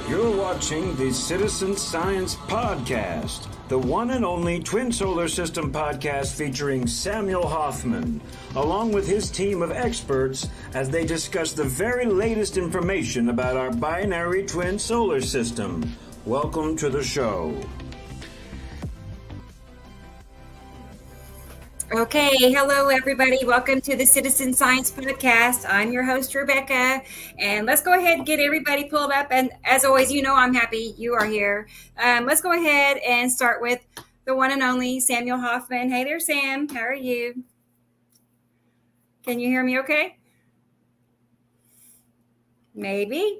You're watching the Citizen Science Podcast, the one and only twin solar system podcast featuring Samuel Hofman, along with his team of experts as they discuss the very latest information about our binary twin solar system. Welcome to the show. Okay, hello everybody. Welcome to the Citizen Science Podcast. I'm your host, Rebecca, and let's go ahead and get everybody pulled up. And as always, you know I'm happy you are here. Let's go ahead and start with the one and only Samuel Hofman. Hey there, Sam. How are you? Can you hear me okay? Maybe.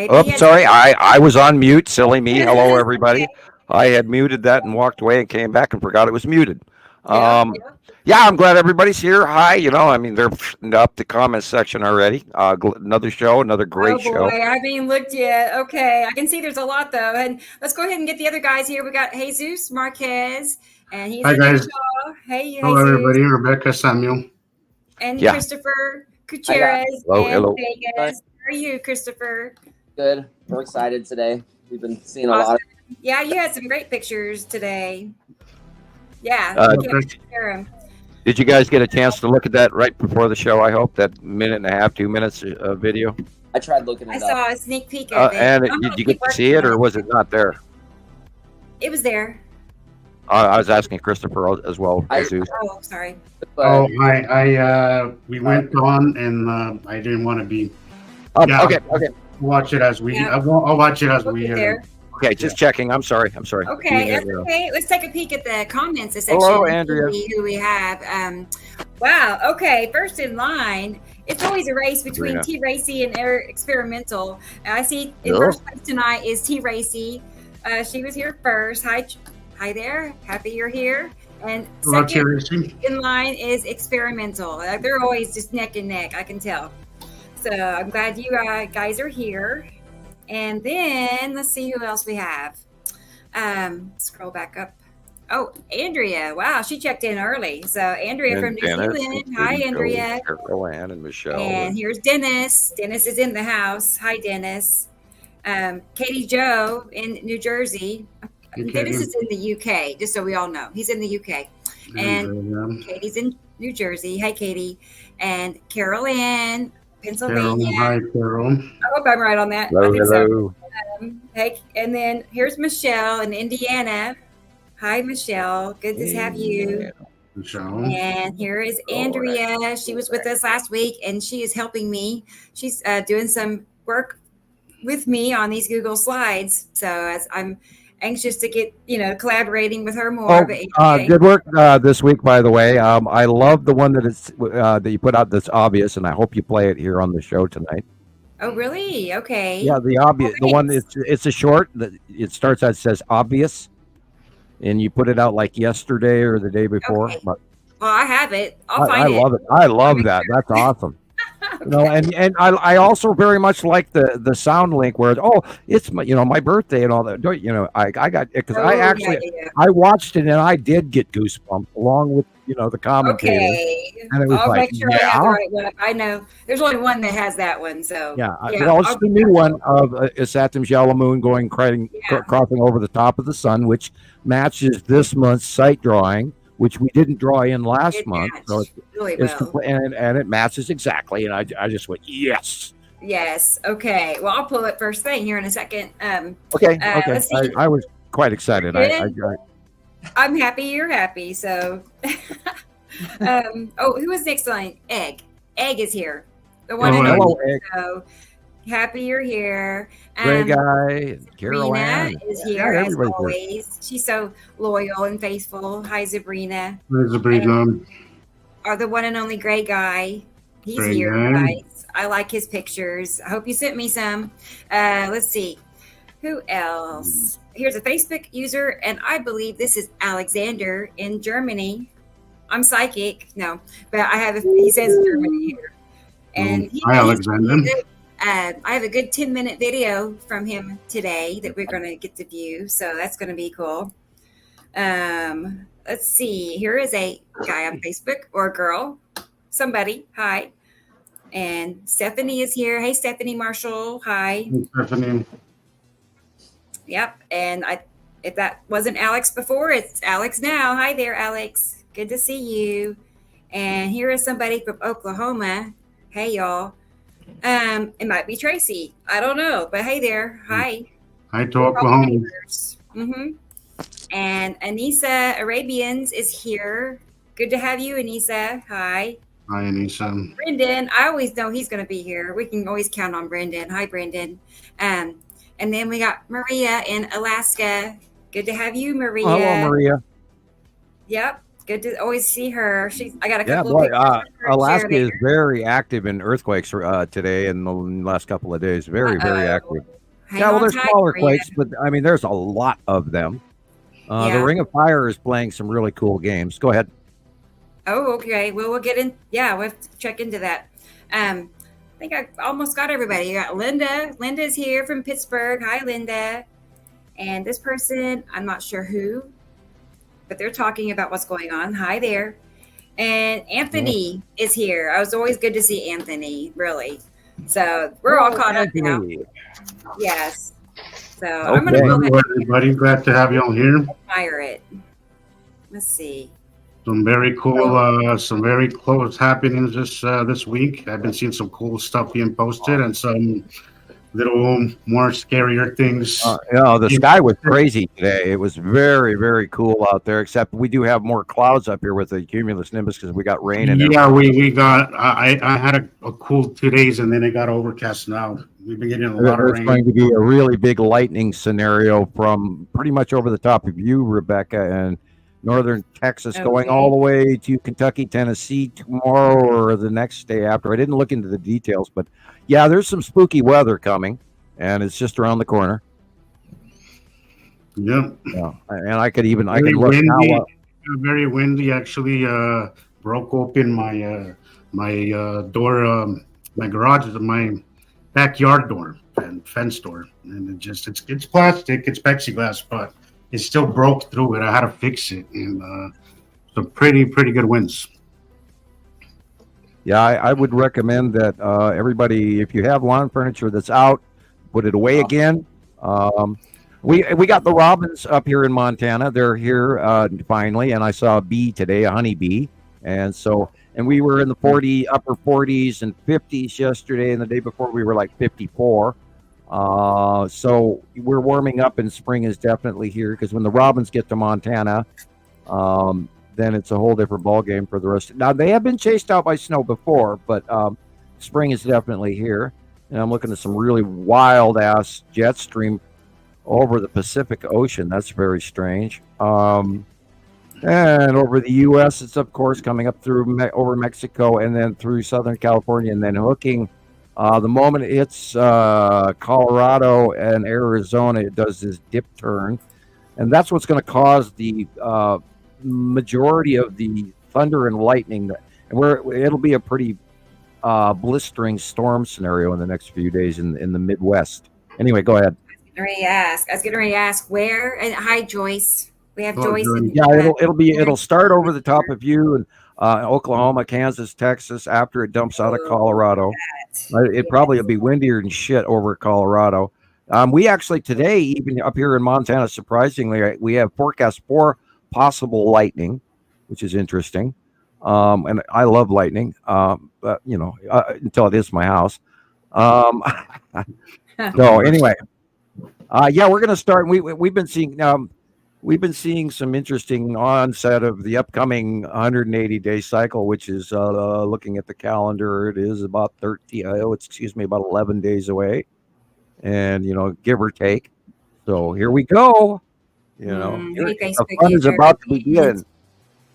Oh, sorry, I was on mute. Silly me. Hello, everybody. Okay. I had muted that and walked away and came back and forgot it was muted. Yeah, I'm glad everybody's here. Hi, they're up the comments section already. Another show, another great show. I haven't looked yet. Okay, I can see there's a lot though. And let's go ahead and get the other guys here. We got Jesus Marquez, and he's hi guys. Hey, hello everybody. Rebecca, Samuel, and Christoper Kuchuris. Hello. Vegas. How are you, Christoper? Good. We're excited today. We've been seeing a lot. Yeah, you had some great pictures today. Yeah. Did you guys get a chance to look at that right before the show? I hope that minute and a half, 2 minutes of video. I tried looking it up. I saw a sneak peek of it. And did you get to see it, or was it not there? It was there. I was asking Christoper as well. Oh, sorry. We went on, and I didn't want to be. Okay. Watch it as we. Yeah. I'll watch it as we. Okay, just checking. I'm sorry. Okay, that's okay. Let's take a peek at the comments section. Hello, Andrea. Who we have. Wow. Okay, first in line. It's always a race between T. Racy and Experimental. I see in first place tonight is T. Racy. She was here first. Hi there. Happy you're here. And second in line is Experimental. They're always just neck and neck. I can tell. So I'm glad you guys are here. And then let's see who else we have. Scroll back up. Oh, Andrea. Wow, she checked in early. So Andrea from New Zealand. Hi, Andrea. Rowan and Michelle. And here's Dennis. Dennis is in the house. Hi, Dennis. Katie Joe in New Jersey. Dennis is in the UK, just so we all know. He's in the UK. And Katie's in New Jersey. Hi, Katie. And Carol Ann. Pennsylvania. Hi, Carol. I hope I'm right on that. Hello, I think hello. So. Hey, and then here's Michelle in Indiana. Hi, Michelle. Good to have you. Michelle. And here is Andrea. She was with us last week, and she is helping me. She's doing some work with me on these Google Slides. So as I'm anxious to get, collaborating with her more. Good work this week, by the way. I love the one that you put out that's obvious, and I hope you play it here on the show tonight. Oh, really? Okay. Yeah, the obvious, the one it's a short that it starts out, it says obvious, and you put it out like yesterday or the day before. Okay. Well, I have it. I'll find it. I love it. I love that. That's awesome. Okay. And I also very much like the sound link where it's my birthday and all that. I got because I watched it and I did get goosebumps along with the commentators. Okay, and it was I'll make sure I have the right one. I know there's only one that has that one, so well, it's the new one of Saturn Yellow Moon crossing over the top of the sun, which matches this month's site drawing, which we didn't draw in last month. So and it matches exactly. And I just went, yes. Yes. Okay. Well, I'll pull it first thing here in a second. Okay. Let's see. I was quite excited. I'm happy you're happy. So, who was next line? Egg. Egg is here. The one. Hello, Egg. So, happy you're here. Great guy. Sabrina is here as always. She's so loyal and faithful. Hi, Sabrina. Hi, Sabrina. Are the one and only Gray Guy. He's Gray here, guy. guys. I like his pictures. I hope you sent me some. Let's see. Who else? Here's a Facebook user, and I believe this is Alexander in Germany. I'm psychic. No, but he says Germany here. And hi, Alexander. I have a good 10-minute video from him today that we're going to get to view. So that's going to be cool. Let's see. Here is a guy on Facebook or a girl. Somebody. Hi. And Stephanie is here. Hey, Stephanie Marshall. Hi. Hey, Stephanie. Yep. And if that wasn't Alex before, it's Alex now. Hi there, Alex. Good to see you. And here is somebody from Oklahoma. Hey, y'all. It might be Tracy. I don't know, but hey there. Hi. Hi to Oklahoma. Mm-hmm. And Anissa Arabians is here. Good to have you, Anissa. Hi. Hi, Anissa. Brendan, I always know he's going to be here. We can always count on Brendan. Hi, Brendan. And then we got Maria in Alaska. Good to have you, Maria. Hello, Maria. Yep. Good to always see her. I got a couple of pictures. Alaska is very active in earthquakes today and the last couple of days. Very active. There's smaller quakes, but I mean, there's a lot of them. The Ring of Fire is playing some really cool games. Go ahead. Oh, okay. Well, we'll get in. Yeah, we'll have to check into that. I think I almost got everybody. You got Linda. Linda's here from Pittsburgh. Hi, Linda. And this person, I'm not sure who, but they're talking about what's going on. Hi there. And Anthony is here. I was always good to see Anthony, really. So we're all caught up now. Yes. So I'm going to go ahead. Hello, everybody. Glad to have you all here. Admire it. Let's see. Some very close happenings this week. I've been seeing some cool stuff being posted and some little more scarier things. The sky was crazy today. It was very, very cool out there, except we do have more clouds up here with the cumulus nimbus because we got rain. We got, I had a cool 2 days and then it got overcast now. We've been getting a lot of rain. There's going to be a really big lightning scenario from pretty much over the top of you, Rebecca, and northern Texas going all the way to Kentucky, Tennessee tomorrow or the next day after. I didn't look into the details, but yeah, there's some spooky weather coming, and it's just around the corner. Yeah. And I could look now. Very windy. Actually, broke open my door, my garage, my backyard door and fence door, and it's plastic, it's plexiglass, but it still broke through it. I had to fix it, and some pretty good winds. Yeah, I would recommend that everybody, if you have lawn furniture that's out, put it away again. We got the robins up here in Montana. They're here finally, and I saw a bee today, a honeybee, and we were in the upper 40s and 50s yesterday, and the day before we were like 54. So we're warming up, and spring is definitely here because when the robins get to Montana, then it's a whole different ball game for the rest. Now they have been chased out by snow before, but spring is definitely here. And I'm looking at some really wild ass jet stream over the Pacific Ocean. That's very strange. And over the U.S., it's of course coming up through over Mexico and then through Southern California and then hooking. The moment it hits Colorado and Arizona, it does this dip turn, and that's what's going to cause the majority of the thunder and lightning. And it'll be a pretty blistering storm scenario in the next few days in the Midwest. Anyway, go ahead. I was going to ask where. And hi, Joyce. We have Joyce. It'll start over the top of you and Oklahoma, Kansas, Texas. After it dumps out of Colorado, it probably will be windier than shit over Colorado. We actually today, even up here in Montana, surprisingly, we have forecast for possible lightning, which is interesting. And I love lightning, but until it hits my house. So anyway, we're going to start. We've been seeing some interesting onset of the upcoming 180-day cycle, which is looking at the calendar. It is about 11 days away, and give or take. So here we go. The fun is about to begin.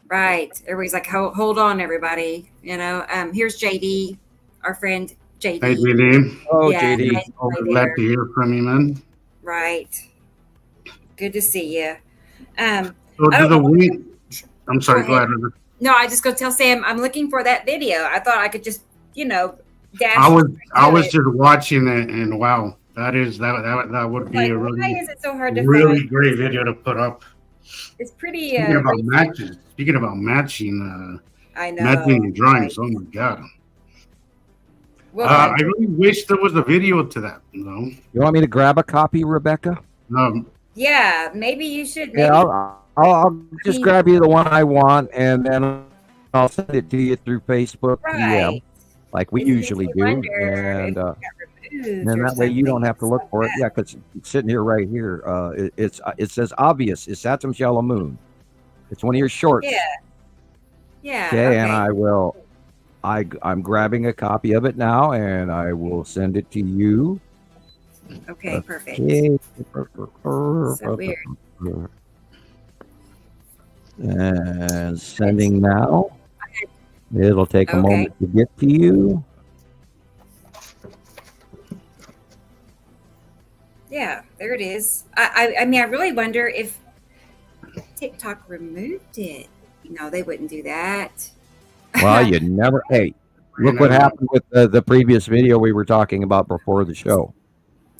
Right. Everybody's like, hold on, everybody. Here's JD, our friend JD. Hey, JD. Oh, yeah, JD. Nice glad to hear from you, man. Right. Good to see you. I'm sorry, go ahead. No, I just go tell Sam I'm looking for that video. I thought I could just, dash. I was just watching it, and wow, that would be a really, why is it so hard to really find? Great video to put up. It's pretty. Speaking about matching, I know. matching drawings. Right. Oh my god. Well, I really wish there was a video to that. You want me to grab a copy, Rebecca? Yeah, maybe you should. Yeah, Maybe I'll just grab you the one I want, and then I'll send it to you through Facebook DM, right. like we It makes usually me do, wonder if and it got removed then or that way you don't something. have to look for it. Yeah, because it's sitting here right here. It says obvious. It's Saturn's yellow moon. It's one of your shorts. Yeah. Okay, and I'm grabbing a copy of it now, and I will send it to you. Okay, perfect. So weird. And sending now. It'll take a moment to get to you. Yeah, there it is. I mean, I really wonder if TikTok removed it. No, they wouldn't do that. Well, you never. Hey, look what happened with the previous video we were talking about before the show.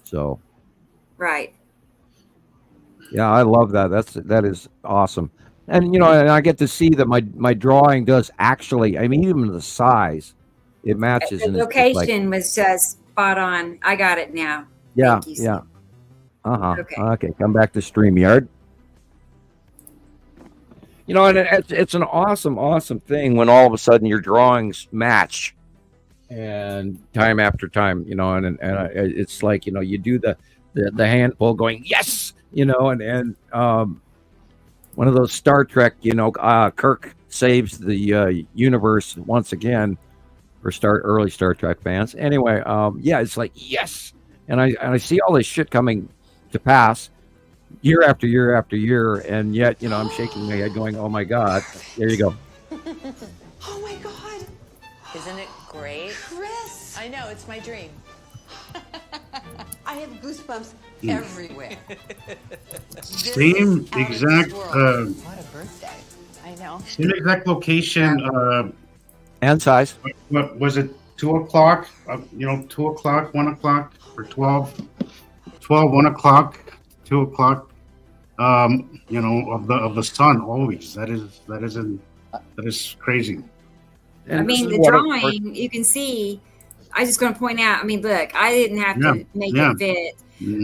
So, right. Yeah, I love that. That is awesome. And and I get to see that my drawing does actually. I mean, even the size, it matches. The location was just spot on. I got it now. Yeah, Thank you, yeah. Okay. Come back to StreamYard. And it's an awesome thing when all of a sudden your drawings match, and time after time, and it's like you do the hand pull, going yes, and one of those Star Trek, Kirk saves the universe once again for early Star Trek fans. Anyway, it's like yes, and I see all this shit coming to pass year after year after year, and yet I'm shaking my head going, oh my god, there you go. Oh my god, isn't it great? Chris, I know, it's my dream. I have goosebumps everywhere. Same exact What a birthday. I know. same exact location, And size. what was it, 2 o'clock, 2 o'clock, 1 o'clock, or 12, 1 o'clock, 2 o'clock, of the sun always. That is crazy. I mean, the drawing, you can see, I'm just going to point out, I mean, look, I didn't have to make it fit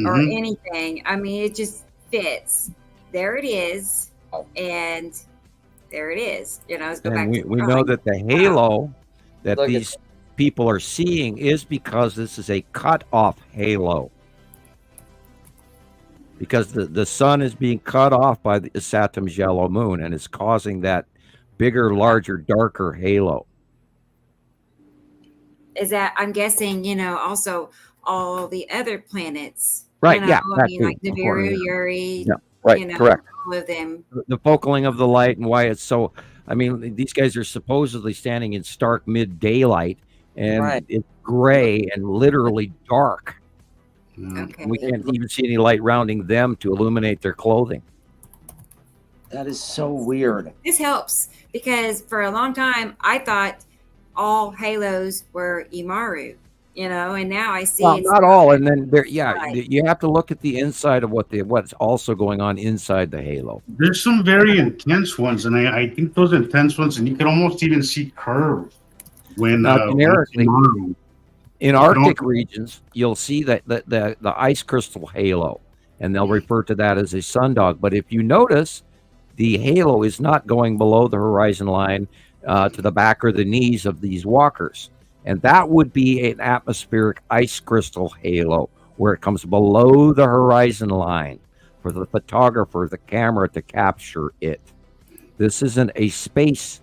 or anything. I mean, it just fits. There it is. And there it is. Let's go back And to the we know drawing. that the halo that these people are seeing is because this is a cut-off halo. Because the sun is being cut off by the Saturn's yellow moon, and it's causing that bigger, larger, darker halo. Is that, I'm guessing, also all the other planets. Right, I mean, like Navarro, Uri, Yeah, right, correct. all of them. The focaling of the light and why it's so. I mean, these guys are supposedly standing in stark mid-daylight, and it's gray and literally dark. Okay. We can't even see any light rounding them to illuminate their clothing. That is so weird. This helps because for a long time I thought all halos were Imaru, and now I see Well, it's not all, and then Right. you have to look at the inside of what's also going on inside the halo. There's some very intense ones, and I think those intense ones, and you can almost even see curve when generically, when in Arctic regions, you'll see that the ice crystal halo, and they'll refer to that as a sundog. But if you notice, the halo is not going below the horizon line to the back or the knees of these walkers. And that would be an atmospheric ice crystal halo, where it comes below the horizon line for the photographer, the camera, to capture it. This isn't a space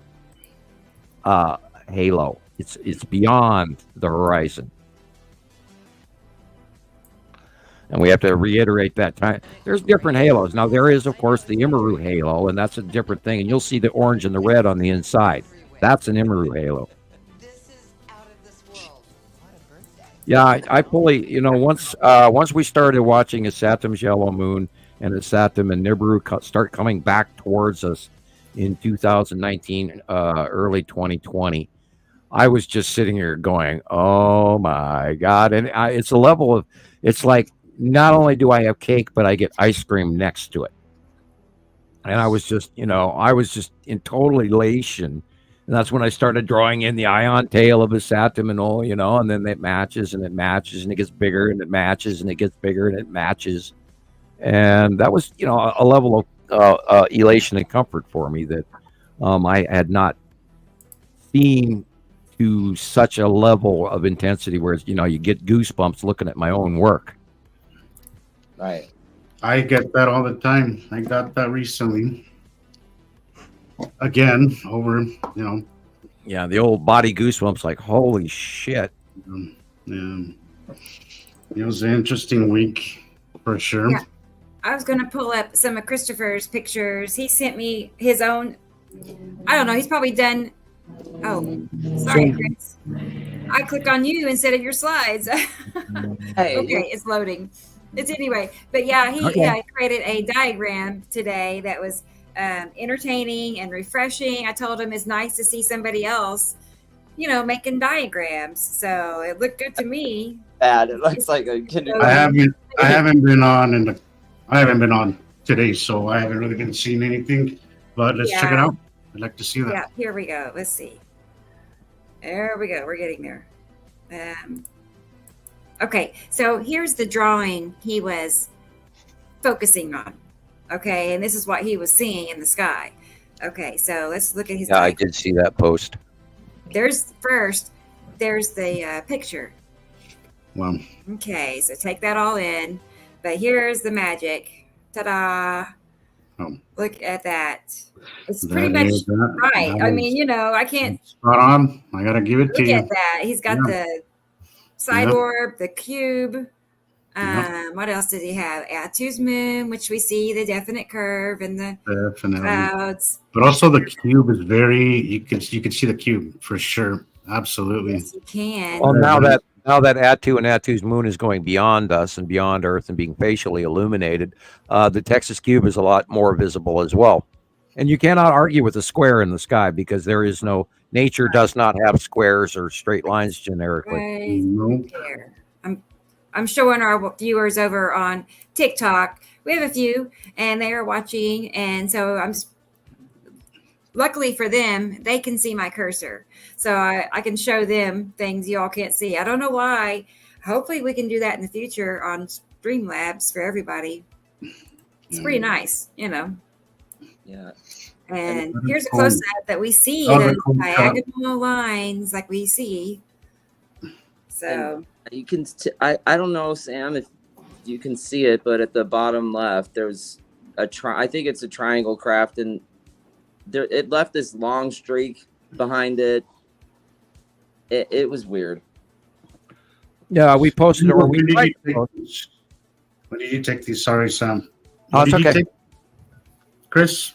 halo. It's beyond the horizon. And we have to reiterate that time. There's different halos. Now, there is, of course, the Imaru halo, and that's a different thing. And you'll see the orange and the red on the inside. That's an Imaru halo. this is out of this world. What a birthday. Yeah, I fully, once we started watching a Saturn's yellow moon and a Saturn and Nibiru start coming back towards us in 2019, early 2020, I was just sitting here going, oh my God. And it's a level of, it's like, not only do I have cake, but I get ice cream next to it. And I was just, in total elation. And that's when I started drawing in the ion tail of a Saturminal, and then it matches and it matches and it gets bigger and it matches and it gets bigger and it matches. And that was, a level of elation and comfort for me that I had not seen to such a level of intensity where, you get goosebumps looking at my own work. Right. I get that all the time. I got that recently. Again, over, Yeah, the old body goosebumps, like, holy shit. It was an interesting week for sure. Yeah. I was going to pull up some of Christopher's pictures. He sent me his own. I don't know. He's probably done. Oh, sorry, Chris. I clicked on you instead of your slides. Hey. Okay, it's loading. It's anyway. But yeah, he created a diagram today that was entertaining and refreshing. I told him it's nice to see somebody else, making diagrams. So it looked good to me. Bad. It looks like a kindergarten. I haven't been on today, so I haven't really been seeing anything. But let's check it out. I'd like to see that. Yeah, here we go. Let's see. There we go. We're getting there. Okay, so here's the drawing he was focusing on. Okay, and this is what he was seeing in the sky. Okay, so let's look at his. Yeah, I did see that post. There's the picture. Wow. Okay, so take that all in. But here's the magic. Ta-da! Oh. Look at that. It's pretty much right. I mean, I can't. Spot on. I gotta give it to you. Look at that. He's got the side orb, the cube. What else did he have? Atu's moon, which we see the definite curve and the clouds. But also the cube is you can see the cube for sure. Absolutely. Yes, you can. Well, now that Atu and Atu's moon is going beyond us and beyond Earth and being facially illuminated, the Texas cube is a lot more visible as well. And you cannot argue with a square in the sky because there is nature does not have squares or straight lines generically. Right. Nope. I'm showing our viewers over on TikTok. We have a few, and they are watching, and so luckily for them, they can see my cursor. So I can show them things y'all can't see. I don't know why. Hopefully we can do that in the future on Streamlabs for everybody. It's pretty nice, Yeah. And here's a close-up that we see those diagonal lines like we see. So you can. I don't know, Sam, if you can see it, but at the bottom left, there's I think it's a triangle craft, and it left this long streak behind it. It was weird. Yeah, we posted it. When did you take these? Sorry, Sam. It's okay. Chris?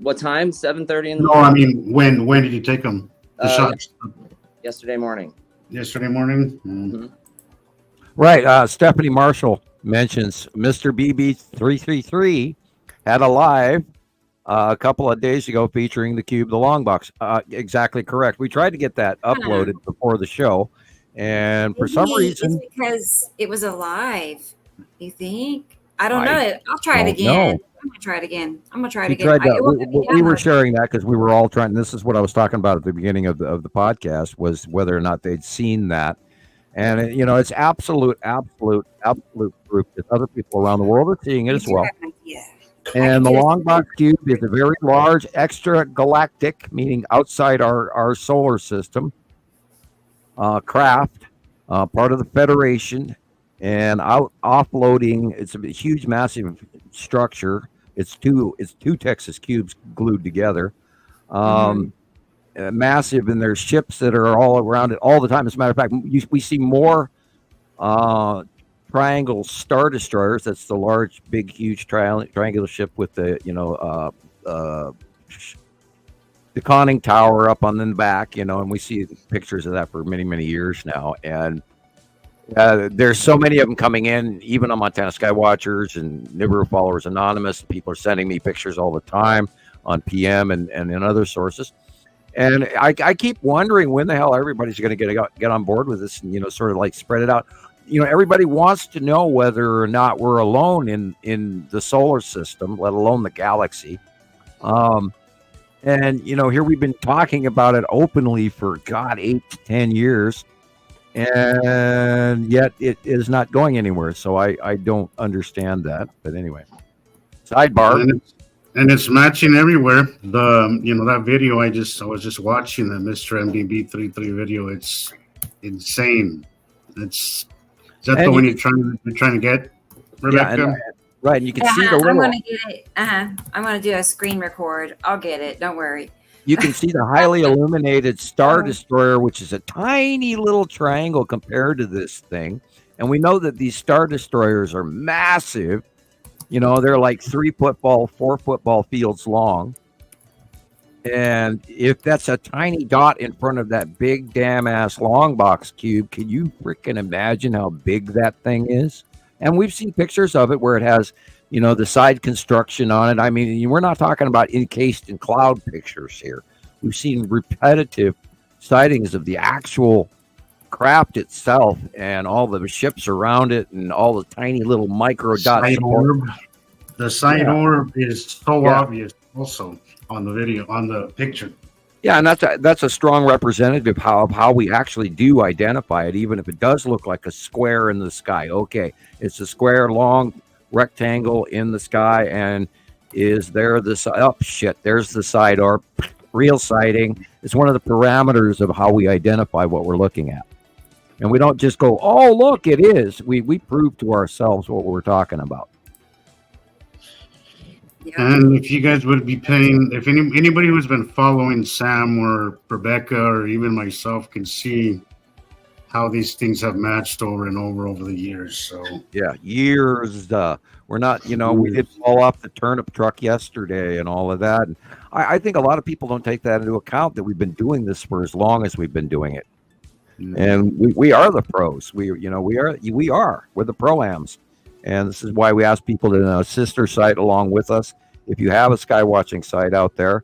What time? 7:30 in the morning? No, I mean, when did you take them? The shots? Yesterday morning. Yesterday morning? Mm-hmm. Right. Stephanie Marshall mentions Mr. BB333 had a live a couple of days ago featuring the cube, the long box. Exactly correct. We tried to get that uploaded before the show, and for some reason, it's because it was alive. You think? I don't know. I'll try it again. I'm gonna try it again. We were sharing that because we were all trying. This is what I was talking about at the beginning of the podcast, was whether or not they'd seen that, and it's absolute proof that other people around the world are seeing it as well. And the long box cube is a very large extragalactic, meaning outside our solar system, craft, part of the Federation, and offloading. It's a huge, massive structure. It's two Texas cubes glued together, massive, and there's ships that are all around it all the time. As a matter of fact, we see more triangle Star Destroyers. That's the large, big, huge triangular ship with the conning tower up on the back, and we see pictures of that for many, many years now. And there's so many of them coming in, even on Montana Skywatchers and Nibiru Followers Anonymous. People are sending me pictures all the time on PM and in other sources. And I keep wondering when the hell everybody's going to get on board with this and, sort of like spread it out. Everybody wants to know whether or not we're alone in the solar system, let alone the galaxy. And, here we've been talking about it openly for, 8 to 10 years. and yet it is not going anywhere. So I don't understand that. But anyway, sidebar. And it's matching everywhere. That video I was just watching, the Mr. MDB33 video. It's insane. Is that the one you're trying to get, Rebecca? Yeah, right. And you can see the little. I'm gonna get it. I'm gonna do a screen record. I'll get it. Don't worry. You can see the highly illuminated Star Destroyer, which is a tiny little triangle compared to this thing. And we know that these Star Destroyers are massive. They're like 3 football, 4 football fields long. And if that's a tiny dot in front of that big damn ass long box cube, can you freaking imagine how big that thing is? And we've seen pictures of it where it has, the side construction on it. I mean, we're not talking about encased in cloud pictures here. We've seen repetitive sightings of the actual craft itself and all the ships around it and all the tiny little micro dots. The side orb is so obvious also on the video, on the picture. Yeah, and that's a strong representative of how we actually do identify it, even if it does look like a square in the sky. Okay, it's a square, long rectangle in the sky, and is there this? Oh shit! There's the side orb. Real sighting. It's one of the parameters of how we identify what we're looking at, and we don't just go, "Oh, look, it is." We prove to ourselves what we're talking about. And if you guys would be paying, if anybody who's been following Sam or Rebecca or even myself can see how these things have matched over and over the years. So yeah, years. We're not, we did fall off the turnip truck yesterday and all of that. And I think a lot of people don't take that into account, that we've been doing this for as long as we've been doing it. And we are the pros. We're the pro-ams. And this is why we ask people to assist our site along with us. If you have a sky watching site out there,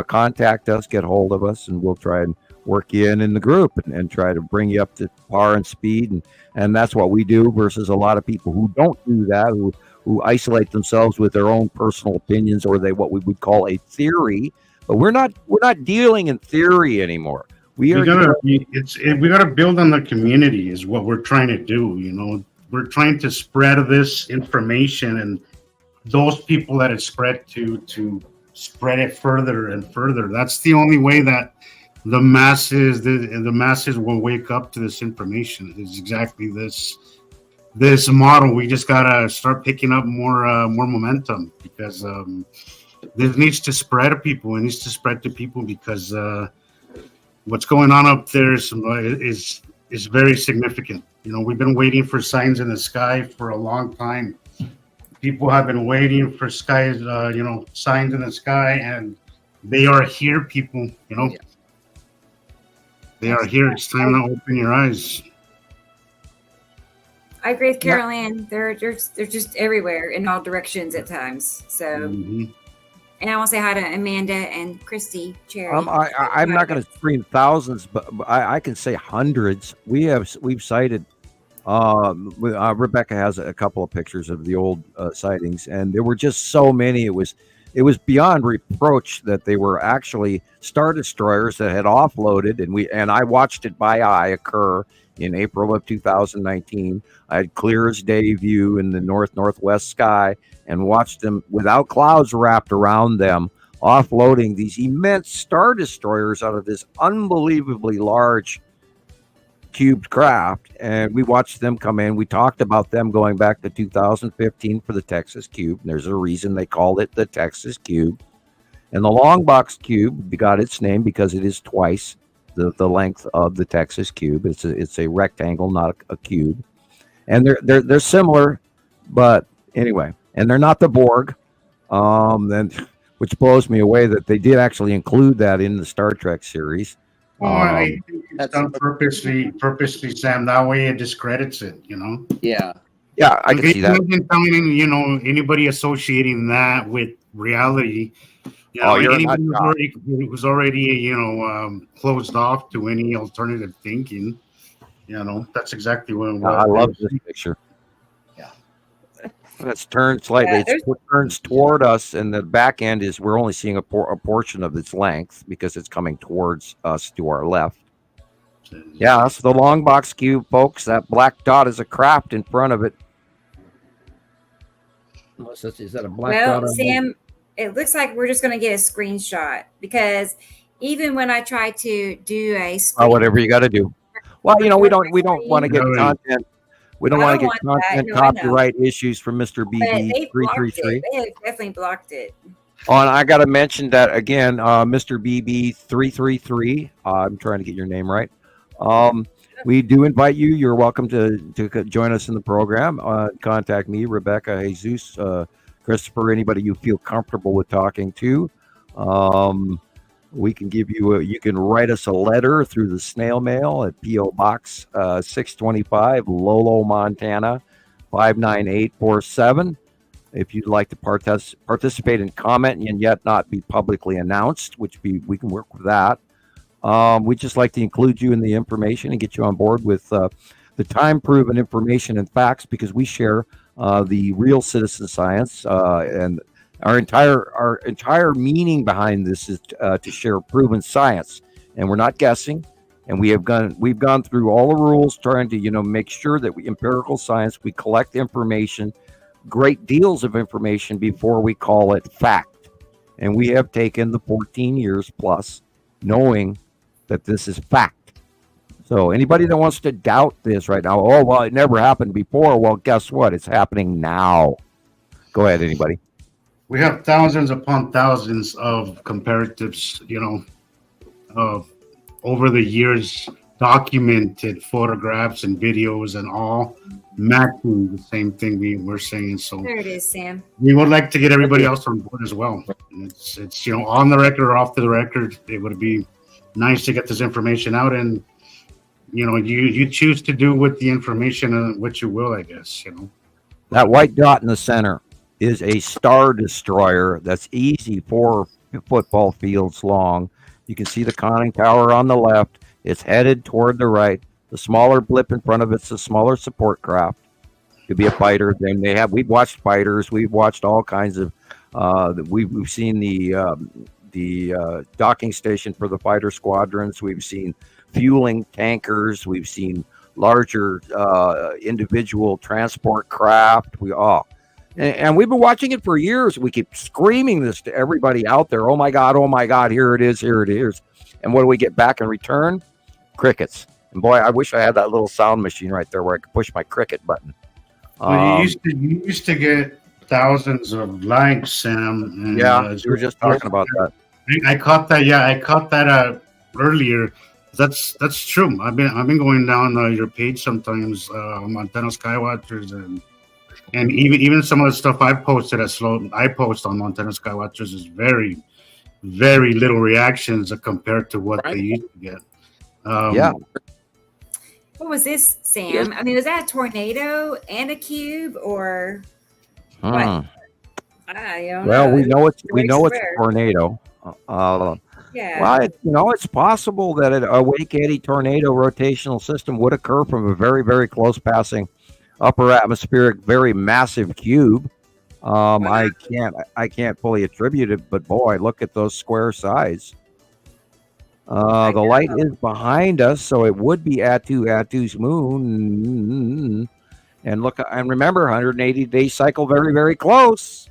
contact us, get hold of us, and we'll try and work you in the group and try to bring you up to par and speed. And that's what we do versus a lot of people who don't do that, who isolate themselves with their own personal opinions, or what we would call a theory. But we're not dealing in theory anymore. We gotta build on the community is what we're trying to do. We're trying to spread this information, and those people that it's spread to spread it further and further. That's the only way that the masses will wake up to this information. It's exactly this model. We just gotta start picking up more momentum, because this needs to spread to people. It needs to spread to people because what's going on up there is very significant. We've been waiting for signs in the sky for a long time. People have been waiting for signs in the sky, and they are here, people. They are here. It's time to open your eyes. I agree with Carol Ann. They're just everywhere in all directions at times. So, and I want to say hi to Amanda and Christy Cherry. I'm not going to scream thousands, but I can say hundreds. We've cited. Rebecca has a couple of pictures of the old sightings, and there were just so many. It was beyond reproach that they were actually Star Destroyers that had offloaded, and I watched it by eye occur in April of 2019. I had clear as day view in the northwest sky and watched them without clouds wrapped around them, offloading these immense Star Destroyers out of this unbelievably large cubed craft, and we watched them come in. We talked about them going back to 2015 for the Texas Cube, and there's a reason they called it the Texas Cube. And the long box cube got its name because it is twice the length of the Texas Cube. It's a rectangle, not a cube, and they're similar, but anyway, and they're not the Borg, which blows me away that they did actually include that in the Star Trek series. I think it's done purposely, Sam. That way it discredits it, Yeah. Yeah, I can see that. Telling anybody associating that with reality, anybody who's already closed off to any alternative thinking, that's exactly what I love this picture. It's turned slightly. It turns toward us, and the back end is we're only seeing a portion of its length because it's coming towards us to our left. Yeah, that's the long box cube, folks. That black dot is a craft in front of it. Is that a black dot? Well, Sam, it looks like we're just going to get a screenshot because even when I try to do a screen, whatever you got to do. Well, we don't want to get content. We don't want to get content copyright issues from Mr. BB 333. They have definitely blocked it. Oh, and I got to mention that again, Mr. BB 333. I'm trying to get your name right. We do invite you. You're welcome to join us in the program. Contact me, Rebecca, Jesus, Christopher, anybody you feel comfortable with talking to. We can give you you can write us a letter through the snail mail at P.O. Box 625, Lolo, Montana 59847. If you'd like to participate and comment and yet not be publicly announced, we can work with that. We'd just like to include you in the information and get you on board with the time-proven information and facts, because we share the real citizen science, and our entire meaning behind this is to share proven science, and we're not guessing. And we've gone through all the rules, trying to make sure that empirical science, we collect information, great deals of information before we call it fact. And we have taken the 14 years plus knowing that this is fact. So anybody that wants to doubt this right now, oh, well, it never happened before. Well, guess what? It's happening now. Go ahead, anybody. We have thousands upon thousands of comparatives, over the years, documented photographs and videos and all matching the same thing we're saying. So there it is, Sam. We would like to get everybody else on board as well. It's on the record or off the record. It would be nice to get this information out, and you choose to do with the information what you will, I guess. That white dot in the center is a star destroyer that's easy 4 football fields long. You can see the conning tower on the left. It's headed toward the right. The smaller blip in front of it's a smaller support craft. Could be a fighter. We've watched fighters. We've watched all kinds of. We've seen the docking station for the fighter squadrons. We've seen fueling tankers. We've seen larger individual transport craft. And we've been watching it for years. We keep screaming this to everybody out there. Oh my God, here it is. And what do we get back in return? Crickets. And boy, I wish I had that little sound machine right there where I could push my cricket button. You used to get thousands of likes, Sam. And, we were just talking about that. I caught that. Yeah, I caught that earlier. That's true. I've been going down your page sometimes, Montana Skywatchers, and even some of the stuff I post on Montana Skywatchers is very, very little reactions compared to what they used to get. What was this, Sam? I mean, was that a tornado and a cube, or what? I don't know. Well, we know it's a tornado. Yeah. Well, it's possible that a wake eddy tornado rotational system would occur from a very, very close passing upper atmospheric, very massive cube. I can't fully attribute it, but boy, look at those square sides. The light is behind us, so it would be Atu's moon. And look, and remember, 180-day cycle, very, very close.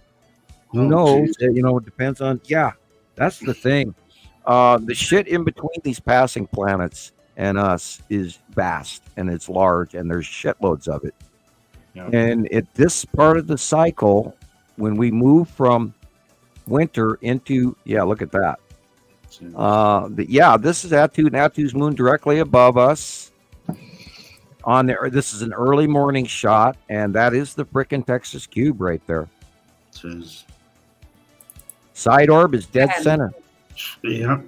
Who knows? It depends on. Yeah, that's the thing. The shit in between these passing planets and us is vast, and it's large, and there's shitloads of it. Yeah. And at this part of the cycle, when we move from winter into, look at that. This is Atu's moon directly above us. On there, this is an early morning shot, and that is the frickin' Texas cube right there. Side orb is dead center. Yeah.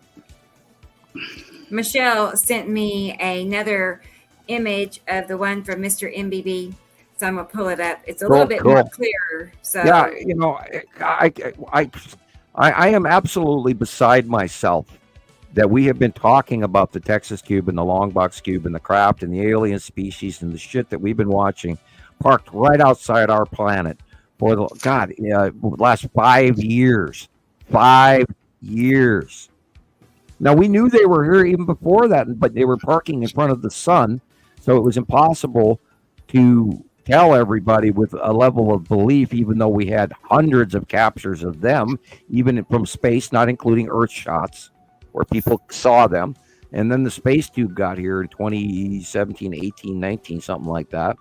Michelle sent me another image of the one from Mr. MBB, so I'm gonna pull it up. It's a little bit more clear. So I am absolutely beside myself that we have been talking about the Texas cube and the long box cube and the craft and the alien species and the shit that we've been watching parked right outside our planet for the last 5 years. 5 years. Now, we knew they were here even before that, but they were parking in front of the sun, so it was impossible to tell everybody with a level of belief, even though we had hundreds of captures of them, even from space, not including Earth shots, where people saw them. And then the space tube got here in 2017, 18, 19, something like that.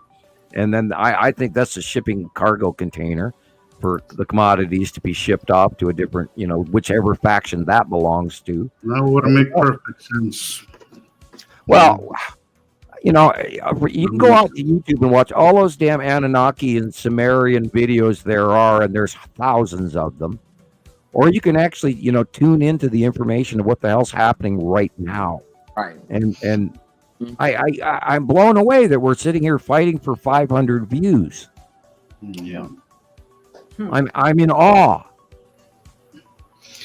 And then I think that's a shipping cargo container for the commodities to be shipped off to a different, whichever faction that belongs to. That would make perfect sense. Well, you can go out to YouTube and watch all those damn Anunnaki and Sumerian videos there are, and there's thousands of them. Or you can actually, tune into the information of what the hell's happening right now. Right. And I'm blown away that we're sitting here fighting for 500 views. Yeah. I'm in awe.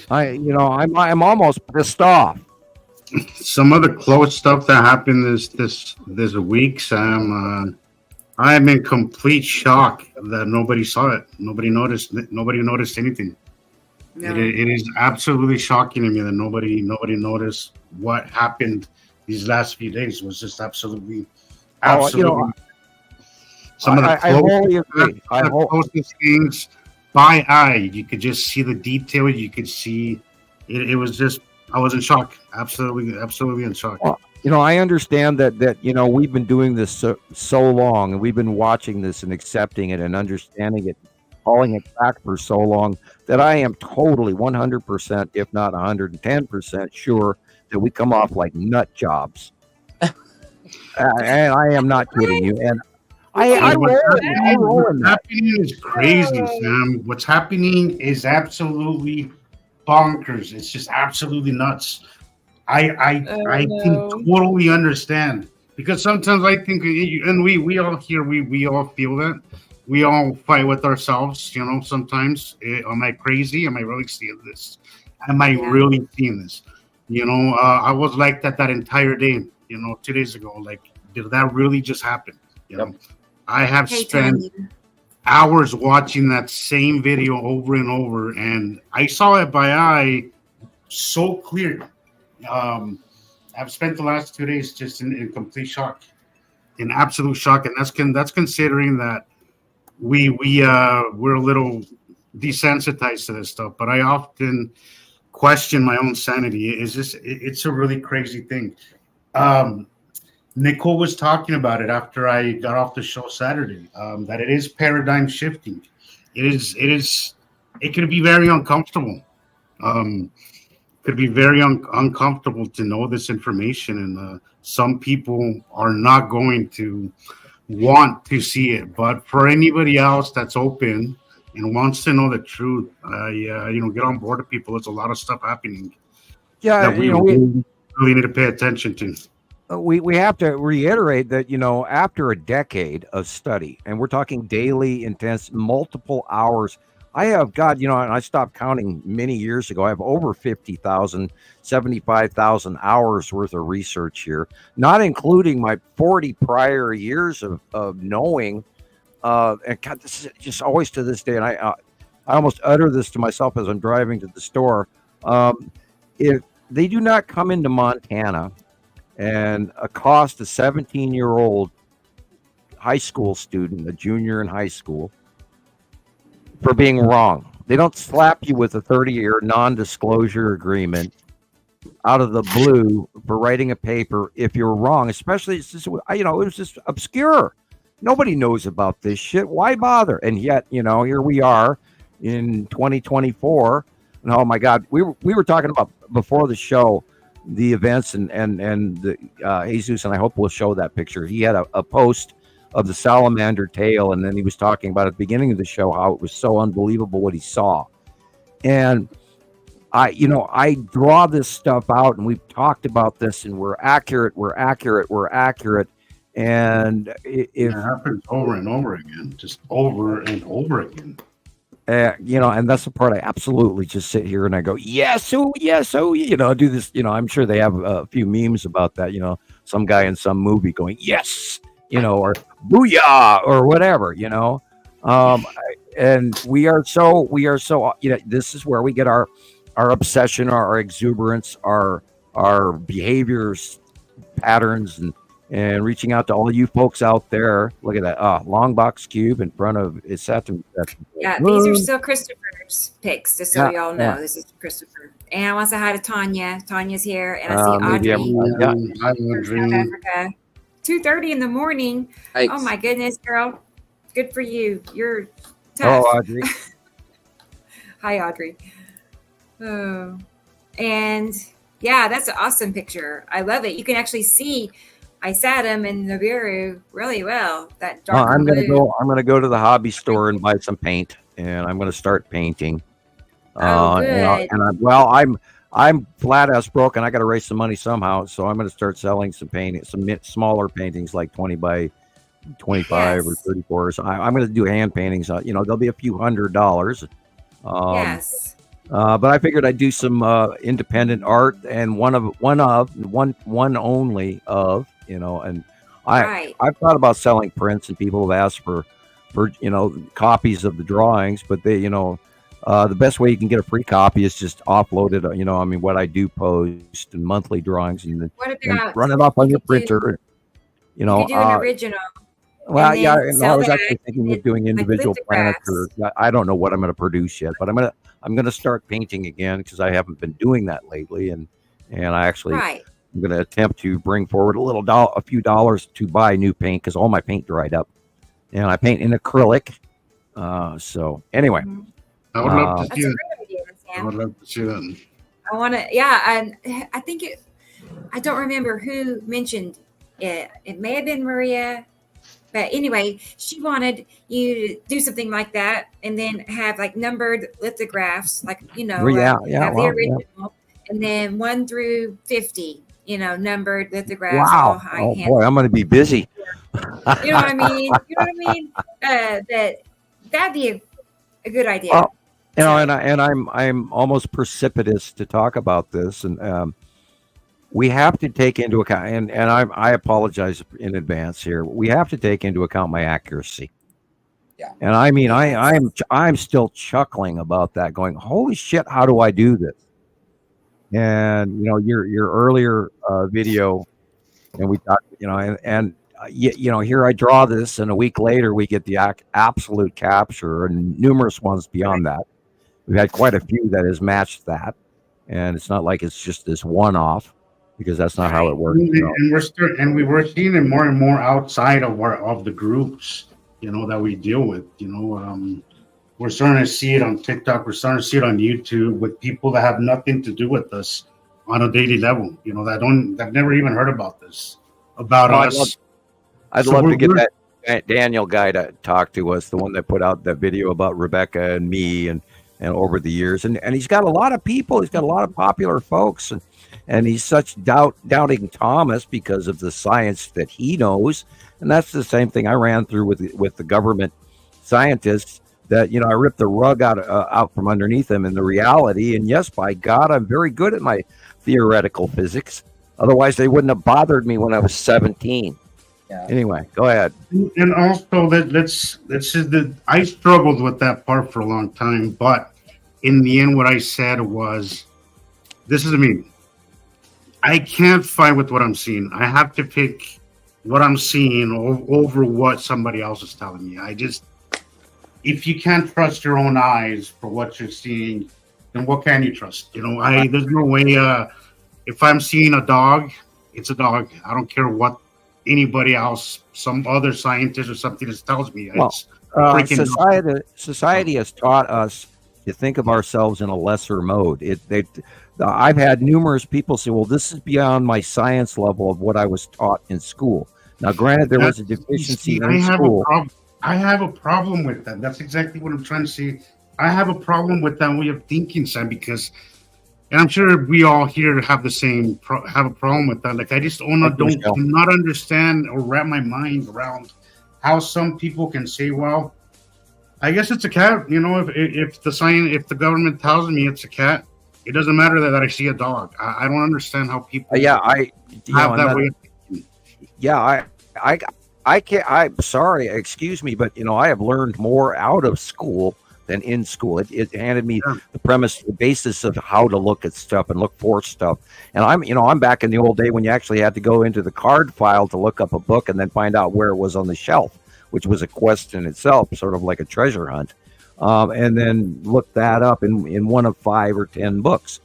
I'm almost pissed off. Some of the close stuff that happened this week, Sam. I am in complete shock that nobody saw it. Nobody noticed anything. No. It is absolutely shocking to me that nobody noticed what happened these last few days. It was just absolutely. Some of the closest things by eye, you could just see the detail. You could see it was just. I was in shock. Absolutely in shock. Well, I understand that we've been doing this so long, and we've been watching this and accepting it and understanding it, calling it back for so long, that I am totally 100%, if not 110% sure that we come off like nut jobs. And I am not kidding you. And I roll in that. What's happening is crazy, Sam. What's happening is absolutely bonkers. It's just absolutely nuts. I can totally understand, because sometimes I think, and we all here, we all feel that. We all fight with ourselves, sometimes. Am I crazy? Am I really seeing this? Am I really seeing this? I was like that entire day, 2 days ago. Like, did that really just happen? I have spent hours watching that same video over and over, and I saw it by eye so clear. I've spent the last 2 days just in complete shock, in absolute shock, and that's considering that we're a little desensitized to this stuff. But I often question my own sanity. It's a really crazy thing. Nicole was talking about it after I got off the show Saturday, that it is paradigm shifting. It can be very uncomfortable. Could be very uncomfortable to know this information, and some people are not going to want to see it. But for anybody else that's open and wants to know the truth, get on board with people. There's a lot of stuff happening. Yeah, that we really need to pay attention to. We have to reiterate that, after a decade of study, and we're talking daily, intense, multiple hours. I have, and I stopped counting many years ago. I have over 50,000, 75,000 hours worth of research here, not including my 40 prior years of knowing. And God, this is just always to this day. And I almost utter this to myself as I'm driving to the store. If they do not come into Montana and accost a 17-year-old high school student, a junior in high school, for being wrong. They don't slap you with a 30-year non-disclosure agreement out of the blue for writing a paper if you're wrong, especially, it was just obscure. Nobody knows about this shit. Why bother? And yet, here we are in 2024. And oh my God, we were talking about before the show, the events and the Jesus, and I hope we'll show that picture. He had a post of the salamander tail, and then he was talking about at the beginning of the show how it was so unbelievable what he saw. And I draw this stuff out, and we've talked about this, and we're accurate. And it happens over and over again, just over and over again. And that's the part I absolutely just sit here and I go, yes, oh, do this. I'm sure they have a few memes about that. Some guy in some movie going, yes, or booyah or whatever, and we are so, this is where we get our obsession, our exuberance, our our behaviors, patterns, and reaching out to all you folks out there. Look at that long box cube in front of it's Saturn. Yeah, these are still Christoper's pics, just so y'all know. This is Christoper. And I want to say hi to Tanya. Tanya's here, and I see Audrey from South Africa. 2:30 in the morning. Yikes. Oh my goodness, girl! Good for you. You're tough. Hello, Audrey. Hi, Audrey. Oh, and yeah, that's an awesome picture. I love it. You can actually see Isatum and Navarro really well. That dark I'm blue. gonna go to the hobby store and buy some paint, and I'm gonna start painting. Good. I'm flat ass broke, and I got to raise some money somehow. So I'm gonna start selling some painting, some smaller paintings, like 20 by 25 or 34. So I'm gonna do hand paintings. There'll be a few $100. Yes. But I figured I'd do some independent art, and one only of, and I've thought about selling prints, and people have asked for copies of the drawings, but they, the best way you can get a free copy is just offload it. What I do post in monthly drawings, and then run it off on your printer. You could do an original. Well, yeah, I was actually thinking of doing individual planets, or I don't know what I'm going to produce yet, but I'm gonna start painting again, because I haven't been doing that lately, and I actually I'm going to attempt to bring forward a few dollars to buy new paint, because all my paint dried up, and I paint in acrylic. So anyway, I would love to see that's a it. great idea, Sam. I would love to see that. I want to, yeah, and I think I don't remember who mentioned it. It may have been Maria. But anyway, she wanted you to do something like that, and then have like numbered lithographs, like have the original, and then 1 through 50, numbered lithographs. Wow! Oh boy, I'm going to be busy. You know what I mean? That'd be a good idea. And I'm almost precipitous to talk about this, and we have to take into account, and I apologize in advance here. We have to take into account my accuracy. Yeah. And I'm still chuckling about that, going, holy shit, how do I do this? And your earlier video, and we talked, here I draw this, and a week later we get the absolute capture, and numerous ones beyond that. We've had quite a few that has matched that, and it's not like it's just this one-off, because that's not how it works. And we were seeing it more and more outside of the groups, that we deal with. We're starting to see it on TikTok. We're starting to see it on YouTube with people that have nothing to do with us on a daily level. That never even heard about this about us. I'd love to get that Daniel guy to talk to us, the one that put out that video about Rebecca and me, and over the years, and he's got a lot of people. He's got a lot of popular folks, and he's such doubting Thomas because of the science that he knows. And that's the same thing I ran through with the government scientists, that, I ripped the rug out from underneath them in the reality. And yes, by God, I'm very good at my theoretical physics. Otherwise, they wouldn't have bothered me when I was 17. Yeah. Anyway, go ahead. And also, let's just I struggled with that part for a long time. But in the end, what I said was, this is me. I can't fight with what I'm seeing. I have to pick what I'm seeing over what somebody else is telling me. If you can't trust your own eyes for what you're seeing, then what can you trust? There's no way. If I'm seeing a dog, it's a dog. I don't care what anybody else, some other scientist or something else tells me. Society has taught us to think of ourselves in a lesser mode. I've had numerous people say, well, this is beyond my science level of what I was taught in school. Now, granted, there was a deficiency in school. I have a problem with that. That's exactly what I'm trying to say. I have a problem with that way of thinking, Sam, because, and I'm sure we all here have the same, have a problem with that. Like, I just do not understand or wrap my mind around how some people can say, well, I guess it's a cat. If the government tells me it's a cat, it doesn't matter that I see a dog. I don't understand how people have that way of thinking. Yeah, I can't. I'm sorry, excuse me, but I have learned more out of school than in school. It handed me the premise, the basis of how to look at stuff and look for stuff. And I'm back in the old day when you actually had to go into the card file to look up a book and then find out where it was on the shelf, which was a quest in itself, sort of like a treasure hunt. And then look that up in one of 5 or 10 books.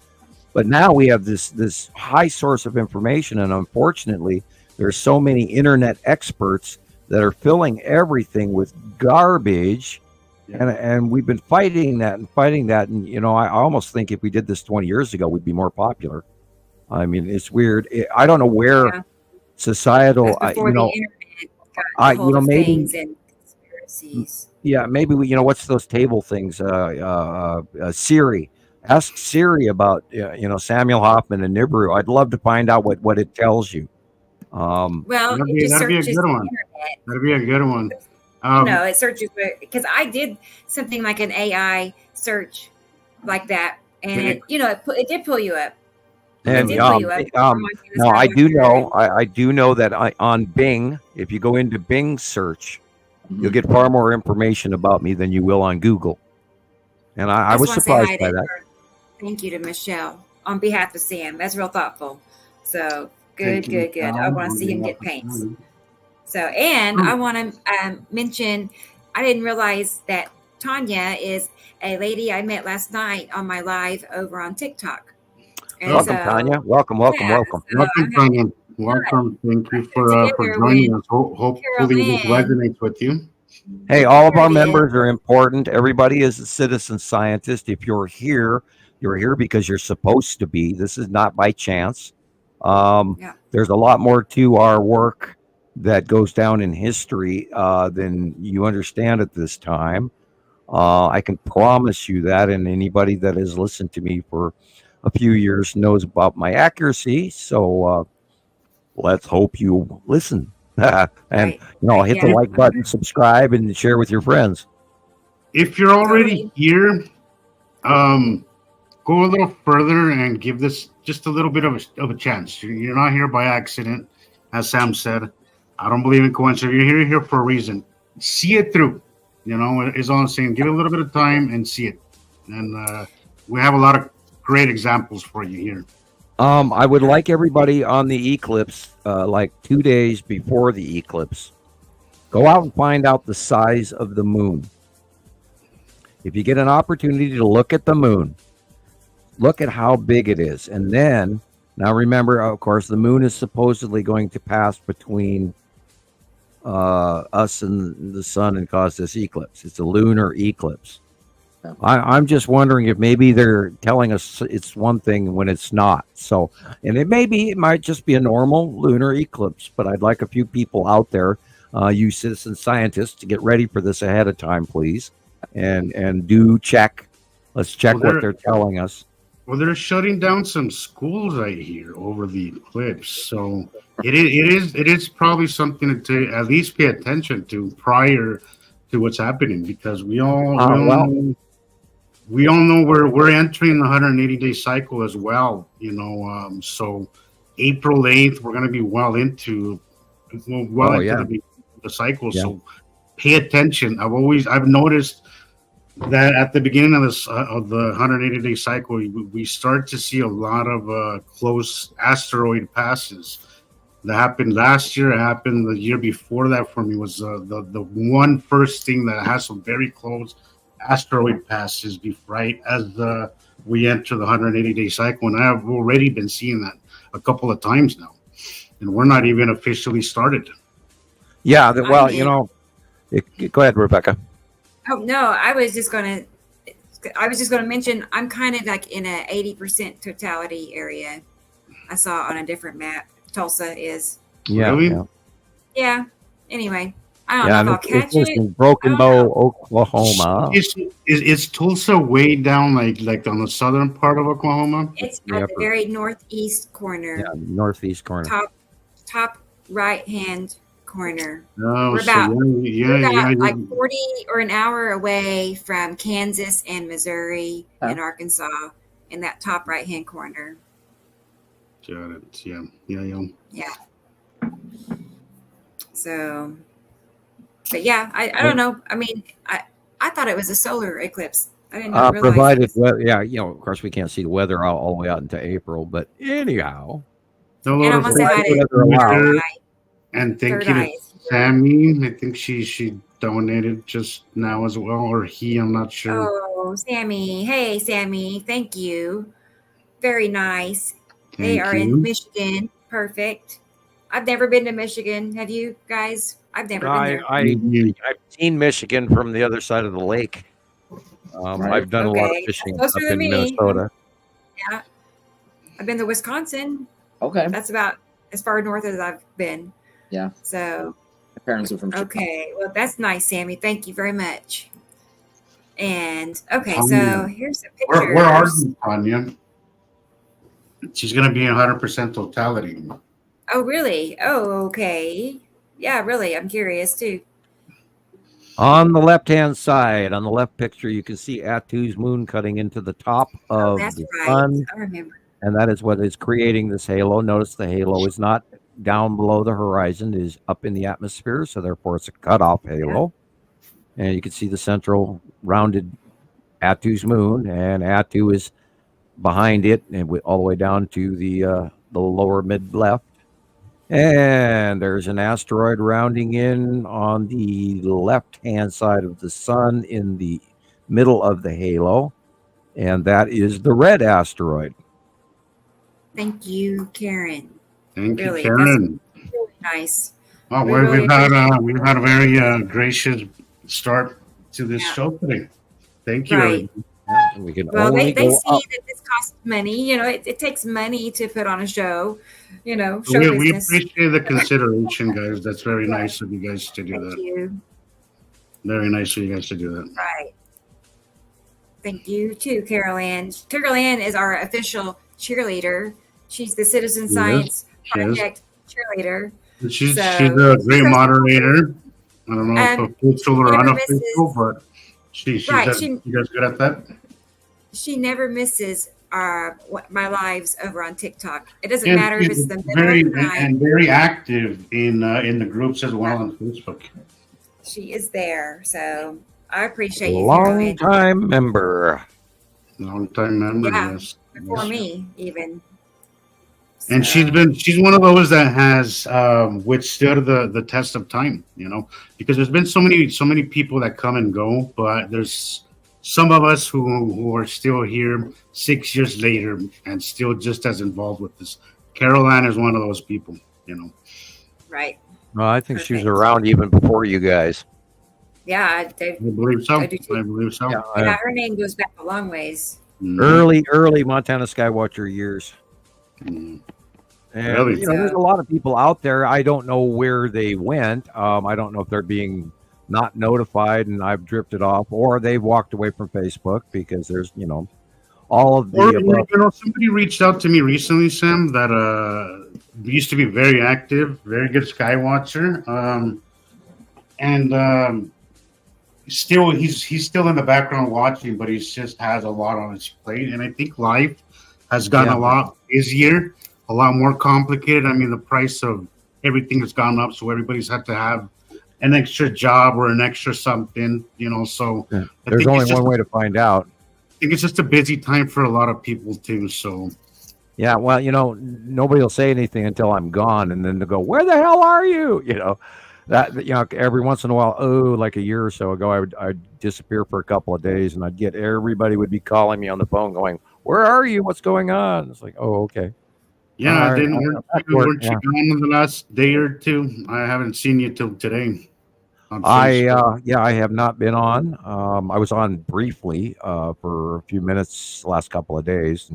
But now we have this high source of information, and unfortunately, there's so many internet experts that are filling everything with garbage, and we've been fighting that. And I almost think if we did this 20 years ago, we'd be more popular. I mean, it's weird. I don't know where societal, the internet maybe things and conspiracies. Yeah, maybe what's those table things? Siri. Ask Siri about Samuel Hofman and Nibiru. I'd love to find out what it tells you. Well, that'd be a good one. That'd be a good one. It searches because I did something like an AI search like that, and it did pull you up. And no, I do know that on Bing, if you go into Bing search, you'll get far more information about me than you will on Google. And I was surprised by that. Thank you to Michelle on behalf of Sam. That's real thoughtful. So good. I want to see him get paints. So, and I want to mention, I didn't realize that Tanya is a lady I met last night on my live over on TikTok. And welcome, Tanya. Welcome. Welcome, Tanya. Welcome. Thank you for joining us. Hopefully this resonates with you. Hey, all of our members are important. Everybody is a citizen scientist. If you're here because you're supposed to be. This is not by chance. There's a lot more to our work that goes down in history than you understand at this time. I can promise you that, and anybody that has listened to me for a few years knows about my accuracy. So let's hope you listen. And hit the like button, subscribe, and share with your friends. If you're already here, go a little further and give this just a little bit of a chance. You're not here by accident, as Sam said. I don't believe in coincidence. You're here for a reason. See it through. Is all I'm saying. Give it a little bit of time and see it. And we have a lot of great examples for you here. I would like everybody on the eclipse, like 2 days before the eclipse, go out and find out the size of the moon. If you get an opportunity to look at the moon, look at how big it is. And then, now remember, of course, the moon is supposedly going to pass between us and the sun and cause this eclipse. It's a lunar eclipse. I'm just wondering if maybe they're telling us it's one thing when it's not. So, and it might just be a normal lunar eclipse, but I'd like a few people out there, you citizen scientists, to get ready for this ahead of time, please. And do check. Let's check what they're telling us. Well, they're shutting down some schools, I hear, over the eclipse. So it is probably something to at least pay attention to prior to what's happening, because we all know we're entering the 180-day cycle as well. So April 8th, we're going to be well into the cycle. Yeah. So pay attention. I've noticed that at the beginning of the 180-day cycle, we start to see a lot of close asteroid passes. That happened last year. It happened the year before that for me. Was the one first thing that has some very close asteroid passes right as we enter the 180-day cycle. And I have already been seeing that a couple of times now. And we're not even officially started. Yeah, go ahead, Rebecca. Oh no, I was just going to mention I'm kind of like in a 80% totality area. I saw on a different map. Tulsa is. Yeah. Really? Yeah. Anyway, I don't know if I'll catch it. In Broken Bow, Oklahoma. Is Tulsa way down, like on the southern part of Oklahoma? It's at the very northeast corner. Yeah, northeast corner. Top right hand corner. Oh, we're about like 40 or an hour away from Kansas and Missouri and Arkansas in that top right hand corner. Got it. Yeah. So, but yeah, I don't know. I mean, I thought it was a solar eclipse. I did not realize. Provided, of course, we can't see the weather all the way out into April, but anyhow. Hello, And I want to say hi to and thank Third you to Eye. Sammy. I think she donated just now as well, or he. I'm not sure. Oh, Sammy. Hey, Sammy. Thank you. Very nice. They Thank are you. in Michigan. Perfect. I've never been to Michigan. Have you guys? I've never been there. I've seen Michigan from the other side of the lake. I've done a lot of fishing up in Minnesota. Yeah. I've been to Wisconsin. Okay. That's about as far north as I've been. Yeah. So. My parents are from Chicago. Okay. Well, that's nice, Sammy. Thank you very much. And okay, so here's the picture. Where are you, Tanya? She's going to be 100% totality. Oh, really? Oh, okay. Yeah, really. I'm curious too. On the left-hand side, on the left picture, you can see Atu's moon cutting into the top of the sun. I remember. And that is what is creating this halo. Notice the halo is not down below the horizon, it is up in the atmosphere, so therefore it's a cutoff halo. Yeah. And you can see the central rounded Atu's moon, and Atu is behind it, and all the way down to the lower mid left. And there's an asteroid rounding in on the left-hand side of the sun in the middle of the halo, and that is the red asteroid. Thank you, Karen. Thank you, Karen. That's really nice. Oh, we've had a very gracious start to this show today. Thank you. Right. We can they see up. that this costs money. You know, it takes money to put on a show. You know, show we business. appreciate the consideration, guys. That's very nice of you guys to do that. Thank you. Very nice of you guys to do that. Right. Thank you too, Carol Ann. Carol Ann is our official cheerleader. She's the Citizen Science Project cheerleader. She's a great moderator. I don't know if official or unofficial, but she's you guys good at that? She never misses my lives over on TikTok. It doesn't matter if it's the middle of the night. And very active in the groups as well on Facebook. She is there, so I appreciate you. Long time member. Yes. Before me, even. So. And she's one of those that has withstood the test of time, you know, because there's been so many people that come and go, but there's some of us who are still here 6 years later and still just as involved with this. Carol Ann is one of those people, you know. Right. Well, I think she was around even before you guys. Yeah, I believe so. I believe so. Yeah, her name goes back a long ways. Early Montana Skywatcher years. Mm-hmm. And really? There's a lot of people out there. I don't know where they went. I don't know if they're being not notified and I've drifted off, or they've walked away from Facebook because there's, all of the somebody reached out to me recently, Sam, that used to be very active, very good Skywatcher. Still he's still in the background watching, but he just has a lot on his plate. And I think life has gotten a lot busier, a lot more complicated. I mean, the price of everything has gone up, so everybody's had to have an extra job or an extra something, so there's only one way to find out. I think it's just a busy time for a lot of people too. So yeah, well, nobody will say anything until I'm gone, and then they'll go, "Where the hell are you?" That every once in a while, like a year or so ago, I'd disappear for a couple of days, and everybody would be calling me on the phone, going, "Where are you? What's going on?" It's like, oh, okay. Yeah, weren't you gone in the last day or two? I haven't seen you till today. I have not been on. I was on briefly for a few minutes the last couple of days,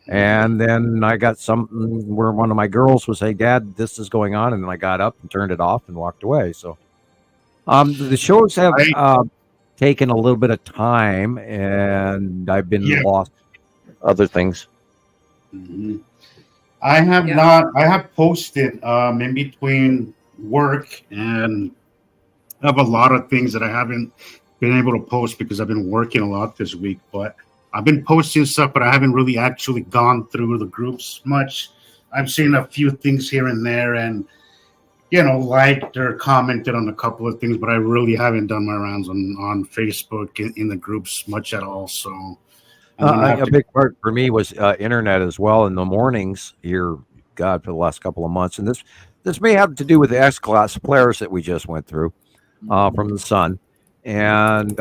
and then I got something where one of my girls was, "Hey, Dad, this is going on," and then I got up and turned it off and walked away. So, the shows have taken a little bit of time, and I've been lost other things. Mm-hmm. I have not. I have posted in between work and I have a lot of things that I haven't been able to post because I've been working a lot this week. But I've been posting stuff, but I haven't really actually gone through the groups much. I've seen a few things here and there, and liked or commented on a couple of things, but I really haven't done my rounds on Facebook in the groups much at all. So I'm gonna have A to. big part for me was internet as well in the mornings here, God, for the last couple of months. And this may have to do with the S-class players that we just went through from the sun. And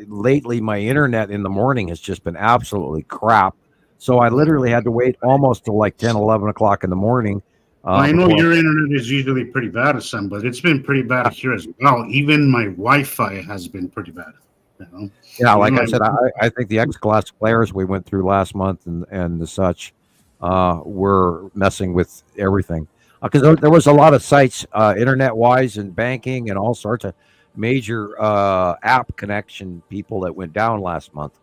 lately, my internet in the morning has just been absolutely crap. So I literally had to wait almost till like 10, 11 o'clock in the morning. Well, I know before your internet is usually pretty bad, Sam, but it's been pretty bad here as well. Even my Wi-Fi has been pretty bad. Yeah, Even like I my- said, I think the X-class players we went through last month and the such were messing with everything. Because there was a lot of sites, internet-wise and banking and all sorts of major app connection people that went down last month.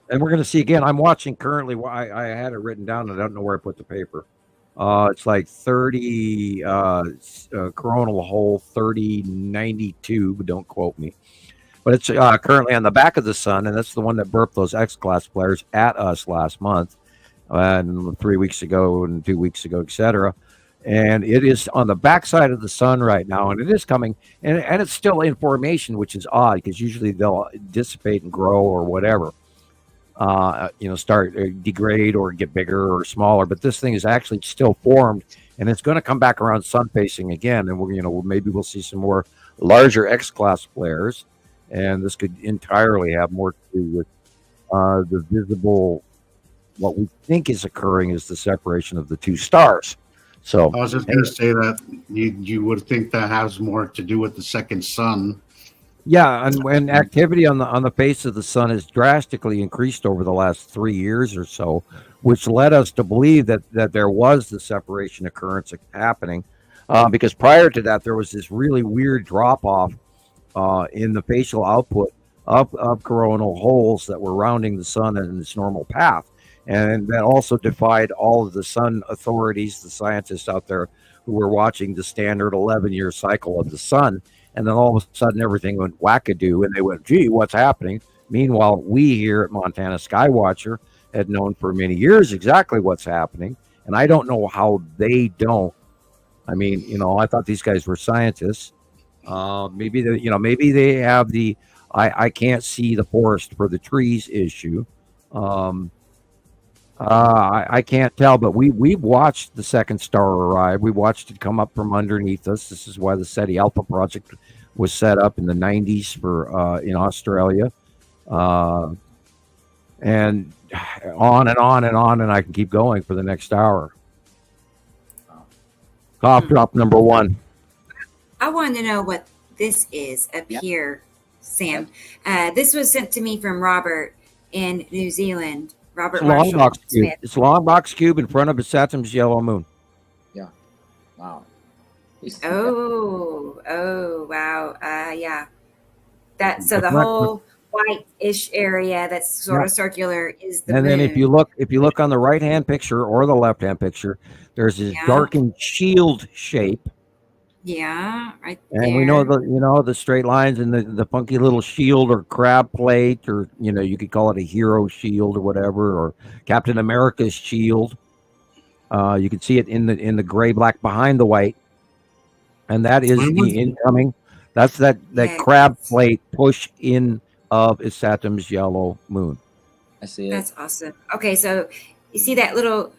And we're going to see again. I'm watching currently. I had it written down. I don't know where I put the paper. It's like 30 coronal hole 3092, but don't quote me. But it's currently on the back of the sun, and that's the one that burped those X-class players at us last month, and 3 weeks ago, and 2 weeks ago, etc. And it is on the backside of the sun right now, and it is coming, and it's still in formation, which is odd because usually they'll dissipate and grow or whatever, start degrade or get bigger or smaller. But this thing is actually still formed, and it's going to come back around sun facing again, and maybe we'll see some more larger X-class flares. And this could entirely have more to do with the visible, what we think is occurring is the separation of the two stars. So I was just going to say that you would think that has more to do with the second sun. Yeah, and when activity on the face of the sun has drastically increased over the last 3 years or so, which led us to believe that there was the separation occurrence happening, because prior to that there was this really weird drop off in the facial output of coronal holes that were rounding the sun in its normal path. And that also defied all of the sun authorities, the scientists out there who were watching the standard 11-year cycle of the sun. And then all of a sudden everything went wackadoo and they went, gee, what's happening? Meanwhile, we here at Montana Skywatcher had known for many years exactly what's happening. And I don't know how they don't. I mean, I thought these guys were scientists. Maybe they have the I can't see the forest for the trees issue. I can't tell, but we watched the second star arrive. We watched it come up from underneath us. This is why the SETI Alpha project was set up in the 90s for in Australia, and on and on and on, and I can keep going for the next hour. Cough drop number one. I want to know what this is up here, Sam. This was sent to me from Robert in New Zealand. Robert Long box cube. Smith. It's a long box cube in front of Saturn's yellow moon. Yeah. Wow. Oh, wow. Yeah. So the whole white-ish area that's sort of circular is the and moon. then if you look on the right-hand picture or the left-hand picture, there's this darkened shield shape. Yeah, right there. And we know the straight lines and the funky little shield or crab plate, or you could call it a hero shield or whatever, or Captain America's shield. You can see it in the gray black behind the white, and that is the incoming. That's that crab plate push in of Saturn's yellow moon. I see it. That's awesome. Okay, so you see that little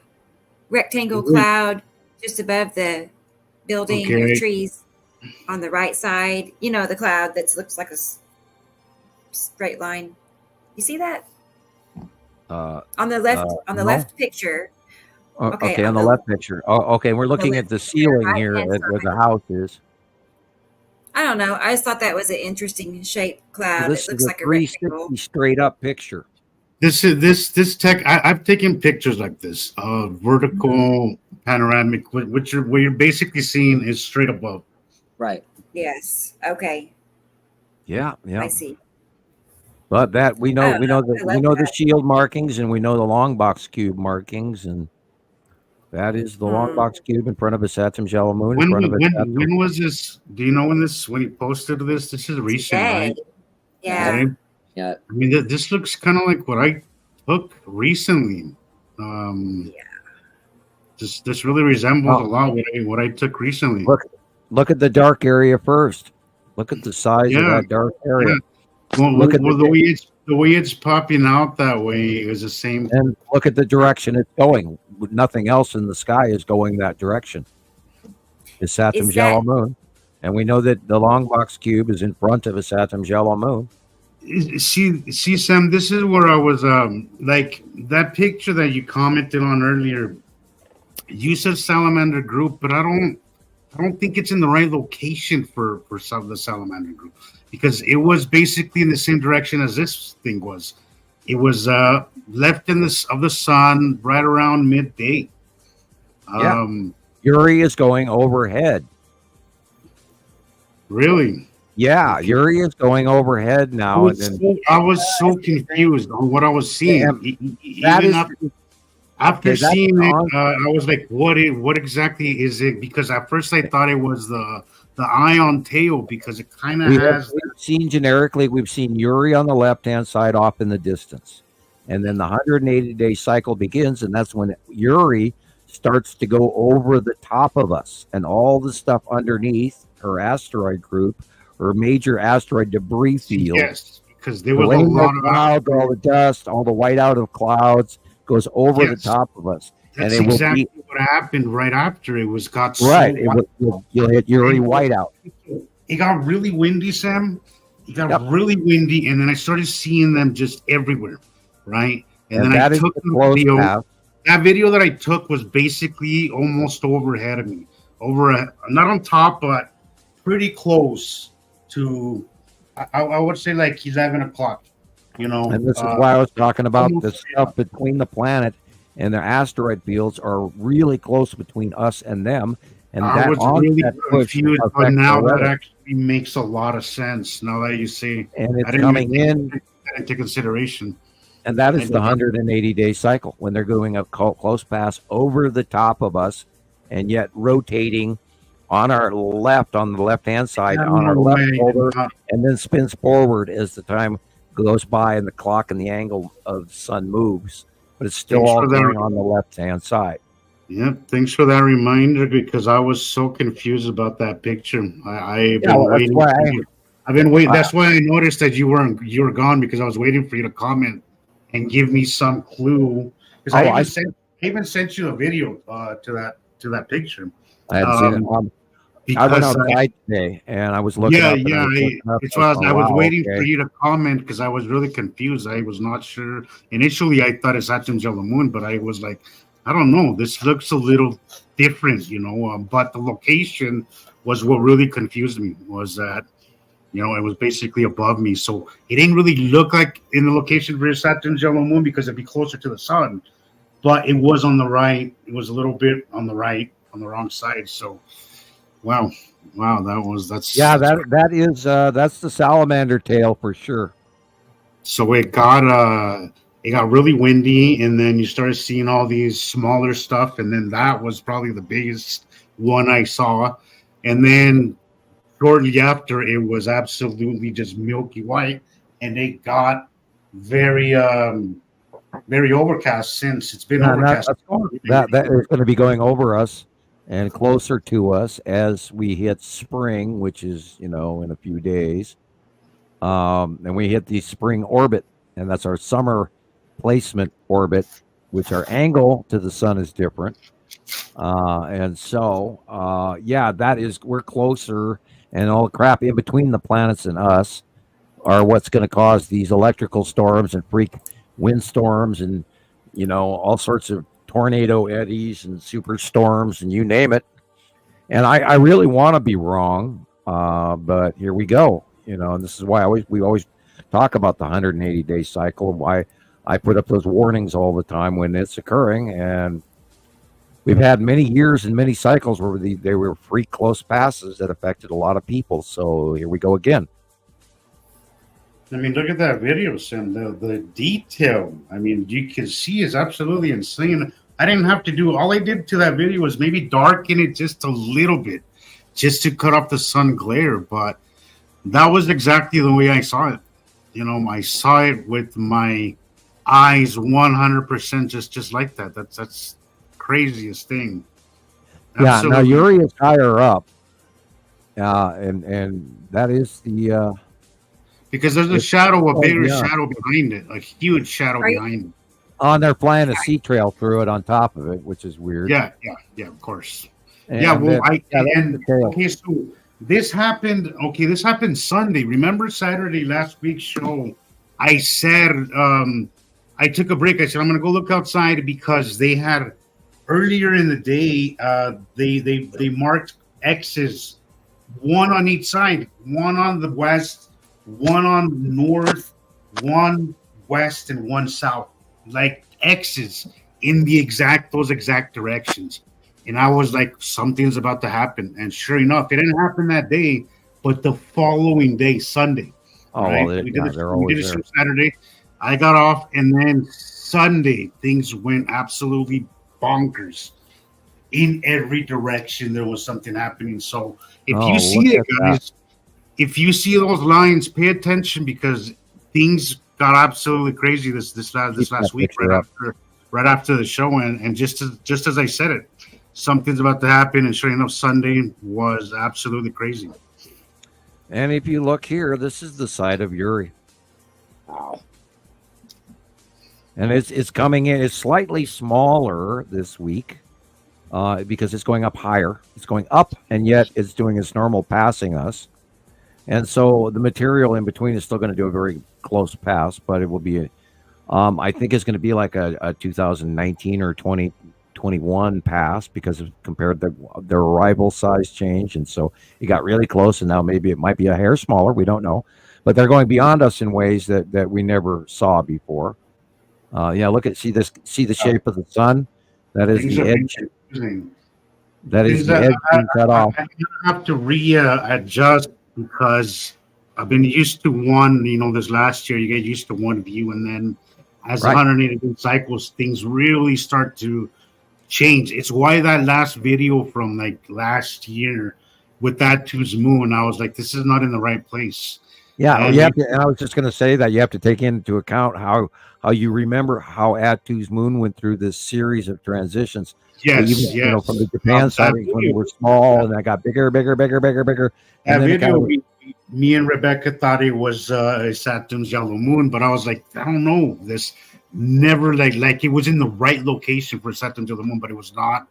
rectangle cloud just above the building or trees on the right side, the cloud that looks like a straight line. You see that on the left left picture? Okay, on the left picture. Oh, okay. We're looking at the ceiling here where the house is. I don't know. I just thought that was an interesting shaped cloud. This it looks is like a 360 rectangle. straight up picture. This tech. I've taken pictures like this, vertical panoramic, where you're basically seeing is straight above. Right. Yes. Okay. Yeah. I see. But that we know that. the shield markings, and we know the long box cube markings, and that is the long box cube in front of a Saturn's yellow moon. When was this? Do you know when he posted this? This is recent, right? Yeah. Right? Yeah. I mean, this looks kind of like what I took recently. This really resembles a lot what I took recently. Look at the dark area first. Look at the size of that dark area. Yeah. Well, the way it's popping out that way is the same. And look at the direction it's going. Nothing else in the sky is going that direction. The Saturn's yellow moon. And we know that the long box cube is in front of a Saturn's yellow moon. See, Sam, this is where I was like that picture that you commented on earlier. You said salamander group, but I don't think it's in the right location for the salamander group, because it was basically in the same direction as this thing was. It was left of the sun right around midday. Uri is going overhead. Really? Yeah, Uri is going overhead now. I was so confused on what I was seeing. After seeing it, I was like, what exactly is it? Because at first I thought it was the ion tail, because it kind of has. We've seen Uri on the left-hand side off in the distance. And then the 180-day cycle begins, and that's when Uri starts to go over the top of us. And all the stuff underneath her asteroid group, her major asteroid debris field. Yes, because there was a lot of clouds, all the dust, all the whiteout of clouds goes over the top of us. That's exactly what happened right after it was got right. You'll hit Uri whiteout. It got really windy, Sam. It got really windy, and then I started seeing them just everywhere, right? And then I took the video. Path. That video that I took was basically almost overhead of me, not on top, but pretty close to, I would say like 11 o'clock. And this is why I was talking about the stuff between the planet and their asteroid fields are really close between us and them. And I was really confused, but now that actually makes a lot of sense. Now that you say, and it's coming into consideration. And that is the 180-day cycle, when they're going a close pass over the top of us, and yet rotating on our left, on the left-hand side, on our left shoulder, and then spins forward as the time goes by and the clock and the angle of the sun moves. But it's still all going on the left-hand side. Yep. Thanks for that reminder, because I was so confused about that picture. I've been waiting. That's why I noticed that you were gone, because I was waiting for you to comment and give me some clue. Because I even sent you a video to that picture. I hadn't seen it. I went outside today and I was looking. I was waiting for you to comment, because I was really confused. I was not sure. Initially, I thought it's Saturn's yellow moon, but I was like, I don't know. This looks a little different, But the location was what really confused me. Was that it was basically above me, so it didn't really look like in the location for Saturn's yellow moon, because it'd be closer to the sun. But it was on the right. It was a little bit on the right, on the wrong side. So. Wow, that's that's the salamander tail for sure. So it got really windy, and then you started seeing all these smaller stuff, and then that was probably the biggest one I saw. And then shortly after, it was absolutely just milky white, and it got very overcast since. It's been overcast. That is going to be going over us and closer to us as we hit spring, which is, in a few days. And we hit the spring orbit, and that's our summer placement orbit, which our angle to the sun is different. And so, we're closer, and all the crap in between the planets and us are what's going to cause these electrical storms and freak windstorms and, all sorts of tornado eddies and super storms and you name it. And I really want to be wrong, but here we go. And this is why we always talk about the 180-day cycle, and why I put up those warnings all the time when it's occurring. And we've had many years and many cycles where they were freak close passes that affected a lot of people. So here we go again. I mean, look at that video, Sam. The detail, you can see is absolutely insane. I didn't have to do, all I did to that video was maybe darken it just a little bit, just to cut off the sun glare. But that was exactly the way I saw it. I saw it with my eyes 100% just like that. That's craziest thing. Yeah, now Absolutely. Uri is higher up, and that is the Because there's a it's shadow, a bigger yeah. shadow behind it, a huge shadow Right. behind it. Oh, and they're flying a sea trail through it on top of it, which is weird. Yeah, of course. And Yeah, well, that's the tail. okay, so this happened. Okay, this happened Sunday. Remember Saturday last week's show? I said I took a break. I said I'm going to go look outside because they had earlier in the day. They marked X's, one on each side, one on the west, one on the north, one west, and one south, like X's in those exact directions. And I was like, something's about to happen. And sure enough, it didn't happen that day, but the following day, Sunday. Oh, right? well, we yeah, did they're we always did a there. show Saturday. I got off, and then Sunday, things went absolutely bonkers. In every direction, there was something happening. So if Oh, you look see it, at that. guys, if you see those lines, pay attention because things got absolutely crazy this Keep last that week, picture up. right after the show, and just as I said it, something's about to happen. And sure enough, Sunday was absolutely crazy. And if you look here, this is the side of Uri. Wow. And it's coming in. It's slightly smaller this week because it's going up higher. It's going up, and yet it's doing its normal passing us. And so the material in between is still going to do a very close pass, but it will be, I think it's going to be like a 2019 or 2021 pass because of compared to their arrival size change. And so it got really close, and now maybe it might be a hair smaller. We don't know. But they're going beyond us in ways that we never saw before. See the shape of the sun. That is Things the are edge. confusing. That is Things the are- edge being cut off. I have to readjust because I've been used to one. This last year, you get used to one view, and then as Right. 180 cycles, things really start to change. It's why that last video from like last year with that Tu's moon, I was like, this is not in the right place. Yeah, And you have to, and I was just going to say that you have to take into account how you remember how Atu's moon went through this series of transitions. Yes, Even, yes. from the Japan side when they were small, and that got bigger. That And then it video, kind of, me and Rebecca thought it was Saturn's yellow moon, but I was like, I don't know. This never like it was in the right location for Saturn's yellow moon, but it was not.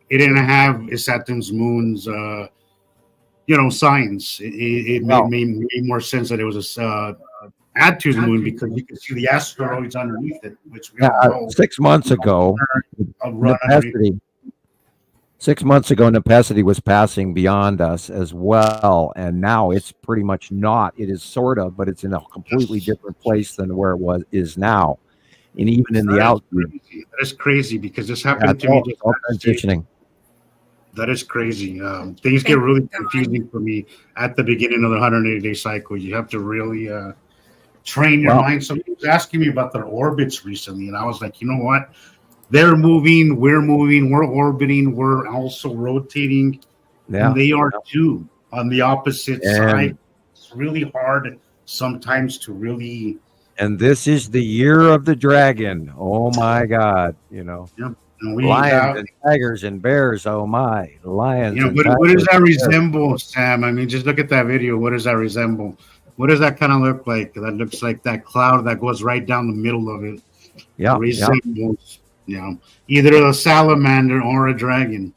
It didn't have Saturn's moon's signs. It made more sense that it was a Atu's moon because you can see the asteroids underneath it, which we all know. 6 months ago, Run underneath. 6 months ago, Nepesity was passing beyond us as well, and now it's pretty much not. It is sort of, but it's in a completely different place than where it is now, and even in the out. That is crazy because this happened to me just all last year. transitioning. That is crazy. Things get really confusing for me at the beginning of the 180-day cycle. You have to really train your mind. Somebody was asking me about their orbits recently, and I was like, you know what? They're moving, we're orbiting, we're also rotating. Yeah. And they are too on the opposite side. It's really hard sometimes to really. And this is the year of the dragon. Oh my God! Yep. Lions and tigers and bears. Oh my, lions. What does that resemble, Sam? I mean, just look at that video. What does that resemble? What does that kind of look like? That looks like that cloud that goes right down the middle of it. Yeah. It resembles, either a salamander or a dragon.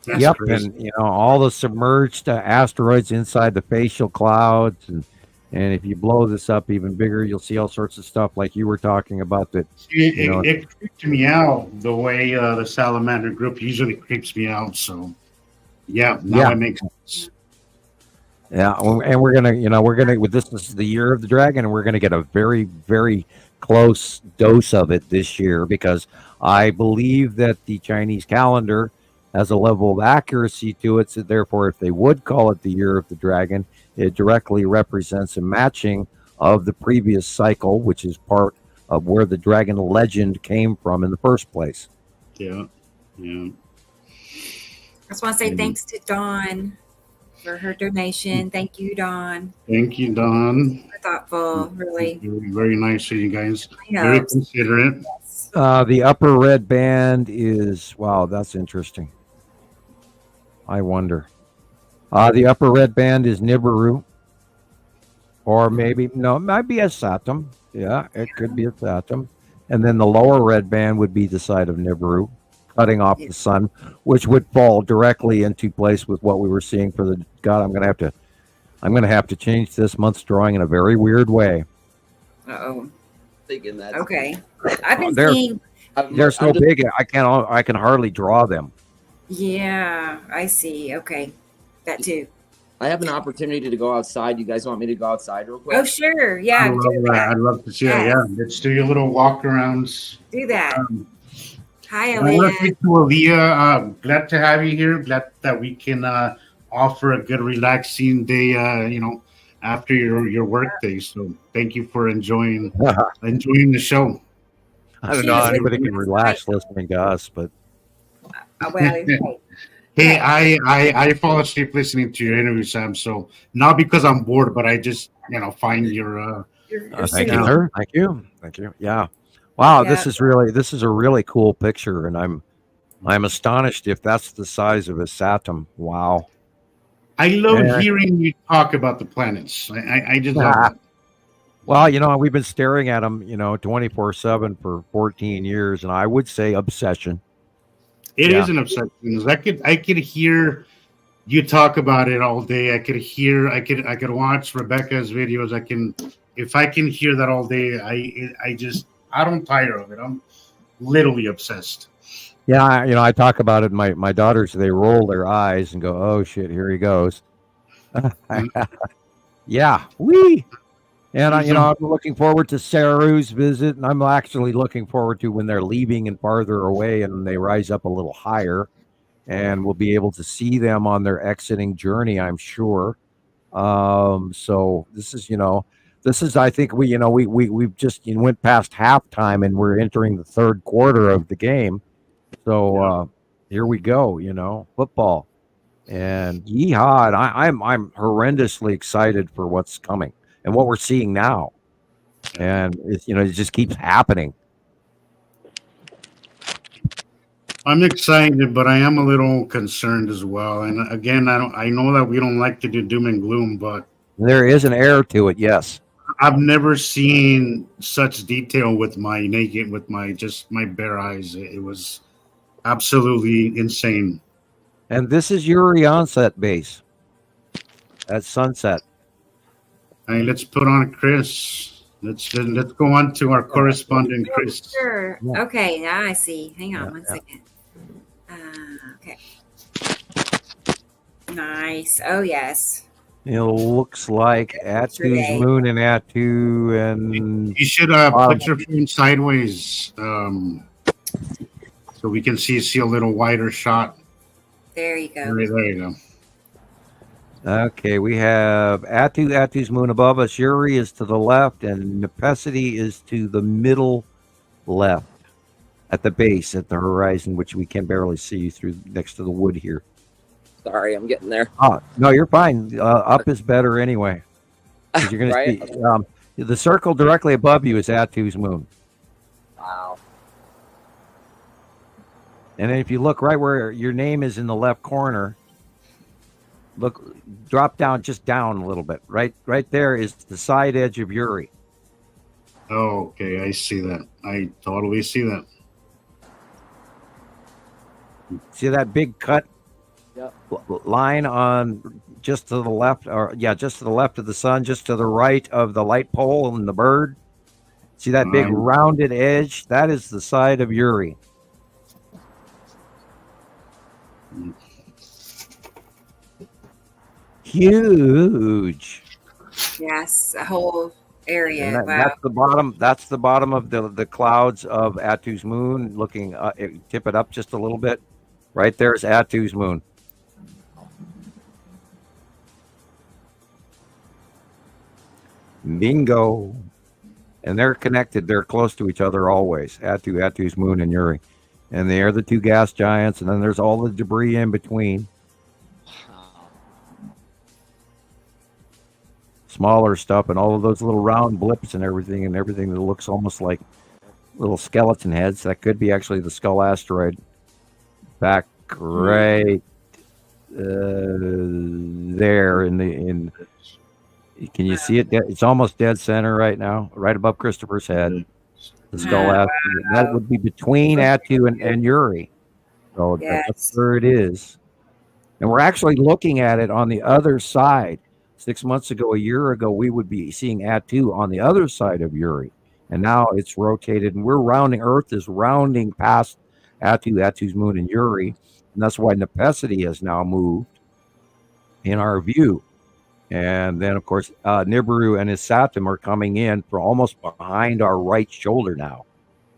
That's crazy. And all the submerged asteroids inside the facial clouds, and if you blow this up even bigger, you'll see all sorts of stuff like you were talking about. That it creeped me out the way the salamander group usually creeps me out. So, it makes sense. Yeah, and we're gonna this is the year of the dragon, and we're gonna get a very, very close dose of it this year because I believe that the Chinese calendar has a level of accuracy to it. So therefore, if they would call it the year of the dragon, it directly represents a matching of the previous cycle, which is part of where the dragon legend came from in the first place. Yeah. I just want to say thanks to Dawn for her donation. Thank you, Dawn. Thank you, Dawn. Thoughtful, really. Very, very nice of you guys. Yeah. Very considerate. Yes. The upper red band is, wow, that's interesting. I wonder. The upper red band is Nibiru, or maybe, no, it might be a Saturn. Yeah, it could be a Saturn. And then the lower red band would be the side of Nibiru, cutting off the sun, which would fall directly into place with what we were seeing for the, God, I'm going to have to change this month's drawing in a very weird way. Uh-oh. Thinking that. Okay. I've been They're- seeing. They're so big, I can hardly draw them. Yeah, I see. Okay. That too. I have an opportunity to go outside. You guys want me to go outside real quick? Oh, sure. Yeah. I'd love to see it. Yeah, let's do your little walk arounds. Do that. Hi, I want to Aaliyah. say to Aaliyah, glad to have you here. Glad that we can offer a good, relaxing day. After your work day. So thank you for enjoying the show. I don't know how anybody can relax listening to us, but Hey, I fall asleep listening to your interview, Sam. So not because I'm bored, but I just find your thank you, sir. Thank you. Yeah. Wow, this is a really cool picture, and I'm astonished if that's the size of a Saturn. Wow. I love hearing you talk about the planets. I just love that. Well, we've been staring at them, 24/7 for 14 years, and I would say obsession. It is an obsession. I could hear you talk about it all day. I could watch Rebecca's videos. If I can hear that all day, I don't tire of it. I'm literally obsessed. Yeah, I talk about it. My daughters, they roll their eyes and go, "Oh shit, here he goes." Yeah, and I'm looking forward to Saru's visit, and I'm actually looking forward to when they're leaving and farther away, and they rise up a little higher, and we'll be able to see them on their exiting journey, I'm sure. So this is, I think we've just went past halftime, and we're entering the third quarter of the game. So here we go, football, and yeehaw! And I'm horrendously excited for what's coming and what we're seeing now, and it just keeps happening. I'm excited, but I am a little concerned as well. And again, I know that we don't like to do doom and gloom, but there is an air to it. Yes, I've never seen such detail with my bare eyes. It was absolutely insane. And this is Yuri onset base at sunset. All right, let's put on Chris. Let's go on to our correspondent, Chris. Sure. Yeah. Okay, now I see. Hang on one second. Okay. Nice. Oh, yes. It looks like Atu's moon and Atu, and you should put your phone sideways so we can see a little wider shot. There you go. There you go. Okay, we have Atu's moon above us. Yuri is to the left, and Nepesity is to the middle left at the base, at the horizon, which we can barely see through next to the wood here. Sorry, I'm getting there. Oh, no, you're fine. Up is better anyway. You're going right? to see the circle directly above you is Atu's moon. Wow. And then if you look right where your name is in the left corner, drop down, just down a little bit. Right there is the side edge of Yuri. Oh, okay, I see that. I totally see that. See that big cut line on just to the left, just to the left of the sun, just to the right of the light pole and the bird. See that big rounded edge? That is the side of Yuri. Huge. Yes, a whole area. Wow. That's the bottom of the clouds of Atu's moon. Looking, tip it up just a little bit. Right there is Atu's moon. Bingo. And they're connected. They're close to each other always. Atu's moon, and Yuri. And they are the two gas giants. And then there's all the debris in between. Smaller stuff and all of those little round blips and everything that looks almost like little skeleton heads. That could be actually the skull asteroid back right there in. Can you see it? It's almost dead center right now, right above Christoper's head. The skull asteroid. That would be between Attu and Uri. So that's where it is. And we're actually looking at it on the other side. 6 months ago, a year ago, we would be seeing Attu on the other side of Uri. And now it's rotated, and we're rounding. Earth is rounding past Attu's moon, and Uri. And that's why Nepacity has now moved in our view. And then, of course, Nibiru and his Saturn are coming in from almost behind our right shoulder now.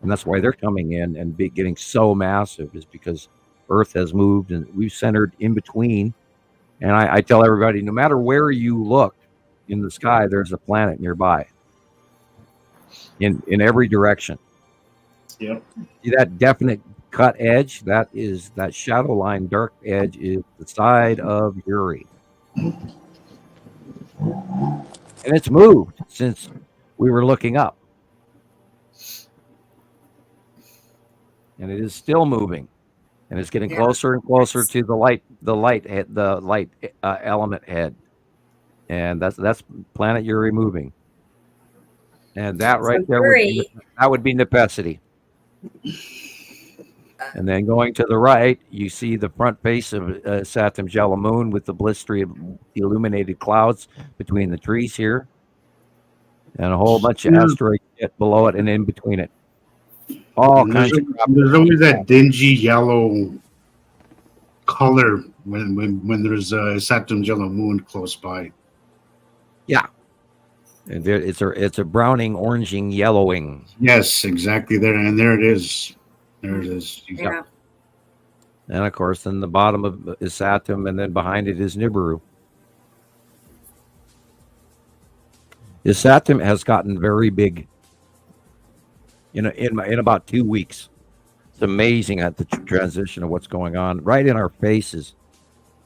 And that's why they're coming in and getting so massive, is because Earth has moved and we've centered in between. And I tell everybody, no matter where you look in the sky, there's a planet nearby in every direction. Yep. See that definite cut edge? That shadow line, dark edge, is the side of Uri. And it's moved since we were looking up. And it is still moving. And it's getting closer and closer to the light element head. And that's planet Uri moving. And that right there would be Nepacity. And then going to the right, you see the front face of Saturn's yellow moon with the blistery of illuminated clouds between the trees here. And a whole bunch of asteroids below it and in between it. All kinds of crap. There's always that dingy yellow color when there's a Saturn's yellow moon close by. Yeah. And it's a browning, oranging, yellowing. Yes, exactly there. And there it is. There it is. Yeah. And of course, then the bottom of is Saturn, and then behind it is Nibiru. The Saturn has gotten very big in about 2 weeks. It's amazing at the transition of what's going on right in our faces.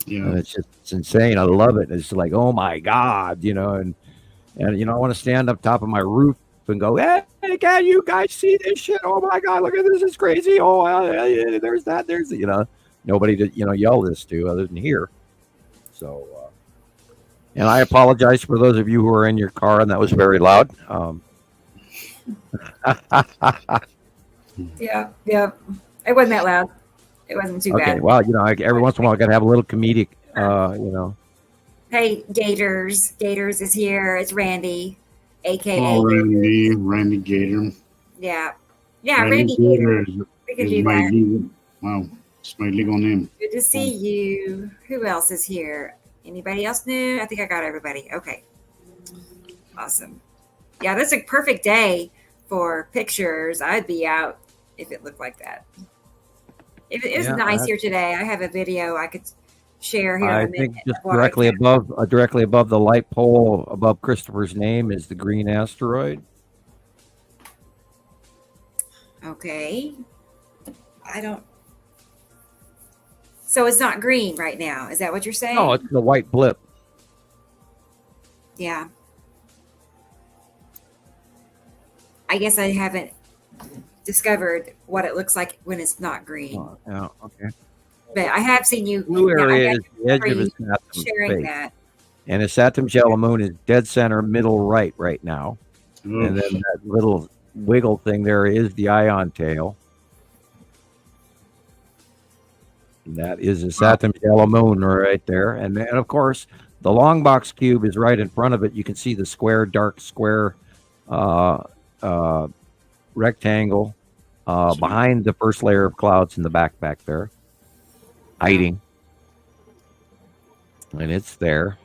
Yeah, and it's insane. I love it. It's like, oh my God, and I want to stand up top of my roof and go, hey, can you guys see this shit? Oh my God, look at this! It's crazy. Oh, there's that. There's nobody to yell this to other than here. So, and I apologize for those of you who are in your car, and that was very loud. Yeah. It wasn't that loud. It wasn't too bad. Okay, well, every once in a while I got to have a little comedic, Hey, Gators is here. It's Randy, aka Randy Gator. Yeah, Randy Gator. We could do that. Wow, it's my legal name. Good to see you. Who else is here? Anybody else new? I think I got everybody. Okay, awesome. Yeah, that's a perfect day for pictures. I'd be out if it looked like that. If it was nice here today, I have a video I could share here. I think just directly above the light pole above Christoper's name is the green asteroid. Okay. So it's not green right now. Is that what you're saying? No, it's the white blip. Yeah. I guess I haven't discovered what it looks like when it's not green. Oh, yeah, okay. But I have seen you. Blue area is the edge of his sharing that. And his Saturn's yellow moon is dead center middle right now. And then that little wiggle thing there is the ion tail. And that is a Saturn's yellow moon right there. And then, of course, the long box cube is right in front of it. You can see the dark square rectangle behind the first layer of clouds in the back there, hiding. And it's there.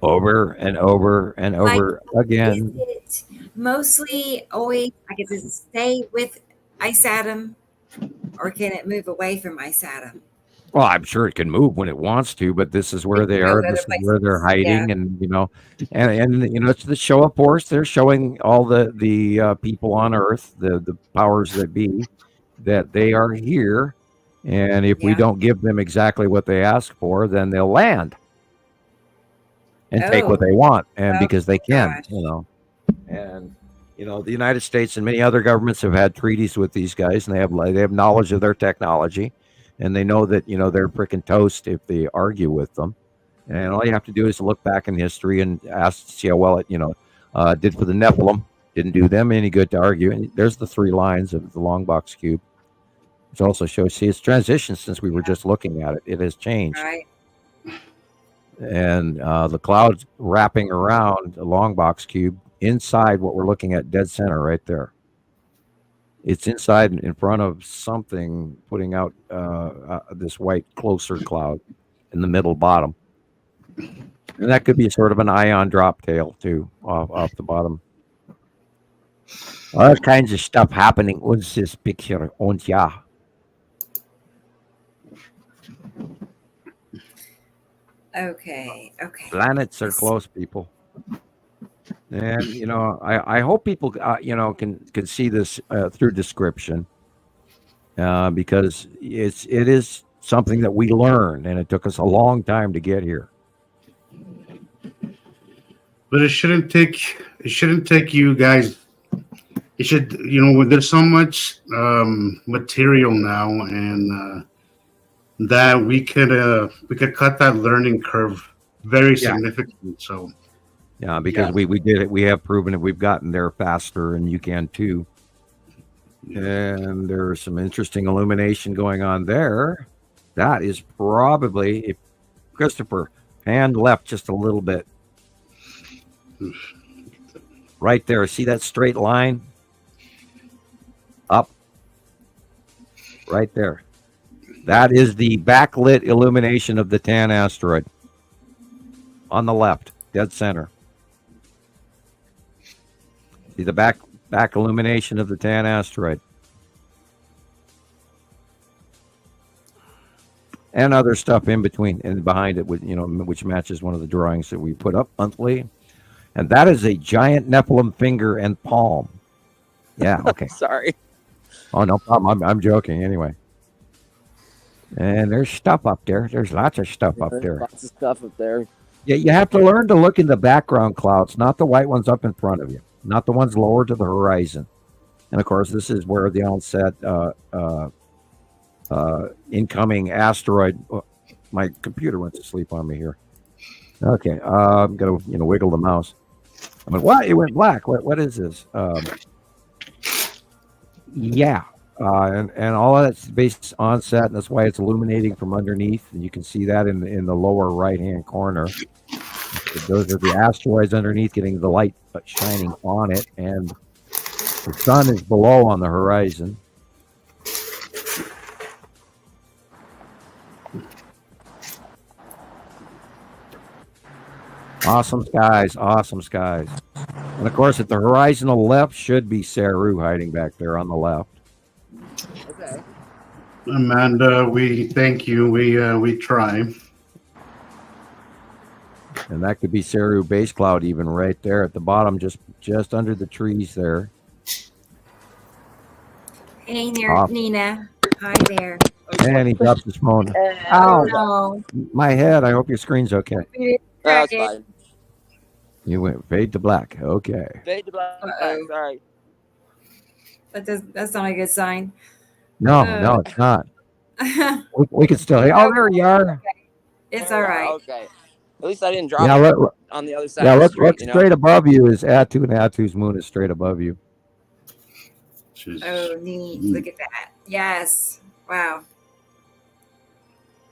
Over and over and over again. Is it mostly always, does it stay with Ice Atom, or can it move away from Ice Atom? Well, I'm sure it can move when it wants to, but this is where they are. This is where they're hiding, and it's the show of force. They're showing all the people on Earth, the powers that be, that they are here, and if we don't give them exactly what they ask for, then they'll land and take what they want, and because they can, and The United States and many other governments have had treaties with these guys, and they have knowledge of their technology, and they know that they're freaking toast if they argue with them. And all you have to do is look back in history and ask to see how well it did for the Nephilim. Didn't do them any good to argue. And there's the 3 lines of the long box cube, which also shows. See, it's transitioned since we were just looking at it. It has changed. Right. And the clouds wrapping around the long box cube inside what we're looking at, dead center right there. It's inside in front of something putting out this white closer cloud in the middle bottom. And that could be sort of an ion drop tail too off the bottom. All kinds of stuff happening on this picture. Und ja. Okay. Planets are close, people. And I hope people can see this through description, because it is something that we learned, and it took us a long time to get here. But it shouldn't take you guys. It should, there's so much material now, and that we could cut that learning curve very significantly. So. Yeah, because we did it. We have proven it. We've gotten there faster, and you can too. And there's some interesting illumination going on there. That is probably, if Christoper, hand left just a little bit. Right there. See that straight line? Up. Right there. That is the backlit illumination of the Tan asteroid. On the left, dead center. See the back illumination of the Tan asteroid. And other stuff in between and behind it, which matches one of the drawings that we put up monthly. And that is a giant Nephilim finger and palm. Yeah, okay. Sorry. Oh, no problem. I'm joking anyway. And there's stuff up there. There's lots of stuff up there. Lots of stuff up there. Yeah, you have to learn to look in the background clouds, not the white ones up in front of you, not the ones lower to the horizon. And of course, this is where the onset incoming asteroid. Oh, my computer went to sleep on me here. Okay, I'm gonna wiggle the mouse. I mean, what? It went black. What is this? And all of that's based onset, and that's why it's illuminating from underneath. And you can see that in the lower right hand corner. Those are the asteroids underneath getting the light shining on it, and the sun is below on the horizon. Awesome skies. And of course, at the horizontal left should be Saru hiding back there on the left. Okay. Amanda, we thank you. We try. And that could be Saru base cloud even right there at the bottom, just under the trees there. Hey there, Nina. Hi there. And he drops his phone. Oh, no. My head. I hope your screen's okay. That's fine. You went fade to black. Okay. Fade to black. Sorry. That's not a good sign. No, it's not. we can still. Oh, there you are. Okay. It's all right. Okay. At least I didn't drop it on the other side. Yeah, look straight above you is Atu, and Atu's moon is straight above you. Oh, neat. Look at that. Yes. Wow.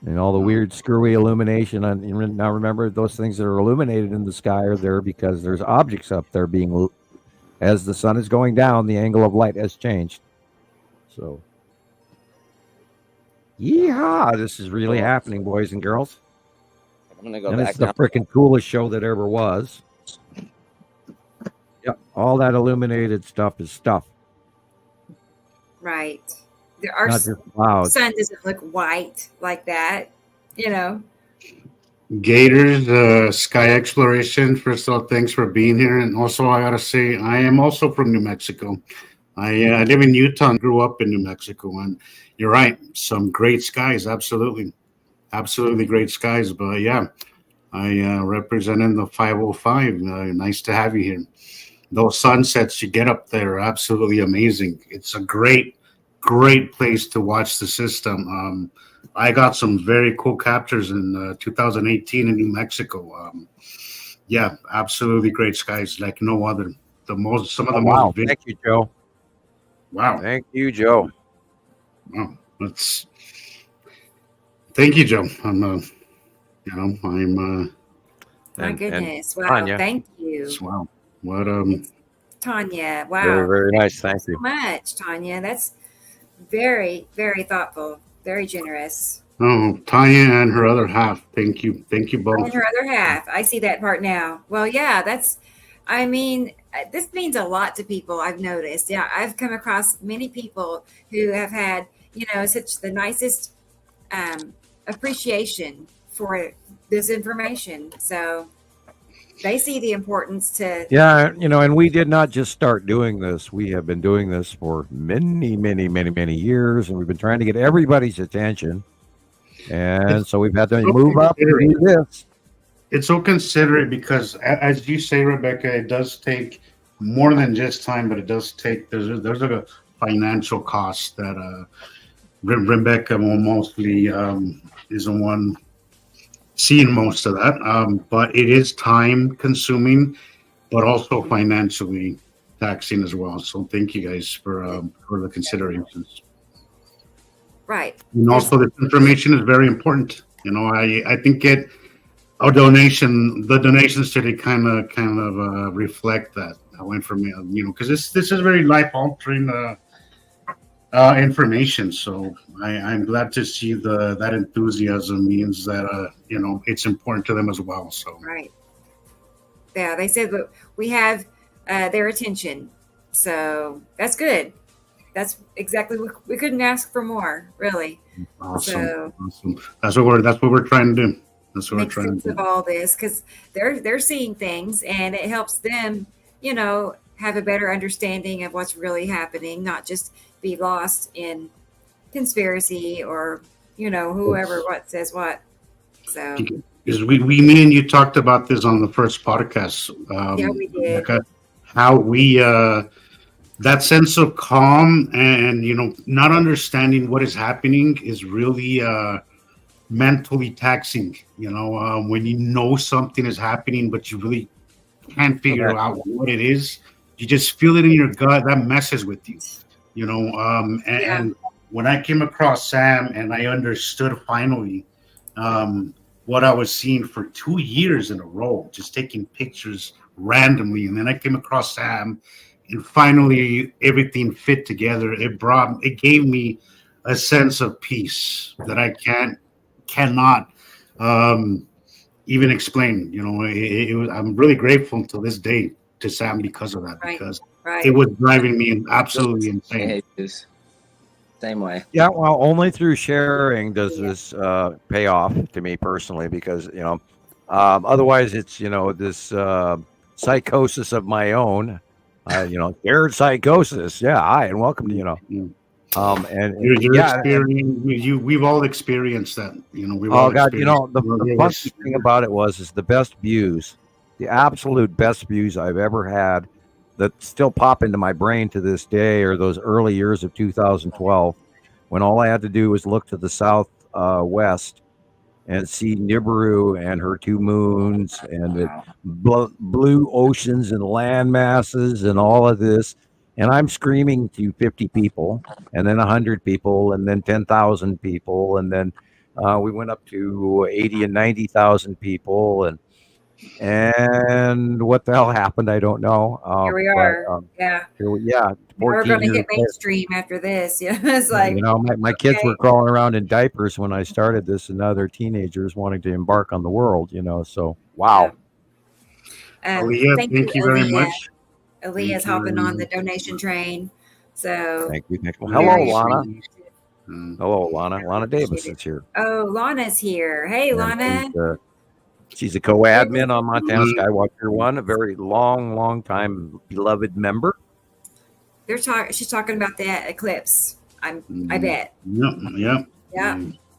And all the weird, screwy illumination. Now, remember, those things that are illuminated in the sky are there because there's objects up there being, as the sun is going down, the angle of light has changed. So, yeehaw! This is really happening, boys and girls. I'm gonna go and back. It's the freaking coolest show that ever was. Yep, all that illuminated stuff is stuff. Right. Our sun doesn't look white like that, Gators, Sky Exploration. First of all, thanks for being here. And also, I gotta say, I am also from New Mexico. I live in Utah and grew up in New Mexico. And you're right, some great skies, absolutely great skies. But yeah, I represent in the 505. Nice to have you here. those sunsets you get up there are absolutely amazing. It's a great place to watch the system. I got some very cool captures in 2018 in New Mexico. Yeah, absolutely great skies like no other. Some of the Wow. most. Thank you, Joe. Wow. Thank you, Joe. Wow. Thank you, Joe. My goodness. Wow. Tanya. Thank you. Wow. What Tanya. Wow. Very, very nice. Thank you so much, Tanya. That's very, very thoughtful. Very generous. Oh, Tanya and her other half. Thank you both. And her other half. I see that part now. Well, yeah, this means a lot to people. I've noticed. Yeah, I've come across many people who have had, such the nicest appreciation for this information. So they see the importance to. Yeah, and we did not just start doing this. We have been doing this for many, many, many, many years, and we've been trying to get everybody's attention. And so we've had to move up and do this. It's so considerate because, as you say, Rebecca, it does take more than just time, but it does take. There's a financial cost that Rebecca mostly is the one seeing most of that. But it is time consuming, but also financially taxing as well. So thank you guys for the considerations. Right. And also, this information is very important. I think the donations today kind of reflect that information. Because this is very life altering information. So I'm glad to see that enthusiasm means that it's important to them as well. So right. Yeah, they said that we have their attention, so that's good. That's exactly we couldn't ask for more, really. Awesome. That's what we're trying to do. That's what we're trying to do. Of all this, because they're seeing things, and it helps them, have a better understanding of what's really happening, not just be lost in conspiracy or whoever what says what. So because me and you talked about this on the first podcast. Yeah, we did. How we that sense of calm and not understanding what is happening is really mentally taxing. When you know something is happening but you really can't figure out what it is, you just feel it in your gut. That messes with you. And when I came across Sam and I understood finally what I was seeing for 2 years in a row, just taking pictures randomly, and then I came across Sam. And finally, everything fit together. It gave me a sense of peace that I cannot even explain. I'm really grateful to this day to Sam because of that, because it was driving me absolutely insane. Same way. Yeah, well, only through sharing does this pay off to me personally, because otherwise it's this psychosis of my own. Shared psychosis. Yeah, hi, and welcome to and your experience. We've all experienced that. The funny thing about it is the best views, the absolute best views I've ever had that still pop into my brain to this day are those early years of 2012, when all I had to do was look to the southwest and see Nibiru and her two moons and the blue oceans and land masses and all of this. And I'm screaming to 50 people and then 100 people and then 10,000 people. And then we went up to 80 and 90,000 people. And what the hell happened? I don't know. Here we are. We're going to hit mainstream after this. Yeah, it's like my kids were crawling around in diapers when I started this, and now they're teenagers wanting to embark on the world. So wow. Aaliyah, thank you very much. Aaliyah's hopping on the donation train. So thank you. Hello, Lana. Hello, Lana. Lana Davis is here. Oh, Lana's here. Hey, Lana. She's a co-admin on Montana Skywatcher One, a very long time beloved member. She's talking about the eclipse. I bet. Yeah.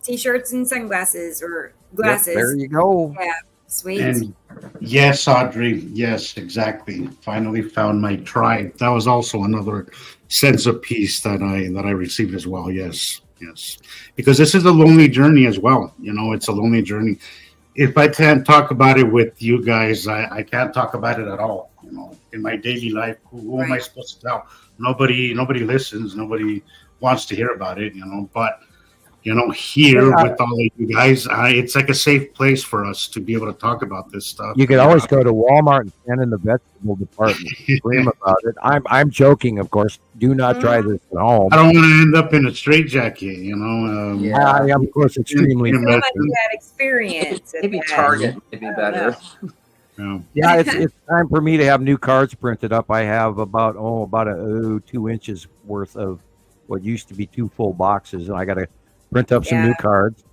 T-shirts and sunglasses or glasses. Yep, there you go. Yeah. Sweet. And yes, Audrey, yes, exactly. Finally found my tribe. That was also another sense of peace that I received as well. Yes, yes. Because this is a lonely journey as well. You know, it's a lonely journey. If I can't talk about it with you guys, I can't talk about it at all. You know, in my daily life, who am I supposed to tell? Nobody listens. Nobody wants to hear about it. You know, but you know, here with all of you guys, it's like a safe place for us to be able to talk about this stuff. You could always go to Walmart and stand in the vegetable department and scream about it. I'm joking, of course. Do not try this at home. I don't want to end up in a straitjacket, you know. I am, of course, extremely. I feel like you had experience. Maybe Target would be better. Yeah, it's time for me to have new cards printed up. I have about 2 inches worth of what used to be 2 full boxes, and I got to print up some new cards.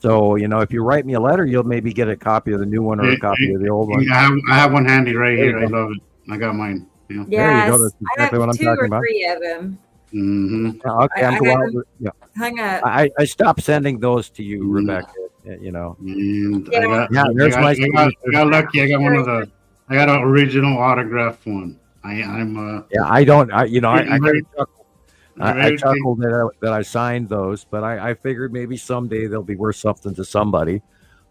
So, you know, if you write me a letter, you'll maybe get a copy of the new one or a copy of the old one. I have one handy right here. I love it. I got mine. Yeah. There you go. That's exactly what I'm talking about. 2 or 3 of them. Mm-hmm. Okay, I'm glad. Hung up. I stopped sending those to you, Rebecca. You know. And Yeah. I got lucky. I got one of the. I got an original autographed one. I'm. Yeah, I don't. I chuckled that I signed those, but I figured maybe someday they'll be worth something to somebody.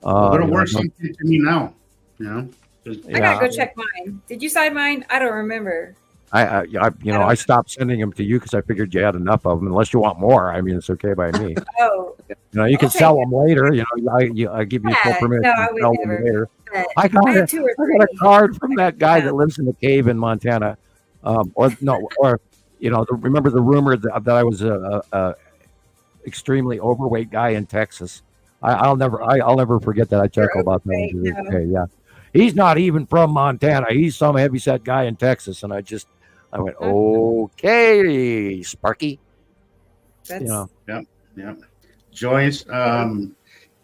They're worth something to me now. You know. I gotta go check mine. Did you sign mine? I don't remember. I stopped sending them to you because I figured you had enough of them. Unless you want more, I mean, it's okay by me. Oh, you know, you can sell them later. You know, I give you full permission no, I to would sell never. them later. But I got a card from that guy Yeah. that lives in the cave in Montana, remember the rumor that I was a extremely overweight guy in Texas. I'll never forget that. I chuckle about that. Okay, yeah. He's not even from Montana. He's some heavyset guy in Texas. And I went, okay, Sparky. That's, Yeah. Joyce, the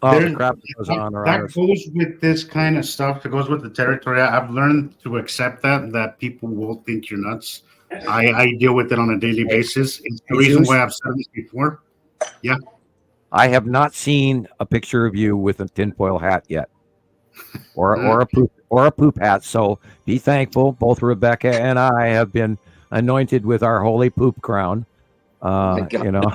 crap that goes on around that us. goes with this kind of stuff. That goes with the territory. I've learned to accept that people will think you're nuts. I deal with it on a daily basis. It's the reason why I've said this before. Yeah. I have not seen a picture of you with a tinfoil hat yet, or a poop hat. So be thankful. Both Rebecca and I have been anointed with our holy poop crown. You know,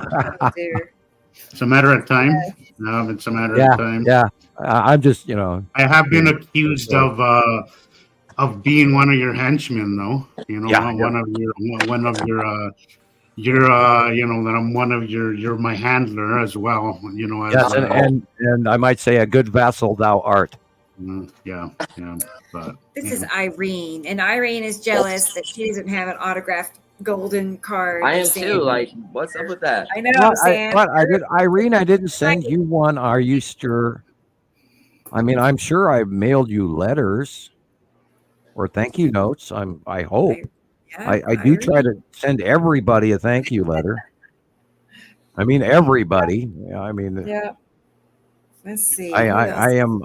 it's a matter of time. No, it's a matter of time. Yeah, I'm just, you know, I have been accused of being one of your henchmen, though. You know, one of your you know, that I'm one of you're my handler as well. You know, yes, and I might say a good vassal thou art. Yeah. But this is Irene, and Irene is jealous that she doesn't have an autographed golden card. I am Sam. too. Like, what's up with that? I know, Sam. Irene, I didn't send you one. Are you sure? I mean, I'm sure I mailed you letters or thank you notes. I hope. I do try to send everybody a thank you letter. I mean, everybody. I mean, yeah. Let's see. I am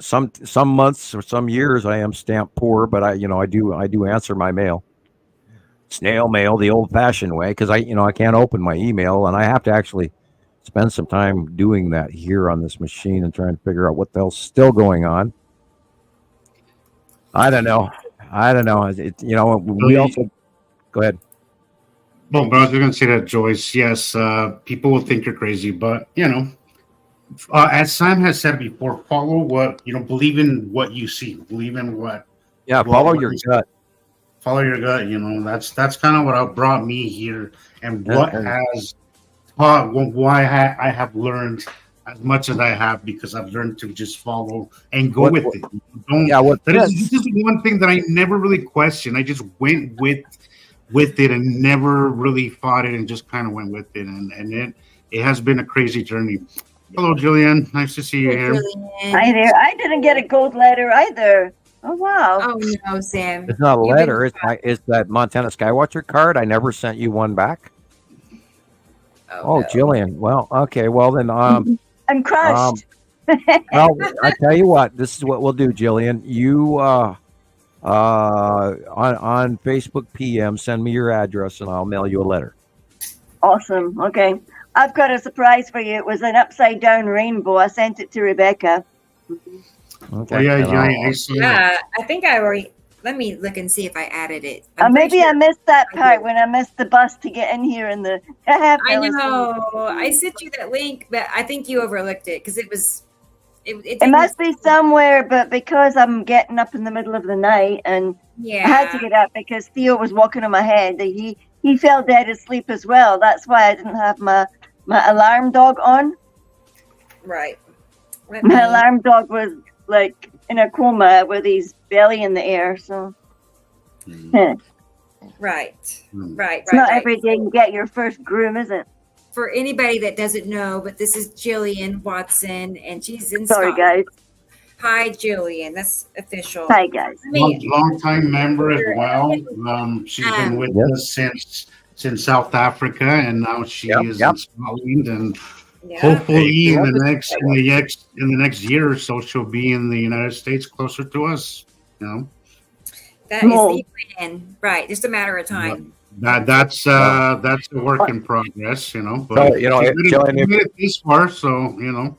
some months or some years I am stamped poor, but I do answer my mail. Snail mail the old-fashioned way, because I can't open my email, and I have to actually spend some time doing that here on this machine and trying to figure out what the hell's still going on. I don't know. We also go ahead. Well, but I was going to say that, Joyce. Yes, people will think you're crazy, but you know, as Sam has said before, follow what believe in what you see, believe in what. Yeah, follow your gut. Follow your gut. You know, that's kind of what brought me here, and what has why I have learned as much as I have, because I've learned to just follow and go with it. This is one thing that I never really questioned. I just went with it and never really fought it, and just kind of went with it, and it has been a crazy journey. Hello, Jillian. Nice to see you here. Hi there. I didn't get a gold letter either. Oh wow! Oh no, Sam. It's not a letter. It's that Montana Skywatcher card. I never sent you one back. Oh, no. Jillian. Well, okay. Well, then, I'm crushed. Well, I tell you what. This is what we'll do, Jillian. You on Facebook PM, send me your address, and I'll mail you a letter. Awesome. Okay. I've got a surprise for you. It was an upside down rainbow. I sent it to Rebecca. Okay. Oh, yeah, I saw that. Yeah, I think I already. Let me look and see if I added it. Maybe I missed that part when I missed the bus to get in here in the. I know. I sent you that link, but I think you overlooked it because it was. It must be somewhere, but because I'm getting up in the middle of the night, and I had to get up because Theo was walking on my head. He fell dead asleep as well. That's why I didn't have my alarm dog on. Right. My alarm dog was like in a coma with his belly in the air. So. Right. It's not every day you get your first groom, is it? For anybody that doesn't know, but this is Jillian Watson, and she's in Sorry, Scotland. guys. Hi, Jillian. That's official. Hi, guys. Long time member as well. She's been with us since South Africa, and now she is in Scotland. And hopefully, in the next year or so, she'll be in the United States, closer to us. You know. That is the plan, right? Just a matter of time. That's a work in progress, you know. But So, you know, if made it this far, so you know.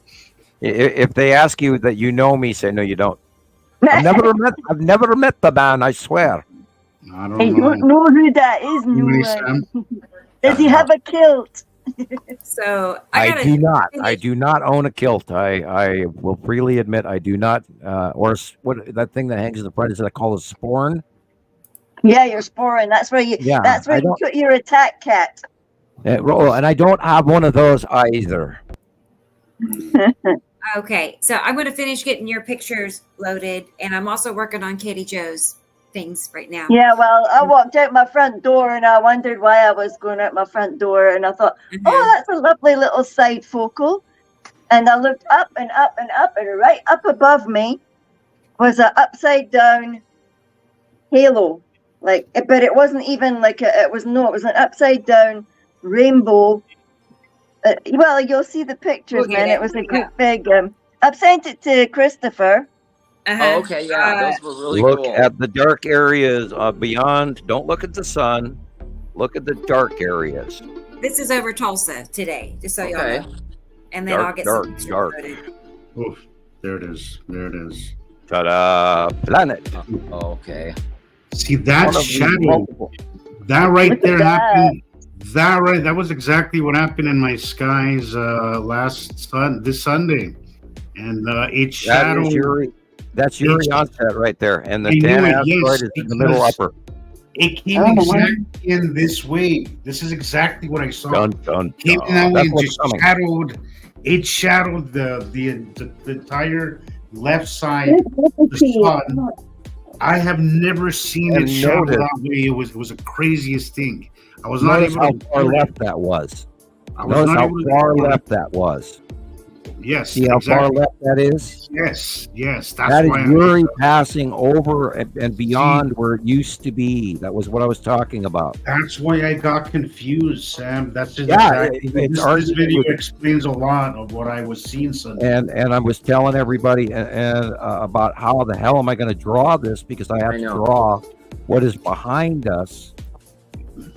If they ask you that you know me, say no, you don't. I've never met the man. I swear. I don't know who that is. No. Does he have a kilt? So I do not own a kilt. I will freely admit I do not. Or what that thing that hangs in the front is that called a sporn. Yeah, your sporn. That's where you. Yeah, that's where you put your attack cat. And I don't have one of those either. Okay, so I'm going to finish getting your pictures loaded, and I'm also working on Katie Joe's things right now. Yeah, well, I walked out my front door, and I wondered why I was going out my front door, and I thought, oh, that's a lovely little side focal. And I looked up and up and up, and right up above me was an upside down halo. But it wasn't even like it was an upside down rainbow. Well, you'll see the pictures, man. It was a great big. I've sent it to Christopher. Oh, okay, yeah, those were really look cool. at the dark areas beyond. Don't look at the sun. Look at the dark areas. This is over Tulsa today, just so y'all know. And then I'll get dark. Oof, there it is. Ta-da! Planet. Oh, okay. See that shadow? That right there happened. That was exactly what happened in my skies this Sunday, and it's shadow. That's Yuri onset right there, and the 10 asteroid is in the middle upper. It came exactly in this way. This is exactly what I saw. Came in that way and just shadowed. It shadowed the entire left side of the sun. I have never seen it shadow that way. It was the craziest thing. I was not able to. How far left that was. Notice how far left that was. Yes. See how far left that is? Yes. That is Yuri passing over and beyond where it used to be. That was what I was talking about. That's why I got confused, Sam. That's just this video explains a lot of what I was seeing Sunday. And I was telling everybody about how the hell am I going to draw this, because I have to draw what is behind us.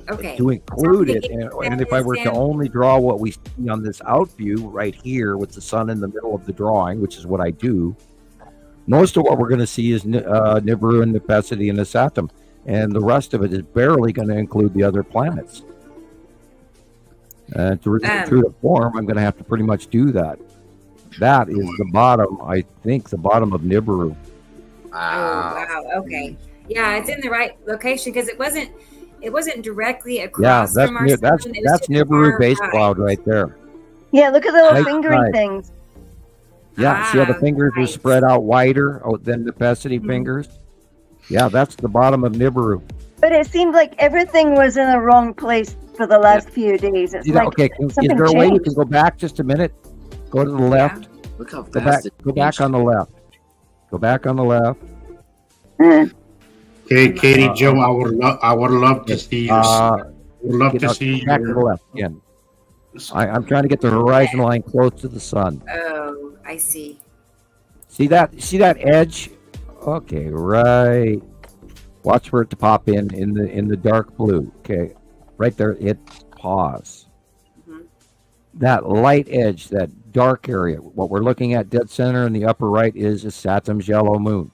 Okay. To include it, and if I were to only draw what we see on this out view right here with the sun in the middle of the drawing, which is what I do, most of what we're going to see is Nibiru and Nepacity and Asatum, and the rest of it is barely going to include the other planets. And to reach true to form, I'm going to have to pretty much do that. That is the bottom, I think, the bottom of Nibiru. Wow. Okay. Yeah, it's in the right location because it wasn't directly across from our sun. That's Nibiru base cloud right there. Yeah, look at the little fingering things. Yeah, see how the fingers are spread out wider than the Nepacity fingers? Yeah, that's the bottom of Nibiru. But it seemed like everything was in the wrong place for the last few days. It's okay, is there a way you can go back just a minute? Go to the left. Look how fast Go back on the left. Go back on the left. Okay, Katie Joe, I would love to see you. Would love to see you. Back to the left again. I'm trying to get the horizon line close to the sun. Oh, I see. See that edge? Okay, right. Watch for it to pop in the dark blue. Okay, right there. Hit pause. That light edge, that dark area. What we're looking at dead center in the upper right is Saturn's yellow moon.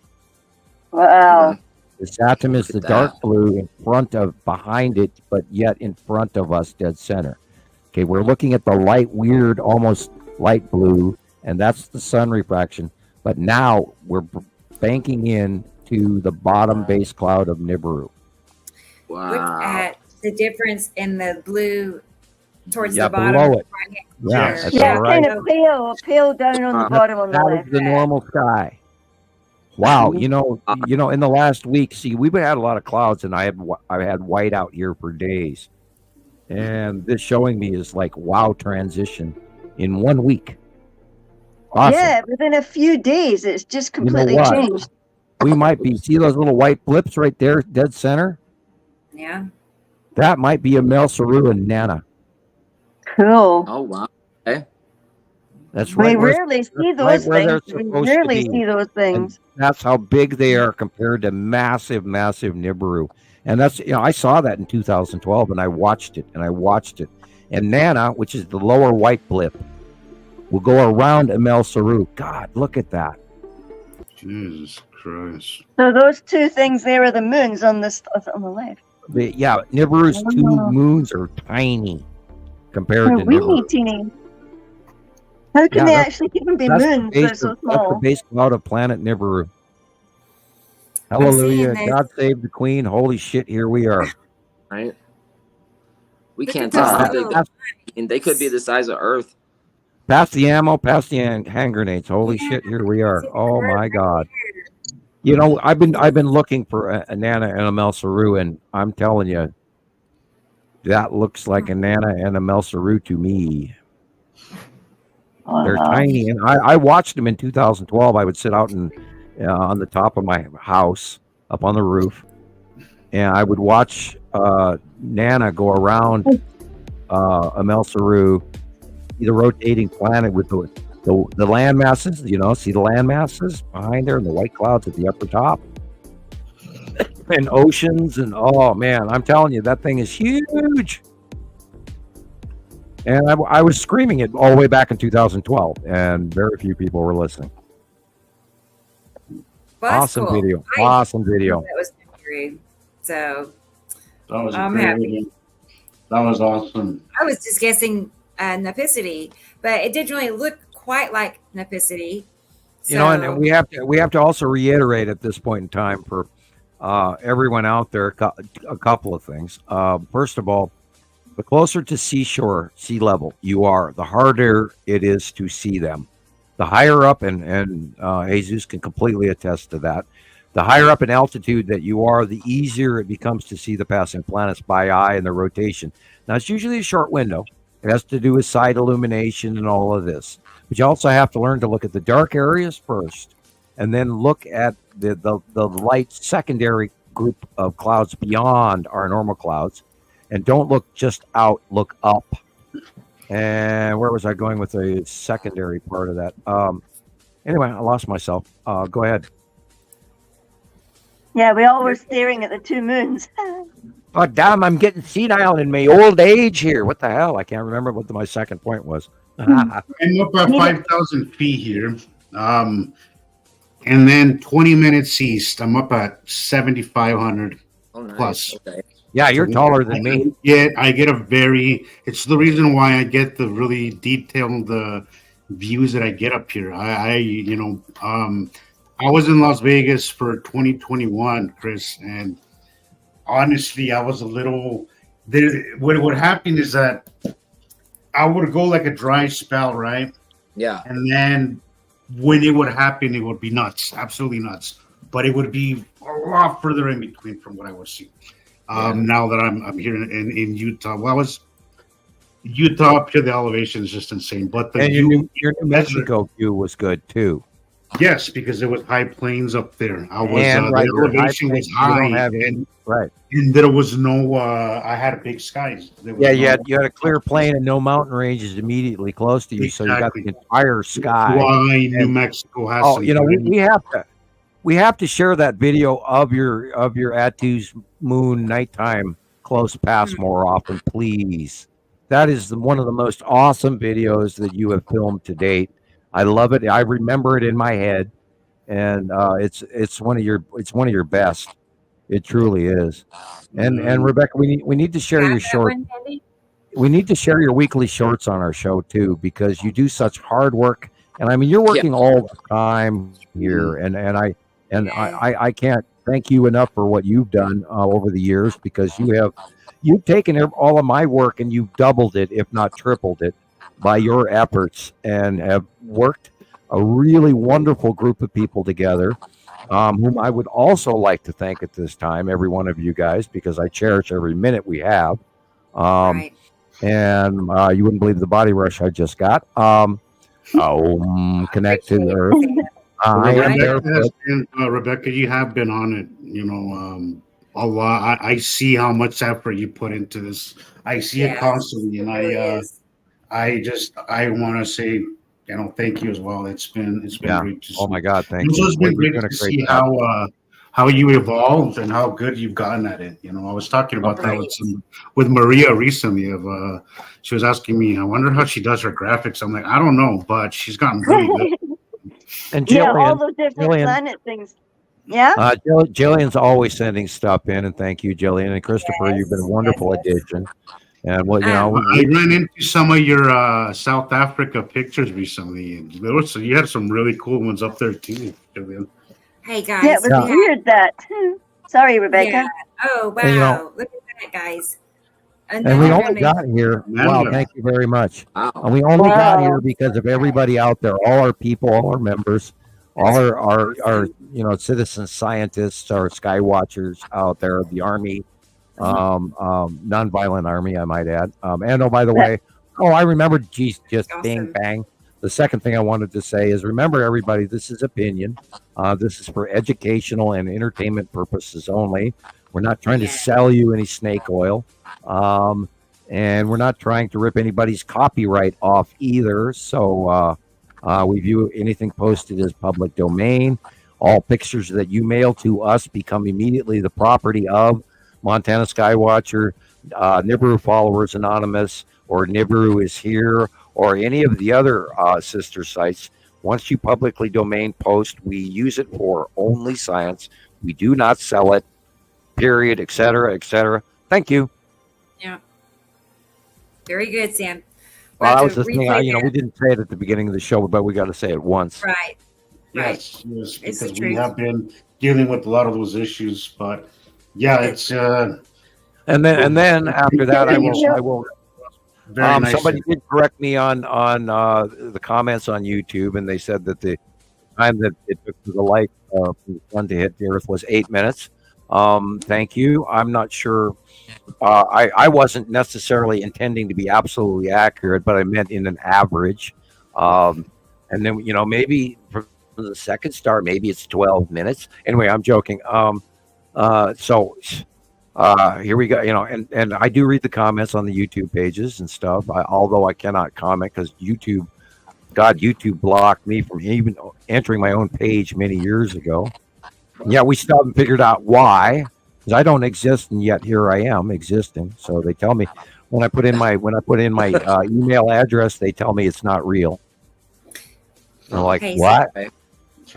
Wow. The Saturn is Look the at dark that. blue in front of, behind it, but yet in front of us, dead center. Okay, we're looking at the light, weird, almost light blue, and that's the sun refraction. But now we're banking in to the bottom base cloud of Nibiru. Wow. Look at the difference in the blue towards Yeah, the bottom. below it. Right-hand Yeah, corner. that's Yeah, all right. kind of pale down on the bottom on the That left. is the normal sky. Wow, you know, in the last week, see, we've had a lot of clouds, and I had white out here for days, and this showing me is like wow transition in 1 week. Awesome. Yeah, within a few days, it's just You know completely what? changed. We might be see those little white blips right there, dead center. Yeah. That might be a Mel Saru and Nana. Cool. Oh wow. Okay. That's We right. rarely see those where they're things. We supposed to rarely be. see those things. And that's how big they are compared to massive Nibiru. And that's, I saw that in 2012, and I watched it. And Nana, which is the lower white blip, will go around Amel Saru. God, look at that. Jesus Christ. So those two things there are the moons on the left. Yeah, Nibiru's two moons are tiny compared They're to weeny Nibiru. teeny. How can Yeah, they that's- actually even be That's the moons? They're base so of- that's the small. base cloud of planet Nibiru. seeing Hallelujah. this. God save the Queen. Holy shit, here we are. Right. We Look can't at tell how those big. little And they could be the size of Earth. Pass the ammo, pass the hand grenades. Holy shit, here we are. Oh my God. I've been looking for a Nana and a Mel Saru, and I'm telling you, that looks like a Nana and a Mel Saru to me. They're tiny, and I watched them in 2012. I would sit out on the top of my house, up on the roof, and I would watch Nana go around a Mel Saru, the rotating planet with the land masses. See the land masses behind there, and the white clouds at the upper top, and oceans, and oh man, I'm telling you, that thing is huge. And I was screaming it all the way back in 2012, and very few people were listening. Well, that's Awesome cool. video. I- Awesome video. That was Mercury. So That was I'm great. happy. That was awesome. I was just guessing Nepicity, but it didn't really look quite like Nepicity. And we have to also reiterate at this point in time for everyone out there a couple of things. First of all, the closer to sea level you are, the harder it is to see them. The higher up, and Jesus can completely attest to that, the higher up in altitude that you are, the easier it becomes to see the passing planets by eye and the rotation. Now, it's usually a short window. It has to do with side illumination and all of this. But you also have to learn to look at the dark areas first, and then look at the light secondary group of clouds beyond our normal clouds. And don't look just out, look up. And where was I going with the secondary part of that? Anyway, I lost myself. Go ahead. Yeah, we all were staring at the two moons. Oh, damn, I'm getting senile in my old age here. What the hell? I can't remember what my second point was. I'm up at 5,000 feet here. And then 20 minutes east, I'm up at 7,500 Oh, nice. plus. Okay. Yeah, you're taller than me. I get it's the reason why I get the really detailed views that I get up here. I was in Las Vegas for 2021, Chris, and honestly, I was a little there. What happened is that I would go like a dry spell, right? Yeah. And then when it would happen, it would be nuts, absolutely nuts. But it would be a lot further in between from what I was seeing. Now that I'm here in Utah, well, I was Utah up here. The elevation is just insane. But the And view, your New Mexico view was good too. yes, because it was high plains up there. I was And, the your elevation was plains, you don't high, have any- right. and there was no. I had big skies. There was Yeah, no- you had a clear plain and no mountain ranges immediately close to you, so you got Exactly. the entire sky. Why New And- Mexico has. Oh, some we have to share that video of your Atu's moon nighttime close pass more often, please. That is one of the most awesome videos that you have filmed to date. I love it. I remember it in my head, and it's one of your best. It truly is. And Rebecca, we need to share Got your that short. one, Andy? We need to share your weekly shorts on our show too, because you do such hard work. And I mean, you're Yeah. working all the time here, I can't thank you enough for what you've done over the years, because you've taken all of my work and you've doubled it, if not tripled it, by your efforts, and have worked a really wonderful group of people together, whom I would also like to thank at this time, every one of you guys, because I cherish every minute we have. Right. And you wouldn't believe the body rush I just got. Connect to the earth. I am barefoot. Rebecca, you have been on it, a lot. I see how much effort you put into this. I see it constantly, and I want to say, thank you as well. It's been great to see. Oh my God, thank It's you. just been great to see how you evolved and how good you've gotten at it. I was talking about that with Maria recently. She was asking me, I wonder how she does her graphics. I'm like, I don't know, but she's gotten really good. And Jillian, all those different planet things. Yeah. Jillian's always sending stuff in, and thank you, Jillian. And Christopher, you've been a wonderful addition. And I ran into some of your South Africa pictures recently, and you had some really cool ones up there too, Jillian. Hey guys. Yeah, it was weird that. Sorry, Rebecca. Yeah. Oh wow! And, look at that, guys. And we only got here. Wow, thank you very much. Wow. And we only got here because of everybody out there, all our people, all our members, all our citizen scientists, our sky watchers out there, the army, nonviolent army, I might add. And by the way, I remember. Geez, just awesome. Bing bang. The second thing I wanted to say is, remember, everybody, this is opinion. This is for educational and entertainment purposes only. We're not trying to sell you any snake oil. And we're not trying to rip anybody's copyright off either. So we view anything posted as public domain. All pictures that you mail to us become immediately the property of Montana Skywatcher, Nibiru Followers Anonymous, or Nibiru is Here, or any of the other sister sites. Once you publicly domain post, we use it for only science. We do not sell it, period, et cetera, et cetera. Thank you. Yeah. Very good, Sam. Well, that was the thing. We didn't say it at the beginning of the show, but we got to say it once. Right. Yes, because we have been dealing with a lot of those issues. But yeah, it's. And then after that, I will. Somebody did correct me on the comments on YouTube, and they said that the time that it took for the light from the sun to hit the earth was 8 minutes. Thank you. I'm not sure. I wasn't necessarily intending to be absolutely accurate, but I meant in an average. And then, maybe from the second star, maybe it's 12 minutes. Anyway, I'm joking. Here we go. And I do read the comments on the YouTube pages and stuff. Although I cannot comment because YouTube blocked me from even entering my own page many years ago. Yeah, we still haven't figured out why, because I don't exist, and yet here I am existing. So they tell me when I put in my email address, they tell me it's not real. I'm like, what?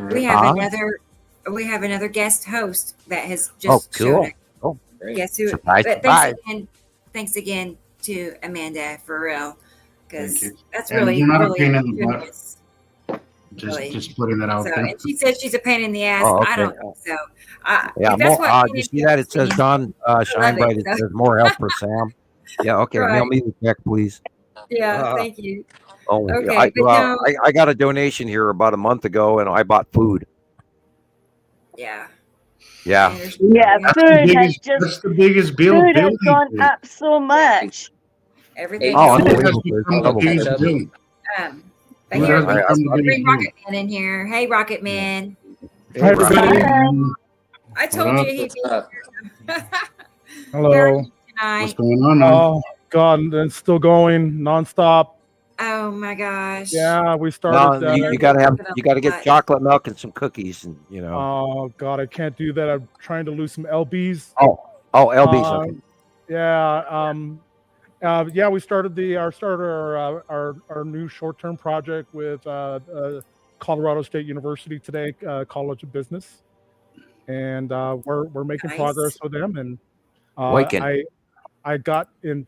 We have another guest host that has just shown up. Guess who? Surprise, thanks again to Amanda for real, because that's and really you're not really a pain in the butt. Just putting that out there. And she said she's a pain in the ass. Oh, okay. I don't think so. You see that? It says Don Shinebright. It says more help for Sam. Yeah, okay. Right. Mail me the check, please. Yeah, thank you. Oh, okay, I got a donation here about a month ago, and I bought food. Yeah. Yeah. Food has just the biggest bill. Food has gone up so much. Everything. Unbelievable. Thank you. Bring Rocket Man in here. Hey, Rocket Man. Hi, everybody. I told you he'd be here. Hello. What's going on? Oh God, it's still going nonstop. Oh my gosh. Yeah, we started. You gotta get chocolate milk and some cookies, and Oh God, I can't do that. I'm trying to lose some lbs. Oh, lbs. Okay. Yeah. Yeah, we started our new short-term project with Colorado State University today, College of Business, and we're making progress with them. And I got in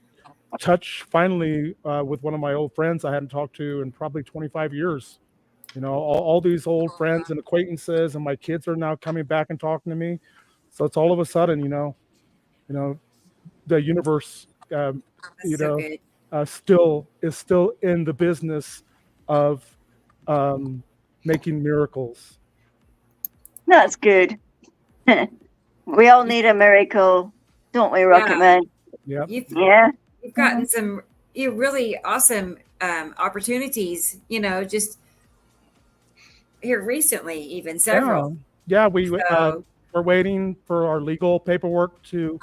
touch finally with one of my old friends I hadn't talked to in probably 25 years. All these old friends and acquaintances, and my kids are now coming back and talking to me. So it's all of a sudden, the universe, still in the business of making miracles. That's good. We all need a miracle, don't we, Rocket Man? Yep. You've gotten some really awesome opportunities, just here recently, even several. Yeah, we're waiting for our legal paperwork to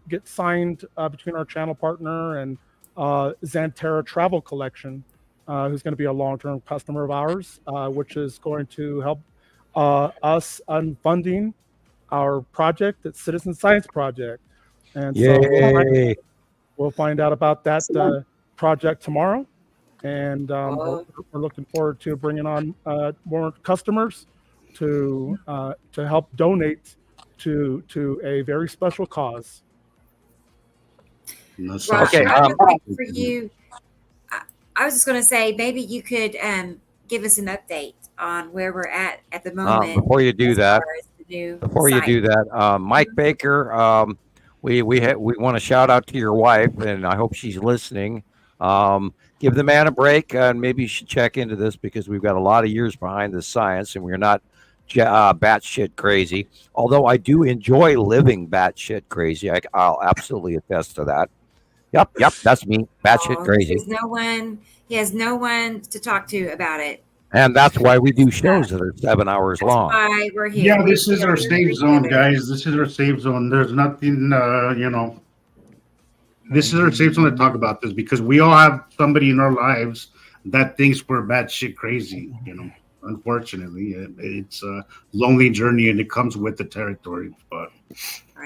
get signed between our channel partner and Xanterra Travel Collection, who's going to be a long-term customer of ours, which is going to help us funding our project, the Citizen Science Project. And so we'll find out about that project tomorrow. And we're looking forward to bringing on more customers to help donate to a very special cause. Okay. For you, I was just going to say, maybe you could give us an update on where we're at the moment. Before you do that, Mike Baker, we want to shout out to your wife, and I hope she's listening. Give the man a break, and maybe you should check into this because we've got a lot of years behind this science, and we're not batshit crazy. Although I do enjoy living batshit crazy, I'll absolutely attest to that. Yep, that's me, batshit crazy. He has no one to talk to about it. And that's why we do shows that are 7 hours long. Why we're here. Yeah, this is our safe zone, guys. This is our safe zone. There's nothing, this is our safe zone to talk about this because we all have somebody in our lives that thinks we're batshit crazy. Unfortunately, it's a lonely journey and it comes with the territory. But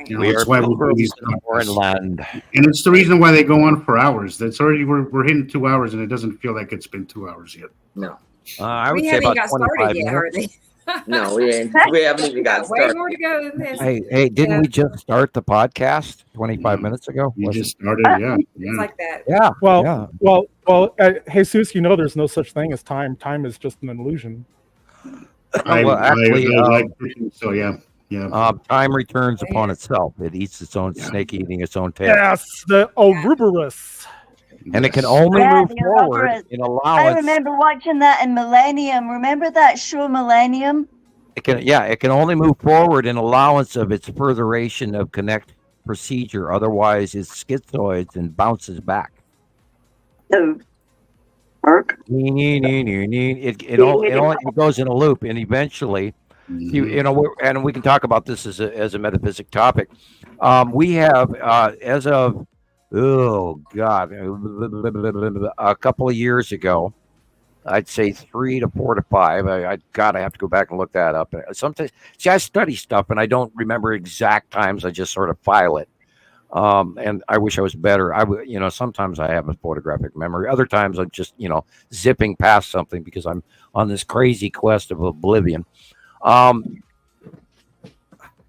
that's why we do these land, and it's the reason why they go on for hours. That's already we're hitting 2 hours, and it doesn't feel like it's been 2 hours yet. No. I would say about 25 minutes. No, we haven't even got started. Way more to go than this. Hey, didn't we just start the podcast 25 minutes ago? We just started, yeah. It's like that. Yeah. Well, Jesus, there's no such thing as time. Time is just an illusion. I like so yeah. Time returns upon itself. It eats its own snake eating its own tail. Yes, the Ouroboros. And it can only move forward in allowance. I remember watching that in Millennium. Remember that show Millennium? It can only move forward in allowance of its furtheration of connect procedure. Otherwise, it's schizoids and bounces back. It goes in a loop, and eventually, and we can talk about this as a metaphysic topic. We have as of a couple of years ago, I'd say 3 to 4 to 5. I have to go back and look that up. Sometimes, I study stuff and I don't remember exact times. I just sort of file it. And I wish I was better. Sometimes I have a photographic memory. Other times I'm just, zipping past something because I'm on this crazy quest of oblivion.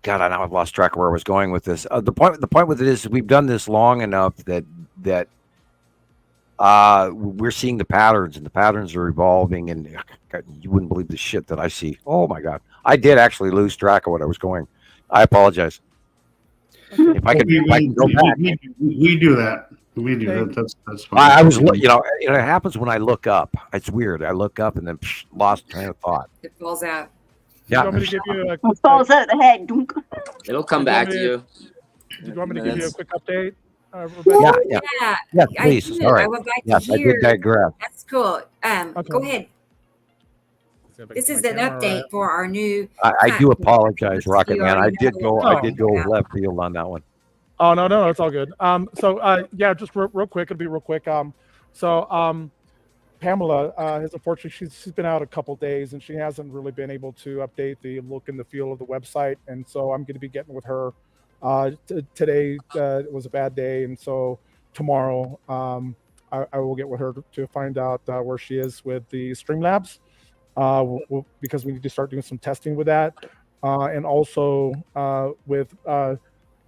God, I know I've lost track of where I was going with this. The point with it is we've done this long enough that we're seeing the patterns, and the patterns are evolving. And God, you wouldn't believe the shit that I see. Oh my God, I did actually lose track of what I was going. I apologize. If I can go back, we do that. We do that. That's fine. I was, it happens when I look up. It's weird. I look up and then lost train of thought. It falls out. Yeah. It falls out of the head. It'll come back to you. Do you want me to give you a quick update? Yeah, please. All right. I would like yes, to hear. I did digress. That's cool. Okay. Go ahead. This is an update for our new. I do apologize, Rocket Man. I did go left field on that one. Oh no, it's all good. Just real quick. It'll be real quick. Pamela has unfortunately she's been out a couple days and she hasn't really been able to update the look and the feel of the website, and so I'm going to be getting with her today. It was a bad day, and so tomorrow. I will get with her to find out where she is with the Streamlabs, because we need to start doing some testing with that, and also with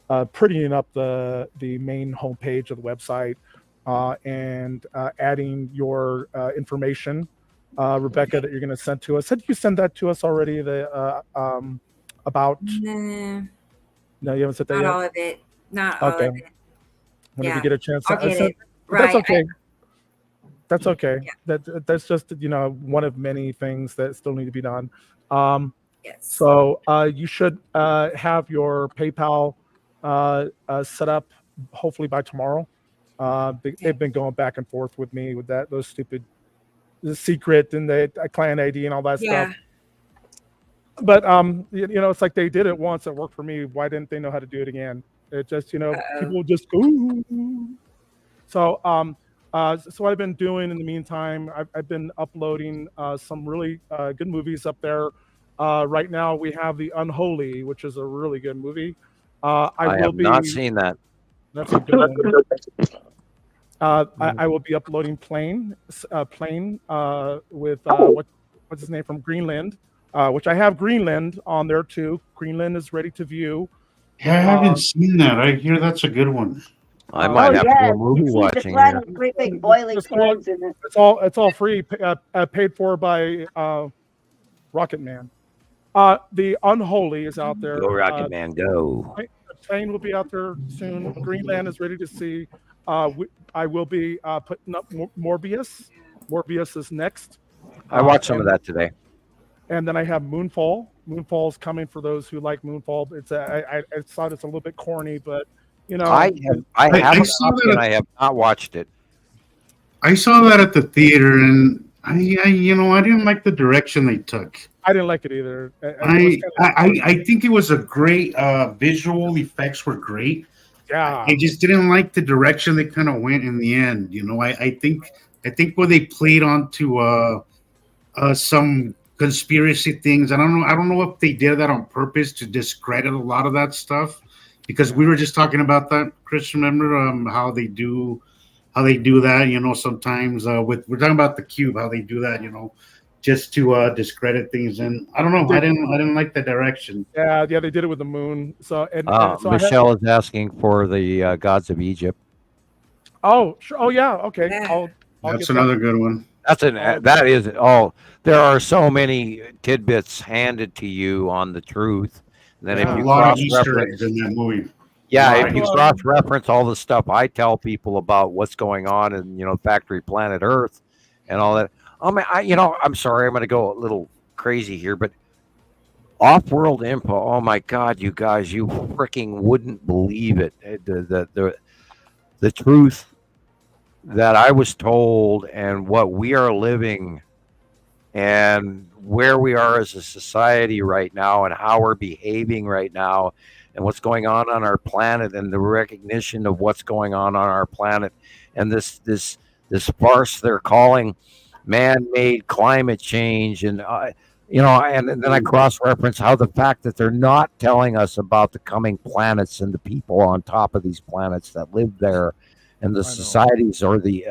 prettying up the main homepage of the website, and adding your information, Rebecca, that you're going to send to us. Did you send that to us already? The about? Nah, No, you haven't sent that not yet. all of it. Not all of it. Whenever you get a chance, I'll get it. That's Right. okay. That's okay. Yeah. That's just one of many things that still need to be done. Yes. So you should have your PayPal set up hopefully by tomorrow. They've been going back and forth with me with those stupid secret and the client ID and all that stuff. But it's like they did it once. It worked for me. Why didn't they know how to do it again? It just people just ooh. So so what I've been doing in the meantime, I've been uploading some really good movies up there. Right now we have The Unholy, which is a really good movie. I have not seen that. That's a good one. I will be uploading Plane with what's his name from Greenland, which I have Greenland on there too. Greenland is ready to view. Yeah, I haven't seen that. I hear that's a good one. I might have to go movie watching here. Great big boiling points in it. It's all free, paid for by Rocket Man. The Unholy is out there. Go Rocket Man, go. Plane will be out there soon. Greenland is ready to see. I will be putting up Morbius. Morbius is next. I watched some of that today. And then I have Moonfall. Moonfall's coming for those who like Moonfall. I thought it's a little bit corny, but I have not watched it. I saw that at the theater, and I didn't like the direction they took. I didn't like it either. I think it was a great visual effects were great. Yeah, I just didn't like the direction they kind of went in the end. I think where they played onto some conspiracy things. I don't know if they did that on purpose to discredit a lot of that stuff, because we were just talking about that, Chris. Remember how they do that? Sometimes we're talking about the Cube, how they do that. Just to discredit things, and I don't know. I didn't like the direction. Yeah, they did it with the moon. So Michelle is asking for the Gods of Egypt. Oh, sure. Oh, yeah. Okay. Yeah. That's another good one. There are so many tidbits handed to you on the truth. Then if you a lot of Easter eggs in that movie. Yeah, if you cross-reference all the stuff I tell people about what's going on in Factory Planet Earth and all that. I'm sorry, I'm going to go a little crazy here, but Off-World Info. Oh my God, you guys, you freaking wouldn't believe it. The truth that I was told and what we are living and where we are as a society right now and how we're behaving right now and what's going on our planet and the recognition of what's going on our planet and this farce they're calling man-made climate change and then I cross-reference how the fact that they're not telling us about the coming planets and the people on top of these planets that live there and the societies or the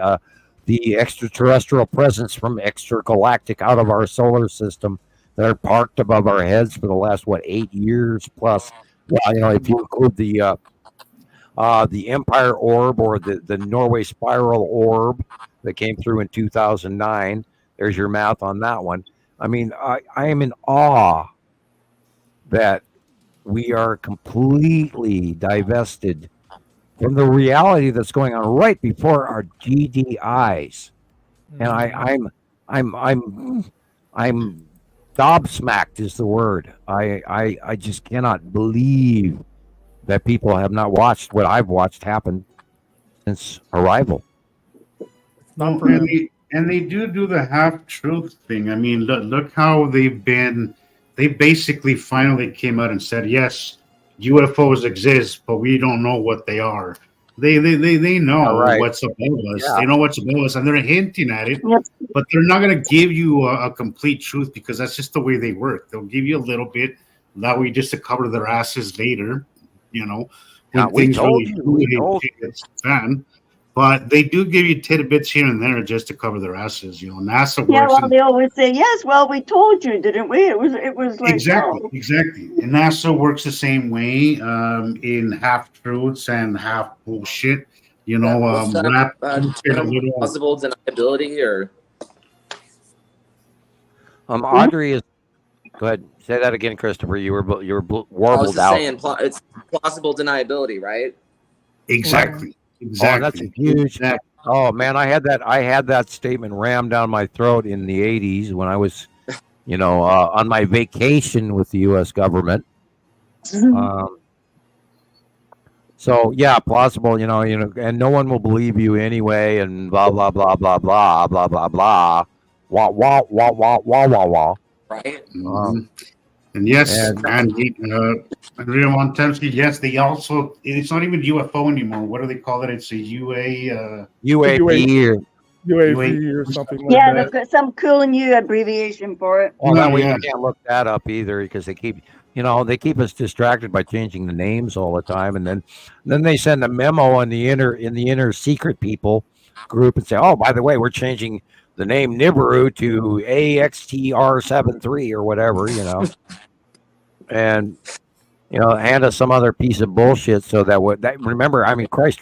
extraterrestrial presence from extragalactic out of our solar system that are parked above our heads for the last 8 years plus. Well, if you include the Empire Orb or the Norway Spiral Orb that came through in 2009, there's your math on that one. I mean, I am in awe that we are completely divested from the reality that's going on right before our GD eyes, and I'm gobsmacked is the word. I just cannot believe that people have not watched what I've watched happen since arrival. And they do the half-truth thing. I mean, look how they basically finally came out and said, yes, UFOs exist, but we don't know what they are. They know what's above us. Yeah. They know what's above us, and they're hinting at it, but they're not going to give you a complete truth because that's just the way they work. They'll give you a little bit, that way just to cover their asses later, when things really do hit the fan. But they do give you tidbits here and there just to cover their asses. NASA Yeah, works. well, they always say, yes, well, we told you, didn't we? It was like, Exactly, oh. exactly. And NASA works the same way, in half truths and half bullshit. What's that? Rap a little. Plausible deniability, or Audrey is. Go ahead. Say that again, Christopher. You were I was warbled just out. saying it's plausible deniability, right? Exactly. Oh, that's a huge. Exactly. Oh man, I had that statement rammed down my throat in the '80s when I was, on my vacation with the U.S. government. So yeah, plausible, and no one will believe you anyway, and blah blah blah blah blah blah blah blah, wah wah wah wah wah wah wah. Right. And yes, and Andrea Montensky, yes, they also, it's not even UFO anymore. What do they call it? It's a UAP UAV or something like Yeah, that. they've got some cool new abbreviation for it. Well, we can't look that up either because they keep us distracted by changing the names all the time, and then they send a memo in the inner secret people group and say, oh, by the way, we're changing the name Nibiru to AXTR73 or whatever, and hand us some other piece of bullshit so that remember, I mean, Christ,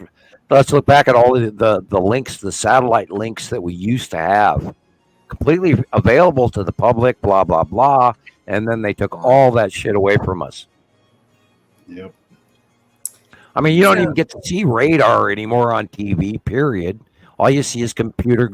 let's look back at all the links, the satellite links that we used to have, completely available to the public, blah blah blah, and then they took all that shit away from us. Yep. I mean, you don't even get to see radar anymore on TV. Period. All you see is computer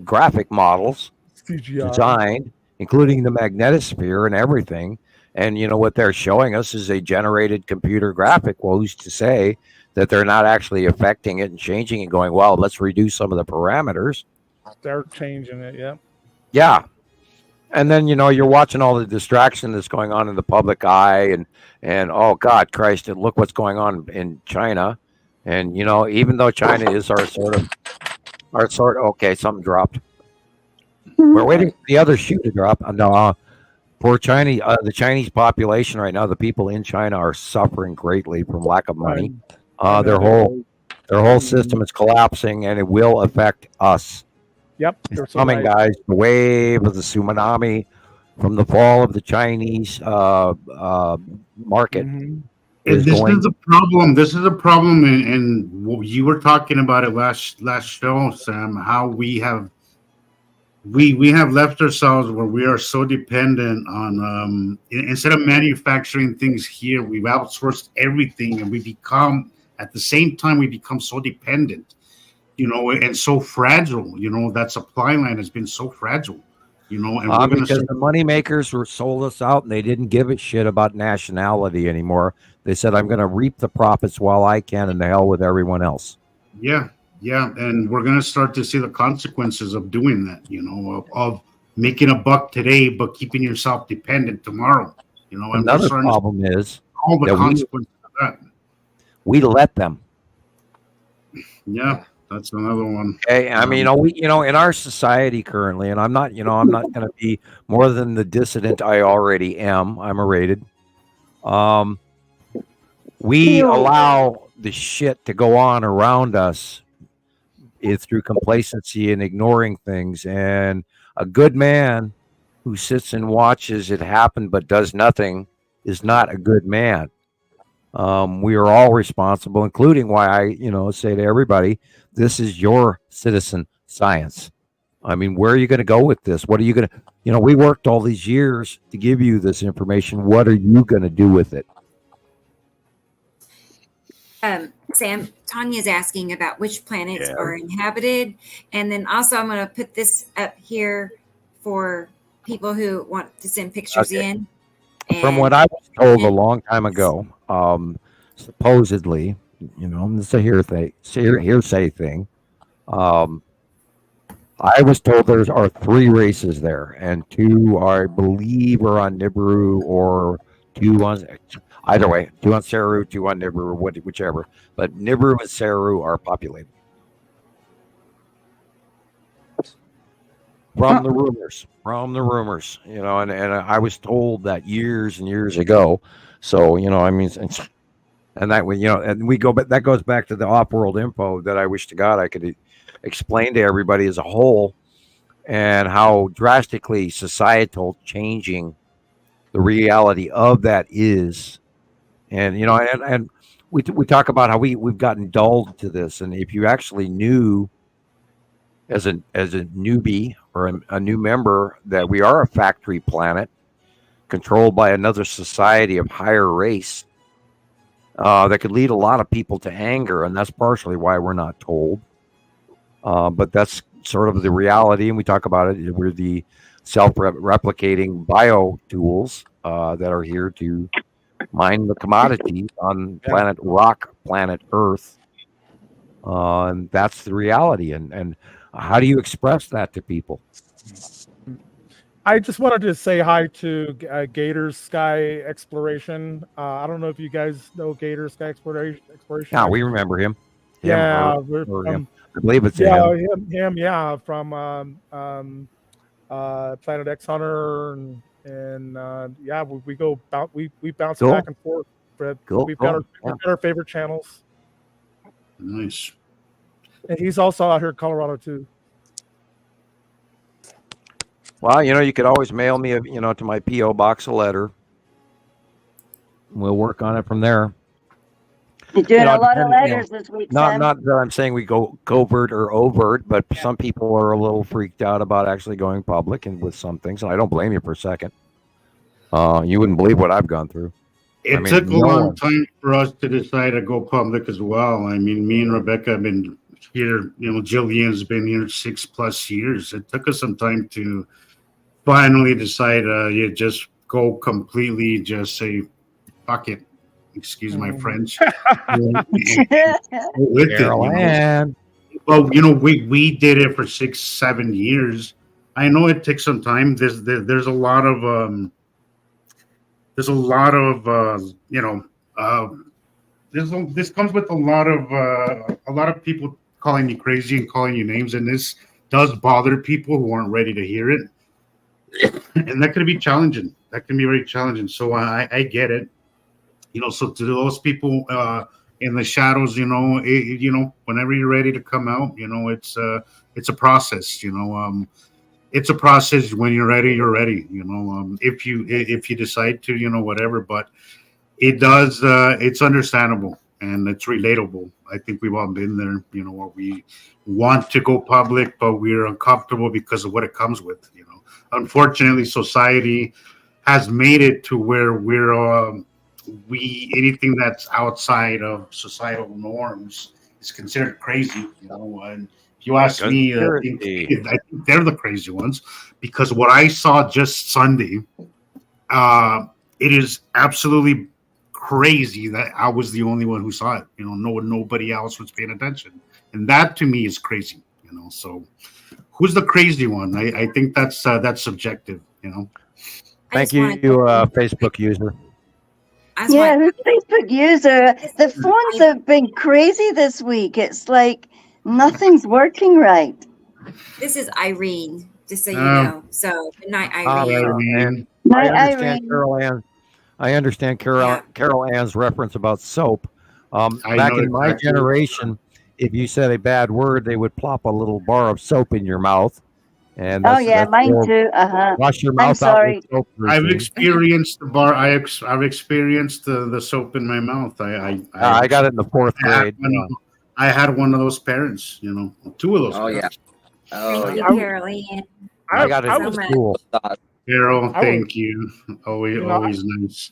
graphic models CGI. designed, including the magnetosphere and everything. And what they're showing us is a generated computer graphic. Well, who's to say that they're not actually affecting it and changing it, going, well, let's reduce some of the parameters. They're changing it, yeah. Yeah. And then, you're watching all the distraction that's going on in the public eye and oh, God, Christ, and look what's going on in China. And, even though China is our sort of, okay, something dropped. We're waiting for the other shoe to drop. No, poor Chinese, the Chinese population right now, the people in China are suffering greatly from lack of money. Their whole system is collapsing, and it will affect us. Yep. It's coming, guys. The wave of the tsunami from the fall of the Chinese market. This is a problem. This is a problem, and you were talking about it last show, Sam. How we have left ourselves where we are so dependent on instead of manufacturing things here, we've outsourced everything, and we become so dependent, and so fragile. That supply line has been so fragile. And because the money makers sold us out, and they didn't give a shit about nationality anymore. They said, I'm going to reap the profits while I can, and the hell with everyone else. Yeah, and we're going to start to see the consequences of doing that, of making a buck today, but keeping yourself dependent tomorrow. And another problem is all the consequences of that. We let them. Yeah. That's another one. Okay, I mean, in our society currently, and I'm not going to be more than the dissident I already am. I'm a rated. We allow the shit to go on around us through complacency and ignoring things. And a good man who sits and watches it happen but does nothing is not a good man. We are all responsible, including why I, say to everybody, this is your citizen science. I mean, where are you going to go with this? What are you going to, we worked all these years to give you this information. What are you going to do with it? Sam, Tanya's asking about which planets are inhabited. And then also I'm going to put this up here for people who want to send pictures in. From what I was told a long time ago, supposedly, it's a hearsay thing. I was told there are 3 races there, and 2 I believe are on Nibiru, or 2 on either way, 2 on Saru, 2 on Nibiru, whichever. But Nibiru and Saru are populated. From the rumors, and I was told that years and years ago. So, I mean, And that and we go, but that goes back to the off-world info that I wish to God I could explain to everybody as a whole, and how drastically societal changing the reality of that is. And and we talk about how we've gotten dulled to this, and if you actually knew as a newbie or a new member that we are a factory planet controlled by another society of higher race, that could lead a lot of people to anger, and that's partially why we're not told. But that's sort of the reality, and we talk about it. We're the self-replicating bio tools that are here to mine the commodities on planet Earth, and that's the reality. And how do you express that to people? I just wanted to say hi to Gator's Sky Exploration. I don't know if you guys know Gator's Sky Exploration. Yeah, we remember him. Him, him. I believe it's him. Yeah, from Planet X Hunter, and we go we bounce back and forth. Fred. We've got our favorite channels. Nice. And he's also out here in Colorado too. Well, you could always mail me, to my P.O. box a letter. We'll work on it from there. You're doing a lot of letters this week, Sam. Not that I'm saying we go covert or overt, but some people are a little freaked out about actually going public and with some things, and I don't blame you for a second. You wouldn't believe what I've gone through. It took a long time for us to decide to go public as well. I mean, me and Rebecca have been here, Jillian's been here 6+ years. It took us some time to finally decide, just go completely, just say, fuck it. Excuse my French. With it, Well, we did it for 6-7 years. I know it takes some time. There's a lot of this comes with a lot of people calling you crazy and calling you names, and this does bother people who aren't ready to hear it. And that can be challenging. That can be very challenging. So I get it. So to those people in the shadows, whenever you're ready to come out, it's a process. It's a process. When you're ready, you're ready. If you decide to, whatever. But it does. It's understandable and it's relatable. I think we've all been there. Where we want to go public, but we're uncomfortable because of what it comes with. Unfortunately, society has made it to where we're anything that's outside of societal norms is considered crazy. And if you ask me, I think they're the crazy ones, because what I saw just Sunday, it is absolutely crazy that I was the only one who saw it. Nobody else was paying attention, and that to me is crazy. So. Who's the crazy one? I think that's subjective, Thank you, Facebook user. Yeah, the Facebook user. The phones have been crazy this week. It's like nothing's working right. This is Irene, just so you know. So good night, Irene. I understand Carol Ann's reference about soap. Back in my generation, if you said a bad word, they would plop a little bar of soap in your mouth. And mine too. Wash your mouth out with soap. I've experienced the bar. I've experienced the soap in my mouth. I got it in the 4th grade. I had one of those parents. 2 of those. Oh parents. Thank you, Caroline. I got it in school. Carol, thank you. Always nice.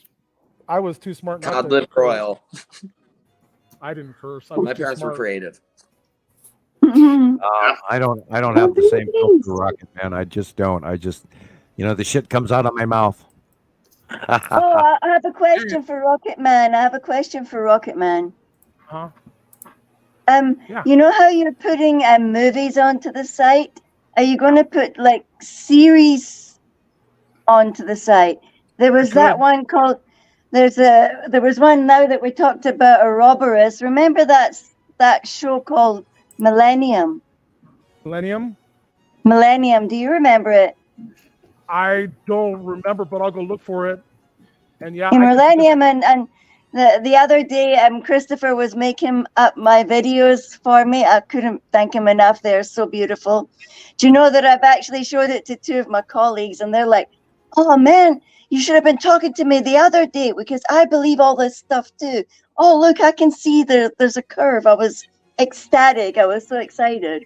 I was too smart. God live Royal. I didn't curse. My parents were creative. I don't have the same filter, Rocket Man. I just don't. The shit comes out of my mouth. I have a question for Rocket Man. Huh? You know how you're putting movies onto the site? Are you going to put like series onto the site? There was that one called. There was one now that we talked about, Ouroboros. Remember that show called Millennium? Millennium? Do you remember it? I don't remember, but I'll go look for it. And Millennium, and The other day, Christopher was making up my videos for me. I couldn't thank him enough. They're so beautiful. Do you know that I've actually showed it to 2 of my colleagues, and they're like, "Oh man, you should have been talking to me the other day because I believe all this stuff too. Oh look, I can see there's a curve." I was ecstatic. I was so excited.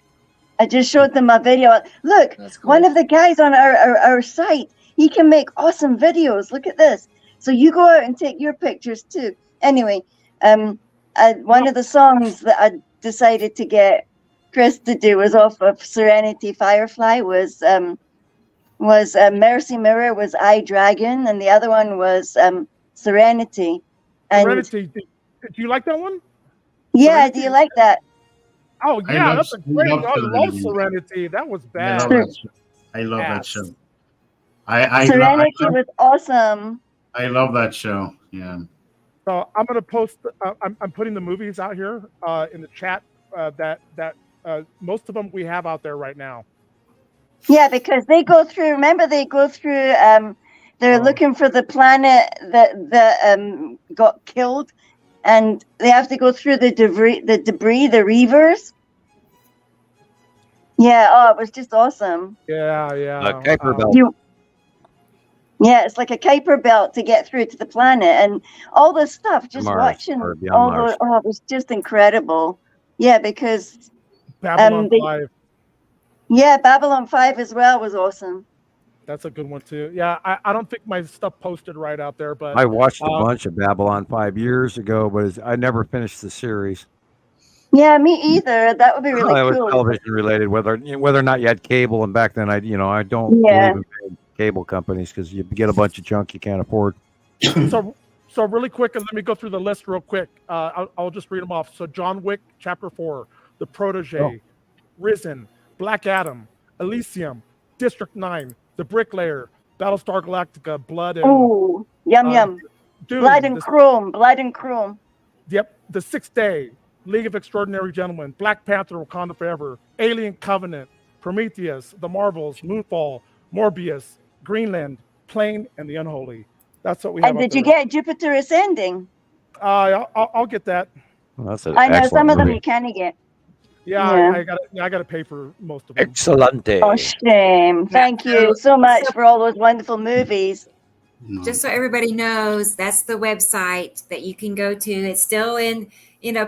I just showed them my video. Look, That's cool. one of the guys on our site, he can make awesome videos. Look at this. So you go out and take your pictures too. Anyway, one of the songs that I decided to get Chris to do was off of Serenity Firefly. Was Mercy Mirror was I Dragon, and the other one was Serenity. And Serenity. Do you like that one? yeah, Serenity? do you like that? Oh yeah, love- that's a great. love I love Serenity. Serenity. That was I bad. love that show. I love that Yes. show. I Serenity was awesome. love that show. Yeah. So I'm gonna post. I'm putting the movies out here in the chat. That most of them we have out there right now. Yeah, because they go through. Remember, they go through. They're looking for the planet that got killed, and they have to go through the debris, the reavers. Yeah. Oh, it was just awesome. Yeah. Kuiper Belt. Yeah, it's like a Kuiper belt to get through to the planet, and all this stuff. Just Mars, watching or beyond all Mars. the. Oh, it was just incredible. Yeah, because Babylon they- 5. yeah, Babylon 5 as well was awesome. That's a good one too. Yeah, I don't think my stuff posted right out there, but I watched a bunch of Babylon 5 years ago, but I never finished the series. Yeah, me either. That would be really It was cool. television related, whether or not you had cable, and back then I don't Yeah. believe in cable companies because you get a bunch of junk you can't afford. so really quick, and let me go through the list real quick. I'll just read them off. So John Wick, Chapter 4, The Protege, Risen, Black Adam, Elysium, District 9, The Bricklayer, Battlestar Galactica, Blood and Oh, yum yum. Dune, Blood and Chrome. Blood and Chrome. Yep, The Sixth Day, League of Extraordinary Gentlemen, Black Panther, Wakanda Forever, Alien Covenant, Prometheus, The Marvels, Moonfall, Morbius, Greenland, Plane, and The Unholy. That's what we have. And did you get Jupiter Ascending? I'll get that. Well, that's an I know excellent some of them movie. you can't get. Yeah, Yeah. I got to pay for most of them. Excellente. Oh, shame. Thank you so much for all those wonderful movies. Just so everybody knows, that's the website that you can go to. It's still in,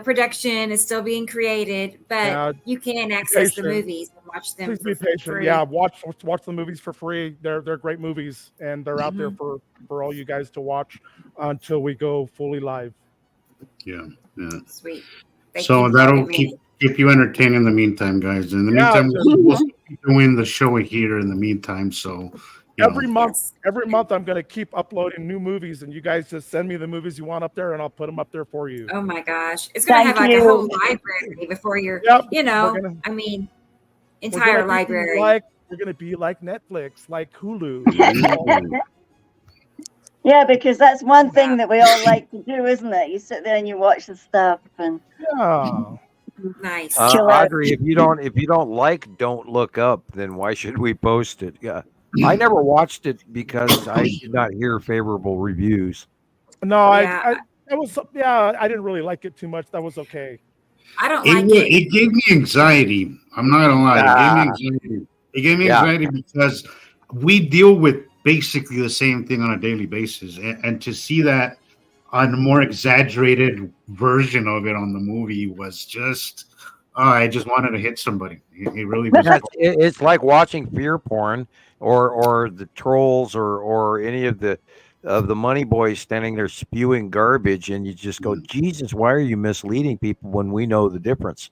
production. It's still being created, but you can access the patient. movies and watch them. Please be for patient. free. Yeah, watch the movies for free. They're great movies, and they're out there Mm-hmm. for all you guys to watch until we go fully live. Yeah. Sweet. Thank So you for that'll having me. keep you entertained in the meantime, guys. In the Yeah, meantime, just- we'll keep doing the show here in the meantime. So Every month, I'm going to keep uploading new movies, and you guys just send me the movies you want up there, and I'll put them up there for you. Oh my gosh. It's going to have Thank like a you. whole library before you're, Yep, we're gonna- entire We're gonna be library. We're going to be like Netflix, like Hulu. Yeah, because that's one thing that we all like to do, isn't it? You sit there and you watch the stuff, and Yeah. Nice. Chill out. Audrey, if you don't like Don't Look Up, then why should we post it? Yeah, I never watched it because I did not hear favorable reviews. No, Yeah. I didn't really like it too much. That was okay. I don't like it. it gave me anxiety. I'm not gonna lie. It gave me anxiety because we deal with basically the same thing on a daily basis, and to see that on a more exaggerated version of it on the movie was just I just wanted to hit somebody. It really was. It's like watching fear porn or the trolls or any of the money boys standing there spewing garbage, and you just go, Jesus, why are you misleading people when we know the difference?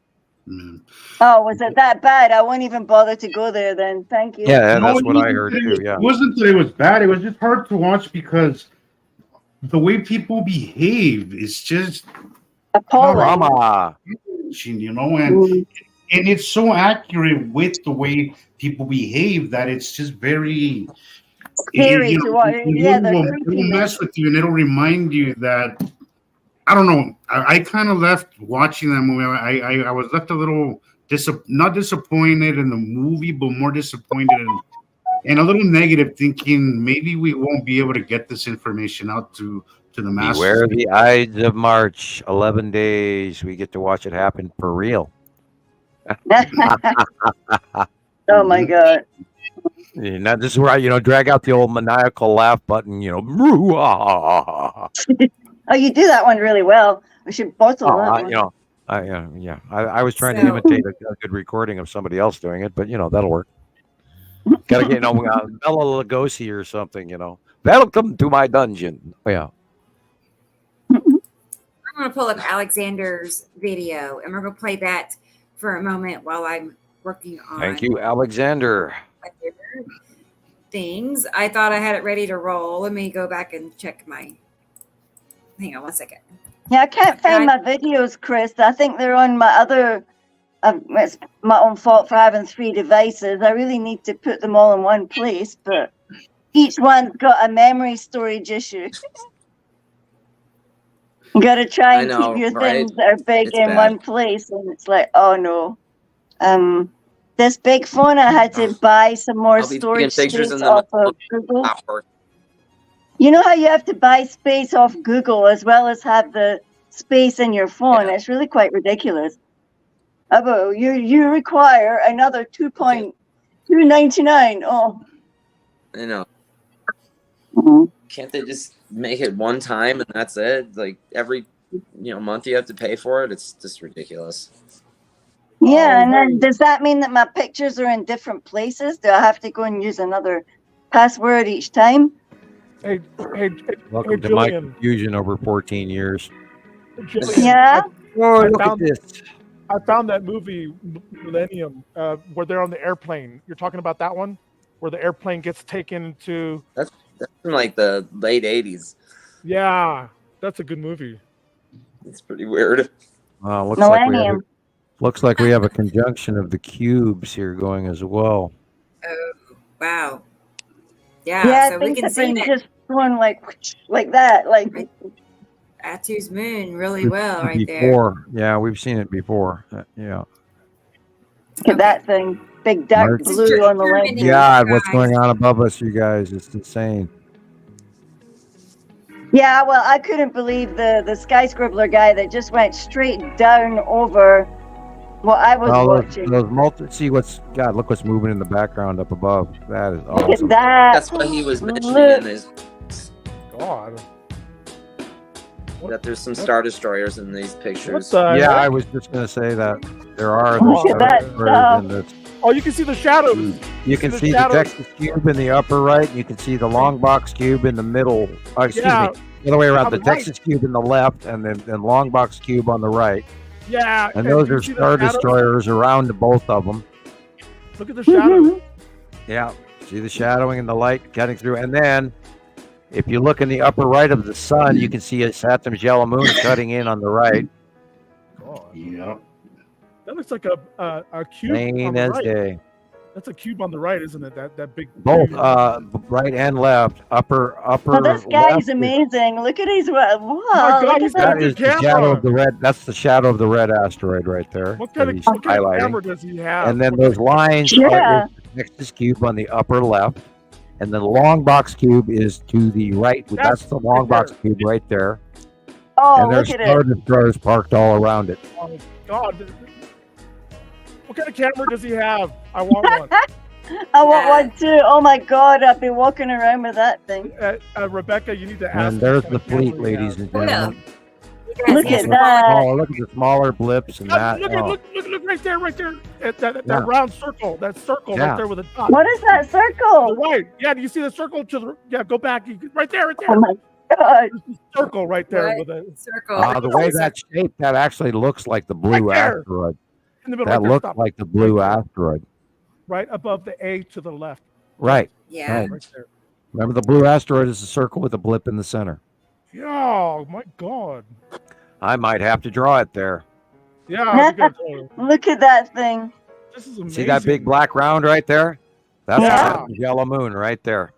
oh, was it that bad? I won't even bother to go there then. Thank you. Yeah, No, that's it what I wasn't heard that too. Yeah. It wasn't that it was bad. It was just hard to watch because the way people behave is just Appalling. Drama. and it's so accurate with the way people behave that it's just very Scary to watch. Yeah, they're it'll creepy. mess with you and it'll remind you that I don't know. I kind of left watching that movie. I was left a little not disappointed in the movie, but more disappointed and a little negative, thinking maybe we won't be able to get this information out to to the masses. Beware the Ides of March. 11 days. We get to watch it happen for real. Oh my God. Now this is where I, drag out the old maniacal laugh button. Oh, you do that one really well. We should bottle that one. I was trying to imitate a good recording of somebody else doing it, but that'll work. Gotta get Bella Lugosi or something. Welcome to my dungeon. Oh, yeah. I'm going to pull up Alexander's video, and we're going to play that for a moment while I'm working on. Thank you, Alexander. Things. I thought I had it ready to roll. Let me go back and check my. Hang on 1 second. Yeah, I can't find my videos, Chris. I think they're on my other. It's my own fault for having 3 devices. I really need to put them all in one place, but each one's got a memory storage issue. You got to try and keep your things that are big in one place, and it's like, oh no. This big phone, I had to buy some more storage space off of Google. You know how you have to buy space off Google as well as have the space in your phone? It's really quite ridiculous. You require another 2.299. Oh, I know. Mm-hmm. Can't they just make it one time and that's it? Like every month you have to pay for it. It's just ridiculous. Yeah, and then does that mean that my pictures are in different places? Do I have to go and use another password each time? Hey, Welcome to my confusion over 14 years. Jillian, Yeah. Look at this. I found that movie Millennium where they're on the airplane. You're talking about that one where the airplane gets taken to. That's from like the late 80s. Yeah, that's a good movie. It's pretty weird. Looks like we have a conjunction of the cubes here going as well. Oh, wow. Yeah, so we can see it. Just going like that, like Atu's moon really well right before. There. Yeah, we've seen it before. Yeah. Look at that thing. Big dark blue on the left. God, what's going on above us, you guys? It's insane. Yeah, well, I couldn't believe the sky scribbler guy that just went straight down over what I was watching. Look what's moving in the background up above. That is awesome. Look at that. That's what he was mentioning in his. God. That there's some Star Destroyers in these pictures. I was just going to say that there are Star Destroyers in this. Oh, you can see the shadows. You can see the Texas cube in the upper right. You can see the long box cube in the middle. Excuse me, the other way around. The Texas cube in the left, and then long box cube on the right. Yeah, and those are Star Destroyers around both of them. Look at the shadows. Yeah, see the shadowing and the light cutting through, and then if you look in the upper right of the sun, you can see a Saturn's yellow moon cutting in on the right. God. Yep. That looks like a cube. Plain as day. That's a cube on the right, isn't it? That big. Both right and left. Upper. Oh, this guy's amazing. Look at his wow. God, that is the shadow of the red. That's the shadow of the red asteroid right there. What kind of camera does he have? And then those lines are the Texas cube on the upper left, and the long box cube is to the right. That's the long box cube right there. Oh, and there's Star Destroyers parked all around it. Oh God. What kind of camera does he have? I want one. I want one too. Oh my God, I've been walking around with that thing. Rebecca, you need to ask. And there's the fleet, ladies and gentlemen. Look at that. Oh, look at the smaller blips and that. Look right there. That round circle. That circle right there with a dot. What is that circle? Right. Yeah, do you see the circle to the go back. Right there. Oh my God. Circle right there with a circle. The way that's shaped, that actually looks like the blue asteroid. That looks like the blue asteroid. Right above the A to the left. Right. Yeah. Right there. Remember, the blue asteroid is a circle with a blip in the center. Yeah, my God. I might have to draw it there. Yeah. Look at that thing. This is amazing. See that big black round right there? That's the yellow moon right there.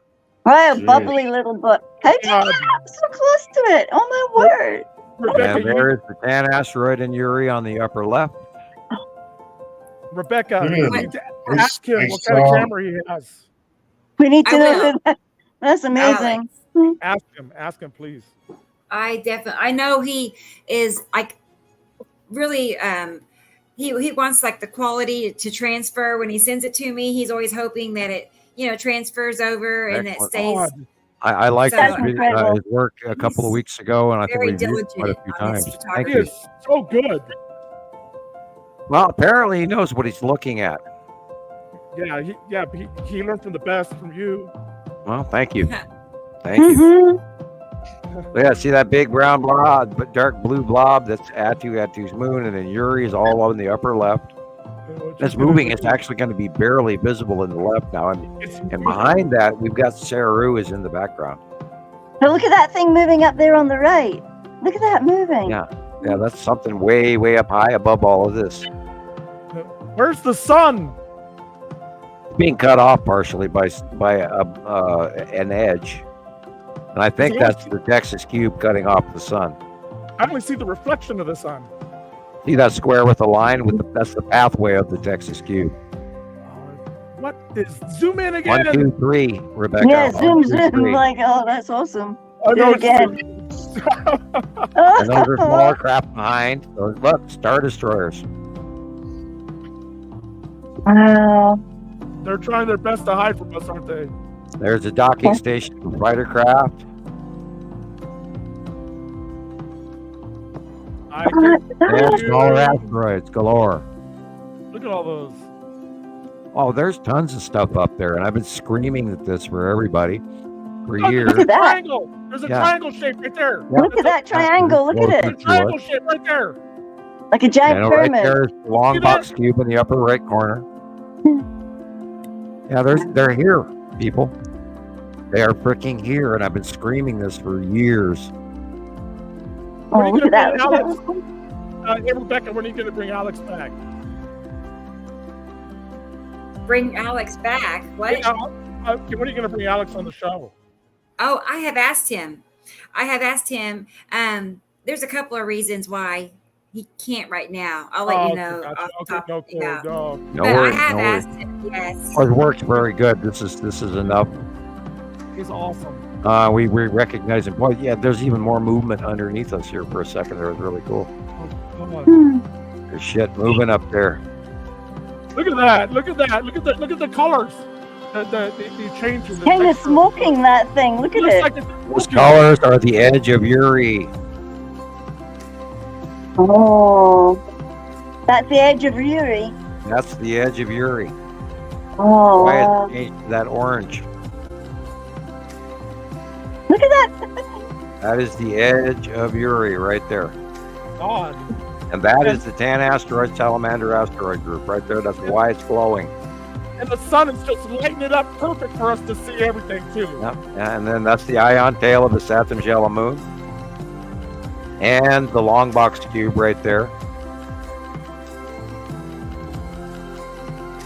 Right, a bubbly little book. How did you get up so close to it? Oh my word. And there is the tan asteroid in Uri on the upper left. Rebecca, you need to ask him what kind of camera he has. We need to know who that. That's amazing. Ask him, please. I know he is like really he wants like the quality to transfer when he sends it to me. He's always hoping that it transfers over and it stays. I liked So- his work a couple of weeks ago, and I think Very we used it quite a diligent few on his times. Thank photography. He you. is so good. Well, apparently he knows what he's looking at. Yeah, he learned from the best from you. Well, thank you. Thank you. Yeah, see that big brown blob, but dark blue blob that's Atu's moon, and then Uri is all on the upper left. It's moving. It's actually going to be barely visible in the left now, and behind that we've got Saru is in the background. Now look at that thing moving up there on the right. Look at that moving. Yeah, that's something way up high above all of this. Where's the sun? It's being cut off partially by an edge, and I think that's the Texas cube cutting off the sun. I only see the reflection of the sun. See that square with the line? That's the pathway of the Texas cube. What is zoom in again? 1, 2, 3, Rebecca. Yeah, 1, 2, zoom. 3. Like, oh, that's awesome. I Do know it again. And those are smaller craft behind. Those, look, Star Destroyers. Wow. They're trying their best to hide from us, aren't they? There's a docking station for fighter craft. There's smaller asteroids galore. Look at all those. Oh, there's tons of stuff up there, and I've been screaming at this for everybody for Look, years. There's a triangle. There's a Yeah. triangle shape right there. Yeah. Look at that triangle. Look at There's a it. triangle shape right there. Like a giant And right pyramid. there's the long See box cube in the upper right corner. Yeah, they're here, people. They are freaking here, and I've been screaming this for years. Oh, When are you look at that. gonna Look bring at Alex? Hey, Rebecca, when are you going to bring Alex back? Bring Alex back. What? Yeah, when are you going to bring Alex on the show? Oh, I have asked him. There's a couple of reasons why he can't right now. I'll let you know. Gotcha. Off the Okay, top no, of the cool, mouth. no. No But worries, I have no worries. asked him. Yes. His work's very good. This is enough. He's awesome. We recognize him. Well, yeah, there's even more movement underneath us here for a second. There was really cool. Oh, come on. There's shit moving up there. Look at that. Look at that. Look at the colors. The changes. Kind of smoking that thing. Look at Looks it. like it's Those colors are the edge of Uri. Oh. That's the edge of Uri. That's the edge of Uri. Oh. Why Wow. it changed to that orange. Look at that. That is the edge of Uri right there. odd. And that is the Tan asteroid salamander asteroid group right there. That's why it's glowing. And the sun is just lighting it up perfect for us to see everything too. Yep. And then that's the ion tail of the Saturn Jella moon. And the long box cube right there.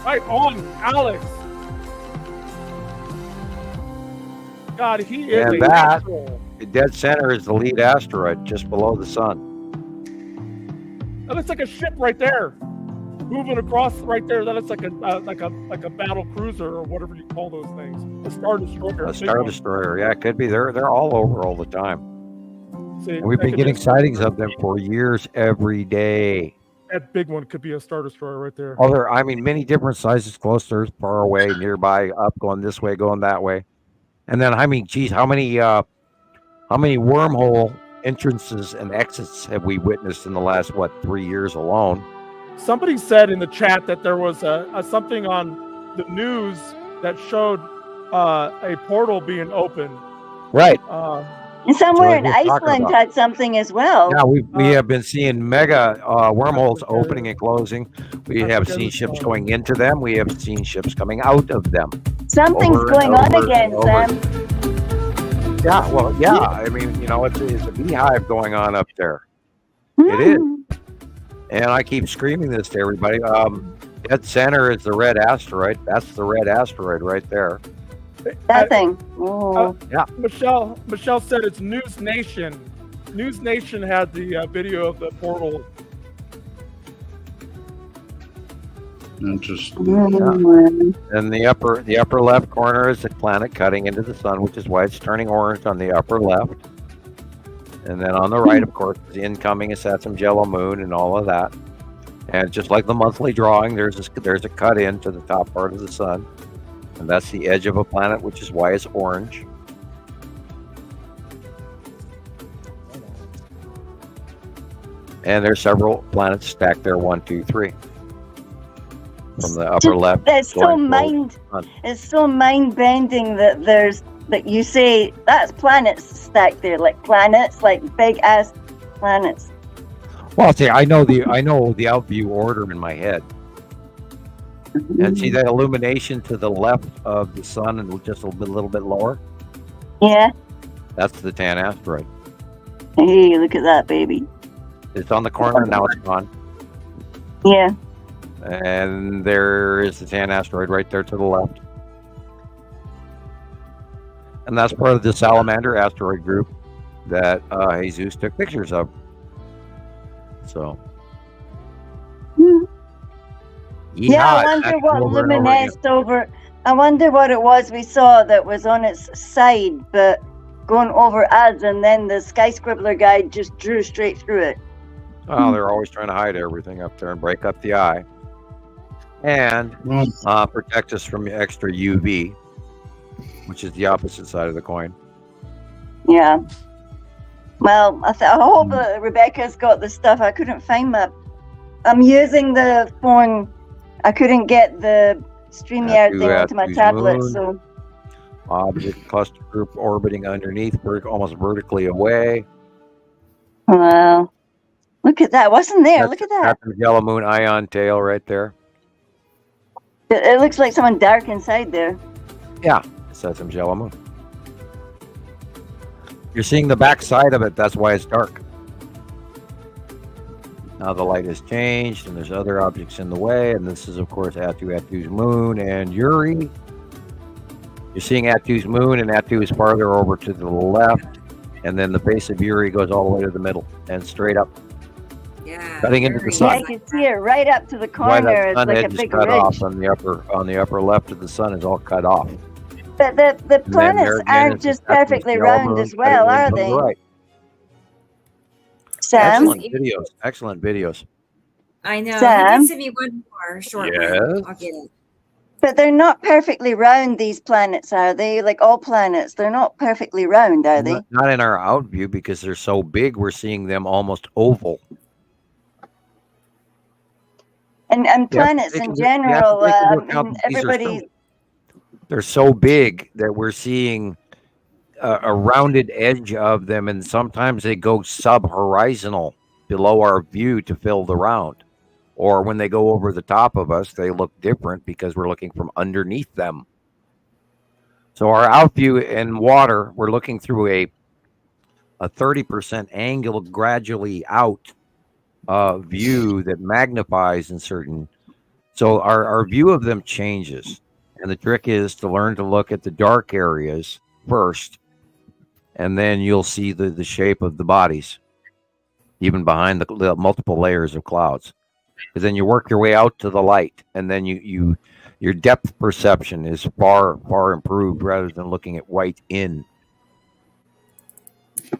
Right on, Alex. God, he is And a that- natural. The dead center is the lead asteroid just below the sun. That looks like a ship right there, moving across right there. That looks like a battle cruiser or whatever you call those things. A Star Destroyer. A big Star one. Destroyer. Yeah, it could be. They're all over all the time. See, And we've that been could getting be a- sightings of them for years every day. That big one could be a Star Destroyer right there. Other, I mean, many different sizes, closer, far away, nearby, up, going this way, going that way. And then, I mean, geez, how many wormhole entrances and exits have we witnessed in the last 3 years alone? Somebody said in the chat that there was a something on the news that showed a portal being opened. Right. And somewhere in That's what we're talking Iceland about. had something as well. Yeah, we have been seeing mega wormholes opening and closing. We have seen ships going into them. We have seen ships coming out of them. Something's over and going on over again, and over. Sam. Yeah, well, yeah. I mean, it's a beehive going on up there. It is. And I keep screaming this to everybody. Dead center is the red asteroid. That's the red asteroid right there. That thing. Oh. Yeah. Michelle said it's News Nation. News Nation had the video of the portal. Interesting. And the upper left corner is the planet cutting into the sun, which is why it's turning orange on the upper left. And then on the right, of course, the incoming is that some yellow moon and all of that. And just like the monthly drawing, there's a cut in to the top part of the sun. And that's the edge of a planet, which is why it's orange. And there's several planets stacked there, 1, 2, 3. From the upper left. It's so mind bending that you say that's planets stacked there, like planets, like big ass planets. Well, see, I know the outview order in my head. And see that illumination to the left of the sun and just a little bit lower? Yeah. That's the Tan asteroid. Hey, look at that, baby. It's on the corner, now it's gone. Yeah. And there is the Tan asteroid right there to the left. And that's part of the Salamander asteroid group that Jesus took pictures of. So. Yeah, I wonder what luminesced over. I wonder what it was we saw that was on its side, but going over us, and then the sky scribbler guy just drew straight through it. Oh, they're always trying to hide everything up there and break up the eye. And protect us from extra UV, which is the opposite side of the coin. Yeah. Well, I hope that Rebecca's got the stuff. I couldn't find I'm using the phone. I couldn't get the StreamYard thing onto my tablet, so. Object cluster group orbiting underneath, almost vertically away. Wow. Look at that. Wasn't there. Look at that. That's the yellow moon ion tail right there. It looks like someone dark inside there. Yeah, it's some yellow moon. You're seeing the back side of it. That's why it's dark. Now the light has changed, and there's other objects in the way. And this is, of course, Atu's moon and Uri. You're seeing Atu's moon, and Atu is farther over to the left. And then the base of Uri goes all the way to the middle and straight up. Yeah. Cutting into the sun. Yeah, you can see it right up to the corner. It's like a big cut ridge. off on the upper left of the sun is all cut off. But the planets aren't just perfectly round as well, are they? Right. Sam? Excellent videos. I know. Sam? You can send me one more short one. I'll get it. But they're not perfectly round, these planets, are they? Like all planets, they're not perfectly round, are they? Not in our out view because they're so big, we're seeing them almost oval. And planets in general, everybody... They're so big that we're seeing a rounded edge of them, and sometimes they go sub-horizontal below our view to fill the round. Or when they go over the top of us, they look different because we're looking from underneath them. So our out view in water, we're looking through a 30% angle gradually out view that magnifies in certain. So our view of them changes. And the trick is to learn to look at the dark areas first, and then you'll see the shape of the bodies, even behind the multiple layers of clouds. Because then you work your way out to the light, and then your depth perception is far improved rather than looking at white in.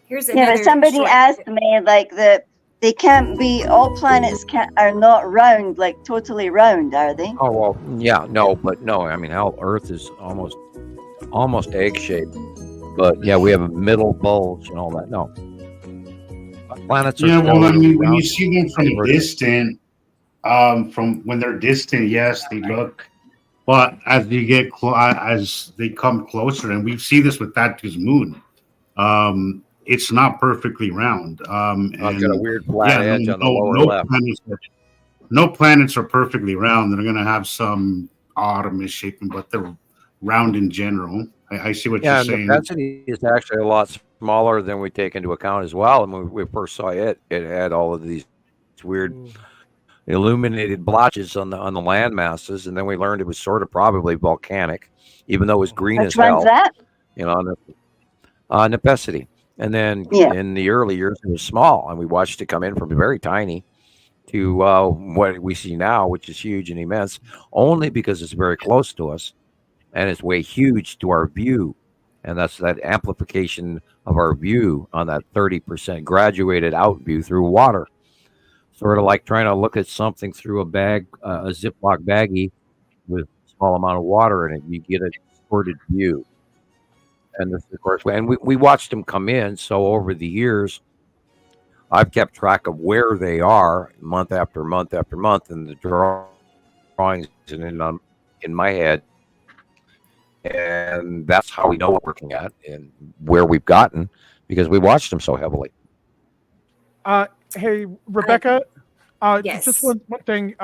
Here's but somebody asked me like they can't be, all planets are not round, like totally round, are they? Oh well, yeah, no. I mean, hell, Earth is almost egg shaped, but yeah, we have a middle bulge and all that. No, planets are. Yeah, well, I mean, when you see them from distant, from when they're distant, yes, they look. But as you get as they come closer, and we see this with Tatu's moon, it's not perfectly round. And got a weird flat edge on the lower left. No planets are perfectly round. They're going to have some odd or misshapen, but they're round in general. I see what you're saying. Yeah, density is actually a lot smaller than we take into account as well. And when we first saw it had all of these weird illuminated blotches on the land masses, and then we learned it was sort of probably volcanic, even though it was green as hell. Which one's that? You know, Nepenthe. And then in the early years, it was small, and we watched it come in from very tiny to what we see now, which is huge and immense, only because it's very close to us, and it's way huge to our view. and that's that amplification of our view on that 30% graduated out view through water. Sort of like trying to look at something through a bag, a Ziploc baggie with a small amount of water in it. You get a distorted view. And this, of course, and we watched them come in. So over the years, I've kept track of where they are month after month after month, and the drawings in my head. And that's how we know what we're working at and where we've gotten, because we watched them so heavily. Hey, Rebecca, Yes. just one thing.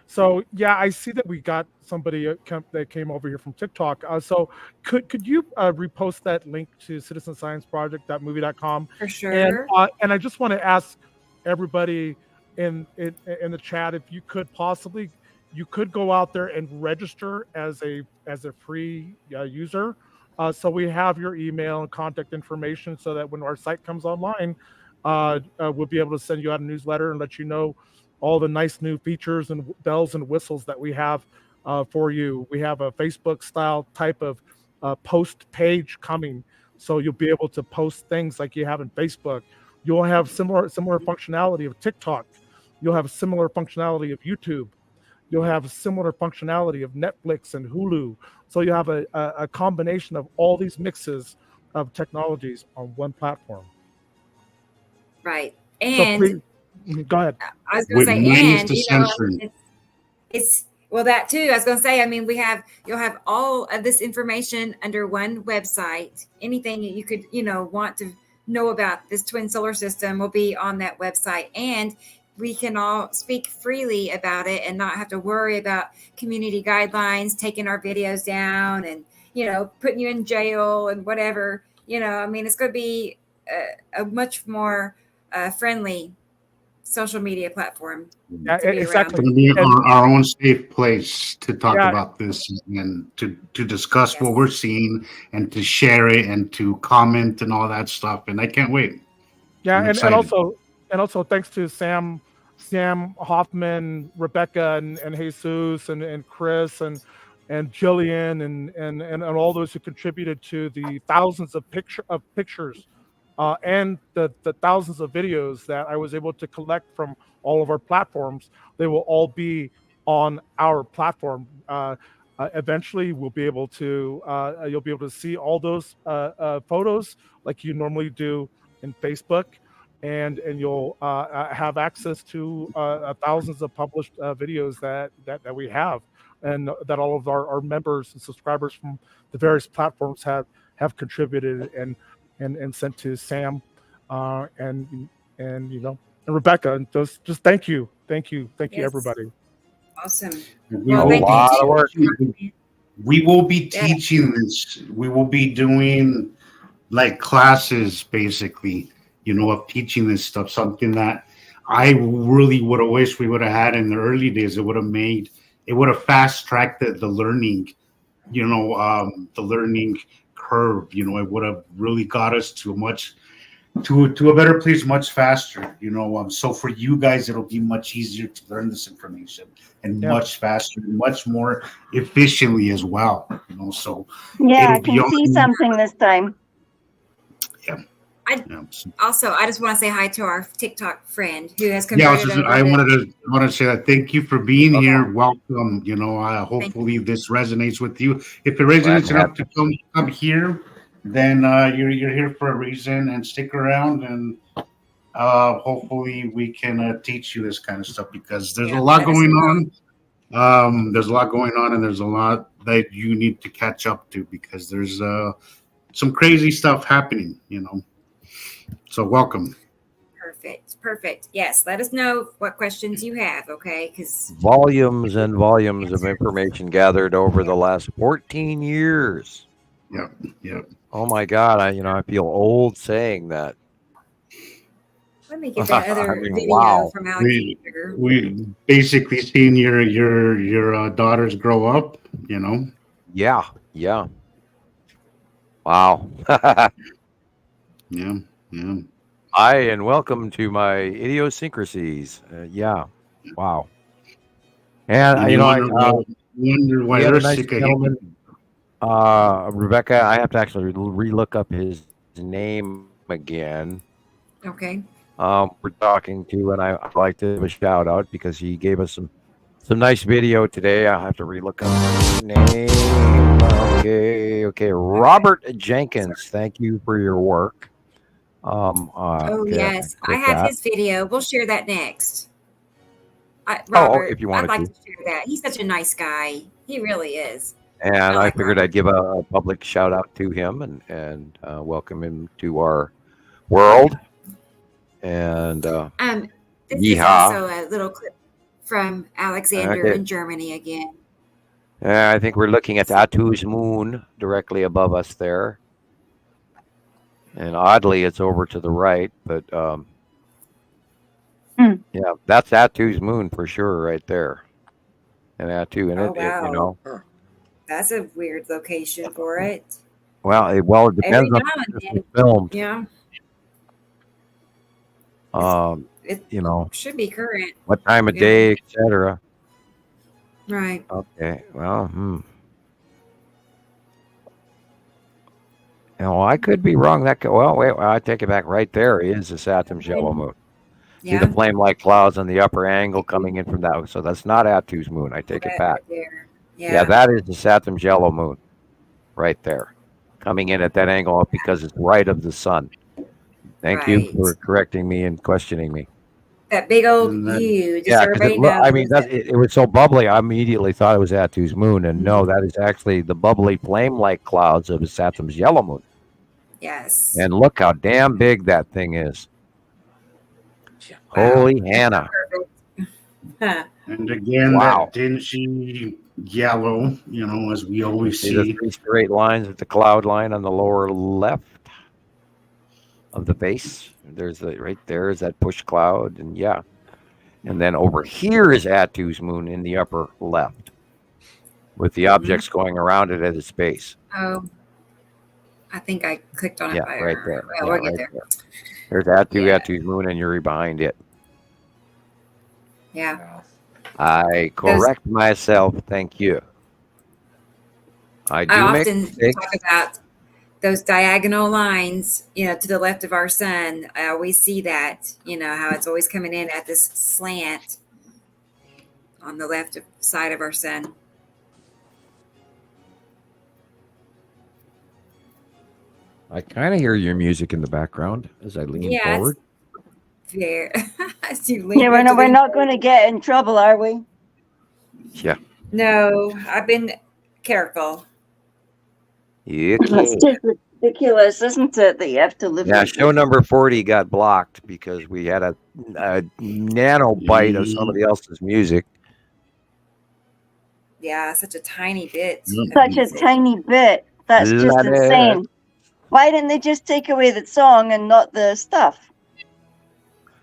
So yeah, I see that we got somebody that came over here from TikTok. So could you repost that link to citizenscienceproject.movie.com? For sure. And I just want to ask everybody in the chat if you could possibly go out there and register as a free user. So we have your email and contact information, so that when our site comes online, we'll be able to send you out a newsletter and let you know all the nice new features and bells and whistles that we have for you. We have a Facebook style type of post page coming, so you'll be able to post things like you have in Facebook. You'll have similar functionality of TikTok. You'll have similar functionality of YouTube. You'll have similar functionality of Netflix and Hulu. So you have a combination of all these mixes of technologies on one platform. Right. So And go ahead. I was going to say, Ways and to you know, censor. it's well, that too. I was going to say, I mean, you'll have all of this information under one website. Anything that you could, want to know about this twin solar system will be on that website, and we can all speak freely about it and not have to worry about community guidelines taking our videos down and putting you in jail and whatever. I mean, it's going to be a much more friendly social media platform. Yeah, to be exactly. It's going to be our own safe place to talk Yeah. about this and to discuss what we're seeing and to share it and to comment and all that stuff. And I can't wait. Yeah, I'm and excited. also thanks to Sam Hofman, Rebecca, and Jesus, and Chris, and Jillian, and all those who contributed to the thousands of pictures and the thousands of videos that I was able to collect from all of our platforms. They will all be on our platform. Eventually, we'll be able to you'll be able to see all those photos like you normally do in Facebook, and you'll have access to thousands of published videos that we have, and that all of our members and subscribers from the various platforms have contributed and sent to Sam and Rebecca. And just thank you Yes. everybody. Awesome. We Well, will thank lot you of work. We will be Yeah. teaching this. We will be doing like classes, basically, of teaching this stuff. Something that I really would have wished we would have had in the early days. It would have fast tracked the learning, the learning curve. It would have really got us to a better place much faster. So for you guys, it'll be much easier to learn this information and much faster, much more efficiently as well. So Yeah, I it'll be can see on- something this time. I just want to say hi to our TikTok friend who has Yeah, converted. I wanted to say that. Thank you for being here. Welcome. Hopefully this resonates with you. If it resonates enough to come here, then you're here for a reason, and stick around, and hopefully we can teach you this kind of stuff, because there's a lot going on. There's a lot going on, and there's a lot that you need to catch up to, because there's some crazy stuff happening. So welcome. Perfect. Yes, let us know what questions you have, okay? Because Volumes and volumes of information gathered over the last 14 years. Yep. Oh my God, I feel old saying that. let me get that other I mean, video wow. from Alexander. We basically seen your daughters grow up. Yeah. Wow. Yeah. Hi, and welcome to my idiosyncrasies. Yeah. Wow. And And I wonder why we had they're a nice sick of gentleman. him. Rebecca, I have to actually re-look up his name again. Okay. We're talking to, and I'd like to give a shout out because he gave us some nice video today. I'll have to relook up his name. Okay. Robert Jenkins, thank you for your work. Oh Okay, yes, I click have that. his video. We'll share that next. Oh, Robert, if you I'd wanted like to. to share that. He's such a nice guy. He really is. And I I like figured Robert. I'd give a public shout out to him and welcome him to our world. And This is yeehaw. also a little clip from Alexander Okay. in Germany again. I think we're looking at Atu's moon directly above us there. And oddly, it's over to the right, but yeah, that's Atu's moon for sure right there. And Atu, and Oh it, you wow, know, that's a weird location for it. it Every depends on now and the then, filmed. yeah, it You know, should be current. what time of Yeah. day, etc. Right. Okay, well, I could be wrong. Wait, I take it back. Right there is the Saturn's yellow moon. See the Yeah. flame-like clouds on the upper angle coming in from that. So that's not Atu's moon. I take it back. Right there. Yeah, Yeah. that is the Saturn's yellow moon, right there, coming in at that angle because it's right of the sun. Thank you Right. for correcting me and questioning me. That big old And then- U. Just Yeah, so because everybody knows. I mean, it was so bubbly. I immediately thought it was Atu's moon, and no, that is actually the bubbly flame-like clouds of Saturn's yellow moon. Yes. And look how damn big that thing is. Wow. Holy Hannah! Perfect. Huh. And again, Wow. that dingy yellow, as we always See the see. 3 straight lines at the cloud line on the lower left of the base. There's right there is that push cloud, and yeah. And then over here is Atu's moon in the upper left, with the objects going around it at its base. Oh, I think I clicked on it. Yeah, by right there. Well, Yeah, we'll get right there. there. There's Atu, Yeah. Atu's moon, and Yuri behind it. Yeah. I correct myself. Thank you. I do I make often mistakes. talk about those diagonal lines, to the left of our sun. I always see that, how it's always coming in at this slant on the left side of our sun. I kind of hear your music in the background as I lean forward. There. We're not going to get in trouble, are we? Yeah. No, I've been careful. It's Okay. just ridiculous, isn't it, that you have to live Yeah, with show number 40 got blocked because we had a nanobite of somebody else's music. Yeah, such a tiny bit. such a tiny bit. That's just Bloody. insane. Why didn't they just take away the song and not the stuff?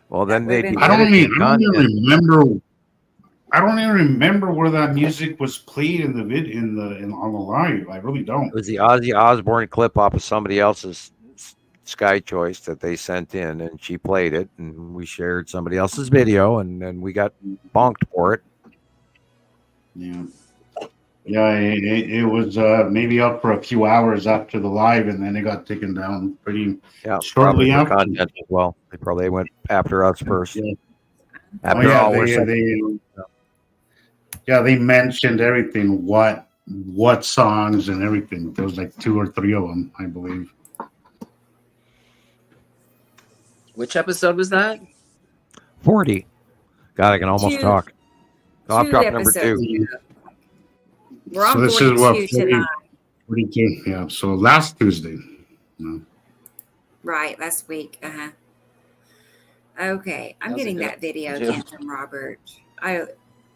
Well, then That would've they'd be been I don't editing even content. remember. I don't even remember where that music was played on the live. I really don't. It was the Ozzy Osbourne clip off of somebody else's Sky Choice that they sent in, and she played it, and we shared somebody else's video, and then we got bonked for it. Yeah. Yeah, it was maybe up for a few hours after the live, and then it got taken down pretty Yeah, shortly probably for after. content as well. They probably went after us first. Yeah. After all, we're they mentioned everything, what songs and everything. There was like 2 or 3 of them, I believe. Which episode was that? 40. God, I can almost Two- talk. I'll two drop number episodes. 2. We're on So this is what 42 tonight. 42. Yeah. So last Tuesday. No. Right, last week. Okay, I'm That was getting a good that video one, too. again from Robert. I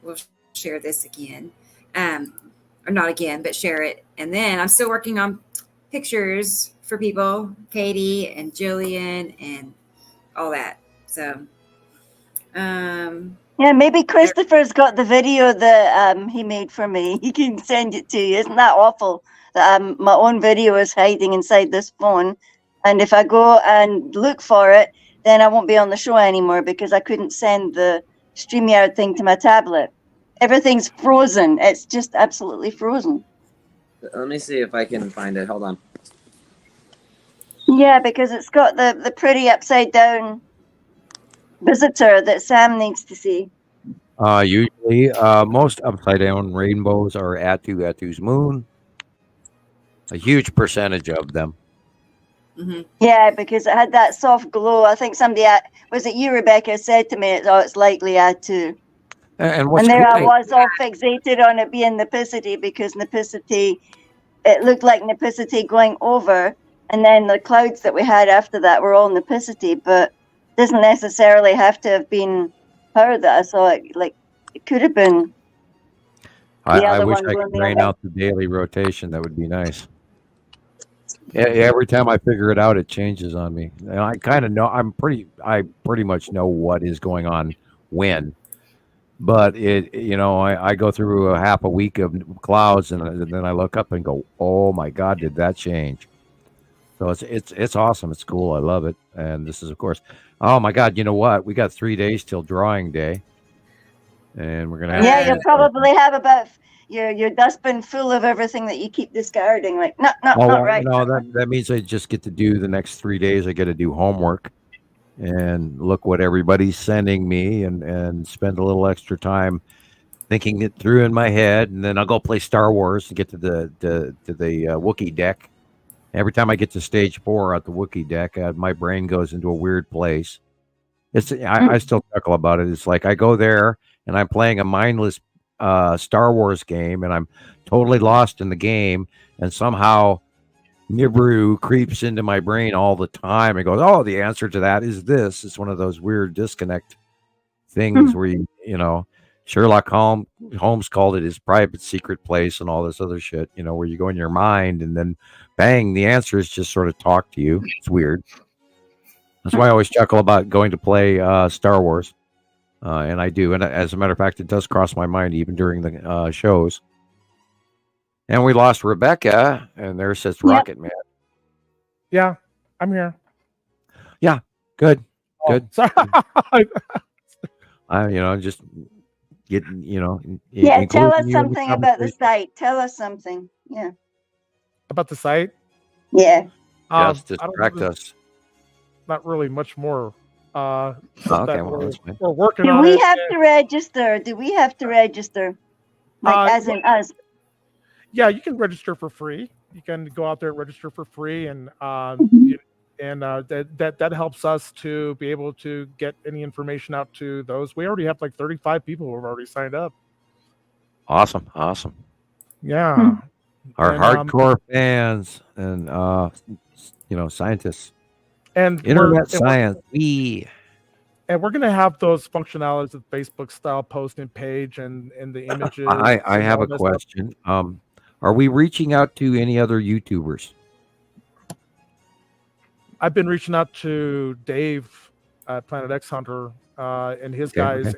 will share this again. Or not again, but share it. And then I'm still working on pictures for people, Katie and Jillian and all that. So, Yeah, maybe Christopher's got the video that he made for me. He can send it to you. Isn't that awful that my own video is hiding inside this phone? And if I go and look for it, then I won't be on the show anymore because I couldn't send the StreamYard thing to my tablet. Everything's frozen. It's just absolutely frozen. Let me see if I can find it. Hold on. Yeah, because it's got the pretty upside down visitor that Sam needs to see. Usually, most upside down rainbows are Atu's moon. A huge percentage of them. Mm-hmm. Yeah, because it had that soft glow. I think somebody was it you, Rebecca, said to me, it's likely Atu. And what's there cool, I was all fixated on it being Nepicity because Nepicity, it looked like Nepicity going over, and then the clouds that we had after that were all Nepicity, but it doesn't necessarily have to have been her that I saw it. Like it could have been. I wish I could drain out the daily rotation. That would be nice. Every time I figure it out, it changes on me, and I kind of know. I pretty much know what is going on when. But I go through a half a week of clouds, and then I look up and go, "Oh my God, did that change?" So it's awesome. It's cool. I love it. And this is, of course, oh my God, you know what? We got 3 days till drawing day, and we're gonna have. Yeah, you'll probably have about your dustbin full of everything that you keep discarding. Like, not right. No, that means I just get to do the next 3 days. I get to do homework. And look what everybody's sending me, and spend a little extra time thinking it through in my head, and then I'll go play Star Wars and get to the Wookiee deck. Every time I get to stage 4 at the Wookiee deck, my brain goes into a weird place. I still chuckle about it. It's like I go there and I'm playing a mindless Star Wars game, and I'm totally lost in the game, and somehow Nibiru creeps into my brain all the time and goes, "Oh, the answer to that is this." It's one of those weird disconnect things where Sherlock Holmes called it his private secret place and all this other shit, where you go in your mind and then bang, the answers just sort of talk to you. It's weird. That's why I always chuckle about going to play Star Wars. And I do. And as a matter of fact, it does cross my mind even during the shows. And we lost Rebecca, and there sits Rocket Man. Yeah, I'm here. Yeah, good. Sorry. Just getting, Yeah, tell us something about the site. Tell us something. Yeah. About the site? Yeah. Just distract us. Not really much more. Okay, well, we're working on it. Do we have to register? Do we have to register? As in us? Yeah, you can register for free. You can go out there and register for free, and that helps us to be able to get any information out to those. We already have like 35 people who have already signed up. Awesome. Yeah. Our hardcore fans and scientists and internet science. And we're going to have those functionalities of Facebook style posting page and the images. I have a question. Are we reaching out to any other YouTubers? I've been reaching out to Dave at Planet X Hunter and his guys,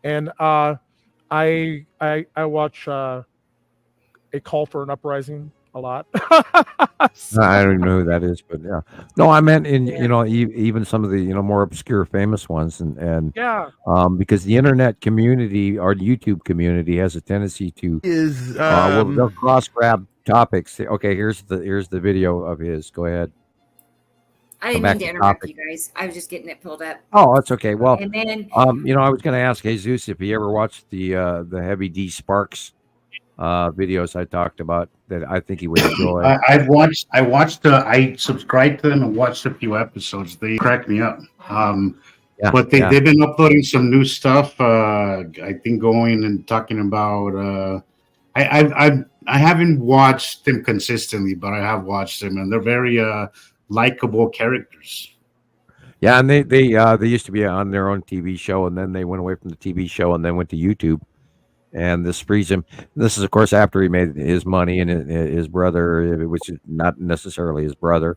and I watch A Call for an Uprising a lot. I don't know who that is, but yeah. No, I meant in even some of the more obscure famous ones, and because the internet community or the YouTube community has a tendency to they'll cross grab topics. Okay, here's the video of his. Go ahead. I didn't mean to interrupt you guys. I was just getting it pulled up. Oh, that's okay. Well, and then I was going to ask Jesus if he ever watched the Heavy D Sparks videos I talked about that I think he would enjoy. I subscribed to them and watched a few episodes. They cracked me up. But they've been uploading some new stuff. I think going and talking about. I haven't watched them consistently, but I have watched them, and they're very likable characters. Yeah, and they used to be on their own TV show, and then they went away from the TV show and then went to YouTube. And this frees him. This is, of course, after he made his money and his brother, which is not necessarily his brother,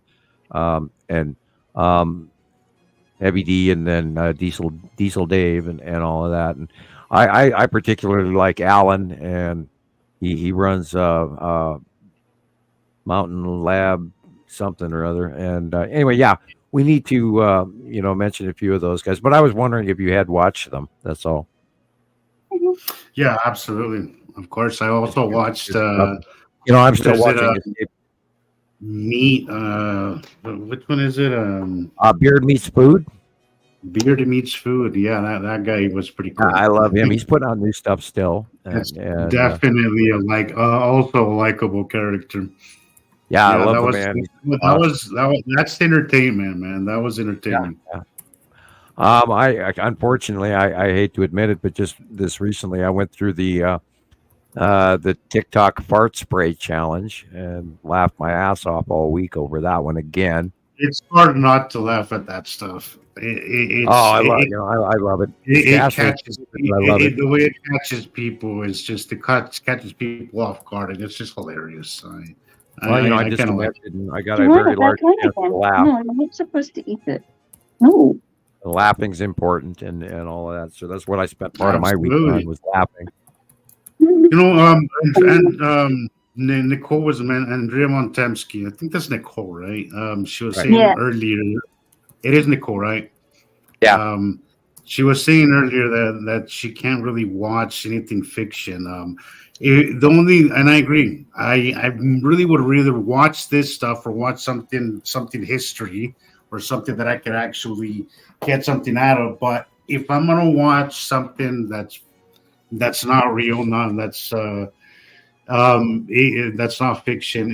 and Heavy D, and then Diesel Dave, and all of that. And I particularly like Alan, and he runs Mountain Lab something or other. And anyway, we need to mention a few of those guys. But I was wondering if you had watched them. That's all. Yeah, absolutely. Of course, I also watched I'm still Is it watching meat? Which one is it? Beard Meets Food. Beard meets food. Yeah, that guy was pretty cool. I love him. He's putting out new stuff still. That's definitely also a likable character. Yeah, I love that the was man. that's entertainment, man. That was entertainment. Yeah. I unfortunately I hate to admit it, but just this recently I went through the TikTok fart spray challenge and laughed my ass off all week over that one again. It's hard not to laugh at that stuff. I love it. It catches. I love it. The way it catches people is just catches people off guard, and it's just hilarious. I just mentioned I got a very large chance to laugh. No, I'm not supposed to eat it. No. Laughing's important and all of that. So that's what I spent part of my week on, was laughing. Nicole was Andrea Montemsky. I think that's Nicole, right? She was saying earlier. It is Nicole, right? Yeah. She was saying earlier that she can't really watch anything fiction. And I agree. I really would rather watch this stuff or watch something history or something that I could actually get something out of. But if I'm gonna watch something that's not real, that's not fiction,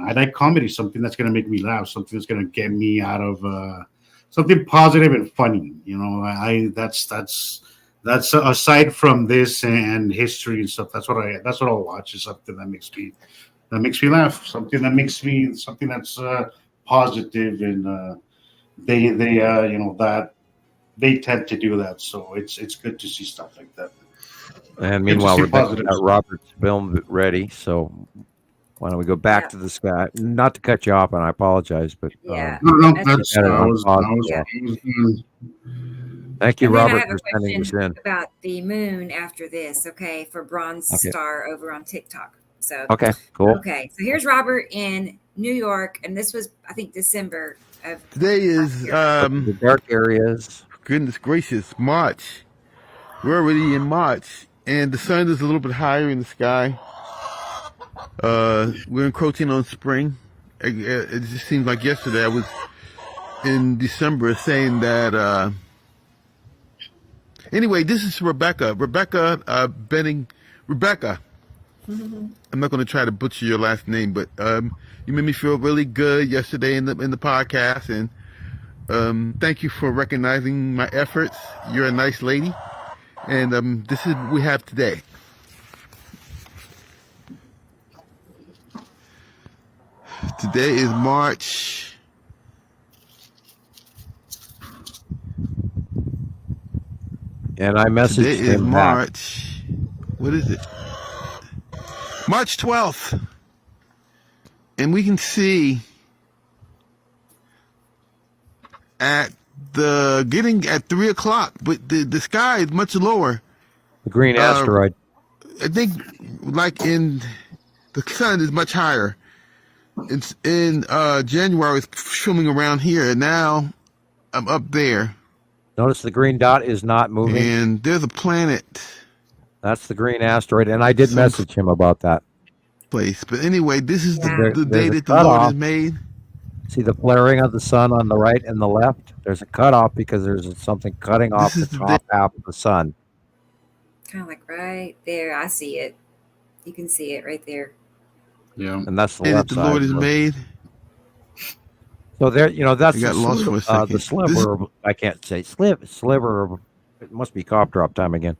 I like comedy, something that's gonna make me laugh, something that's gonna get me out of something positive and funny. That's aside from this and history and stuff. That's what I'll watch, is something that makes me laugh, something that's positive, and they tend to do that. So it's good to see stuff like that. And meanwhile, Rebecca got Robert's film ready. So why don't we go back to this guy? Not to cut you off, and I apologize, but Thank you, and Robert, I have for sending this in. about the moon after this. Okay, for Bronze Star over on TikTok. So okay, cool. Okay, so here's Robert in New York, and this was, I think, December of today is the dark areas. Goodness gracious, March. We're already in March, and the sun is a little bit higher in the sky. We're encroaching on spring. It just seems like yesterday I was in December saying that. Anyway, this is Rebecca. Rebecca. I'm not going to try to butcher your last name, but you made me feel really good yesterday in the podcast, and thank you for recognizing my efforts. You're a nice lady, and this is what we have today. Today is March. And I messaged Today is him March. What is it? March 12th. And we can see at 3 o'clock, but the sky is much lower. The green asteroid. I think the sun is much higher. It's in January, it's swimming around here, and now I'm up there. Notice the green dot is not moving. And there's a planet. That's the green asteroid, and I did message him about that place. But anyway, this is the day that the Lord has made. See the flaring of the sun on the right and the left? There's a cutoff because there's something cutting off the top half of the sun. Kind of like right there. I see it. You can see it right there. Yeah. And that's the left the side. Lord has made. So there, that's the sliver. I can't say sliver. It must be cough drop time again.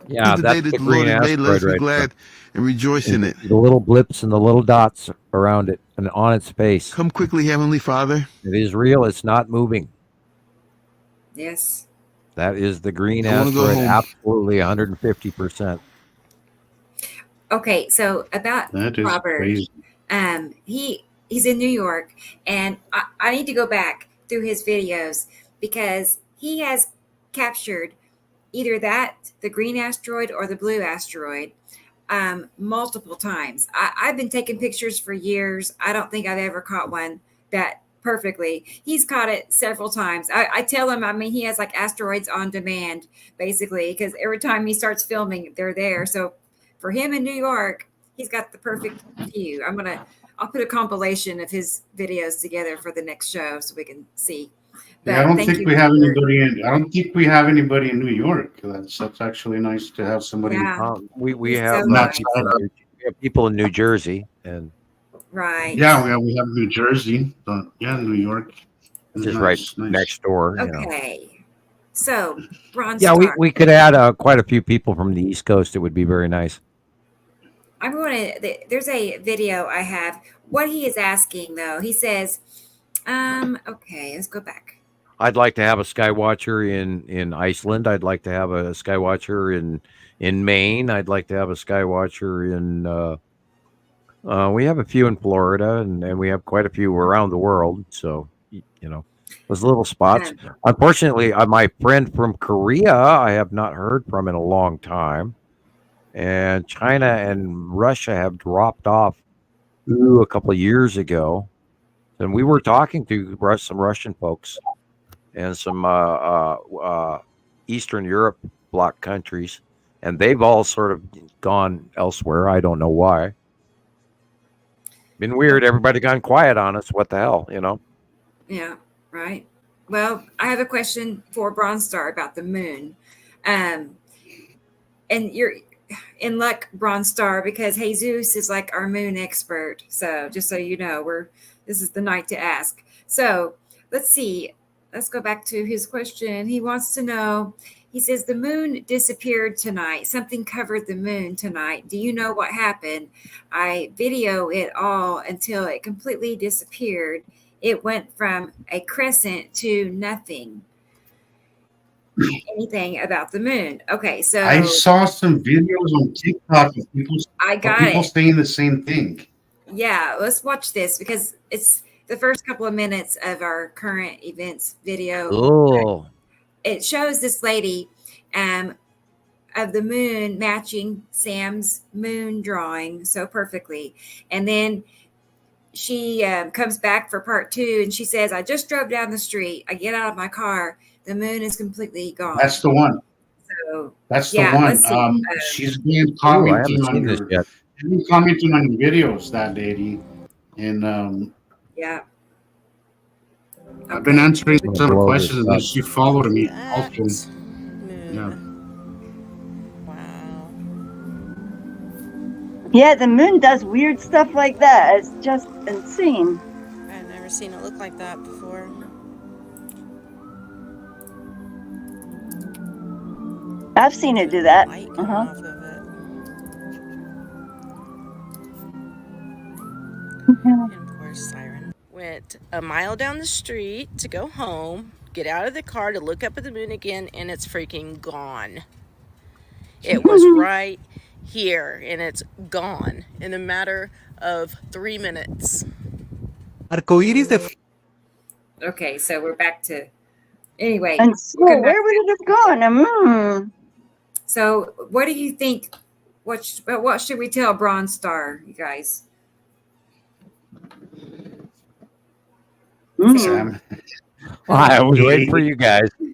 Yeah, that's the green asteroid Let's be right glad and rejoice in it. The little blips and the little dots around it and on its face. Come quickly, Heavenly Father. It is real. It's not moving. Yes. That is the green asteroid. Absolutely 150%. Okay, so about Robert, crazy. He's in New York, and I need to go back through his videos because he has captured either the green asteroid or the blue asteroid multiple times. I've been taking pictures for years. I don't think I've ever caught one that perfectly. He's caught it several times. I tell him, I mean, he has like asteroids on demand, basically, because every time he starts filming, they're there. So for him in New York, he's got the perfect view. I'll put a compilation of his videos together for the next show so we can see. But Yeah, I don't thank think you we have for- anybody in. I don't think we have anybody in New York. That's actually nice to have somebody. Yeah. We He's have so nice. we have people in New Jersey, and Right. Yeah, we have New Jersey, but yeah, New York. just right next door. You know. Okay. So, Bronze Yeah, Star. we could add quite a few people from the East Coast. It would be very nice. I'm going to, there's a video I have. What he is asking, though, he says, okay, let's go back. I'd like to have a Skywatcher in Iceland. I'd like to have a Skywatcher in Maine. I'd like to have a Skywatcher in. We have a few in Florida, and we have quite a few around the world. So those little spots. Unfortunately, my friend from Korea, I have not heard from in a long time, and China and Russia have dropped off a couple of years ago, and we were talking to some Russian folks and some Eastern Europe bloc countries, and they've all sort of gone elsewhere. I don't know why. Been weird. Everybody gone quiet on us. What the hell, Yeah, right. Well, I have a question for Bronze Star about the moon. And you're in luck, Bronze Star, because Jesus is like our moon expert. So just so you know, this is the night to ask. So let's see. Let's go back to his question. He wants to know, he says, the moon disappeared tonight. Something covered the moon tonight. Do you know what happened? I video it all until it completely disappeared. It went from a crescent to nothing. Anything about the moon? Okay, so I saw some videos on TikTok of people saying the same thing. Yeah, let's watch this because it's the first couple of minutes of our current events video. Oh. It shows this lady of the moon matching Sam's moon drawing so perfectly. And then she comes back for part 2 and she says, I just drove down the street. I get out of my car. The moon is completely gone. That's the one. So that's the one. She's been commenting on your videos, that lady. And yeah. I've been answering some questions and she followed me also. Yeah. Wow. Yeah, the moon does weird stuff like that. It's just insane. I've never seen it look like that before. I've seen it do that. Light coming off of it. And of course, siren. Went a mile down the street to go home, get out of the car to look up at the moon again, and it's freaking gone. It was right here, and it's gone in a matter of 3 minutes. Okay, so we're back to anyway. And so where would it have gone? So what do you think? What should we tell Bronze Star, you guys? Sam. I was waiting for you guys. So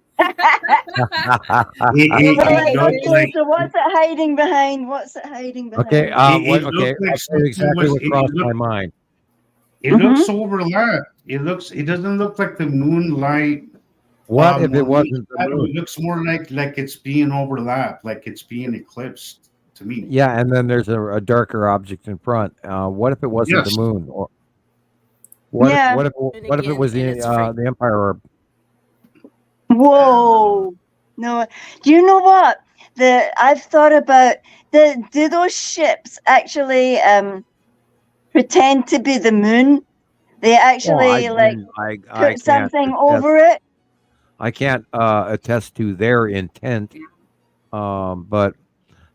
what's it hiding behind? Okay, I'll tell you exactly what crossed my mind. It looks overlapped. It doesn't look like the moonlight. What if it wasn't the moon? It looks more like it's being overlapped, like it's being eclipsed to me. Yeah, and then there's a darker object in front. What if it wasn't the moon? Or what if it was the Empire Orb? Whoa! No, do you know what? I've thought about do those ships actually pretend to be the moon? They actually put something over it. I can't attest to their intent, but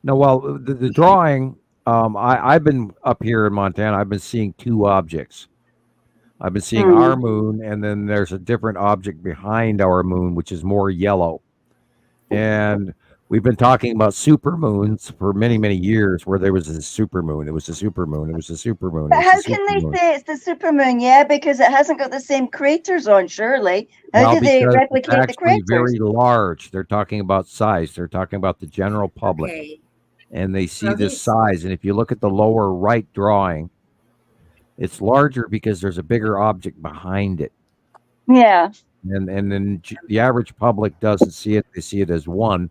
no. Well, the drawing. I've been up here in Montana. I've been seeing 2 objects. I've been seeing our moon, and then there's a different object behind our moon, which is more yellow. And We've been talking about supermoons for many, many years where there was a supermoon. It was a supermoon. It was a supermoon. But how can they say it's the supermoon? Yeah, because it hasn't got the same craters on, surely. How Well, do they because it's replicate the actually craters? very large. They're talking about size. They're talking about the general public. Okay. And they see Well, this he's- size. And if you look at the lower right drawing, it's larger because there's a bigger object behind it. Yeah. And then the average public doesn't see it. They see it as one.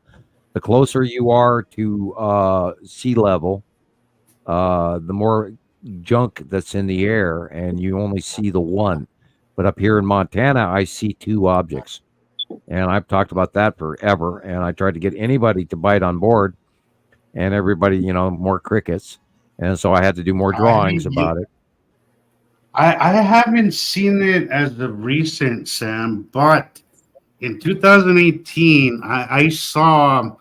The closer you are to sea level, the more junk that's in the air, and you only see the one. But up here in Montana, I see two objects. And I've talked about that forever. And I tried to get anybody to bite on board, and everybody, more crickets. And so I had to do more drawings about it. I haven't seen it as of recent, Sam, but in 2018, I saw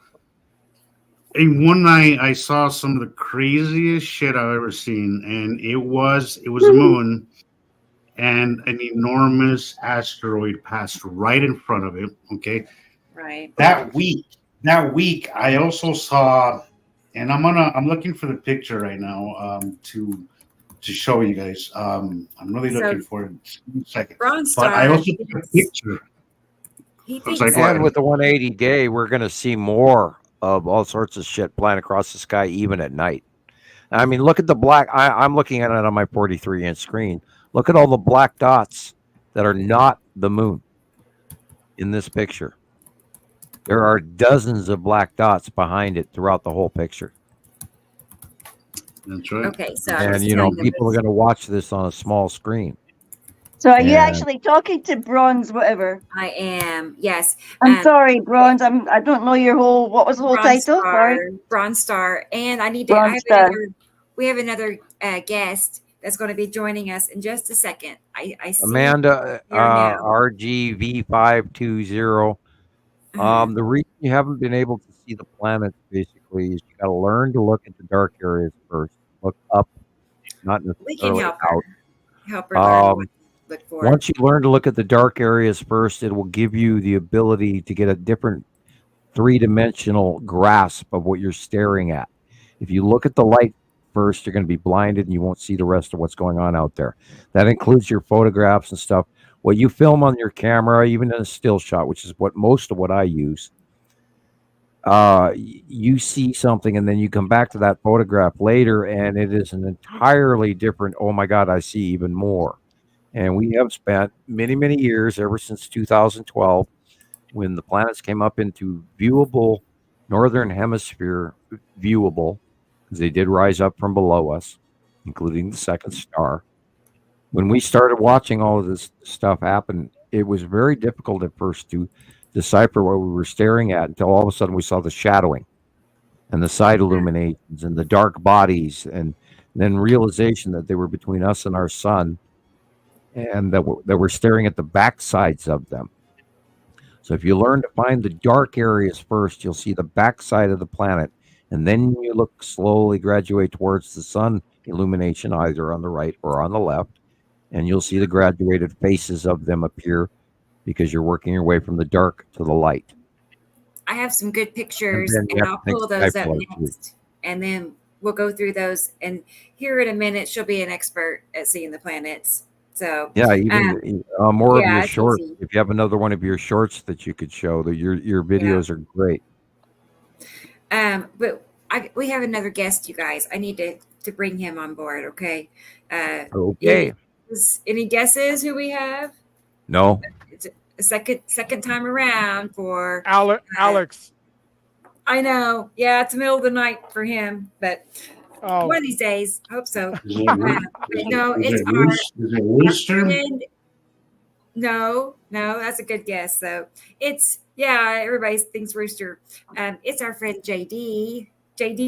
in one night I saw some of the craziest shit I've ever seen, and it was a moon, and an enormous asteroid passed right in front of it. Okay, Right. that week I also saw, and I'm looking for the picture right now to show you guys. I'm really looking for it in a second. Bronze But I Star also took a picture. He thinks like, And with the 180 day, we're going to see more of all sorts of shit flying across the sky, even at night. I mean, look at the black. I'm looking at it on my 43-inch screen. Look at all the black dots that are not the moon in this picture. There are dozens of black dots behind it throughout the whole picture. That's right. Okay, so And, people are going to watch this on a small screen. So are you And- actually talking to Bronze, whatever? I am. Yes. I'm sorry, Bronze. I don't know your whole. What was the whole Bronze title? Star, Sorry. Bronze Star, and I need to. Bronze Star. We have another guest that's going to be joining us in just a second. I see Amanda, here now. RGV520. The reason you haven't been able to see the planets basically is you got to learn to look at the dark areas first. Look up, not We necessarily can help out. her. Help her learn what to look for. Once you learn to look at the dark areas first, it will give you the ability to get a different three-dimensional grasp of what you're staring at. If you look at the light first, you're going to be blinded and you won't see the rest of what's going on out there. That includes your photographs and stuff. What you film on your camera, even in a still shot, which is most of what I use, you see something and then you come back to that photograph later and it is an entirely different, oh my God, I see even more. And we have spent many, many years, ever since 2012, when the planets came up into viewable, northern hemisphere viewable, because they did rise up from below us, including the second star. When we started watching all of this stuff happen, it was very difficult at first to decipher what we were staring at until all of a sudden we saw the shadowing and the side illuminations and the dark bodies, and then realization that they were between us and our sun, and that we're staring at the back sides of them. So if you learn to find the dark areas first, you'll see the backside of the planet, and then you look slowly graduate towards the sun illumination, either on the right or on the left, and you'll see the graduated faces of them appear because you're working your way from the dark to the light. I have some good pictures, And then you and have I'll to pull think those up Skyflight, too. next, and then we'll go through those. And here in a minute, she'll be an expert at seeing the planets. So Yeah, even more of yeah, I your can shorts. see. If you have another one of your shorts that you could show, that your videos are great. But we have another guest, you guys. I need to bring him on board. Okay. Okay. Any guesses who we have? No. It's a second time around for Alex. I know. Yeah, it's the middle of the night for him, but one of these days, I hope so. No, it's our Rooster? friend. No, that's a good guess. So it's everybody thinks Rooster. It's our friend JD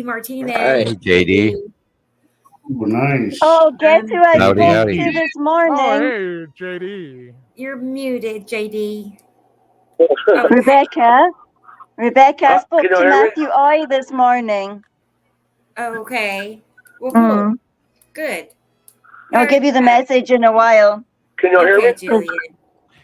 Martinez. Hey, JD. Oh, nice. Oh, guess who I Howdy, spoke howdy. to this morning? Oh, hey, JD. You're muted, JD. Rebecca. I spoke can you to hear me? Matthew I this morning. Oh, okay. Well, cool. Mm. Good. I'll give you the message in a while. Can you hear Okay, me? Julian.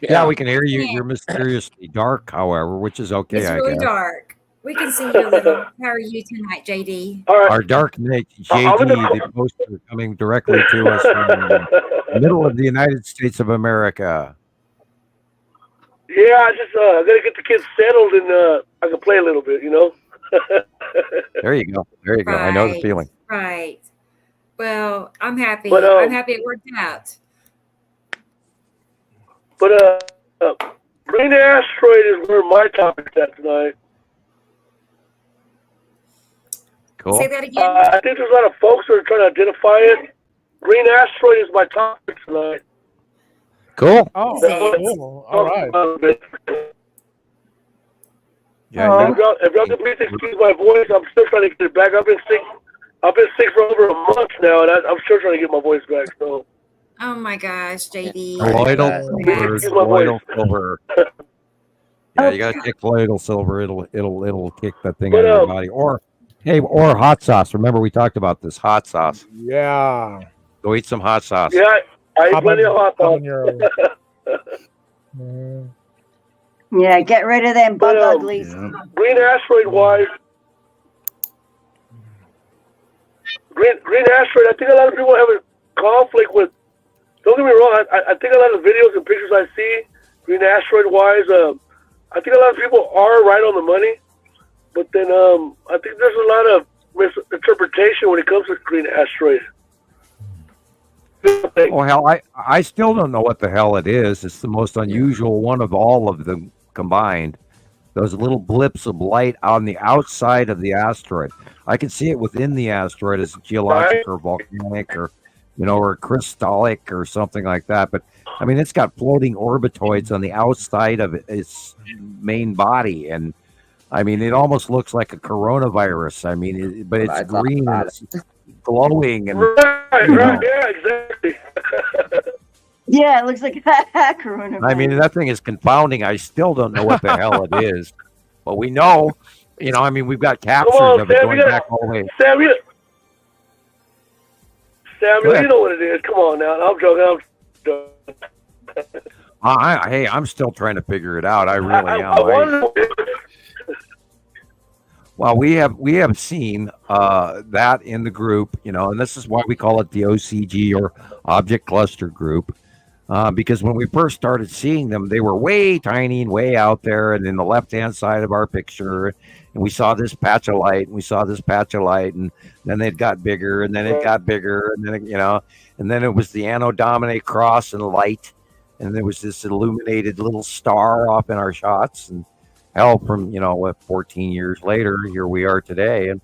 Yeah, we can hear you. You're mysteriously dark, however, which is okay, It's I really guess. dark. We can see you a little. How are you tonight, JD? All right. Our Dark Knight I'm in the JD, the poster coming directly to us from the middle of the United States of America. Yeah, I just gotta get the kids settled and I can play a little bit, you know. There you go. There you go. I know the feeling. Right. Well, I'm happy. But, I'm happy it worked out. But green asteroid is where my topic's at tonight. Cool. Say that again. I think there's a lot of folks that are trying to identify it. Green asteroid is my topic tonight. Cool. Oh, That's what cool. All right. Yeah. If y'all can please excuse my voice, I'm still trying to get it back. I've been sick for over a month now, and I'm still trying to get my voice back. So. Oh my gosh, JD. Colloidal silver. Yeah, you gotta take colloidal silver. It'll kick that thing out of your body. Or hot sauce. Remember we talked about this hot sauce. Yeah. Go eat some hot sauce. Yeah, I eat plenty of hot sauce. Yeah, get rid of them bug uglies. Green asteroid wise, green asteroid. I think a lot of people have a conflict with. Don't get me wrong. I think a lot of videos and pictures I see, green asteroid wise, I think a lot of people are right on the money, but then I think there's a lot of misinterpretation when it comes to green asteroid. Oh hell, I still don't know what the hell it is. It's the most unusual one of all of them combined. Those little blips of light on the outside of the asteroid. I can see it within the asteroid as geologic or volcanic or or crystallic or something like that. But I mean, it's got floating orbitoids on the outside of its main body, and I mean, it almost looks like a coronavirus. I mean, but it's green, and it's glowing, and right, yeah, exactly. Yeah, it looks like coronavirus. I mean, that thing is confounding. I still don't know what the hell it is, but we know. I mean, we've got captures of it going back all the way. Samuel, you know what it is. Come on now. I'm joking. Hey, I'm still trying to figure it out. I really am. Well, we have seen that in the group, and this is why we call it the OCG or Object Cluster Group, because when we first started seeing them, they were way tiny and way out there, and in the left-hand side of our picture, and we saw this patch of light, and we saw this patch of light, and then it got bigger, and then it got bigger, and then and then it was the Anno Domini cross and light, and there was this illuminated little star off in our shots, and hell, from 14 years later, here we are today. And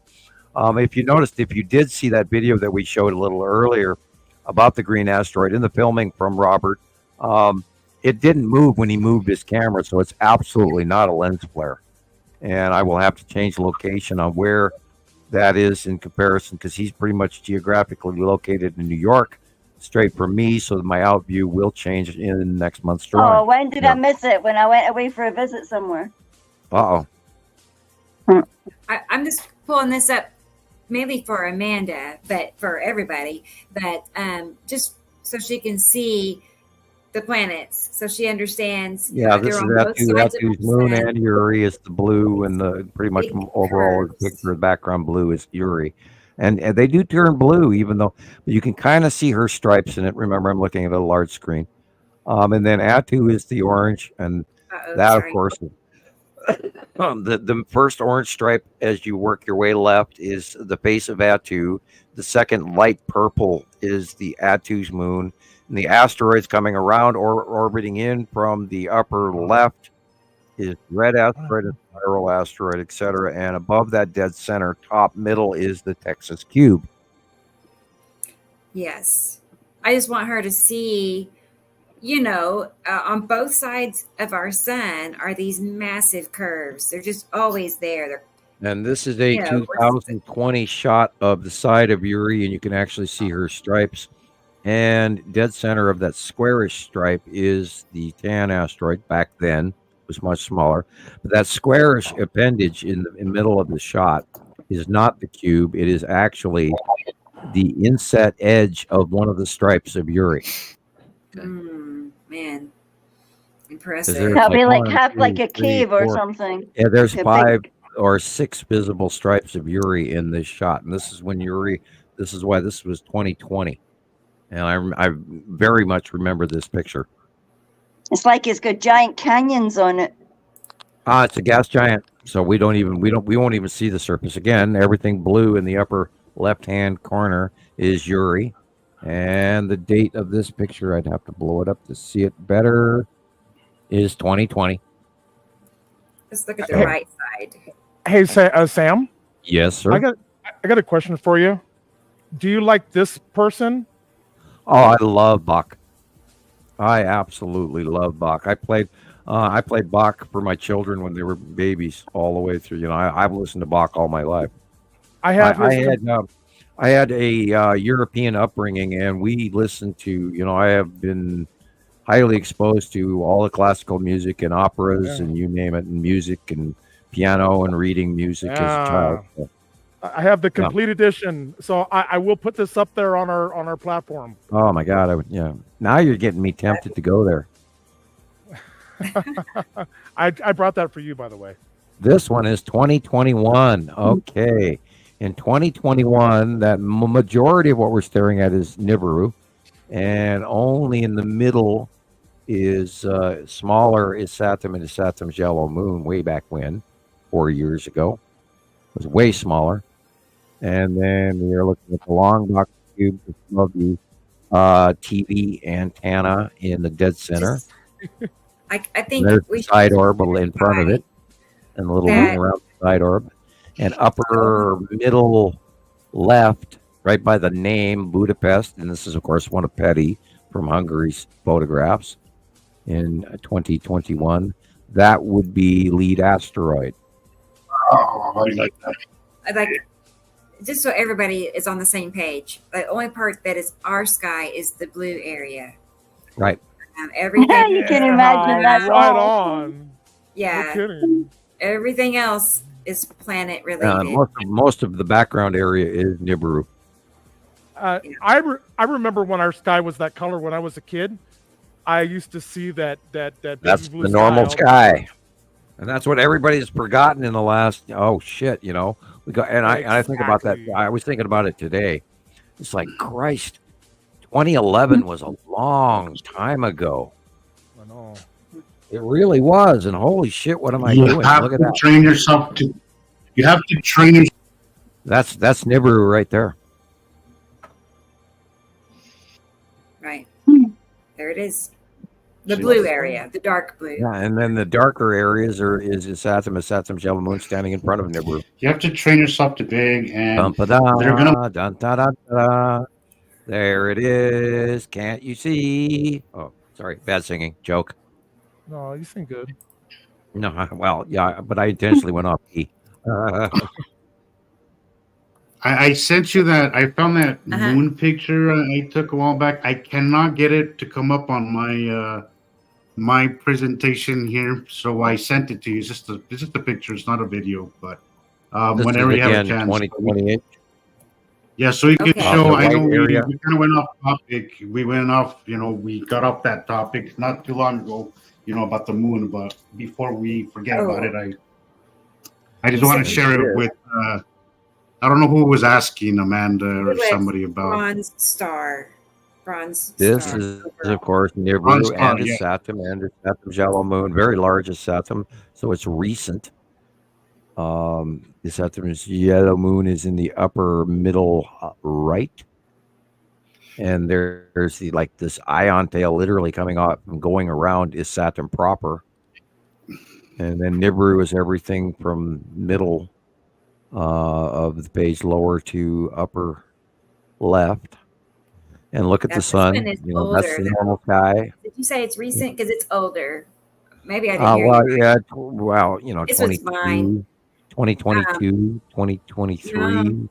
if you noticed, if you did see that video that we showed a little earlier about the green asteroid in the filming from Robert, it didn't move when he moved his camera, so it's absolutely not a lens flare. And I will have to change location on where that is in comparison, because he's pretty much geographically located in New York, straight from me, so that my out view will change in next month's drawing. Oh, when did I miss it? When I went away for a visit somewhere. I'm just pulling this up mainly for Amanda, but for everybody, but just so she can see the planets, so she understands. Yeah, this is Atu's moon, and Uri is the blue, and the pretty much overall picture of the background blue is Uri. And they do turn blue, even though you can kind of see her stripes in it. Remember, I'm looking at a large screen. And then Atu is the orange, and of course, the first orange stripe as you work your way left is the face of Atu. The second light purple is the Atu's moon. And the asteroids coming around or orbiting in from the upper left is red asteroid, and spiral asteroid, etc. And above that dead center, top middle is the Texas cube. Yes. I just want her to see, on both sides of our sun are these massive curves. They're just always there. And this is a 2020 shot of the side of Uri, and you can actually see her stripes. And dead center of that squarish stripe is the Tan asteroid. Back then, it was much smaller. But that squarish appendage in the middle of the shot is not the cube. It is actually the inset edge of one of the stripes of Uri. Man, impressive. That'll be like half like a cave or something. Yeah, there's or 6 visible stripes of Uri in this shot, and this is when Uri. This is why this was 2020, and I very much remember this picture. It's like it's got giant canyons on it. It's a gas giant, so we won't even see the surface again. Everything blue in the upper left-hand corner is Uri, and the date of this picture, I'd have to blow it up to see it better, is 2020. Let's look at the right side. Hey, Sam. Yes, sir. I got a question for you. Do you like this person? Oh, I love Bach. I absolutely love Bach. I played Bach for my children when they were babies all the way through. You know, I've listened to Bach all my life. I had a European upbringing, and we listened to. You know, I have been highly exposed to all the classical music and operas and you name it, and music and piano and reading music as a child. So, I have the complete edition, so I will put this up there on our platform. oh my God! Now you're getting me tempted to go there. I brought that for you, by the way. This one is 2021. Okay. In 2021, that majority of what we're staring at is Nibiru, and only in the middle is smaller is Saturn, and Saturn's yellow moon way back when, 4 years ago. It was way smaller. And then we are looking at the long box cube of the TV antenna in the dead center. I think There's we the side orb in front of it, and a little ring around the side orb. And upper middle left, right by the name Budapest, and this is, of course, one of Petty from Hungary's photographs in 2021. That would be lead asteroid. Oh, I like that. like just so everybody is on the same page. The only part that is our sky is the blue area. Right. Everything You can imagine that's right all. on. Yeah. No kidding. Everything else is planet related. Most of the background area is Nibiru. I remember when our sky was that color when I was a kid. I used to see that That's blue the normal sky. sky, and that's what everybody's forgotten in the last. Oh shit! You know, we got and I think about that. I was thinking about it today. It's like Christ. 2011 was a long time ago. I know. It really was, and holy shit, what am I You doing? have Look at to that. train yourself to. You have to train yourself. That's Nibiru right there. Right. There it is. The blue area, the dark blue. Yeah, and then the darker areas is Saturn's yellow moon standing in front of Nibiru. You have to train yourself to dig, and Dun-pa-da, they're gonna. dun-da-da-da. There it is. Can't you see? Oh, sorry, bad singing. Joke. No, you sing good. No, well, yeah, but I intentionally went off key. I sent you that. I found that moon picture I took a while back. I cannot get it to come up on my my presentation here, so I sent it to you. It's just a picture. It's not a video, but whenever you have a chance. 2028. Yeah, so you could show. The I know white we area. kind of went off topic. We went off. We got off that topic not too long ago. About the moon. But before we forget about it, I just want to share it with. I don't know who was asking, Amanda or somebody about bronze star. This star. is, of course, Bronze Nibiru star, and a yeah. Saturn and a Saturn's yellow moon, very large as Saturn, so it's recent. The Saturn's yellow moon is in the upper middle right, and there's this ion tail literally coming off and going around is Saturn proper, and then Nibiru is everything from middle of the page lower to upper left. And look at the sun. This one is That's the normal sky. Did you say it's recent? Because it's older. Maybe I didn't hear you. Yeah. Well, This was mine. 2022, 2023.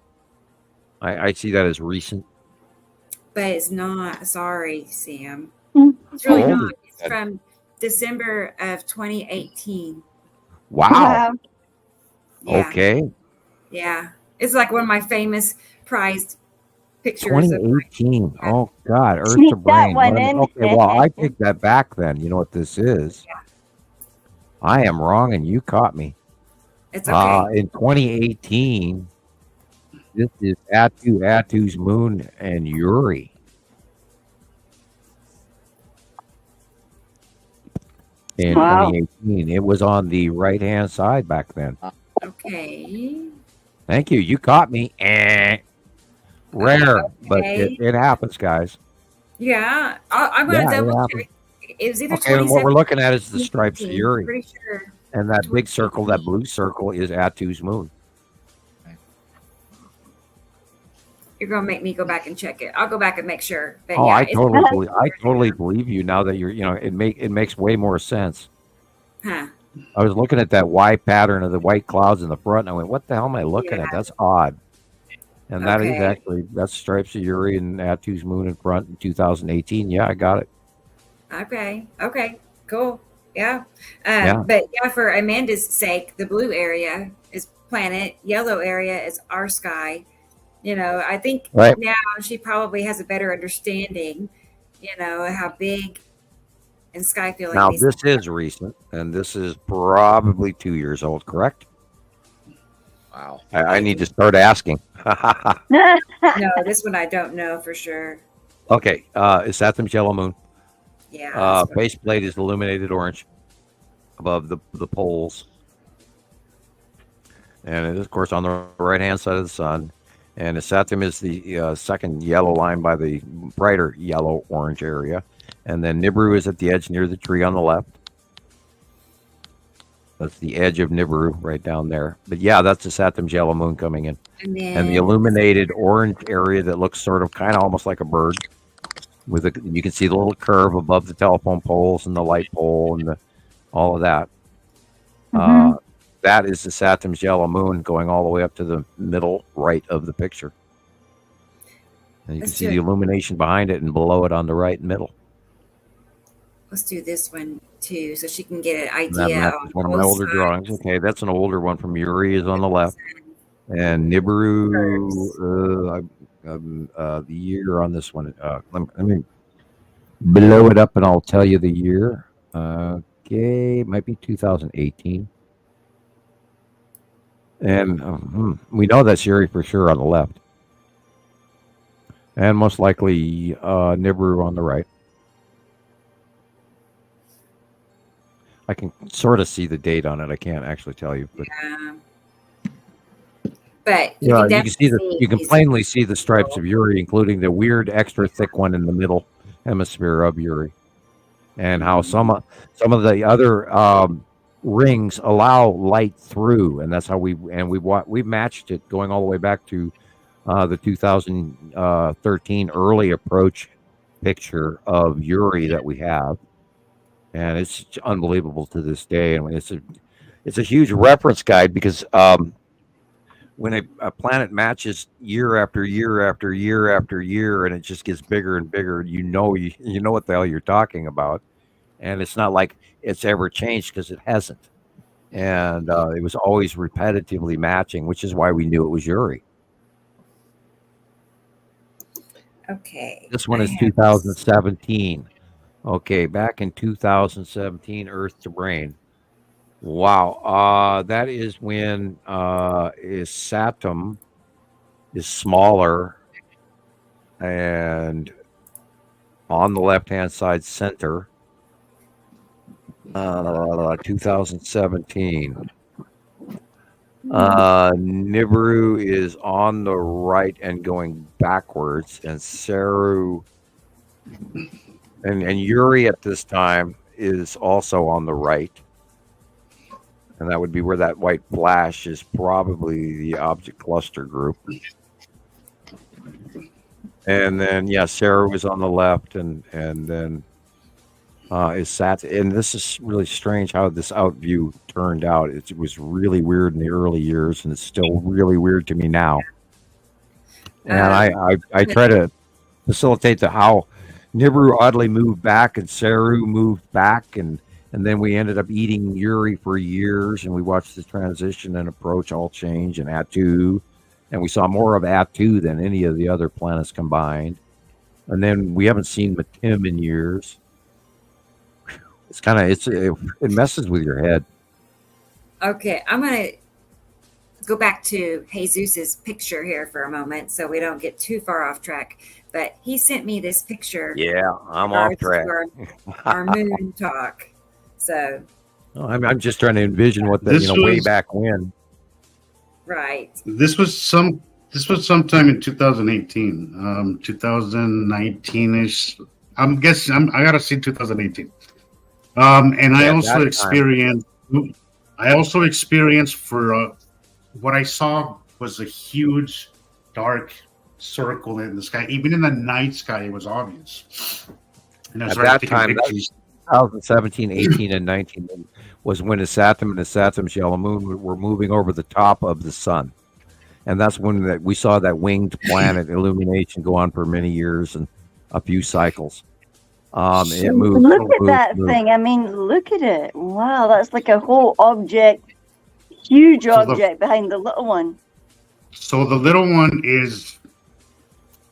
I see that as recent. But it's not. Sorry, Sam. Hmm. It's really How old not. is It's that? from December of 2018. Wow. Yeah. Okay. Yeah. It's like one of my famous prized pictures. 2018. Oh God, Earth Sneak to that brain. one in. Okay, well, I take that back then. You know what this is? Yeah. I am wrong, and you caught me. It's okay. In 2018, this is Atu's moon and Uri. In 2018, it was on the right-hand side back then. Okay. Thank you. You caught me. Rare, but it happens, guys. Yeah, I'm going to double check. It was either Okay, and what we're looking at is the stripes of Uri. Pretty sure. And that big circle, that blue circle, is Atu's moon. You're going to make me go back and check it. I'll go back and make sure. But Oh, yeah, I totally believe you now that it makes way more sense. Huh. I was looking at that Y pattern of the white clouds in the front, and I went, "What the hell am I looking at? That's odd." And that is that's stripes of Uri and Atu's moon in front in 2018. Yeah, I got it. Okay. Cool. Yeah. But yeah, for Amanda's sake, the blue area is planet, yellow area is our sky. I think now she probably has a better understanding, how big and sky feeling. Now, this is recent, and this is probably 2 years old, correct? Wow. I need to start asking. No, this one I don't know for sure. Okay. It's Saturn's yellow moon. Yeah. Base plate is illuminated orange above the poles. And it is, of course, on the right-hand side of the sun. And the Saturn is the second yellow line by the brighter yellow-orange area. And then Nibiru is at the edge near the tree on the left. That's the edge of Nibiru right down there. But yeah, that's the Saturn's yellow moon coming in. And the illuminated orange area that looks sort of kind of almost like a bird. You can see the little curve above the telephone poles and the light pole and all of that. Mm-hmm. That is the Saturn's yellow moon going all the way up to the middle right of the picture. And you can see the illumination behind it and below it on the right and middle. Let's do this one too, so she can get an idea. That's one of my older drawings. Okay, that's an older one from Uri is on the left. And Nibiru, the year on this one. Let me blow it up and I'll tell you the year. Okay, it might be 2018. And we know that's Uri for sure on the left. And most likely Nibiru on the right. I can sort of see the date on it. I can't actually tell you. But, but you can see you can plainly see the stripes of Uri, including the weird extra thick one in the middle hemisphere of Uri. And how some of the other rings allow light through, and that's how we matched it going all the way back to the 2013 early approach picture of Uri that we have, and it's unbelievable to this day. And it's a huge reference guide because when a planet matches year after year after year after year, and it just gets bigger and bigger, you know what the hell you're talking about. And it's not like it's ever changed because it hasn't. And it was always repetitively matching, which is why we knew it was Uri. Okay. This one is 2017. Okay, back in 2017, Earth to Brain. Wow. That is when Saturn is smaller and on the left-hand side center. 2017. Nibiru is on the right and going backwards, and Saru and Uri at this time is also on the right, and that would be where that white flash is, probably the object cluster group. And then Saru is on the left, and then is Sat, and this is really strange how this out view turned out. It was really weird in the early years, and it's still really weird to me now. And I try to facilitate how Nibiru oddly moved back and Saru moved back, and then we ended up eating Uri for years, and we watched the transition and approach all change, and Atu, and we saw more of Atu than any of the other planets combined. And then we haven't seen Matim in years. It's kind of it messes with your head. Okay, I'm gonna go back to Jesus's picture here for a moment so we don't get too far off track. But he sent me this picture. Yeah, I'm off track. Our moon talk. So I'm just trying to envision what the way back when. Right. This was sometime in 2018, 2019ish. I'm guessing I gotta see 2018. And I also experienced for what I saw was a huge dark circle in the sky. Even in the night sky, it was obvious. And at that time, 2017, 18, and 19 was when the Saturn and the Saturn's yellow moon were moving over the top of the sun. And that's when we saw that winged planet illumination go on for many years and a few cycles. It moved. Look at that thing. I mean, look at it. Wow, that's like a whole object, huge object behind the little one. So the little one is,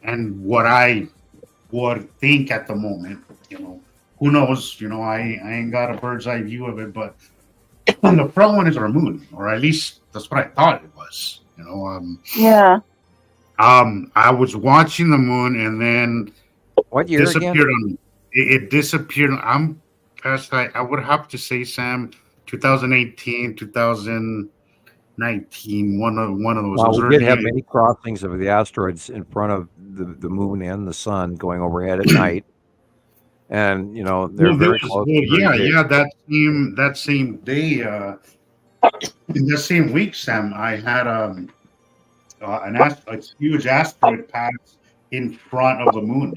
and what I would think at the moment, who knows? I ain't got a bird's eye view of it, but the front one is our moon, or at least that's what I thought it was. Yeah. I was watching the moon, and then what year disappeared again? on me. It disappeared. I would have to say, Sam, 2018, 2019, one of those. Well, we did have many crossings of the asteroids in front of the moon and the sun going overhead at night, and they're very close. That same day, in the same week, Sam, I had a huge asteroid pass in front of the moon.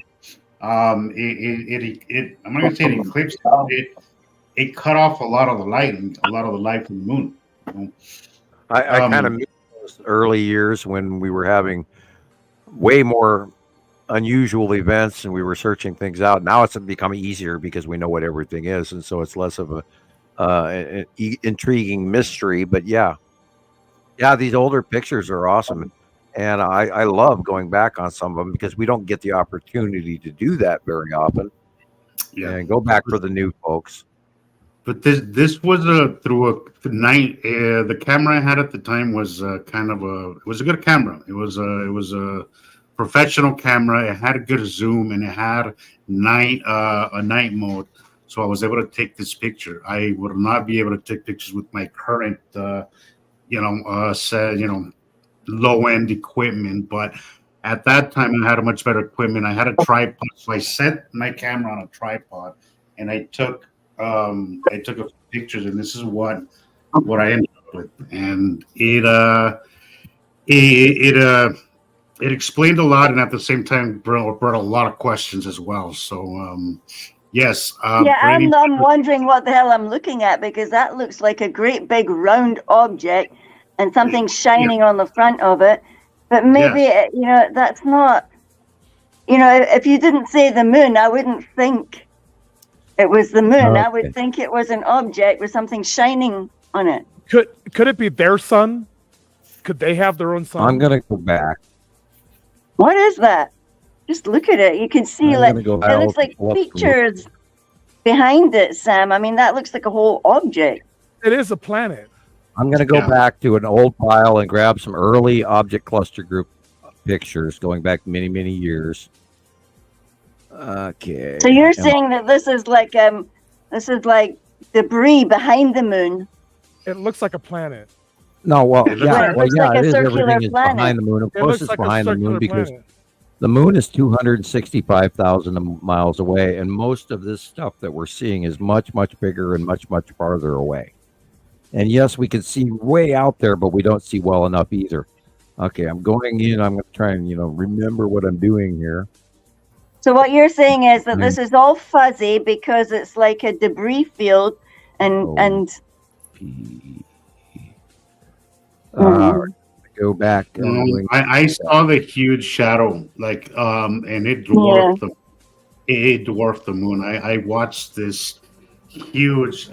I'm not gonna say it eclipsed it cut off a lot of the light from the moon. I kind of miss those early years when we were having way more unusual events and we were searching things out. Now it's become easier because we know what everything is, and so it's less of an intriguing mystery. But yeah, these older pictures are awesome. And I love going back on some of them because we don't get the opportunity to do that very often. Yeah, and go back for the new folks. But this was through a night. The camera I had at the time was it was a good camera. It was a professional camera. It had a good zoom and it had a night mode. So I was able to take this picture. I would not be able to take pictures with my current, low end equipment, but at that time I had a much better equipment. I had a tripod, so I set my camera on a tripod and I took a few pictures, and this is what I ended up with. And it explained a lot, and at the same time brought a lot of questions as well. So yes. I'm wondering what the hell I'm looking at, because that looks like a great big round object and something shining on the front of it. But maybe, that's not, if you didn't say the moon, I wouldn't think it was the moon. Okay. I would think it was an object with something shining on it. Could it be their sun? Could they have their own sun? I'm going to go back. What is that? Just look at it. You can see it looks like features behind it, Sam. I mean, that looks like a whole object. It is a planet. I'm going to go back to an old file and grab some early object cluster group pictures going back many, many years. Okay. So you're saying that this is like debris behind the moon? It looks like a planet. No, well, it is. Circular everything planet. is behind the moon. Of course, it's behind the moon because the moon is 265,000 miles away, and most of this stuff that we're seeing is much, much bigger and much, much farther away. And yes, we can see way out there, but we don't see well enough either. Okay, I'm going in. I'm going to try and, remember what I'm doing here. So what you're saying is that this is all fuzzy because it's like a debris field and go back. I saw the huge shadow, and it dwarfed the moon. I watched this huge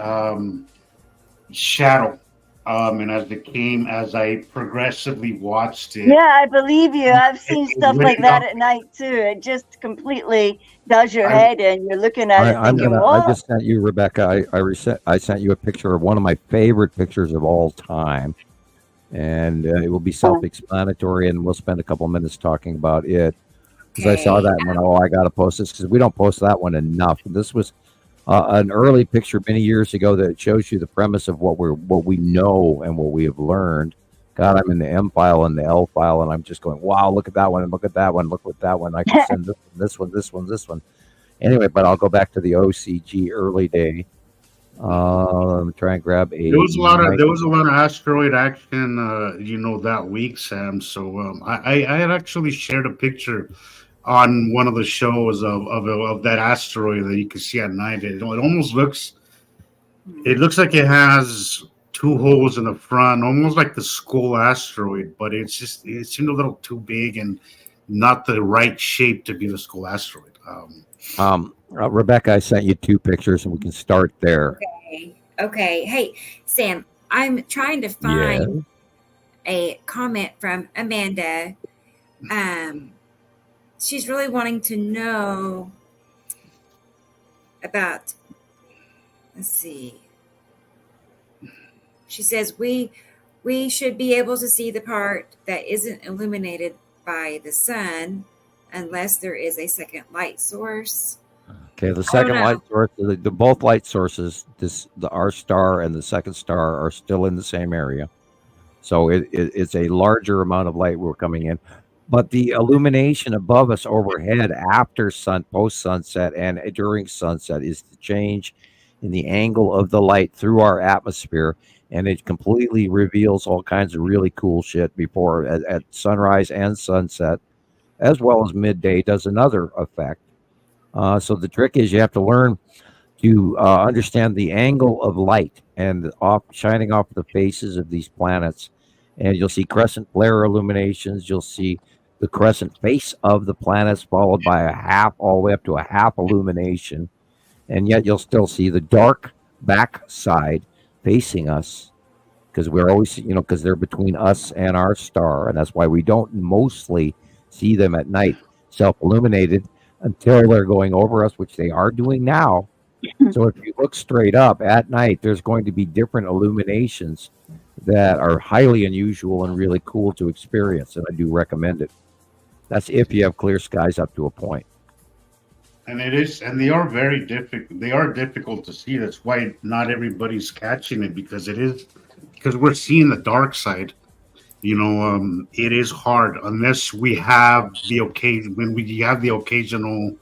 shadow, and as I progressively watched it. Yeah, I believe you. I've seen stuff like that at night too. It just completely does your head in. You're looking at it thinking, what? I just sent you, Rebecca. I sent you a picture of one of my favorite pictures of all time. and it will be self-explanatory, and we'll spend a couple minutes talking about it. Because I saw that and went, I got to post this because we don't post that one enough. This was an early picture many years ago that shows you the premise of what we know and what we have learned. God, I'm in the M file and the L file, and I'm just going, wow, look at that one, and look at that one, look at that one. I can send this one. Anyway, but I'll go back to the OCG early day. Try and grab a. There was a lot of asteroid action, that week, Sam. So I had actually shared a picture on one of the shows of that asteroid that you can see at night. It almost looks like it has two holes in the front, almost like the Skull asteroid, but it seemed a little too big and not the right shape to be the Skull asteroid. Rebecca, I sent you 2 pictures, and we can start there. Okay. Hey, Sam, I'm trying to find a comment from Amanda. She's really wanting to know about, let's see. She says we should be able to see the part that isn't illuminated by the sun unless there is a second light source. Okay, the second light source, the both light sources, our star and the second star are still in the same area. So it's a larger amount of light we're coming in. But the illumination above us overhead after post-sunset and during sunset is the change in the angle of the light through our atmosphere, and it completely reveals all kinds of really cool shit before at sunrise and sunset, as well as midday does another effect. So the trick is you have to learn to understand the angle of light and shining off the faces of these planets, and you'll see crescent flare illuminations. You'll see the crescent face of the planets followed by a half, all the way up to a half illumination. And yet you'll still see the dark back side facing us, because we're always, because they're between us and our star. And that's why we don't mostly see them at night, self-illuminated, until they're going over us, which they are doing now. So if you look straight up at night, there's going to be different illuminations that are highly unusual and really cool to experience. And I do recommend it. That's if you have clear skies up to a point. And they are very difficult. They are difficult to see. That's why not everybody's catching it, because we're seeing the dark side. It is hard unless we have the occasion. When we have the occasional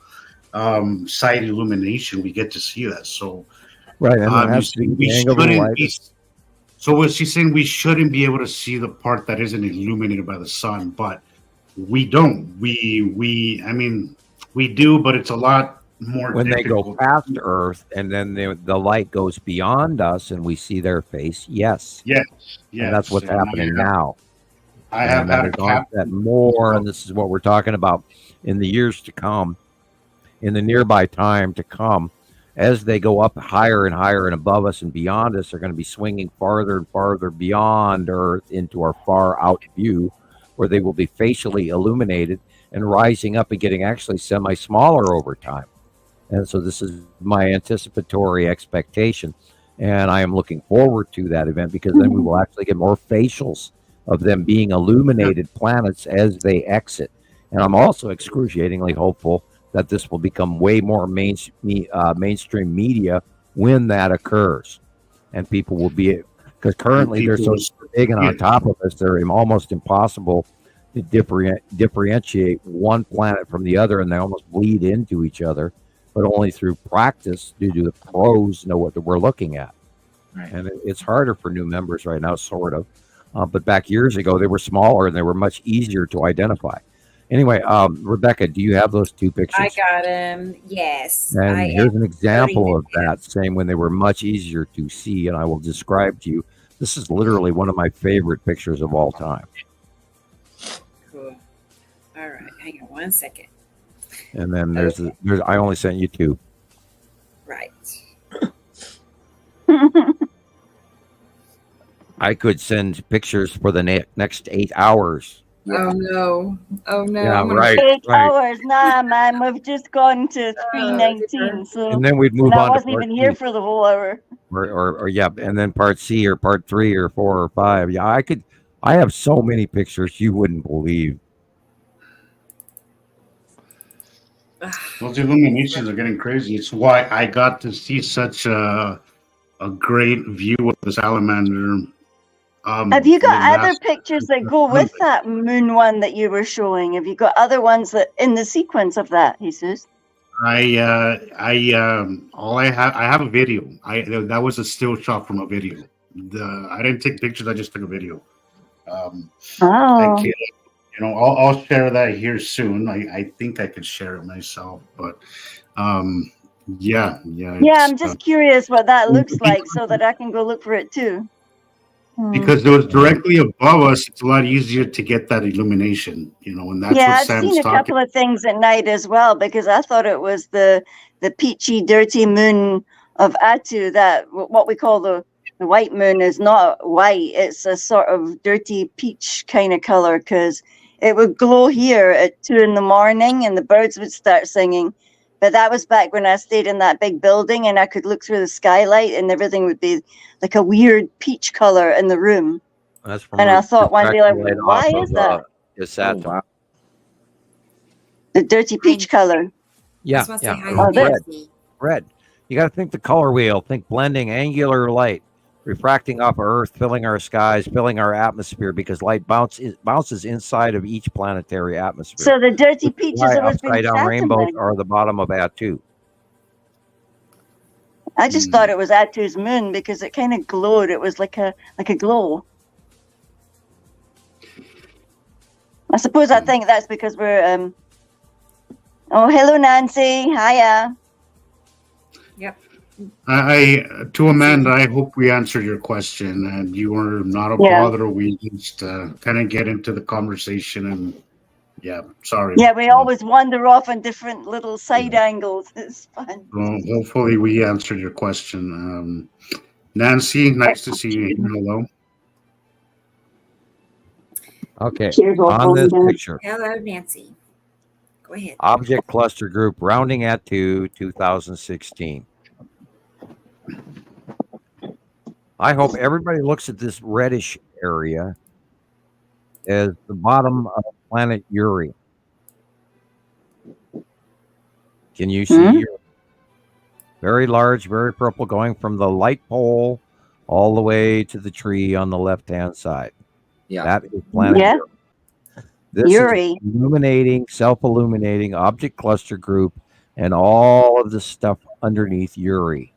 side illumination, we get to see that. So, right, and we shouldn't be. So what she's saying, we shouldn't be able to see the part that isn't illuminated by the sun, but we don't. We do, but it's a lot more when difficult. They go past Earth and then the light goes beyond us and we see their face. Yes. And that's what's happening now. I have had that more, and this is what we're talking about in the years to come, in the nearby time to come. As they go up higher and higher and above us and beyond us, they're going to be swinging farther and farther beyond Earth into our far out view, where they will be facially illuminated and rising up and getting actually semi-smaller over time. And so this is my anticipatory expectation. And I am looking forward to that event, because then we will actually get more facials of them being illuminated planets as they exit. And I'm also excruciatingly hopeful that this will become way more mainstream media when that occurs. And people will be, because currently they're so big and on top of us, they're almost impossible to differentiate one planet from the other, and they almost bleed into each other, but only through practice do the pros know what we're looking at. Right. And it's harder for new members right now, sort of. But back years ago, they were smaller and they were much easier to identify. Anyway, Rebecca, do you have those 2 pictures? I got them. Yes. And here's an example of that, saying when they were much easier to see, and I will describe to you. This is literally one of my favorite pictures of all time. Cool. All right. Hang on 1 second. And then there's I only sent you 2. Right. I could send pictures for the next 8 hours. Oh no! Yeah, right. 8 hours? Nah, man. We've just gone to 3:19. So, and then we'd move on. I wasn't even here for the whole hour. Or and then part C or part 3 or 4 or 5. Yeah, I have so many pictures you wouldn't believe. Those illuminations are getting crazy. It's why I got to see such a great view of the salamander. Have you got other last pictures that go with that moon one that you were showing? Have you got other ones that in the sequence of that, Jesus? I have a video. That was a still shot from a video. I didn't take pictures. I just took a video. I can't, I'll share that here soon. I think I could share it myself, but yeah. Yeah, I'm just curious what that looks like so that I can go look for it too. Because it was directly above us, it's a lot easier to get that illumination, and that's what I've Sam's seen a couple of things at night as well because I thought it was the peachy, dirty moon of Atu. That what we call the white moon is not white; it's a sort of dirty peach kind of color because it would glow here at 2 a.m. and the birds would start singing. But that was back when I stayed in that big building and I could look through the skylight and everything would be like a weird peach color in the room. That's from And I thought one day, like, why is that? Wow. The dirty peach color. Yeah. Red. You got to think the color wheel. Think blending angular light, refracting off of Earth, filling our skies, filling our atmosphere, because light bounces inside of each planetary atmosphere. So the dirty peaches have been upside down rainbows are the bottom of Atu. I just thought it was Atu's moon because it kind of glowed. It was like a glow. I suppose I think that's because we're oh, hello Nancy. Hiya. Yep. To Amanda, I hope we answered your question and you were not a bother. We just kind of get into the conversation and sorry. Yeah, we always wander off on different little side angles. It's fun. Well, hopefully we answered your question. Nancy, nice to see you. Hello. Okay, on this picture. Hello, Nancy. Go ahead. Object cluster group rounding at 2016. I hope everybody looks at this reddish area as the bottom of planet Uri. Can you see Uri? Very large, very purple, going from the light pole all the way to the tree on the left-hand side. Yeah. That is planet Uri. This is illuminating, self-illuminating object cluster group and all of the stuff underneath Uri.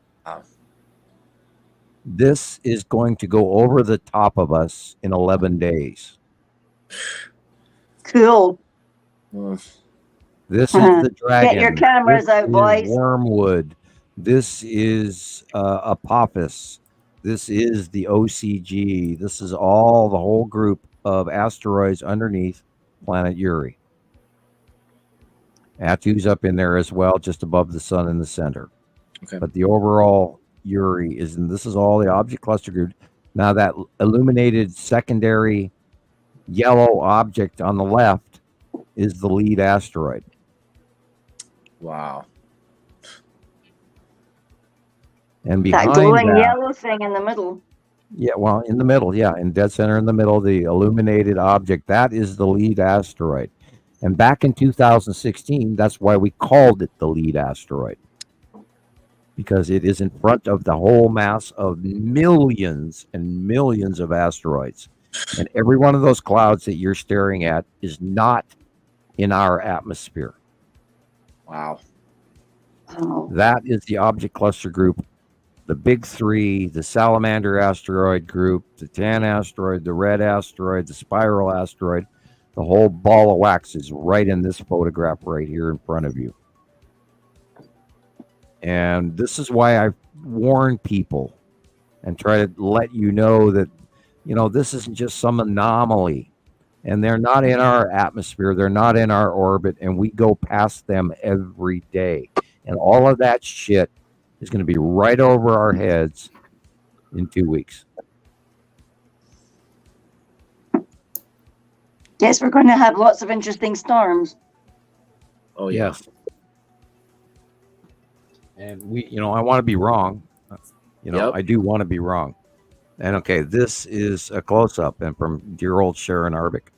This is going to go over the top of us in 11 days. Cool. This is the dragon. Get your cameras out, boys. Wormwood. This is Apophis. This is the OCG. This is all the whole group of asteroids underneath planet Uri. Atu's up in there as well, just above the sun in the center. Okay. But the overall Uri is, and this is all the object cluster group. Now that illuminated secondary yellow object on the left is the lead asteroid. Wow. And behind that glowing yellow thing in the middle. Yeah, well, in the middle, in dead center in the middle, the illuminated object, that is the lead asteroid. And back in 2016, that's why we called it the lead asteroid. Because it is in front of the whole mass of millions and millions of asteroids. And every one of those clouds that you're staring at is not in our atmosphere. Wow. That is the object cluster group. The big three, the salamander asteroid group, the tan asteroid, the red asteroid, the spiral asteroid, the whole ball of wax is right in this photograph right here in front of you. And this is why I warn people and try to let you know that, this isn't just some anomaly. And they're not in our atmosphere. They're not in our orbit. And we go past them every day. And all of that shit is going to be right over our heads in 2 weeks. Yes, we're going to have lots of interesting storms. Oh, yes. And I want to be wrong. I do want to be wrong. And okay, this is a close-up, and from dear old Sharon Arbic.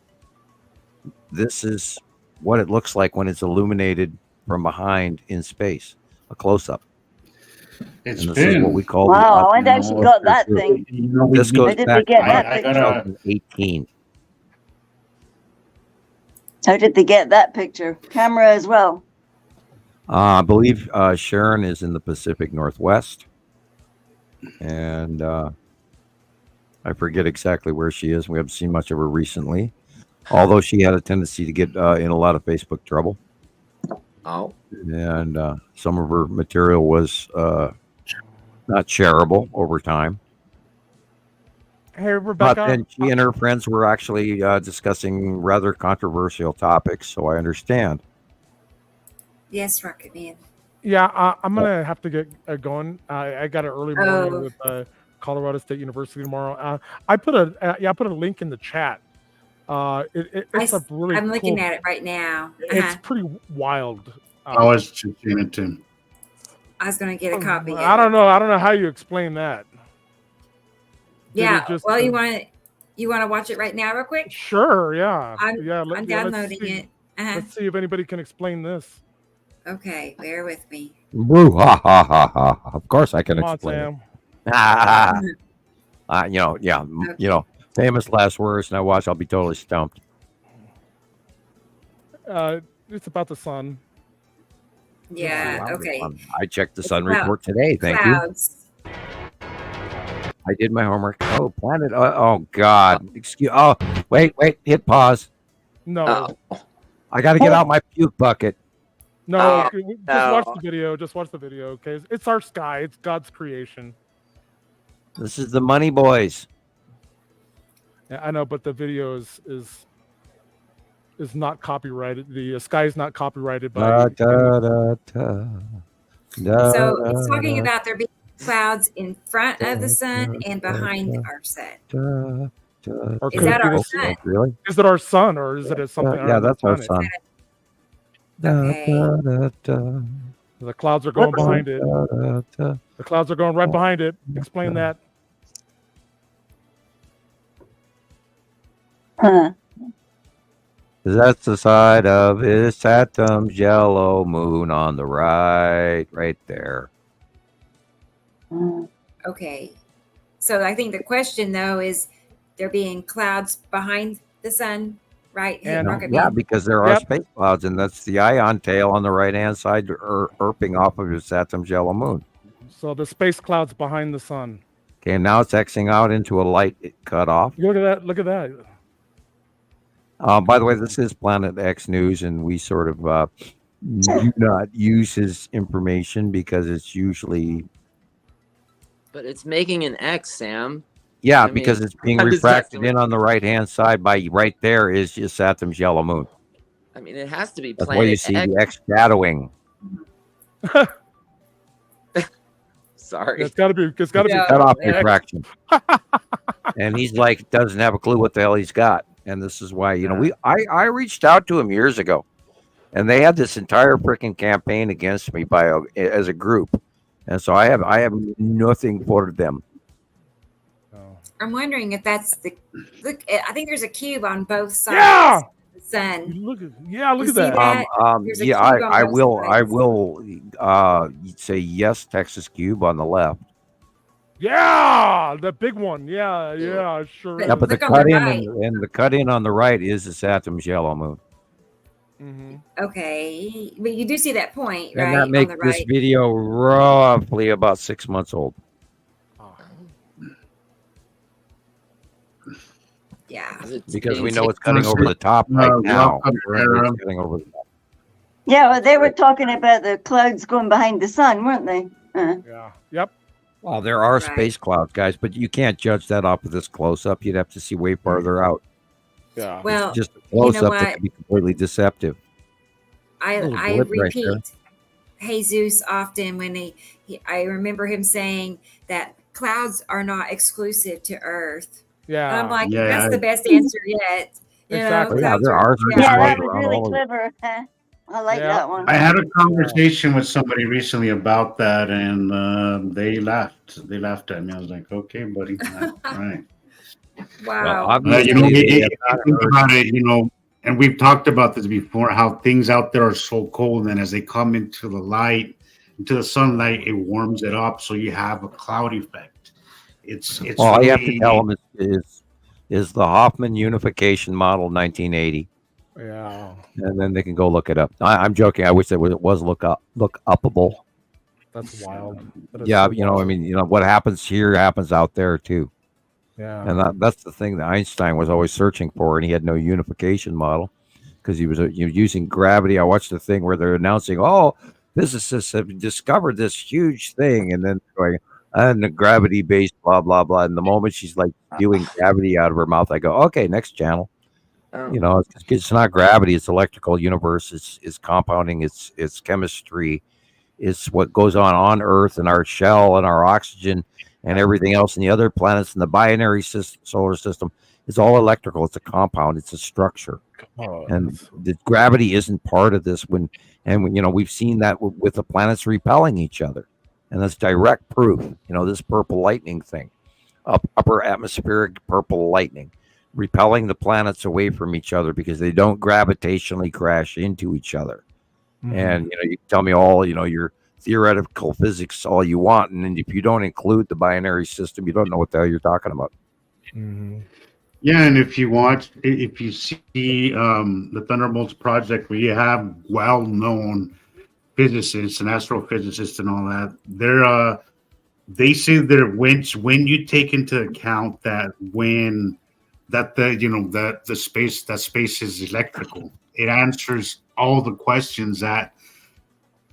This is what it looks like when it's illuminated from behind in space. A close-up. It's and this been. is what we call. Wow, I wonder how she got that thing. This How goes did back they get to that picture? 2018. How did they get that picture? Camera as well. I believe Sharon is in the Pacific Northwest, and I forget exactly where she is. We haven't seen much of her recently, although she had a tendency to get in a lot of Facebook trouble. Oh. And some of her material was not shareable over time. Hey, Rebecca. But then she and her friends were actually discussing rather controversial topics, so I understand. Yes, Rocket Man. Yeah, I'm gonna have to get going. I got an early morning with Colorado State University tomorrow. I put a link in the chat. It's a really. I'm looking cool, at it right now. It's pretty wild. I was just seeing it too. I was going to get a copy. Of I don't know how you explain that. Yeah. Well, you want to watch it right now, real quick? Sure. Yeah. I'm let's downloading see. it. Let's see if anybody can explain this. Okay, bear with me. Woo, ha ha ha ha! Of course, I can Come on, explain. Sam. Famous last words. Now watch, I'll be totally stumped. It's about the sun. Yeah. Okay. I checked the sun report today. Thank clouds. you. I did my homework. Oh, planet. Oh God. Excuse. Oh, wait. Hit pause. No. I got to get out my puke bucket. No. Watch the video. Just watch the video. Okay. It's our sky. It's God's creation. This is the Money Boys. Yeah, I know, but the video is not copyrighted. The sky is not copyrighted by. So it's talking about there being clouds in front of the sun and behind our sun. Is that our sun? Really? Is it our sun, or is it something? Yeah, that's our sun. Okay. The clouds are going behind it. The clouds are going right behind it. Explain that. Huh. That's the side of his Saturn's yellow moon on the right there. Okay. So I think the question, though, is there being clouds behind the sun, right? Because there are space clouds, and that's the ion tail on the right-hand side erping off of his Saturn's yellow moon. So the space clouds behind the sun. Okay, and now it's Xing out into a light cutoff. Look at that. Look at that. By the way, this is Planet X News, and we sort of do not use his information because it's usually... But it's making an X, Sam. Yeah, because it's being refracted in on the right-hand side by right there is just Saturn's yellow moon. I mean, it has to be That's Planet why you see X. the X shadowing. Sorry. It's got to be cut off refraction. And he's like, doesn't have a clue what the hell he's got. And this is why, I reached out to him years ago, and they had this entire freaking campaign against me as a group. And so I have nothing for them. I'm wondering if that's look. I think there's a cube on both sides. Of the sun. Look at that. I will say yes. Texas cube on the left. Yeah, the big one. Yeah, sure. Yeah, but the cut in and the cut in on the right is the Saturn's yellow moon. Mm-hmm. Okay, but you do see that point, and right? That makes on the right. this video roughly about 6 months old. Yeah, because we know it's cutting over the top right now. Yeah, well, they were talking about the clouds going behind the sun, weren't they? Yeah. Yep. Well, there are space clouds, guys, but you can't judge that off of this close-up. You'd have to see way farther out. Yeah. Well, it's just a close-up that can be completely deceptive. I repeat, Jesus often when I remember him saying that clouds are not exclusive to Earth. Yeah. And I'm like, that's the best answer yet. Exactly. Yeah, that was really clever. I like that one. I had a conversation with somebody recently about that, and they laughed. They laughed at me. I was like, "Okay, buddy, all right." Wow. Obviously, Think about it, and we've talked about this before. How things out there are so cold, and as they come into the light, into the sunlight, it warms it up, so you have a cloud effect. It's all really, you have to tell them is the Hofman unification model 1980. Yeah. And then they can go look it up. I'm joking. I wish it was look upable. That's wild. That is Yeah, so wild. I mean, what happens here happens out there too. Yeah. And that's the thing that Einstein was always searching for, and he had no unification model because he was using gravity. I watched the thing where they're announcing, "Oh, physicists have discovered this huge thing," and then going, "And the gravity-based blah blah blah." And the moment she's like spewing gravity out of her mouth, I go, "Okay, next channel." It's not gravity; it's electrical universe. It's compounding. It's chemistry. It's what goes on Earth and our shell and our oxygen and everything else and the other planets in the binary solar system. It's all electrical. It's a compound. It's a structure. And the gravity isn't part of this. We've seen that with the planets repelling each other, and that's direct proof. This purple lightning thing, upper atmospheric purple lightning, repelling the planets away from each other because they don't gravitationally crash into each other. Mm-hmm. And you can tell me all your theoretical physics all you want, and then if you don't include the binary system, you don't know what the hell you're talking about. Mm-hmm. Yeah, and if you see the Thunderbolts project, where you have well-known physicists and astrophysicists and all that, they say that when you take into account that space is electrical, it answers all the questions that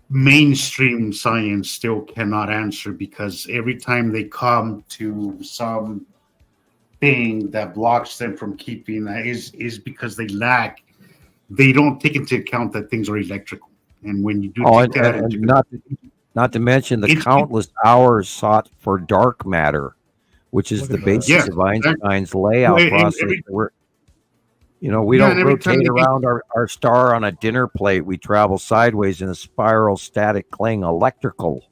mainstream science still cannot answer, because every time they come to some thing that blocks them from keeping that is because they don't take into account that things are electrical. And when you do not to mention the countless hours sought for dark matter, which is the basis of Einstein's layout process. We don't rotate around our star on a dinner plate. We travel sideways in a spiral static cling, electrical.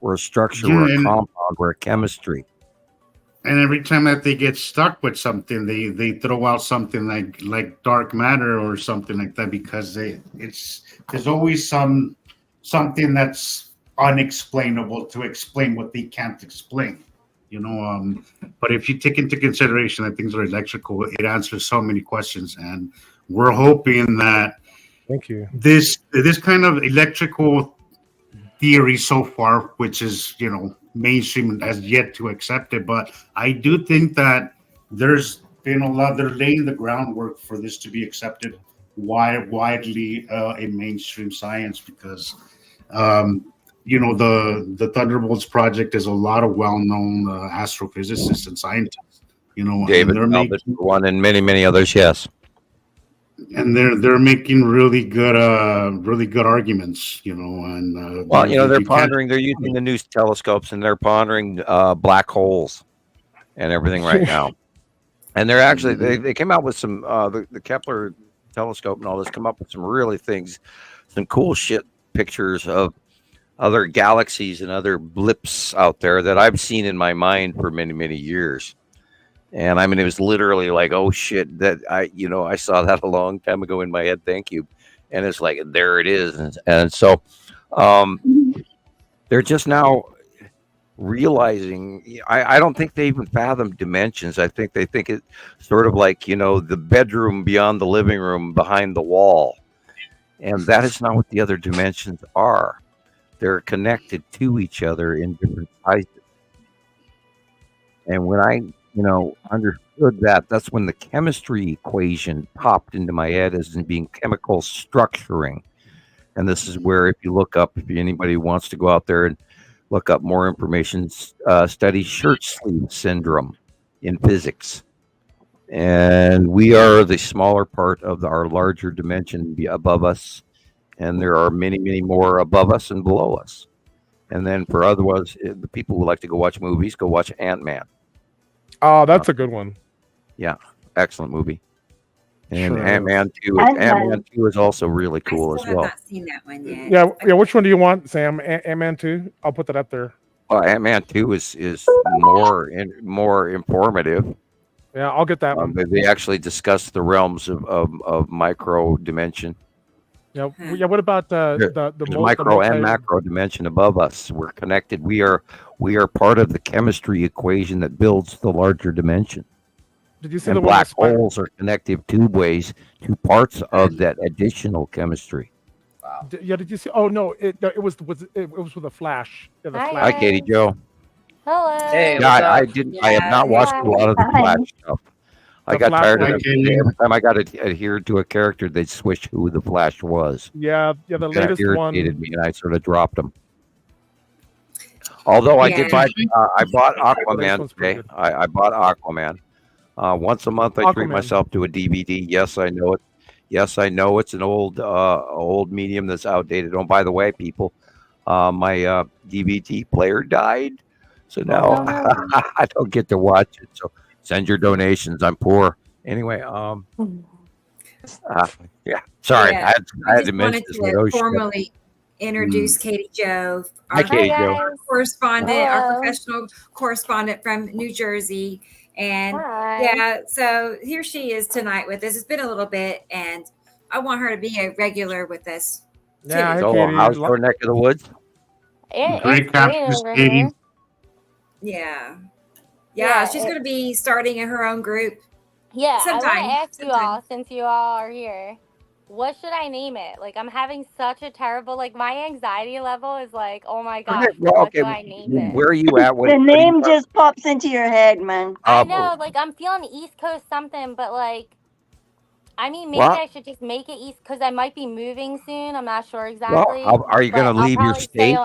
We're a structure, we're a compound, we're a chemistry. And every time that they get stuck with something, they throw out something like dark matter or something like that, because there's always something that's unexplainable to explain what they can't explain. But if you take into consideration that things are electrical, it answers so many questions, and we're hoping that this kind of electrical theory so far, which is mainstream, has yet to accept it, but I do think that there's been they're laying the groundwork for this to be accepted widely in mainstream science, because the Thunderbolts project is a lot of well-known astrophysicists and scientists. David Talbot, one, and many others. Yes, and they're making really good arguments. And they're pondering. They're using the new telescopes, and they're pondering black holes and everything right now. And they're actually they came out with some the Kepler telescope and all this, come up with some really some cool shit pictures of other galaxies and other blips out there that I've seen in my mind for many years. And I mean, it was literally like, oh shit, that I saw that a long time ago in my head. Thank you. And it's like, there it is. And so they're just now realizing, I don't think they even fathom dimensions. I think they think it's sort of like, the bedroom beyond the living room behind the wall. And that is not what the other dimensions are. They're connected to each other in different sizes. And when I, understood that, that's when the chemistry equation popped into my head as in being chemical structuring. And this is where, if you look up, if anybody wants to go out there and look up more information, study shirt sleeve syndrome in physics. And we are the smaller part of our larger dimension above us. And there are many more above us and below us. And then for otherwise, the people who like to go watch movies, go watch Ant-Man. Oh, that's a good one. Yeah, excellent movie. And Sure Ant-Man 2, Ant-Man 2 is also really cool as I have well. not seen that one yet. Yeah. Which one do you want, Sam? Ant-Man 2? I'll put that up there. Well, Ant-Man 2 is more informative. Yeah, I'll get that one. They actually discuss the realms of micro dimension. Yeah. What about the micro and macro dimension above us? We're connected. We are part of the chemistry equation that builds the larger dimension. Did you see and the black holes are connective tubeways to parts of that additional chemistry. Wow. Did you see? Oh no, it was with a flash. Yeah, the Hi, flash. Hi, Katie Jo. Hello. Hey, Yeah, what's I up? didn't. I have not watched a lot of the Flash stuff. I got tired of it. Every time I got adhered to a character, they'd switch who the Flash was. Yeah, the That latest irritated one. me, and I sort of dropped them. Although I did buy, I bought Aquaman today. I bought Aquaman. Once a month, I treat Aquaman. myself to a DVD. Yes, I know it. Yes, I know it's an old medium that's outdated. Oh, by the way, people, my DVD player died, so now I don't get to watch it. So send your donations. I'm poor. Anyway, yeah. Sorry, Yeah. I had to mention wanted this. to formally introduce Katie Jo, Hi, Katie Jo. correspondent, our Hello. professional correspondent from New Jersey. And Hi. yeah, so here she is tonight with us. It's been a little bit, and I want her to be a regular with us. Yeah, So Katie. how's your neck of the woods? Great captures, Katie. Yeah. Yeah, She's going to be starting in her own group. Yeah, Sometime. I want to ask you all, since you all are here, what should I name it? Like, I'm having such a terrible, my anxiety level is like, oh my gosh, what do I name it? Where are you at? The name just pops into your head, man. I know, I'm feeling East Coast something, but maybe I should just make it East, because I might be moving soon. I'm not sure exactly. Well, are you going to leave your state?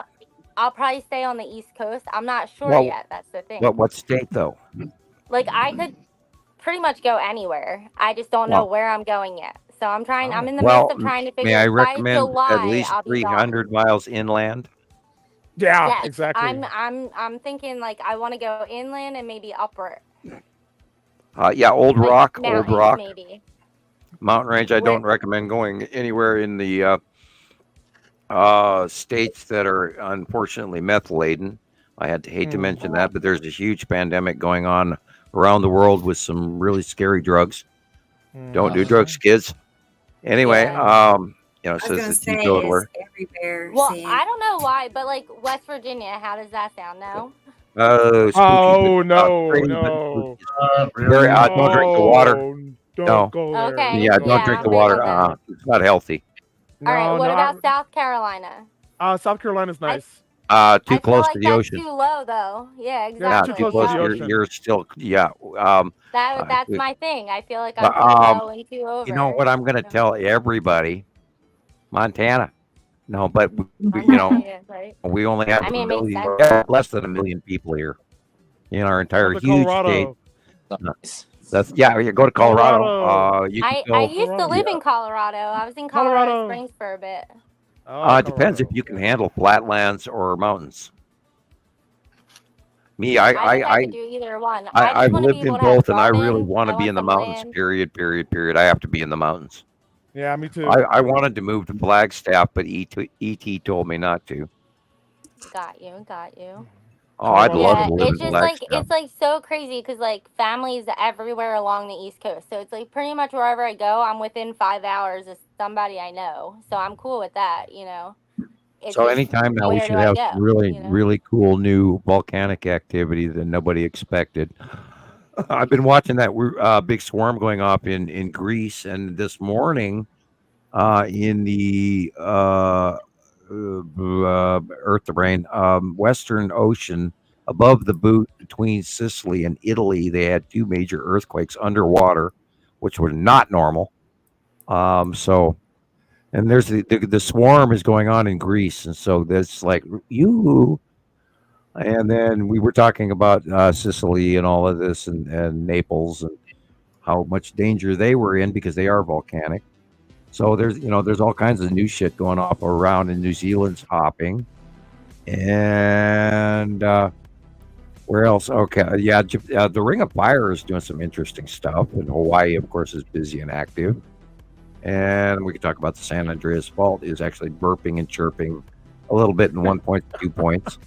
I'll probably stay on the East Coast. I'm not sure Well, yet. That's the thing. What state though? I could pretty much go anywhere. I just don't know where I'm going yet. So I'm trying. I'm in the midst of trying to figure. May I by recommend July, at least I'll be gone. 300 miles inland? Yeah, Yes, exactly. I'm thinking I want to go inland and maybe upward. Yeah, Old Rock, Mountains, maybe. Mountain Range. I don't recommend going anywhere in the states that are unfortunately meth laden. I hate to mention that, but there's a huge pandemic going on around the world with some really scary drugs. Don't do drugs, kids. Anyway, says the teetotaler. Everywhere. Well, I don't know why, but West Virginia, how does that sound? No. Oh, Oh no, crazy, no. don't drink the water. Don't go there. Okay. Yeah, don't drink the water. It's not healthy. All right. What about South Carolina? South Carolina's nice. Too close to the that's ocean. too low, though. Yeah, Yeah, exactly. too close. You're still, That's my thing. I feel like I'm too low and too over. You know what I'm going to tell everybody? Montana. No, but we only have less than 1 million people here in our entire huge state. Nice. That's you go to Colorado. I used to live in Colorado. I was in Colorado Springs for a bit. It depends if you can handle flatlands or mountains. Me, I could do either one. I've lived in both, and I really want to be in the mountains. Period. I have to be in the mountains. Yeah, me too. I wanted to move to Flagstaff, but ET told me not to. Got you. Oh, I'd love to live it's in just Flagstaff. it's so crazy because families everywhere along the East Coast. So it's pretty much wherever I go, I'm within 5 hours of somebody I know. So I'm cool with that, So anytime now we should have really cool new volcanic activity that nobody expected. I've been watching that big swarm going off in Greece, and this morning in the Earth to Brain Western Ocean above the boot between Sicily and Italy, they had 2 major earthquakes underwater, which were not normal. And there's the swarm is going on in Greece, and so there's and then we were talking about Sicily and all of this, and Naples, and how much danger they were in because they are volcanic. So there's all kinds of new shit going off around, and New Zealand's hopping, and Where else? Okay, yeah, the Ring of Fire is doing some interesting stuff, and Hawaii, of course, is busy and active. And we can talk about the San Andreas Fault is actually burping and chirping a little bit in 1 point, 2 points.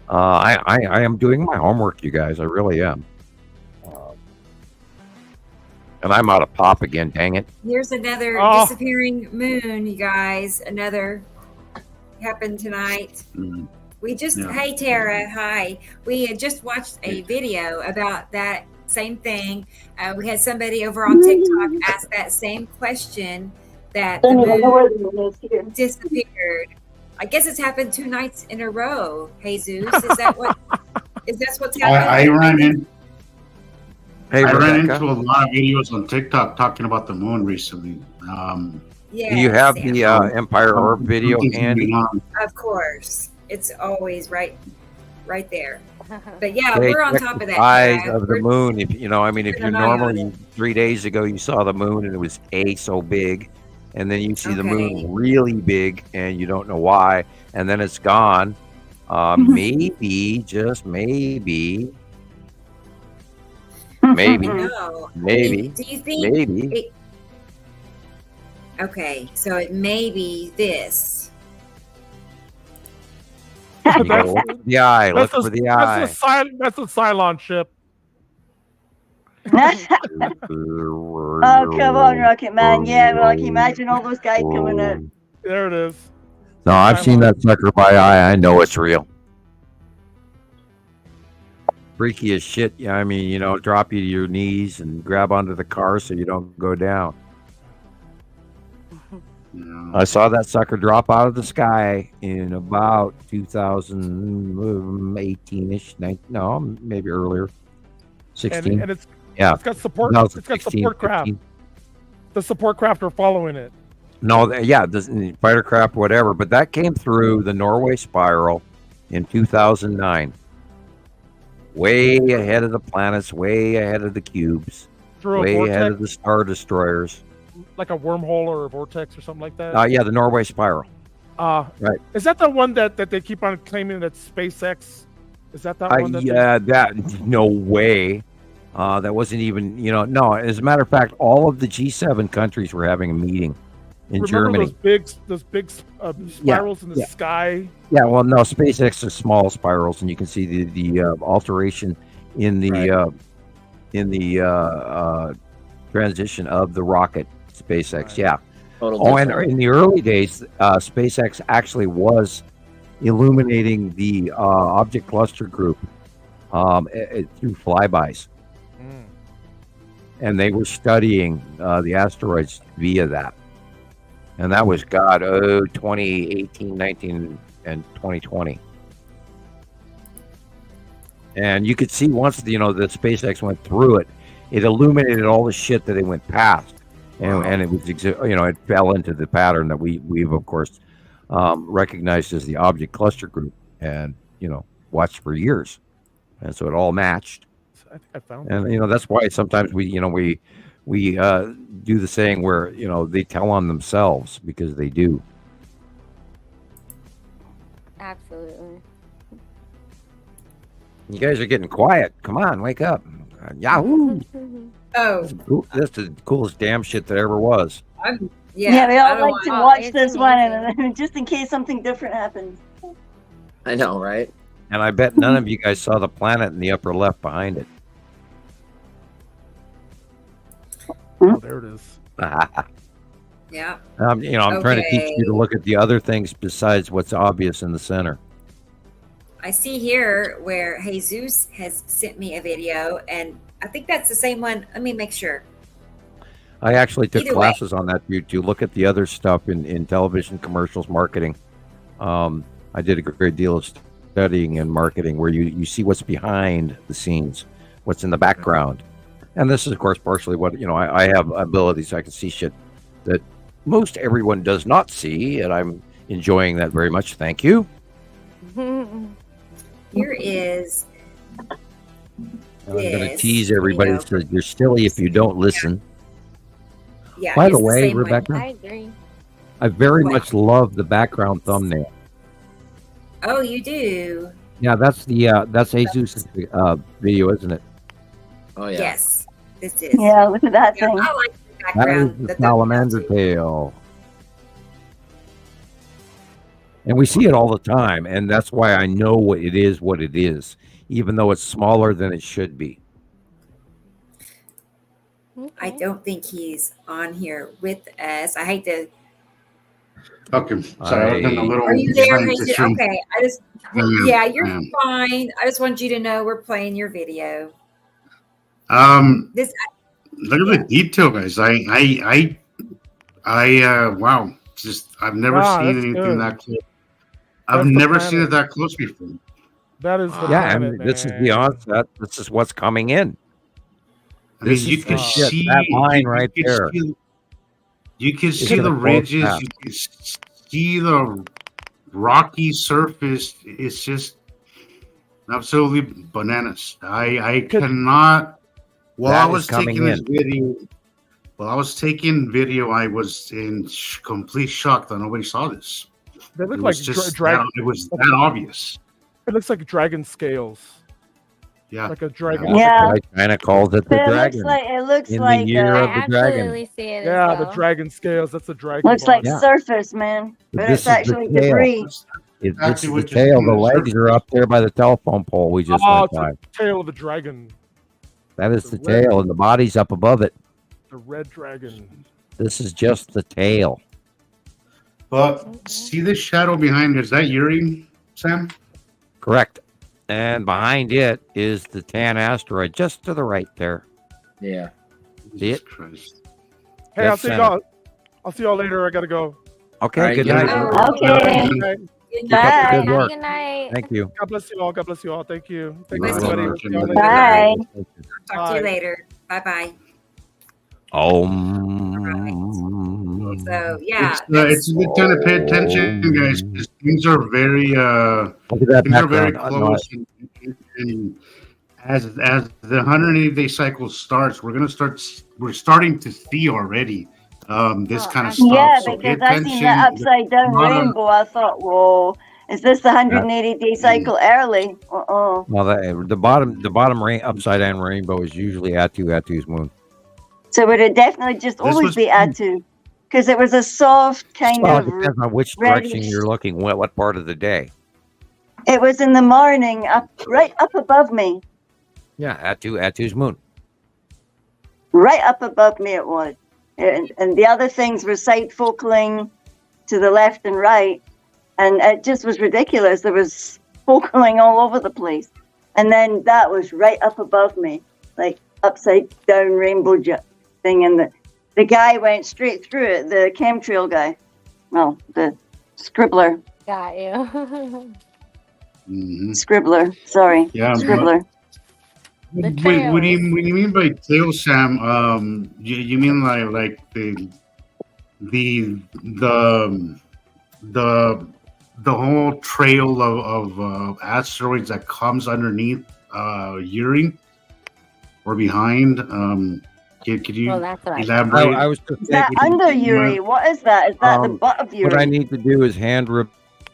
I am doing my homework, you guys. I really am. And I'm out of pop again. Dang it! Here's another disappearing moon, you guys. Another happened tonight. We just, hey Tara, hi. We had just watched a video about that same thing. We had somebody over on TikTok ask that same question that the moon disappeared. I guess it's happened 2 nights in a row. Jesus, is that what? Is that what's happening? I ran into a lot of videos on TikTok talking about the moon recently. Do you have the Empire Orb video handy? Of course. It's always right there. But yeah, we're on top of that. Eyes of the moon. If you know, I mean, if you're normally 3 days ago you saw the moon and it was so big, and then you see the moon really big and you don't know why, and then it's gone. Maybe, just maybe. Maybe. No. Maybe. Do you think? Maybe. Okay, so it may be this. Look for the eye. Look for the eye. That's a Cylon ship. Oh, come on, Rocket Man. Yeah, like imagine all those guys coming out. There it is. No, I've seen that sucker by eye. I know it's real. Freaky as shit. Yeah, I mean, you know, drop you to your knees and grab onto the car so you don't go down. I saw that sucker drop out of the sky in about 2018-ish. No, maybe earlier. 16. And it's it's got support. It's got support craft. The support craft are following it. No, the fighter craft, whatever. But that came through the Norway spiral in 2009. Way ahead of the planets, way ahead of the cubes, way ahead of the Star Destroyers. Like a wormhole or a vortex or something like that? Yeah, the Norway spiral. Right. Is that the one that they keep on claiming that SpaceX? Is that one? No way. That wasn't even, no. As a matter of fact, all of the G7 countries were having a meeting in Germany. Those big spirals in the sky? Yeah, well, no, SpaceX is small spirals, and you can see the alteration in the transition of the rocket. SpaceX, yeah. And in the early days, SpaceX actually was illuminating the object cluster group through flybys. And they were studying the asteroids via that. And that was, 2018, 19, and 2020. And you could see once, the SpaceX went through it, it illuminated all the shit that they went past. And it was, it fell into the pattern that we've of course recognized as the object cluster group, and watched for years, and so it all matched. I found and that's why sometimes we do the saying where they tell on themselves, because they do. Absolutely. You guys are getting quiet. Come on, wake up. Yahoo! Oh, that's the coolest damn shit that ever was. Yeah, we all like to watch this one, and just in case something different happens. I know, right? And I bet none of you guys saw the planet in the upper left behind it. Oh, there it is. Yeah. I'm trying to teach you to look at the other things besides what's obvious in the center. I see here where Jesus has sent me a video, and I think that's the same one. Let me make sure. I actually took classes on that to look at the other stuff in television, commercials, marketing. I did a great deal of studying in marketing where you see what's behind the scenes, what's in the background. And this is, of course, partially what, I have abilities. I can see shit that most everyone does not see, and I'm enjoying that very much. Thank you. Here is. I'm going to tease everybody so you're silly if you don't listen. Yeah. By the way, Rebecca, I agree. I very much love the background thumbnail. Oh, you do? Yeah, that's Jesus' video, isn't it? Oh yeah. Yes, this is. Yeah, look at that Yeah, thing. I like the That is background. the salamander tail. And we see it all the time, and that's why I know what it is, even though it's smaller than it should be. I don't think he's on here with us. I hate to. Okay, sorry, I've been a little. Are you there, behind the Hazen? stream. Okay, I just. I am, Yeah, you're I am. fine. I just want you to know we're playing your video. This. Look at the detail, guys. Wow. Just I've never Wow, seen that's anything good. that close. I've That's the never seen planet. it that close before. That is the Yeah, planet, and this is man. the onset. This is what's coming in. I mean, This you is can the shit, see that line right can there. You can It's see gonna the close ridges. fast. You can see the rocky surface. It's just absolutely bananas. I cannot. While That I is was coming taking this in. video, I was in complete shock that nobody saw this. They look It like was just dragon. it was that obvious. It looks like dragon scales. Yeah, Like a dragon. Yeah. China calls it the But dragon. it looks in like the year I of the dragon. absolutely see it. Yeah, as the well. dragon scales. That's a dragon. looks like Yeah. surface, man. But This it's is the actually tail. debris. This Exactly is the what you're tail. seeing The on the legs are up there by the telephone pole we just Oh, went it's by. the tail of a dragon. That is the the red- tail, and the body's up above it. The red dragon. This is just the tail. But see the shadow behind it? Is that Yuri, Sam? Correct. And behind it is the tan asteroid, just to the right there. Yeah. See it? Christ. Hey, Dead I'll see center. y'all. I'll see y'all later. I gotta go. Okay, All right, good yeah. night. Okay. Good night. Good Keep up the night. good Have a work. good night. Thank you. God bless you all. God bless you all. Thank you. Thank You're you, everybody. welcome. We'll see y'all later. Bye. Talk to you Bye. later. Bye bye. So yeah, It's a good time to pay attention, guys, because things are very Look at that things are very background. No, close. And as the 180-day cycle starts, we're starting to see already this kind of stuff. Yeah, So pay because I seen attention. that upside down Not a- rainbow. I thought, whoa, is this the 180-day cycle early? Uh-oh. no, the bottom upside down rainbow is usually Atu's moon. So would it definitely just This always was- be Atu? Because it was a soft kind Well, it of. depends on which direction reddish. you're looking. What part of the day? It was in the morning, right up above me. Yeah, Atu's moon. Right up above me it was. And the other things were side focaling to the left and right. And it just was ridiculous. There was focaling all over the place. And then that was right up above me, like upside down rainbow thing. And the guy went straight through it, the chemtrail guy. No, the scribbler. Got you. Mhm. Scribbler. Sorry. Yeah. Scribbler. The Wait, what do you tails. mean by tail, Sam? You mean like the whole trail of asteroids that comes underneath Uri or behind? Could you Well, that's what I elaborate? I was just Is that thinking, under Uri? What is that? Is that the butt of what I Uri? need to do is hand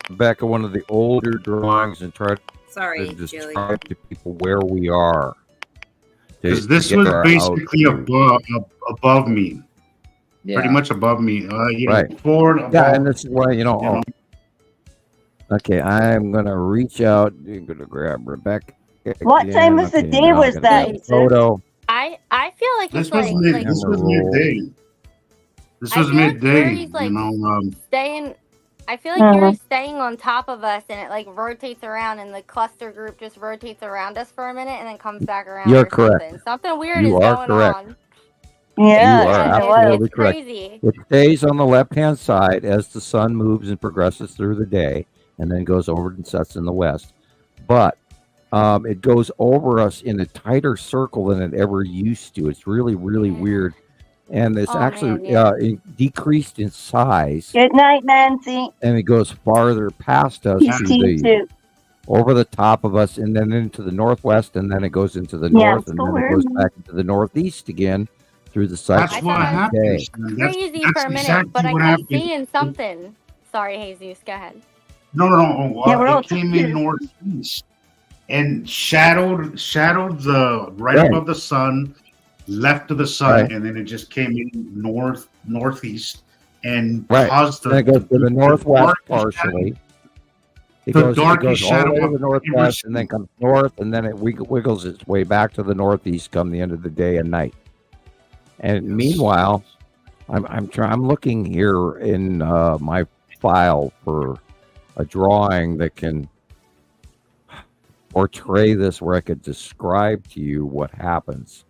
Rebecca one of the older drawings and try sorry, to Julie. describe to people where we are. Because this get was our basically altitude. above me, Yeah. pretty much above me. Right. Forward, above, Yeah, and this is why you know. Okay, I'm gonna reach out. I'm gonna grab Rebecca. What again. time of the Okay, day now I'm was gonna that, grab a Jesus? photo. I feel like This it's was like this was Camera roll. midday. This I was feel like midday. Yuri's, like, You know, staying. I feel like Mhm. Yuri's staying on top of us, and it like rotates around, and the cluster group just rotates around us for a minute, and then comes back around. You're or correct. Something. Something weird You is are going correct. on. Yeah, You are Yeah, absolutely it's correct. crazy. It stays on the left-hand side as the sun moves and progresses through the day, and then goes over and sets in the west. But it goes over us in a tighter circle than it ever used to. It's really, really weird, and it's Oh, actually man, yeah. decreased in size, Good night, Nancy. and it goes farther past us Peace to to you the too. over the top of us, and then into the northwest, and then it goes into the Yeah, north, and then it goes back into the northeast again through the cycle. that's what thought it was happens. man. That's Crazy that's for a minute, exactly but I what kept happened. seeing something. Sorry, Jesus, go ahead. No. Yeah, we're all It came in confused. northeast. and shadowed the right above the sun, left of the sun, and then it just came in northeast and caused then it goes to the northwest partially. It goes all the way to the northwest and then comes north, and then it wiggles its way back to the northeast come the end of the day and night. And meanwhile, I'm looking here in my file for a drawing that can portray this, where I could describe to you what happens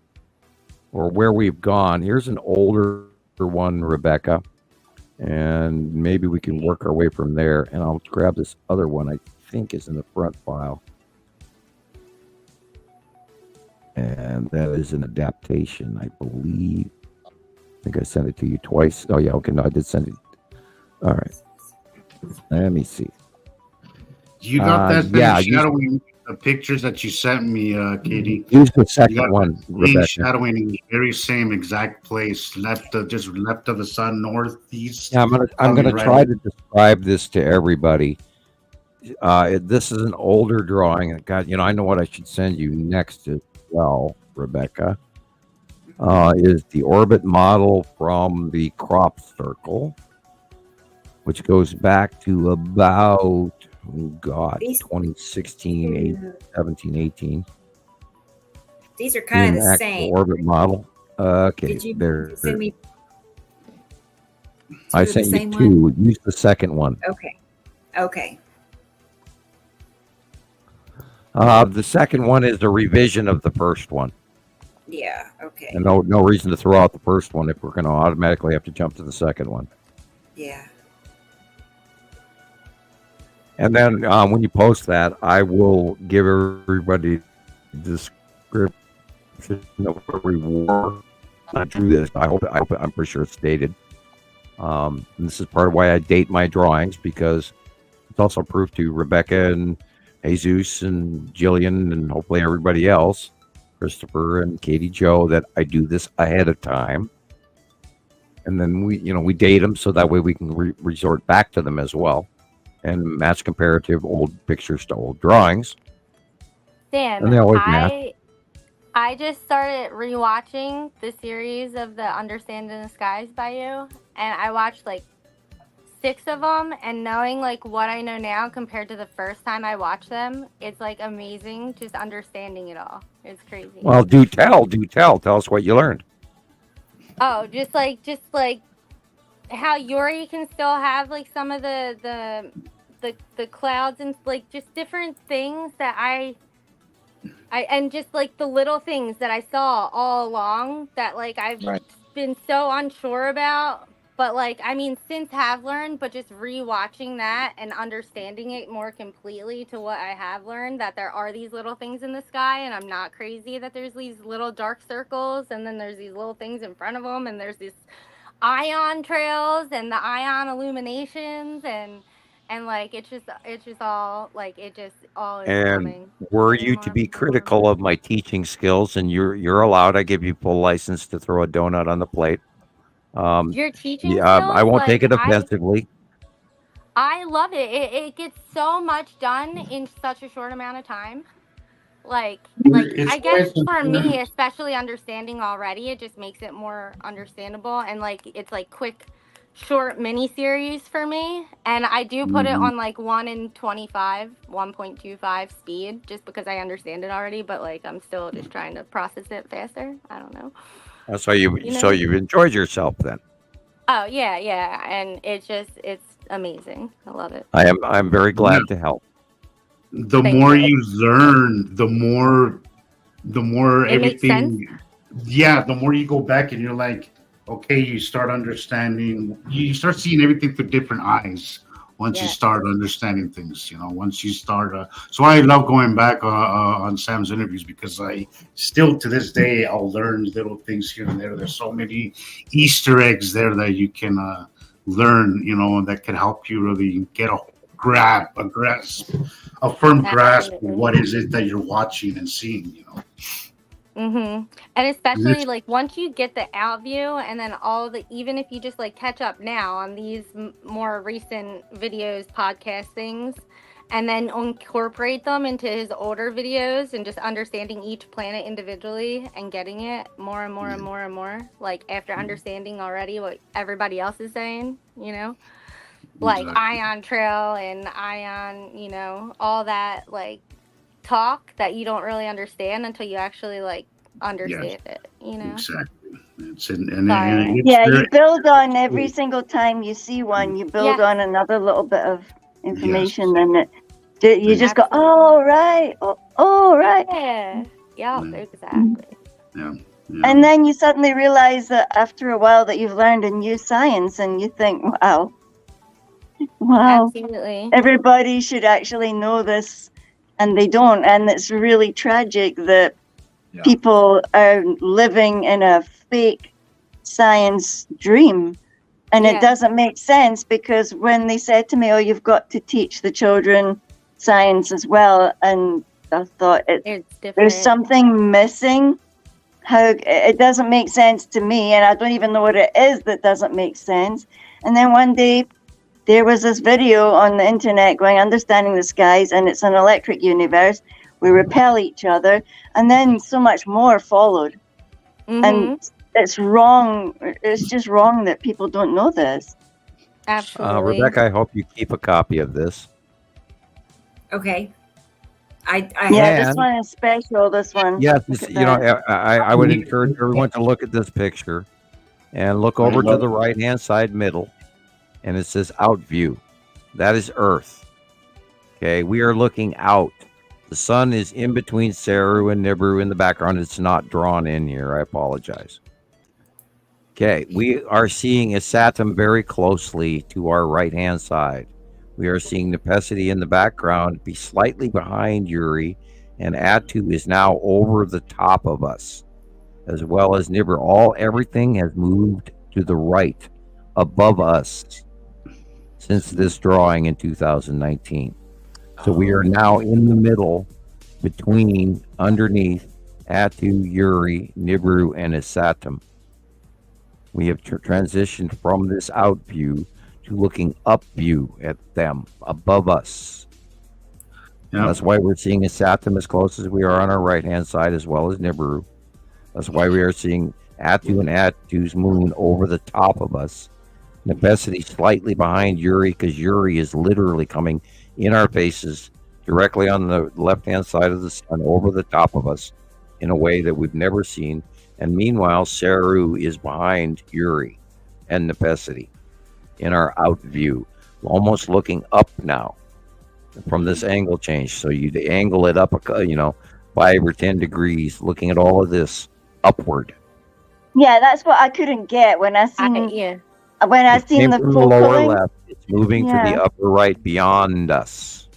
or where we've gone. Here's an older one, Rebecca, and maybe we can work our way from there. And I'll grab this other one I think is in the front file. And that is an adaptation, I believe. I think I sent it to you twice. Oh, yeah. Okay. No, I did send it. All right. Let me see. You got that shadowing the pictures that you sent me, Katie. Use the second one, Rebecca. Shadowing in the very same exact place, just left of the sun, northeast. Yeah, I'm gonna try to describe this to everybody. This is an older drawing. God, I know what I should send you next as well, Rebecca. Is the orbit model from the crop circle, which goes back to about 2016, 17, 18. These are kind of the same. Orbit model. Okay, there. I sent you two. Use the second one. Okay. The second one is the revision of the first one. Yeah. Okay. And no reason to throw out the first one if we're going to automatically have to jump to the second one. Yeah. And then when you post that, I will give everybody the description of where we were. I drew this. I'm pretty sure it's dated. And this is part of why I date my drawings, because it's also proof to Rebecca and Jesus and Jillian and hopefully everybody else, Christopher and Katie Joe, that I do this ahead of time. And then we date them so that way we can resort back to them as well and match comparative old pictures to old drawings. Sam, and they always match. I just started rewatching the series of the Understanding the Skies by you, and I watched like 6 of them, and knowing like what I know now compared to the first time I watched them, it's like amazing just understanding it all. It's crazy. Well, do tell. Tell us what you learned. Oh, just like how Yuri can still have like some of the clouds and like just different things that I and just like the little things that I saw all along that like I've been so unsure about, but like I mean since have learned, but just rewatching that and understanding it more completely to what I have learned, that there are these little things in the sky and I'm not crazy that there's these little dark circles and then there's these little things in front of them and there's these ion trails and the ion illuminations and like it's just all like it just all is coming. And were you to be critical of my teaching skills, and you're allowed, I give you full license to throw a donut on the plate. Your teaching skills, I won't like, take it offensively. I love it. It gets so much done in such a short amount of time. Like I guess for me, especially understanding already, it just makes it more understandable, and like it's like quick short mini series for me, and I do put it on like 1.25 speed just because I understand it already, but like I'm still just trying to process it faster. I don't know. So you've enjoyed yourself then. Oh yeah, and it's amazing. I love it. I'm very glad to help. The more you learn, the more everything. Yeah, the more you go back and you're like, okay, you start understanding. You start seeing everything through different eyes once you start understanding things. Once you start. So I love going back on Sam's interviews because I still to this day I'll learn little things here and there. There's so many Easter eggs there that you can learn. That can help you really get a firm grasp of what is it that you're watching and seeing. And especially like once you get the out view, and then even if you just like catch up now on these more recent videos, podcast things, and then incorporate them into his older videos and just understanding each planet individually and getting it more and more and more and more. Like after understanding already what everybody else is saying, you know, like ion trail and ion, you know, all that like talk that you don't really understand until you actually like understand it, you know. Exactly. It's you build on every single time you see one. You build on another little bit of information, and you just go, oh right, oh right. Yeah, exactly. Yeah. And then you suddenly realize that after a while that you've learned a new science, and you think, wow, Absolutely. everybody should actually know this, and they don't. And it's really tragic that people are living in a fake science dream. And it doesn't make sense, because when they said to me, oh, you've got to teach the children science as well, and I thought there's something missing. How it doesn't make sense to me, and I don't even know what it is that doesn't make sense. And then one day there was this video on the internet going, understanding the skies, and it's an electric universe. We repel each other, and then so much more followed. And it's wrong. It's just wrong that people don't know this. Absolutely. Rebecca, I hope you keep a copy of this. Okay. This one is special. This one. Yes, I would encourage everyone to look at this picture and look over to the right-hand side middle, and it says out view. That is Earth. Okay, we are looking out. The sun is in between Saru and Nibiru in the background. It's not drawn in here. I apologize. Okay, we are seeing Isatum very closely to our right-hand side. We are seeing Nepesity in the background be slightly behind Uri, and Atu is now over the top of us, as well as Nibiru. Everything has moved to the right, above us, since this drawing in 2019. So we are now in the middle, between, underneath Atu, Uri, Nibiru, and Isatum. We have transitioned from this out view to looking up view at them, above us. Yep. That's why we're seeing Isatum as close as we are on our right-hand side, as well as Nibiru. That's why we are seeing Atu and Atu's moon over the top of us. Nepesity slightly behind Uri, because Uri is literally coming in our faces, directly on the left-hand side of the sun, over the top of us, in a way that we've never seen. And meanwhile, Saru is behind Uri and Nepesity in our out view, almost looking up now from this angle change. So you angle it up, 5 or 10 degrees, looking at all of this upward. Yeah, that's what I couldn't get when I seen when I seen the lower left. It's moving to the upper right beyond us.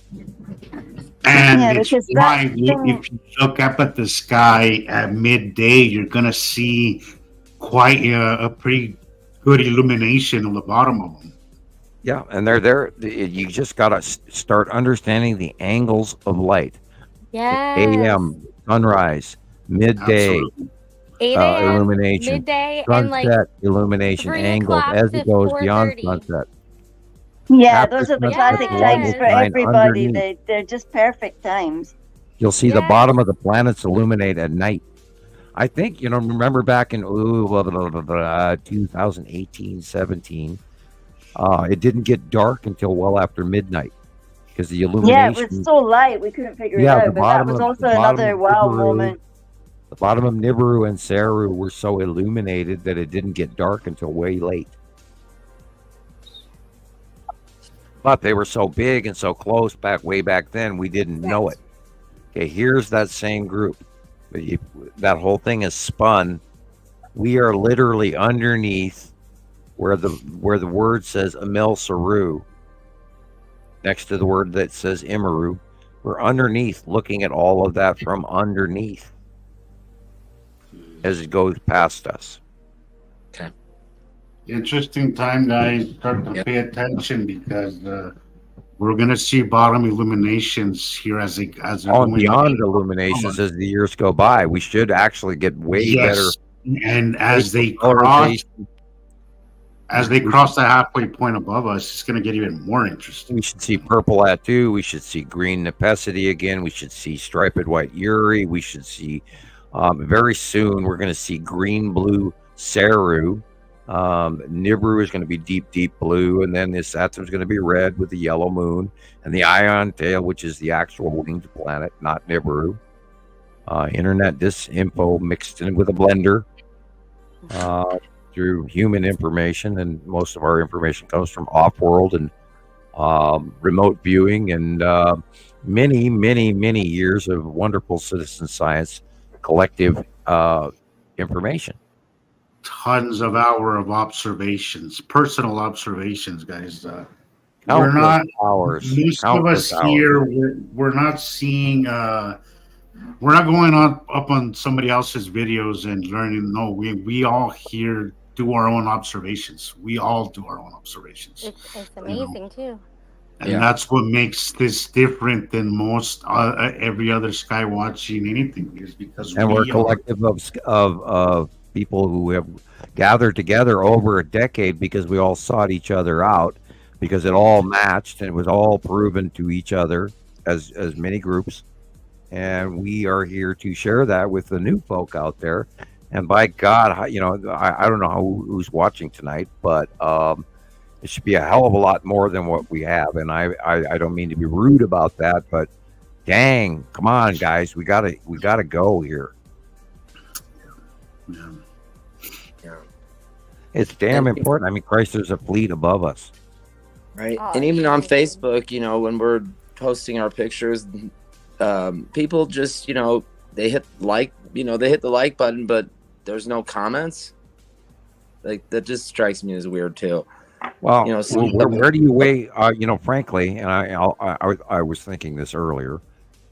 And it's fine. If you look up at the sky at midday, you're gonna see quite a pretty good illumination on the bottom of them. Yeah, and they're there. You just gotta start understanding the angles of light. Yes. AM, sunrise, midday, 8 a.m. illumination, midday, sunset, and like illumination, angles as it goes beyond sunset. Yeah, those are the classic times for everybody. They're just perfect times. You'll see the bottom of the planets illuminate at night. I think, remember back in 2018, 17, it didn't get dark until well after midnight, because the illumination. Yeah, it was so light we couldn't figure it out. But that was also another wow moment. The bottom of Nibiru and Saru were so illuminated that it didn't get dark until way late. But they were so big and so close way back then, we didn't know it. Okay, here's that same group. That whole thing is spun. We are literally underneath where the word says Amil Saru, next to the word that says Imaru. We're underneath, looking at all of that from underneath as it goes past us. Okay. Interesting time, guys. Start to pay attention, because we're gonna see bottom illuminations here as beyond illuminations as the years go by. We should actually get way better. And as they cross, as they cross the halfway point above us, it's going to get even more interesting. We should see purple Atu. We should see green Nepesity again. We should see striped white Uri. We should see very soon. We're going to see green blue Saru. Nibiru is going to be deep blue, and then this Saturn is going to be red with the yellow moon, and the Ion Tail, which is the actual winged planet, not Nibiru. Internet disinfo mixed in with a blender through human information, and most of our information comes from off-world and remote viewing, and many years of wonderful citizen science collective information. Tons of hour of observations, personal observations, guys. We're not hours. Most of us here. We're not seeing. We're not going up on somebody else's videos and learning. No, we all here do our own observations. We all do our own observations. It's amazing too. And that's what makes this different than most every other sky watching anything, is because we're a collective of people who have gathered together over a decade because we all sought each other out, because it all matched and it was all proven to each other as many groups, and we are here to share that with the new folk out there. And by God, I don't know who's watching tonight, but it should be a hell of a lot more than what we have. And I don't mean to be rude about that, but dang, come on, guys, we gotta go here. Yeah. It's damn important. I mean, Christ, there's a fleet above us. Right. And even on Facebook, when we're posting our pictures, people just, they hit like, they hit the like button, but there's no comments. Like, that just strikes me as weird too. Well, where do you weigh, frankly, and I was thinking this earlier,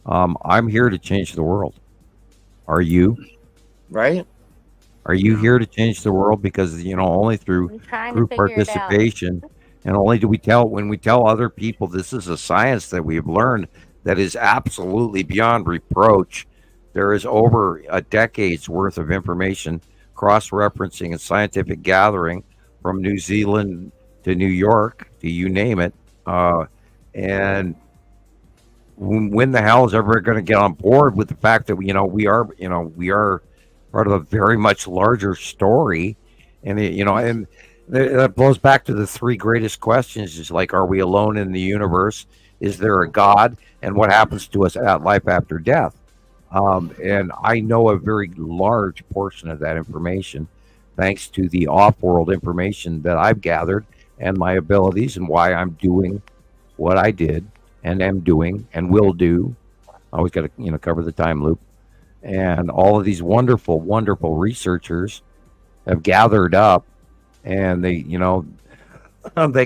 I'm here to change the world. Are you? Right. Are you here to change the world? Because, only through group participation, and only do when we tell other people this is a science that we've learned that is absolutely beyond reproach. There is over a decade's worth of information, cross-referencing and scientific gathering from New Zealand to New York, to you name it. And when the hell is everyone going to get on board with the fact that, we are part of a very much larger story, and and that blows back to the three greatest questions: is like, are we alone in the universe? Is there a God? And what happens to us at life after death? And I know a very large portion of that information, thanks to the off-world information that I've gathered and my abilities, and why I'm doing what I did and am doing and will do. I always got to cover the time loop. And all of these wonderful researchers have gathered up, and they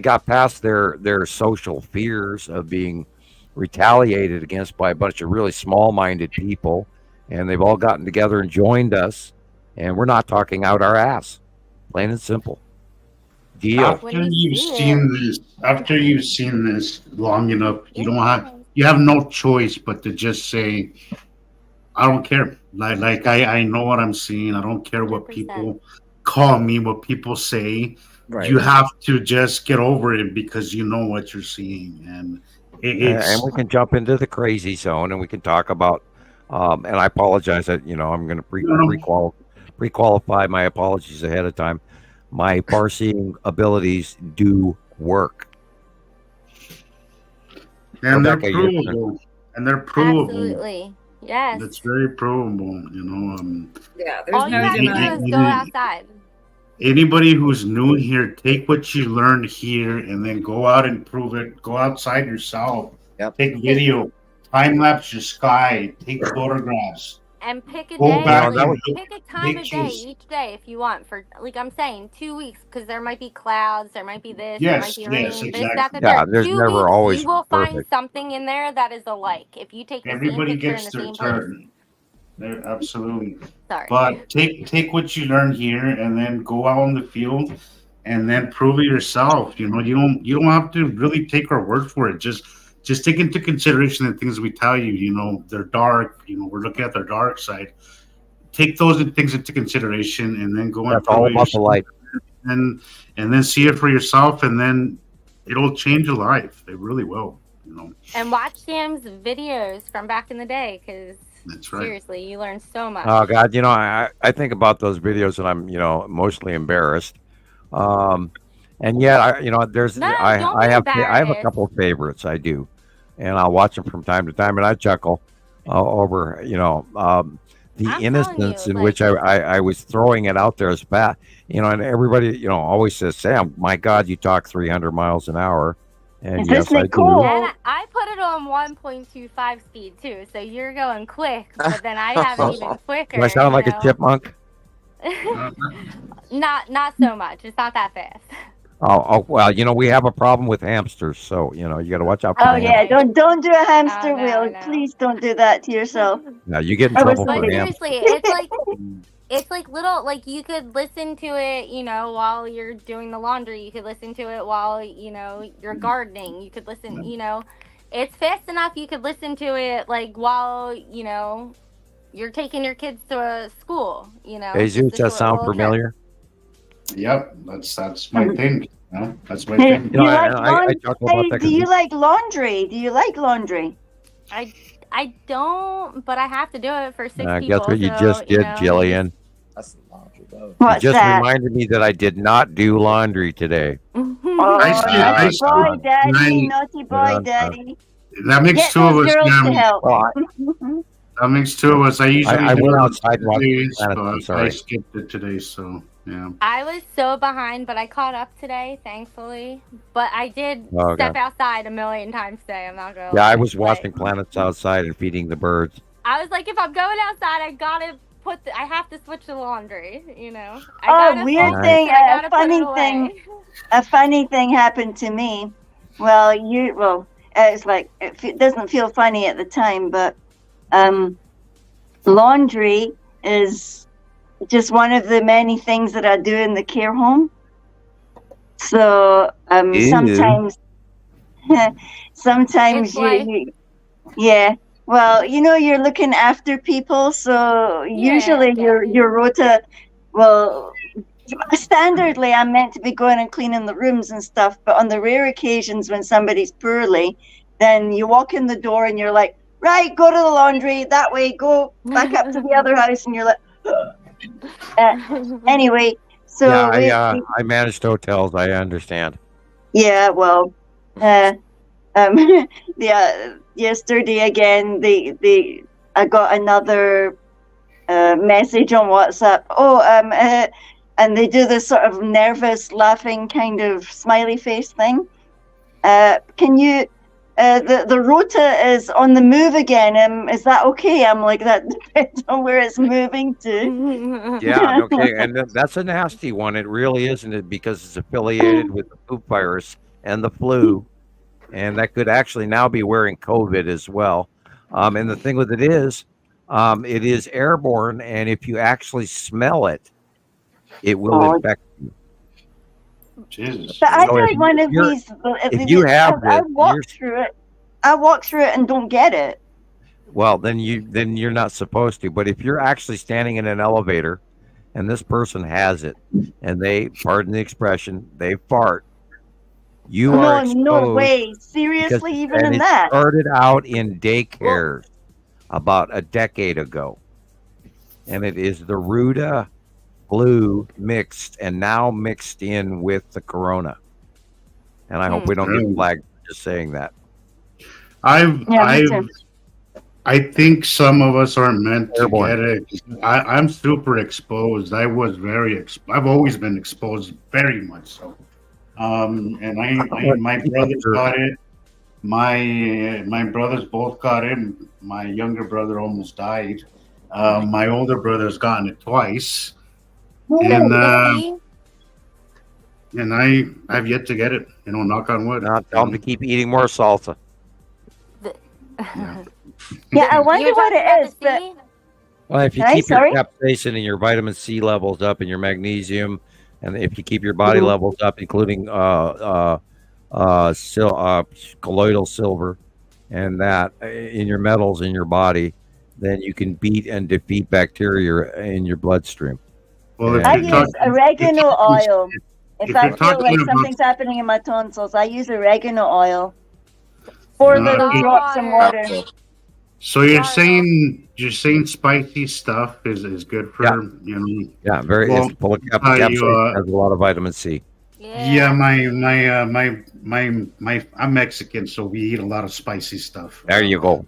got past their social fears of being retaliated against by a bunch of really small-minded people, and they've all gotten together and joined us, and we're not talking out our ass, plain and simple. Deal. After you've seen this long enough, you have no choice but to just say, I don't care. Like I know what I'm seeing. I don't care what 100%. people call me, what people say. Right. You have to just get over it, because you know what you're seeing, and and we can jump into the crazy zone, and we can talk about. And I apologize that I'm going to pre-qualify my apologies ahead of time. My far-seeing abilities do work, and they're provable. Absolutely. Yes. It's very provable. Yeah, there's All you have to do is go outside. Anybody who's new here, take what you learned here and then go out and prove it. Go outside yourself. Yep. Take video, time lapse your sky, take photographs. And pick a Go day. back Pick a time of day each day if you want. For, like I'm saying, 2 weeks, because there might be clouds, there might be this, there might be rain, exactly. this, that, that. Yeah, there's 2 never weeks, always you will find perfect. something in there that is alike. If you take the Everybody same picture gets in their the same place. turn. They're absolutely. Sorry. But take what you learned here and then go out on the field and then prove it yourself. You don't have to really take our word for it. Just take into consideration the things we tell you. They're dark. We're looking at their dark side. Take those things into consideration and then go and That's all about the light. and then see it for yourself, and then it'll change your life. It really will. And watch Sam's videos from back in the day, because That's right. seriously, you learn so much. Oh God, I think about those videos and I'm emotionally embarrassed. And yet there's No, don't I be have a embarrassed. couple of favorites I do, and I'll watch them from time to time, and I chuckle over the I'm telling innocence you, in which I was throwing it out there as fast, and everybody always says, Sam, my God, you talk 300 miles an hour, and Is yes, this I do. cool? And I put it on 1.25 speed too, so you're going quick, but then I have it even quicker. Do I sound like a chipmunk? Not so much. It's not that fast. Oh well, we have a problem with hamsters, so you got to watch out for Oh the yeah, hamsters. don't do a hamster Oh, no, wheel. no. Please don't do that to yourself. Now you get in I was trouble But for thinking- hamsters. seriously, it's like little, like you could listen to it, while you're doing the laundry. You could listen to it while, you're gardening. You could listen, it's fast enough. You could listen to it like while, you're taking your kids to school, Jesus, just a that short sound little trip. familiar? Yep, that's my thing. That's my thing. Do you like I talk about laundry? that Do you like laundry? Do you like laundry? I don't, but I have to do it for 6 people. Guess what you so, just did, Jillian? That's the laundry though. What's You just that? reminded me that I did not do laundry today. Oh, I naughty see. boy, daddy, I- naughty boy, daddy. That makes Get two of those us. girls to Now. help. Well, That makes two of us. I usually I do went it outside and watched Tuesdays, the planets, I'm but sorry. I skipped it today. So yeah. I was so behind, but I caught up today, thankfully. But I did Oh, step God. outside a million times today. I'm not gonna Yeah, lie. I was Like, watching planets outside and feeding the birds. I was like, if I'm going outside, I have to switch the laundry. I Oh, gotta weird fold thing, it, I gotta a put it funny away. thing. A funny thing happened to me. Well, it's like it doesn't feel funny at the time, but laundry is just one of the many things that I do in the care home. So Ew. sometimes It's like- yeah. Well, you're looking after people, so usually your rota, well, standardly I'm meant to be going and cleaning the rooms and stuff, but on the rare occasions when somebody's poorly, then you walk in the door and you're like, right, go to the laundry, that way, go back up to the other house, and you're like, anyway, so Yeah, I managed hotels. I understand. yeah, well, yesterday again, I got another message on WhatsApp. And they do this sort of nervous, laughing kind of smiley face thing. Can you? The rota is on the move again. Is that okay? I'm like, that depends on where it's moving to. Yeah, okay, and that's a nasty one. It really isn't it because it's affiliated with the poop virus and the flu, and that could actually now be wearing COVID as well. And the thing with it is airborne, and if you actually smell it, it will infect you. Jesus. But I've So if had one of you're- these. if you have I it, walked through it. I walk through it and don't get it. Well, then you're not supposed to. But if you're actually standing in an elevator, and this person has it, and they, pardon the expression, they fart, you are exposed. No way. Seriously, even in that. It started out in daycares about a decade ago, and it is the Ruta flu mixed, and now mixed in with the corona. And I hope we don't get flagged for just saying that. I think some of us are meant to Airborne. get it. I'm super exposed. I was very I've always been exposed, very much so. And my brothers got it. My brothers both got it. My younger brother almost died. My older brother's gotten it twice. And I've yet to get it. Knock on wood. Tell them to keep eating more salsa. Yeah, I wonder what it is. But Well, if you Hey, keep sorry? your capsaicin and your vitamin C levels up and your magnesium, and if you keep your body levels up, including colloidal silver and that in your metals in your body, then you can beat and defeat bacteria in your bloodstream. Well, if I you're use talking- oregano oil. If If I you're feel talking like about, something's happening in my tonsils, I use oregano oil. 4 little it- drops in water. so you're saying spicy stuff is good for Yeah, very. Well, It's full of I has a lot of vitamin C. yeah, I'm Mexican, so we eat a lot of spicy stuff. There you go.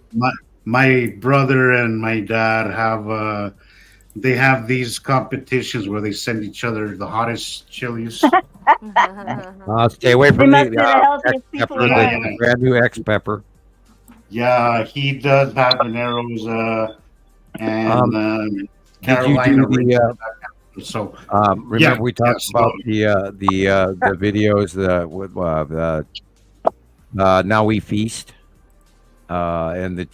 My brother and my dad have they have these competitions where they send each other the hottest chilies. Stay away They from must be the the healthiest X people pepper, around. the brand new X pepper. Yeah, he does habaneros and Did you Carolina do the? Reaper. So Remember we talked so- about the videos with now we feast and the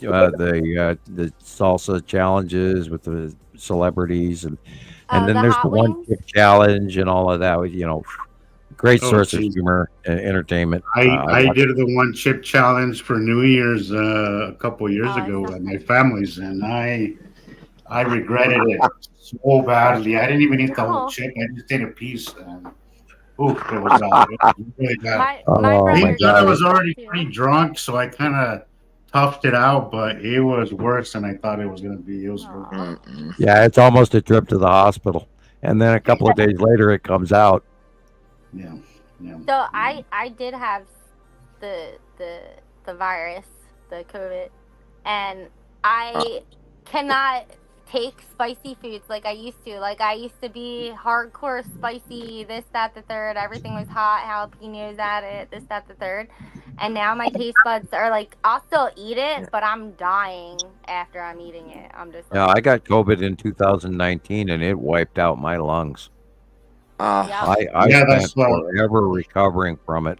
salsa challenges with the celebrities and then the there's hot the one wings? chip challenge and all of that. Great Oh, source of geez. humor and entertainment. I watch did the one chip challenge for New Year's a couple years ago at my family's, and I regretted it so badly. I didn't even eat the whole chip. I just ate a piece. And, oof, it was really bad. My Oh, brother Thank God I did was that already too. pretty drunk, so I kind of toughed it out, but it was worse than I thought it was going to be. It was Yeah, it's almost a trip to the hospital, and then a couple of days later it comes out. Yeah. So I did have the virus, the COVID, and I cannot take spicy foods like I used to. Like I used to be hardcore spicy, this, that, the third. Everything was hot, jalapenos at it, this, that, the third. And now my taste buds are like, I'll still eat it, but I'm dying after I'm eating it. I'm just Yeah, I got COVID in 2019, and it wiped out my lungs. I Yeah, spent that's forever recovering from it.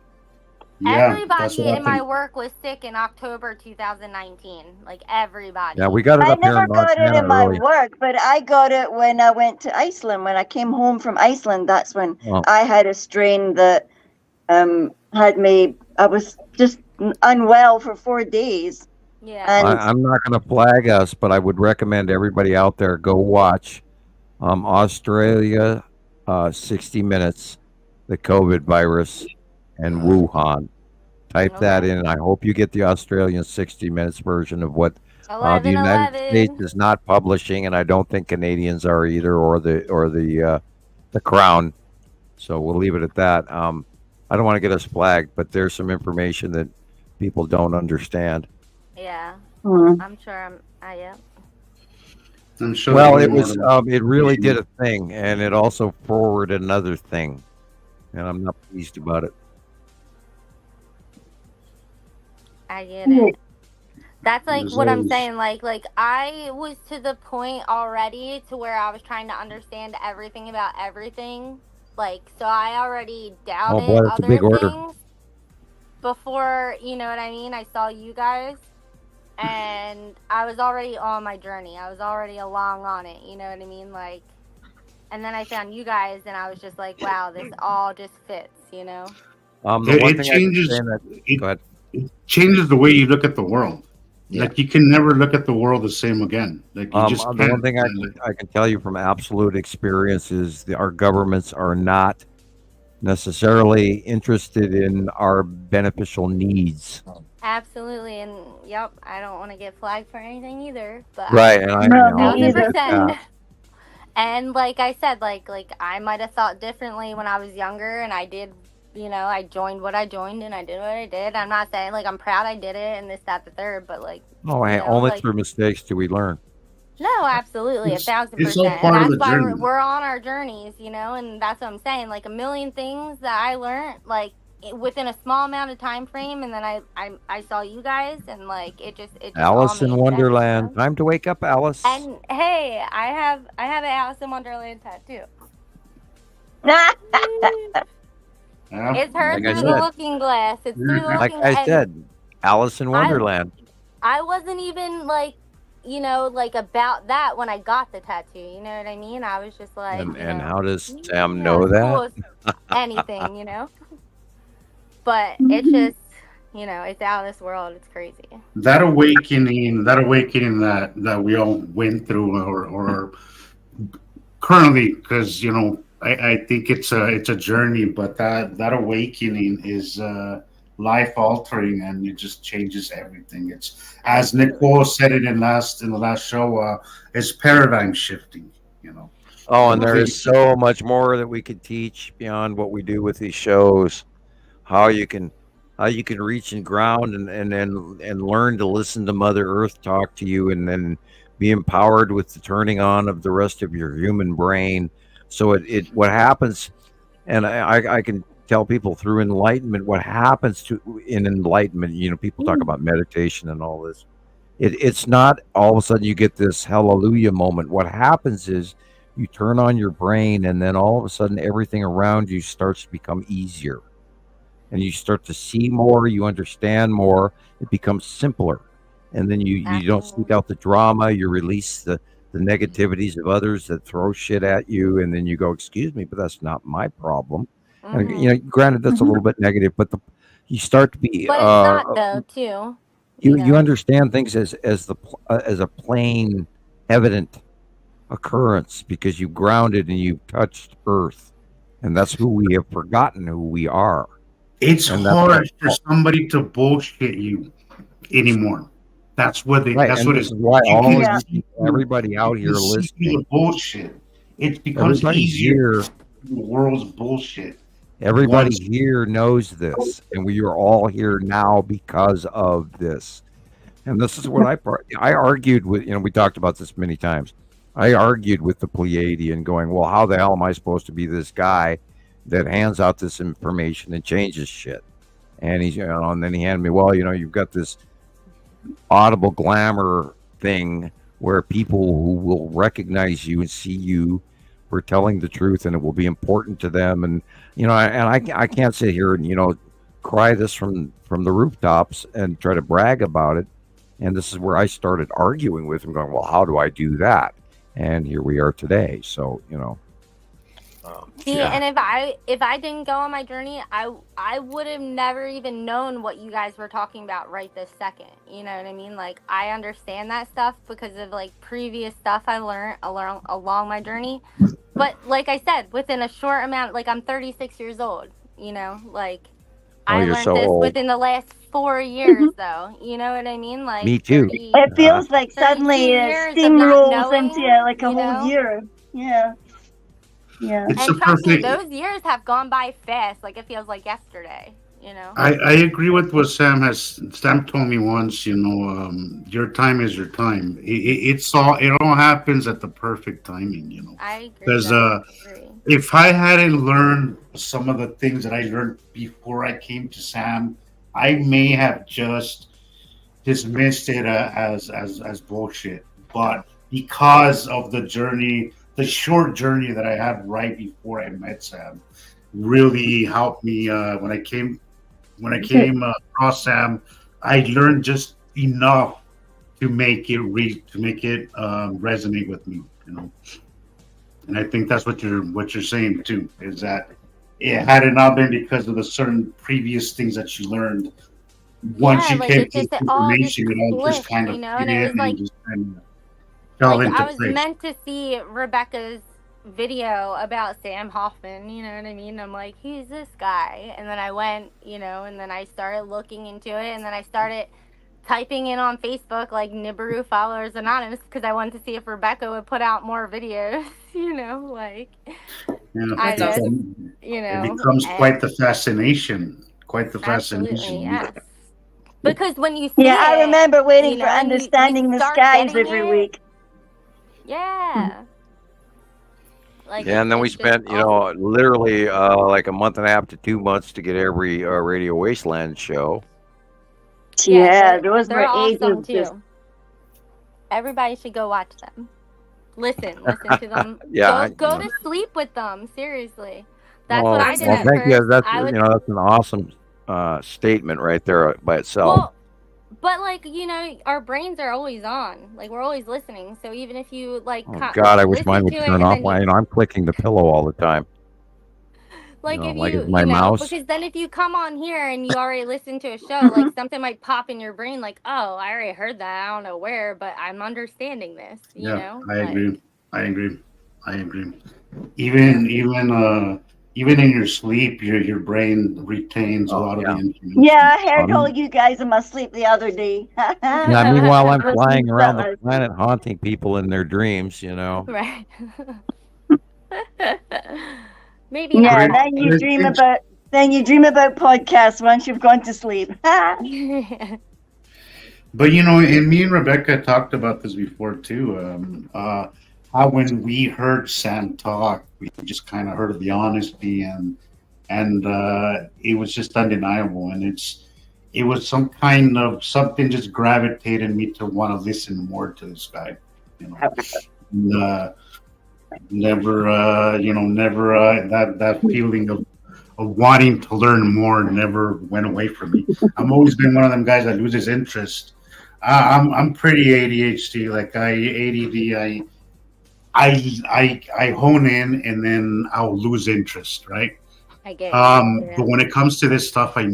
everybody in my work was sick in October 2019. Like everybody. Yeah, we got it I up here never in got it Montana in my early. work, but I got it when I went to Iceland. When I came home from Iceland, that's when Oh. I had a strain that had me. I was just unwell for 4 days. Yeah. And I'm not going to flag us, but I would recommend everybody out there go watch Australia 60 Minutes, the COVID virus, and Wuhan. Type that in, and I hope you get the Australian 60 Minutes version of what the United States is not publishing, and I don't think Canadians are either, or the Crown. So we'll leave it at that. I don't want to get us flagged, but there's some information that people don't understand. Yeah. Hmm. I'm sure yeah. I'm sure. Well, it was it really did a thing, and it also forwarded another thing, and I'm not pleased about it. I get it. That's like what I'm saying. Like I was to the point already to where I was trying to understand everything about everything. Like, so I already doubted boy, that's a other big order. things before, you know what I mean? I saw you guys, and I was already on my journey. I was already along on it, you know what I mean? Like, and then I found you guys, and I was just like, wow, this all just fits, you know? The one It thing I can changes. say that, go ahead. It changes the way you look at the world. Like you can never look at the world the same again. Like you just The can't. one thing I can tell you from absolute experience is our governments are not necessarily interested in our beneficial needs. Absolutely, and yep, I don't want to get flagged for anything either. But Right, and I know. 1,000%. Yeah. And like I said, like I might have thought differently when I was younger, and I did, you know, I joined what I joined, and I did what I did. I'm not saying like I'm proud I did it and this, that, the third, but like. Oh, hey, you know, only like, through mistakes do we learn. No, absolutely, It's 1,000%. all And part of that's the why journey. we're on our journeys, you know, and that's what I'm saying. Like a million things that I learned, like within a small amount of time frame, and then I saw you guys, and like it just Alice all in made Wonderland. sense, Time to wake up, Alice. you know? And hey, I have an Alice in Wonderland tattoo. It's her Like I through the said. looking glass. It's through the Like looking I glass. said, Alice in Wonderland. I wasn't even like, you know, like about that when I got the tattoo. You know what I mean? I was just like, And, you and know, how does yeah, Sam know it's cool that? as anything, you know. But it's just, you know, it's out of this world. It's crazy. That awakening that we all went through or currently, because I think it's a journey, but that awakening is life altering, and it just changes everything. It's as Nicole said it in the last show. It's paradigm shifting. You know, Oh, and there everything. is so much more that we could teach beyond what we do with these shows. How you can reach and ground and learn to listen to Mother Earth talk to you, and then be empowered with the turning on of the rest of your human brain. So it what happens, and I can tell people through enlightenment what happens to in enlightenment. You know, people talk about meditation and all this. It's not all of a sudden you get this hallelujah moment. What happens is you turn on your brain, and then all of a sudden everything around you starts to become easier, and you start to see more, you understand more, it becomes simpler. And then you don't seek out the drama, you release the negativities of others that throw shit at you, and then you go, excuse me, but that's not my problem. And you know, granted that's a little bit negative, but you start to be But it's not though, too. you understand things as a plain evident occurrence, because you grounded and you touched earth, and that's who we have forgotten who we are. It's hard for somebody to bullshit you anymore. That's what they. Right, That's and what this it's. is why You all can you, everybody out here see listening, the bullshit. It becomes everybody easier. here, The world's bullshit. everybody Once here knows this, and we are all here now because of this. And this is what I argued with. You know, we talked about this many times. I argued with the Pleiadian, going, "Well, how the hell am I supposed to be this guy that hands out this information and changes shit?" And he's, you know, and then he handed me, "Well, you know, you've got this audible glamour thing where people who will recognize you and see you for telling the truth, and it will be important to them." And you know, I can't sit here and, you know, cry this from the rooftops and try to brag about it. And this is where I started arguing with him, going, "Well, how do I do that?" And here we are today. So, you know, See, yeah. and if I didn't go on my journey, I would have never even known what you guys were talking about right this second. You know what I mean? Like, I understand that stuff because of like previous stuff I learned along my journey. But like I said, within a short amount, like I'm 36 years old. You know, like I you're learned so this old. within the last 4 years, though. You know what I mean? Like Me too. 30, It feels like 32 suddenly years of steam not rolls knowing, into like a you whole know? year. Yeah. Yeah. it's a And trust me, perfect. those years have gone by fast. Like it feels like yesterday. You know. I agree with what Sam told me once. You know, your time is your time. It all happens at the perfect timing. You know, I agree. because I agree. if I hadn't learned some of the things that I learned before I came to Sam, I may have just dismissed it as bullshit. But because of the journey, the short journey that I had right before I met Sam, really helped me when I came across Sam. I learned just enough to make it resonate with me. You know, and I think that's what you're saying too. Is that had it not been because of the certain previous things that you learned, once you like came it to just this all just information, it all just clicked, kind of you know. fit And it in was like and just kind of fell into I was place. meant to see Rebecca's video about Sam Hofman. You know what I mean? I'm like, who's this guy? And then I went, you know, and then I started looking into it, and then I started typing in on Facebook like Nibiru Followers Anonymous because I wanted to see if Rebecca would put out more videos. You know, like Yeah, I it just, becomes, you it know, becomes quite and the fascination. Quite the absolutely, fascination. yes. Because when you see Yeah, I it, remember waiting you for know, and you understanding the start skies getting every it, week. yeah. Like Yeah, and then we it's just spent, you know, awesome. literally like a month and a half to 2 months to get every Radio Wasteland show. Yeah, those were They're awesome ages. Just too. Everybody should go watch them. Listen to them. Yeah, Go to sleep with them. Seriously, that's what well, I did well, at thank you. first. That's, I you would, know, that's an awesome statement right there by itself. well, but like, you know, our brains are always on. Like we're always listening. So even if you like, Oh God, I wish mine listen would to it turn and off. then Why, you know, I'm clicking the pillow all the time. like You know, if like it's you my know, mouse. because then if you come on here and you already listen to a show, like something might pop in your brain, like, oh, I already heard that. I don't know where, but I'm understanding this. You yeah, know, I agree. I agree. I agree. Even in your sleep, your brain retains a lot of the information. Yeah, I heard all you guys in my sleep the other day. Yeah, meanwhile, I'm Listening flying to around that the last planet haunting people in their dreams, you know. Right. Maybe Yeah, not. and then you dream about podcasts once you've gone to sleep. But and me and Rebecca talked about this before too. How when we heard Sam talk, we just kind of heard the honesty and it was just undeniable, and it was some kind of something just gravitated me to want to listen more to this guy. And, never that feeling of wanting to learn more never went away from me. I've always been one of them guys that loses interest. I'm pretty ADHD, like ADD. I hone in and then I'll lose interest, right? I get it. But when it comes to this stuff, I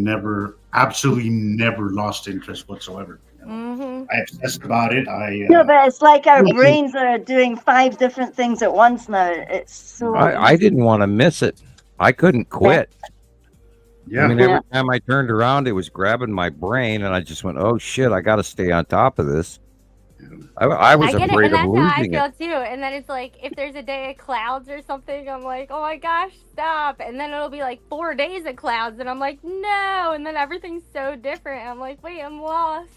absolutely never lost interest whatsoever. I obsessed about it. No, but it's like our brains are doing 5 different things at once now. It's so. I didn't want to miss it. I couldn't quit. Yeah. I mean, every time I turned around, it was grabbing my brain, and I just went, "Oh shit! I got to stay on top of this." I was get afraid it, and of that's losing how I it. feel too. And then it's like if there's a day of clouds or something, I'm like, oh my gosh, stop. And then it'll be like 4 days of clouds, and I'm like, no. And then everything's so different. I'm like, wait, I'm lost.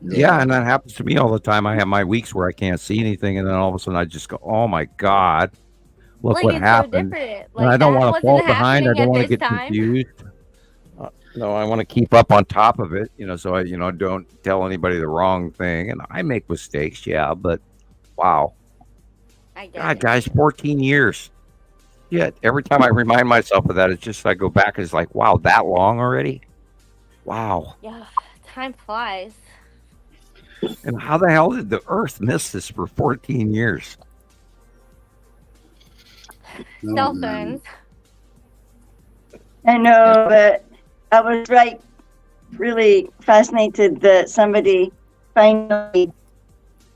Yeah, and that happens to me all the time. I have my weeks where I can't see anything, and then all of a sudden I just go, "Oh my god, look Like, what it's so happened!" different. And I Like, don't that want to fall wasn't behind. I happening don't at want to this get time. confused. No, I want to keep up on top of it, so I, don't tell anybody the wrong thing. And I make mistakes, yeah, but wow, God, guys, 14 years. Yeah, every time I remind myself of that, it's just I go back and it's like, wow, that long already? Wow. Yeah, time flies. And how the hell did the Earth miss this for 14 years? Cell phones. I know, but I was really fascinated that somebody finally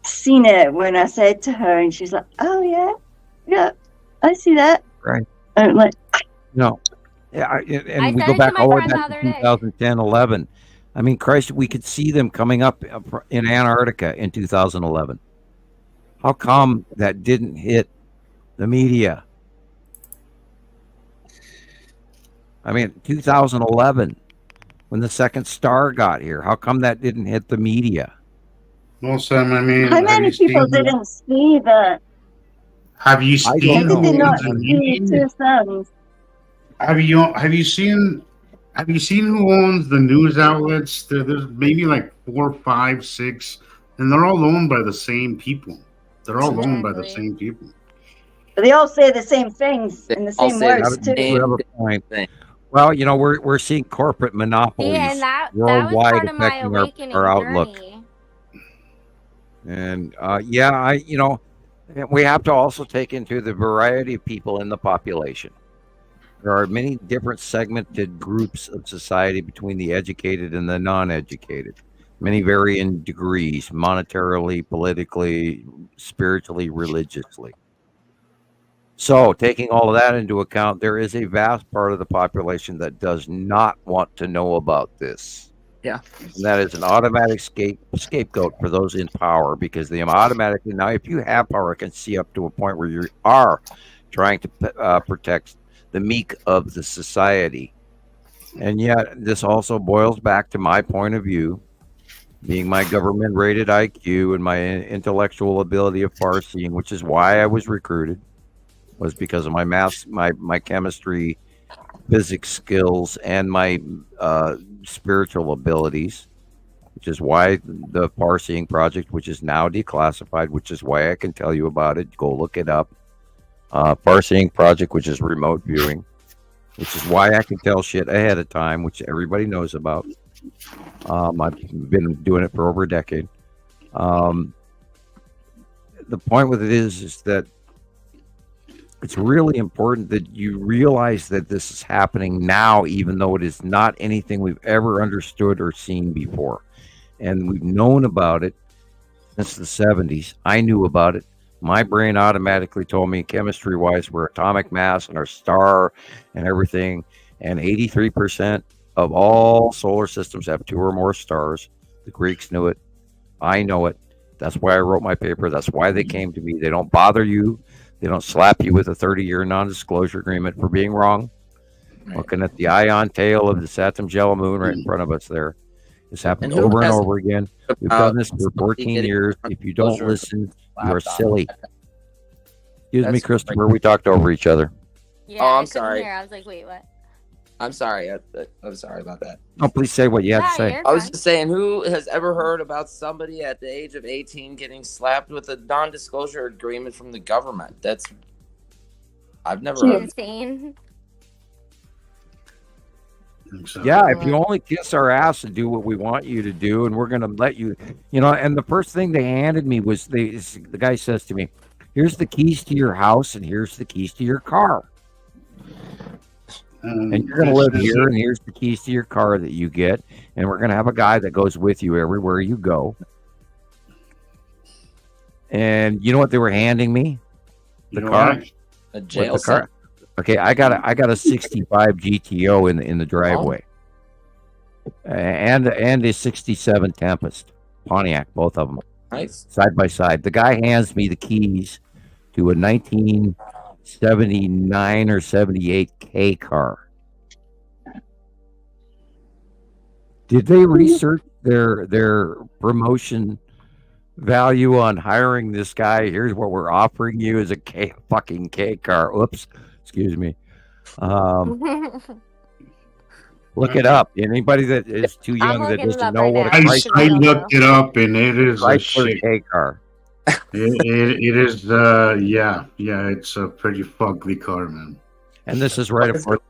seen it when I said to her, and she's like, "Oh yeah, I see that." Right. I'm like, no, yeah, and I we said go it to back my all the way friend the back other to day. 2010, 11. I mean, Christ, we could see them coming up in Antarctica in 2011. How come that didn't hit the media? I mean, 2011, when the second star got here, how come that didn't hit the media? Well, Sam, I mean, how many people didn't see that? Have you I seen? don't How did they know. not see 2 suns? Have you seen who owns the news outlets? There's maybe like 4, 5, 6, and they're all owned by the same people. They're all owned by the same people. But they all say the same things in the all same say the words too. You have a point. Well, we're seeing corporate monopolies Yeah, and that was worldwide part of my affecting awakening our outlook. journey. And we have to also take into the variety of people in the population. There are many different segmented groups of society between the educated and the non-educated. Many vary in degrees, monetarily, politically, spiritually, religiously. So, taking all of that into account, there is a vast part of the population that does not want to know about this. Yeah. And that is an automatic scapegoat for those in power, because they automatically, now if you have power, can see up to a point where you are trying to protect the meek of the society. And yet, this also boils back to my point of view, being my government rated IQ and my intellectual ability of far seeing, which is why I was recruited, was because of my math, my chemistry, physics skills, and my spiritual abilities, which is why the Far Seeing Project, which is now declassified, which is why I can tell you about it. Go look it up. Far Seeing Project, which is remote viewing, which is why I can tell shit ahead of time, which everybody knows about. I've been doing it for over a decade. The point with it is that it's really important that you realize that this is happening now, even though it is not anything we've ever understood or seen before. And we've known about it since the 70s. I knew about it. my brain automatically told me chemistry-wise we're atomic mass and our star and everything. And 83% of all solar systems have 2 or more stars. The Greeks knew it. I know it. That's why I wrote my paper. That's why they came to me. They don't bother you. They don't slap you with a 30-year non-disclosure agreement for being wrong. Looking at the ion tail of the Saturn Jello moon right in front of us there. It's happened over and over again. We've done this for 14 years. If you don't listen, you're silly. Excuse me, Christopher. We talked over each other. Yeah, I'm I couldn't sorry. hear. I was like, wait, what? I'm sorry. I'm sorry about that. Oh, please say what you had to say. I was just saying, who has ever heard about somebody at the age of 18 getting slapped with a non-disclosure agreement from the government? I've never heard. Insane. Yeah, if you only kiss our ass and do what we want you to do, and we're going to let you, and the first thing they handed me was the guy says to me, here's the keys to your house and here's the keys to your car. And you're going to live here, and here's the keys to your car that you get, and we're going to have a guy that goes with you everywhere you go. And you know what they were handing me? The car. A jail car. Okay, I got a 65 GTO in the driveway, and a 67 Tempest Pontiac, both of them, nice, side by side. The guy hands me the keys to a 1979 or 78 K car. Did they research their promotion value on hiring this guy? Here's what we're offering you as a fucking K car. Oops. Excuse me. Look it up. Anybody that is too young that doesn't know what a Chrysler. I looked it up, and it is a shit K car. It is. Yeah. It's a pretty fugly car, man. And this is right at the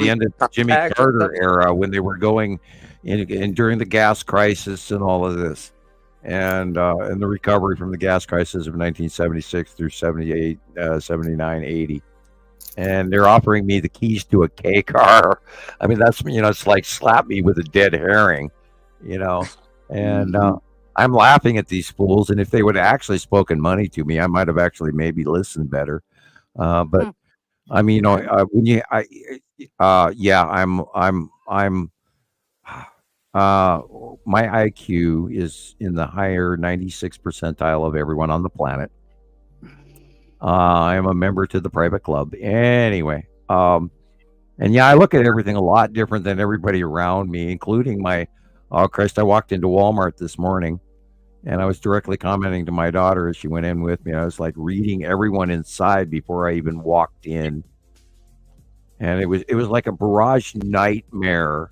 end of the Jimmy Carter era when they were going in during the gas crisis and all of this, and the recovery from the gas crisis of 1976 through 78, 79, 80. And they're offering me the keys to a K car. I mean, that's, it's like slap me with a dead herring, and I'm laughing at these fools. And if they would have actually spoken money to me, I might have actually maybe listened better. But I mean, when you, my IQ is in the higher 96th percentile of everyone on the planet. I am a member to the private club. Anyway, and I look at everything a lot different than everybody around me, including I walked into Walmart this morning, and I was directly commenting to my daughter as she went in with me. I was like reading everyone inside before I even walked in, and it was like a barrage nightmare.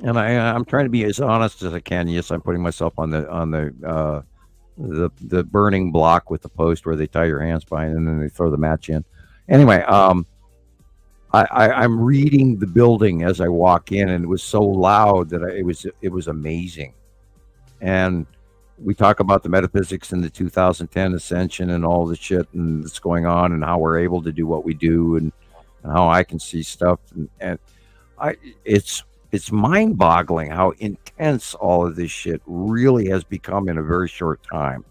And I'm trying to be as honest as I can. Yes, I'm putting myself on the burning block with the post where they tie your hands behind and then they throw the match in. Anyway, I'm reading the building as I walk in, and it was so loud that it was amazing. And we talk about the metaphysics in the 2010 ascension and all the shit and that's going on, and how we're able to do what we do, and how I can see stuff, and it's mind-boggling how intense all of this shit really has become in a very short time.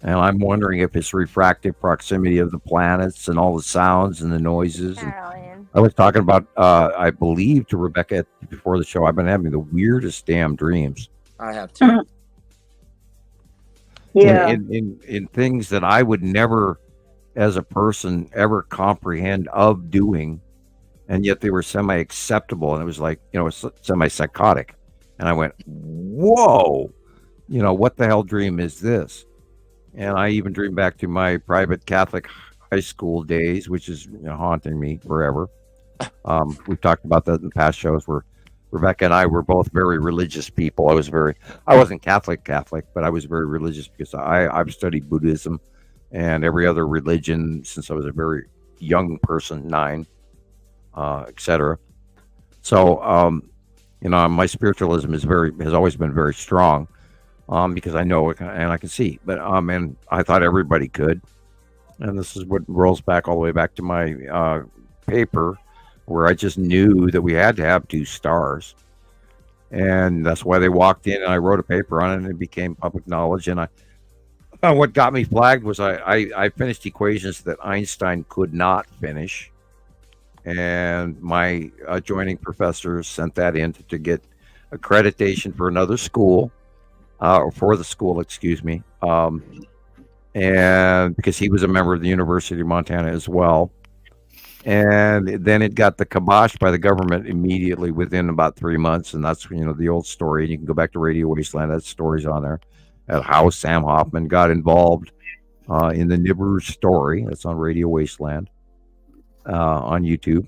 And I'm wondering if it's refractive proximity of the planets and all the sounds and the noises. And I was talking about, I believe, to Rebecca before the show, I've been having the weirdest damn dreams. I have too. Yeah. In things that I would never, as a person, ever comprehend of doing. And yet they were semi-acceptable, and it was like, semi-psychotic. And I went, whoa, what the hell dream is this? And I even dreamed back to my private Catholic high school days, which is haunting me forever. We've talked about that in past shows where Rebecca and I were both very religious people. I wasn't Catholic, but I was very religious because I've studied Buddhism and every other religion since I was a very young person, 9. Etc. So, my spiritualism has always been very strong, because I know it and I can see. But and I thought everybody could, and this is what rolls back all the way back to my paper, where I just knew that we had to have 2 stars, and that's why they walked in, and I wrote a paper on it, and it became public knowledge. And what got me flagged was I finished equations that Einstein could not finish, and my adjoining professor sent that in to get accreditation for another school, or for the school, excuse me, and because he was a member of the University of Montana as well. And then it got the kibosh by the government immediately within about 3 months, and that's the old story. And you can go back to Radio Wasteland; that story's on there. At how Sam Hofman got involved in the Nibber story. That's on Radio Wasteland on YouTube,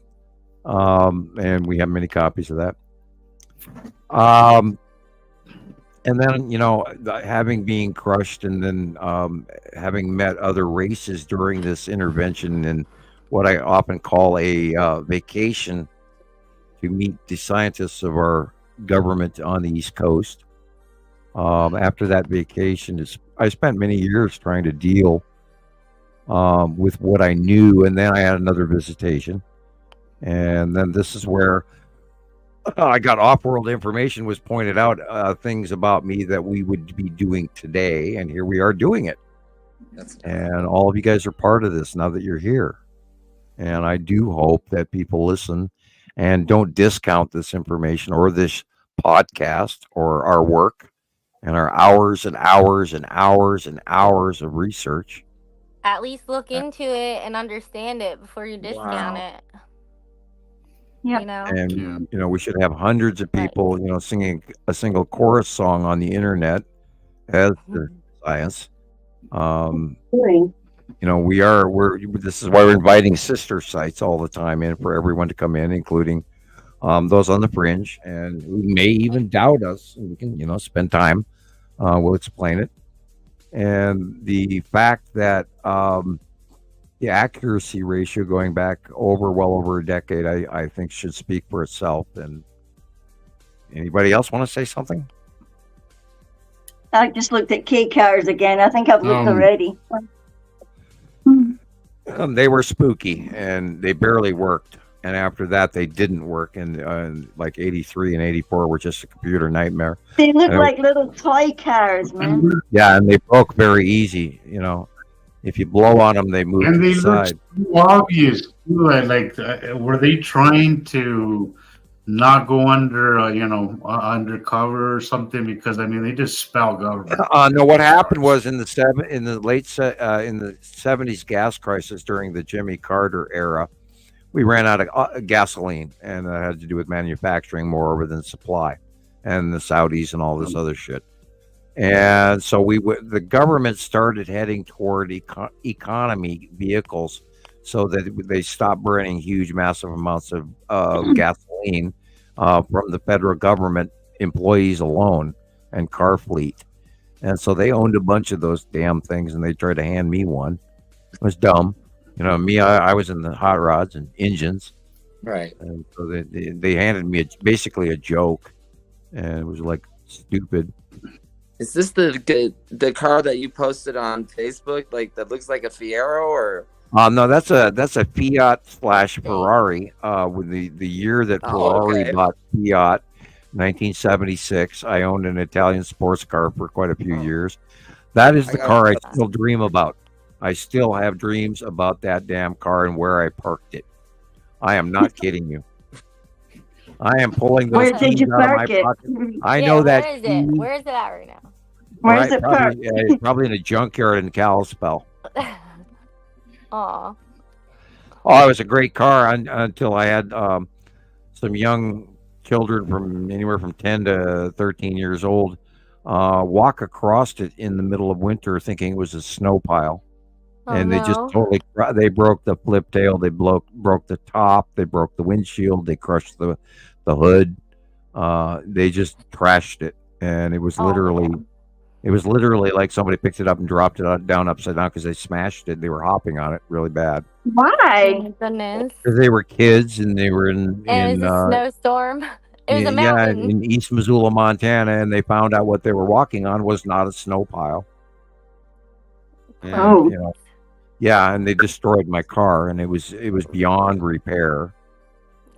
and we have many copies of that. And then having been crushed, and then having met other races during this intervention in what I often call a vacation to meet the scientists of our government on the East Coast. After that vacation, I spent many years trying to deal with what I knew, and then I had another visitation, and then this is where I got off-world information was pointed out, things about me that we would be doing today, and here we are doing it. And all of you guys are part of this now that you're here, and I do hope that people listen and don't discount this information or this podcast or our work and our hours and hours and hours and hours of research. At least look into it and understand it before you discount it. Yeah. You And we should have hundreds of people, singing a single chorus song on the internet as the science. This is why we're inviting sister sites all the time in for everyone to come in, including those on the fringe and who may even doubt us. We can, spend time. We'll explain it. And the fact that the accuracy ratio going back well over a decade, I think should speak for itself. And anybody else want to say something? I just looked at key cars again. I think I've looked already. They were spooky and they barely worked. And after that, they didn't work. And like 83 and 84 were just a computer nightmare. They look like little toy cars, man. Yeah, and they broke very easy. If you blow on them, they move And they look aside. so obvious too. Were they trying to not go under, undercover or something? Because they just spell government. No, what happened was in the 70s gas crisis during the Jimmy Carter era, we ran out of gasoline, and that had to do with manufacturing more over than supply, and the Saudis and all this other shit. And so the government started heading toward economy vehicles so that they stopped burning huge, massive amounts of gasoline from the federal government employees alone and car fleet. And so they owned a bunch of those damn things, and they tried to hand me one. It was dumb. I was in the hot rods and engines. Right. And so they handed me basically a joke, and it was like stupid. Is this the car that you posted on Facebook? Like that looks like a Fiero, or? No, that's a Fiat / Ferrari. With the year that Ferrari bought Fiat, 1976. I owned an Italian sports car for quite a few years. That is the car I still dream about. I still have dreams about that damn car and where I parked it. I am not kidding you. I am pulling those keys out of my pocket. I know that. Where is it? Where is it at right now? Where is it parked? Probably in a junkyard in Kalispell. Aw. Oh, it was a great car until I had some young children from anywhere from 10 to 13 years old walk across it in the middle of winter thinking it was a snow pile. And they just they broke the flip tail, they broke the top, they broke the windshield, they crushed the hood. They just trashed it, and it was literally like somebody picked it up and dropped it down upside down because they smashed it. They were hopping on it really bad. Why? Oh my goodness. Because they were kids and they were in it was a snowstorm. It was a mountain. In East Missoula, Montana, and they found out what they were walking on was not a snow pile. And, and they destroyed my car, and it was beyond repair.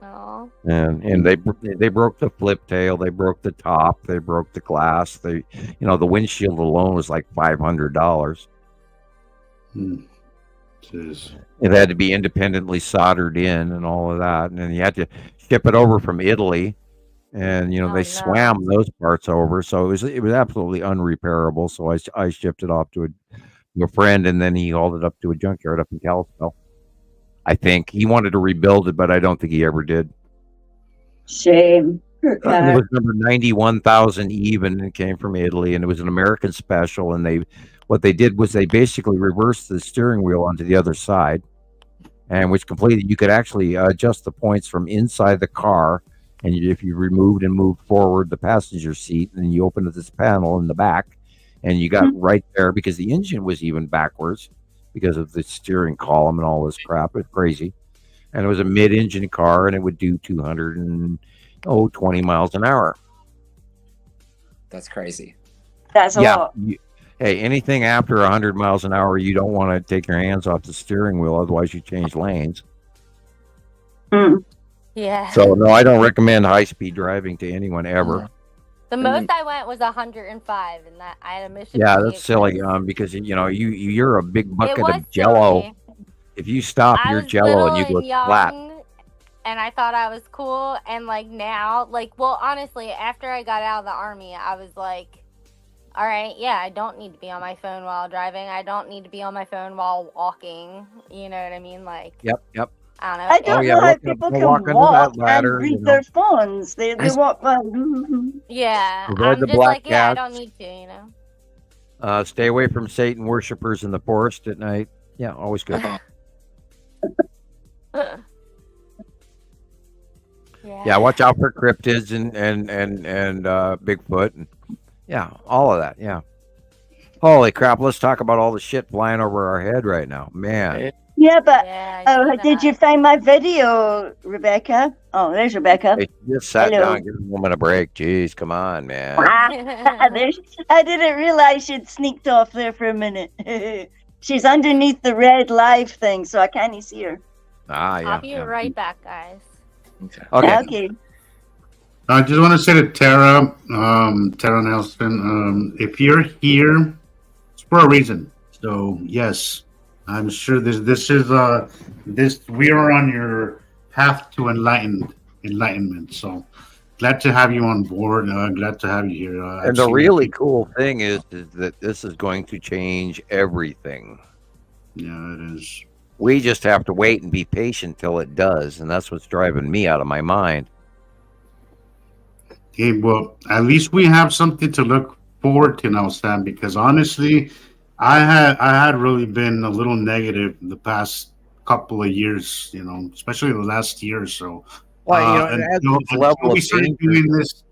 Oh. And they broke the flip tail, they broke the top, they broke the glass. The windshield alone was like $500. It had to be independently soldered in and all of that, and then you had to ship it over from Italy, and they swam those parts over, so it was absolutely unrepairable. So I shipped it off to a friend, and then he hauled it up to a junkyard up in Kalispell. I think he wanted to rebuild it, but I don't think he ever did. Shame. It was number 91,000 even, and it came from Italy, and it was an American special. And what they did was they basically reversed the steering wheel onto the other side, and which completed, you could actually adjust the points from inside the car. And if you removed and moved forward the passenger seat, and you opened this panel in the back, and you got right there, because the engine was even backwards because of the steering column and all this crap. It was crazy. And it was a mid-engine car, and it would do 220 miles an hour. That's crazy. That's a lot. Hey, anything after 100 miles an hour, you don't want to take your hands off the steering wheel, otherwise you change lanes. Yeah. So no, I don't recommend high-speed driving to anyone ever. The most I went was 105, and that I had a mission. Yeah, that's silly, because you're a big bucket of Jello. Silly. If you stop, you're Jello, and you go flat. And I thought I was cool, and now, honestly, after I got out of the Army, I was like, all right, yeah, I don't need to be on my phone while driving. I don't need to be on my phone while walking. You know what I mean? Yep. I don't know. I don't know how people can walk and read their phones. They walk by. Yeah, Avoid I'm the just black I cats. don't need to, Stay away from Satan worshipers in the forest at night. Yeah, always good. Yeah, watch out for cryptids and Bigfoot, and all of that. Yeah. Holy crap! Let's talk about all the shit flying over our head right now, man. Yeah, but did you find my video, Rebecca? Oh, there's Rebecca. Hey, just sat down, give a woman a break. Jeez, come on, man. I didn't realize she'd sneaked off there for a minute. She's underneath the red live thing, so I can't see her. I'll be right back, guys. Okay. I just want to say to Tara Nelson, if you're here, it's for a reason. So yes, I'm sure this we are on your path to enlightenment. So glad to have you on board. Glad to have you here. And the really cool thing is that this is going to change everything. Yeah, it is. We just have to wait and be patient till it does, and that's what's driving me out of my mind. Okay, well, at least we have something to look forward to now, Sam, because honestly, I had really been a little negative the past couple of years, especially the last year or so. Well, we started doing this.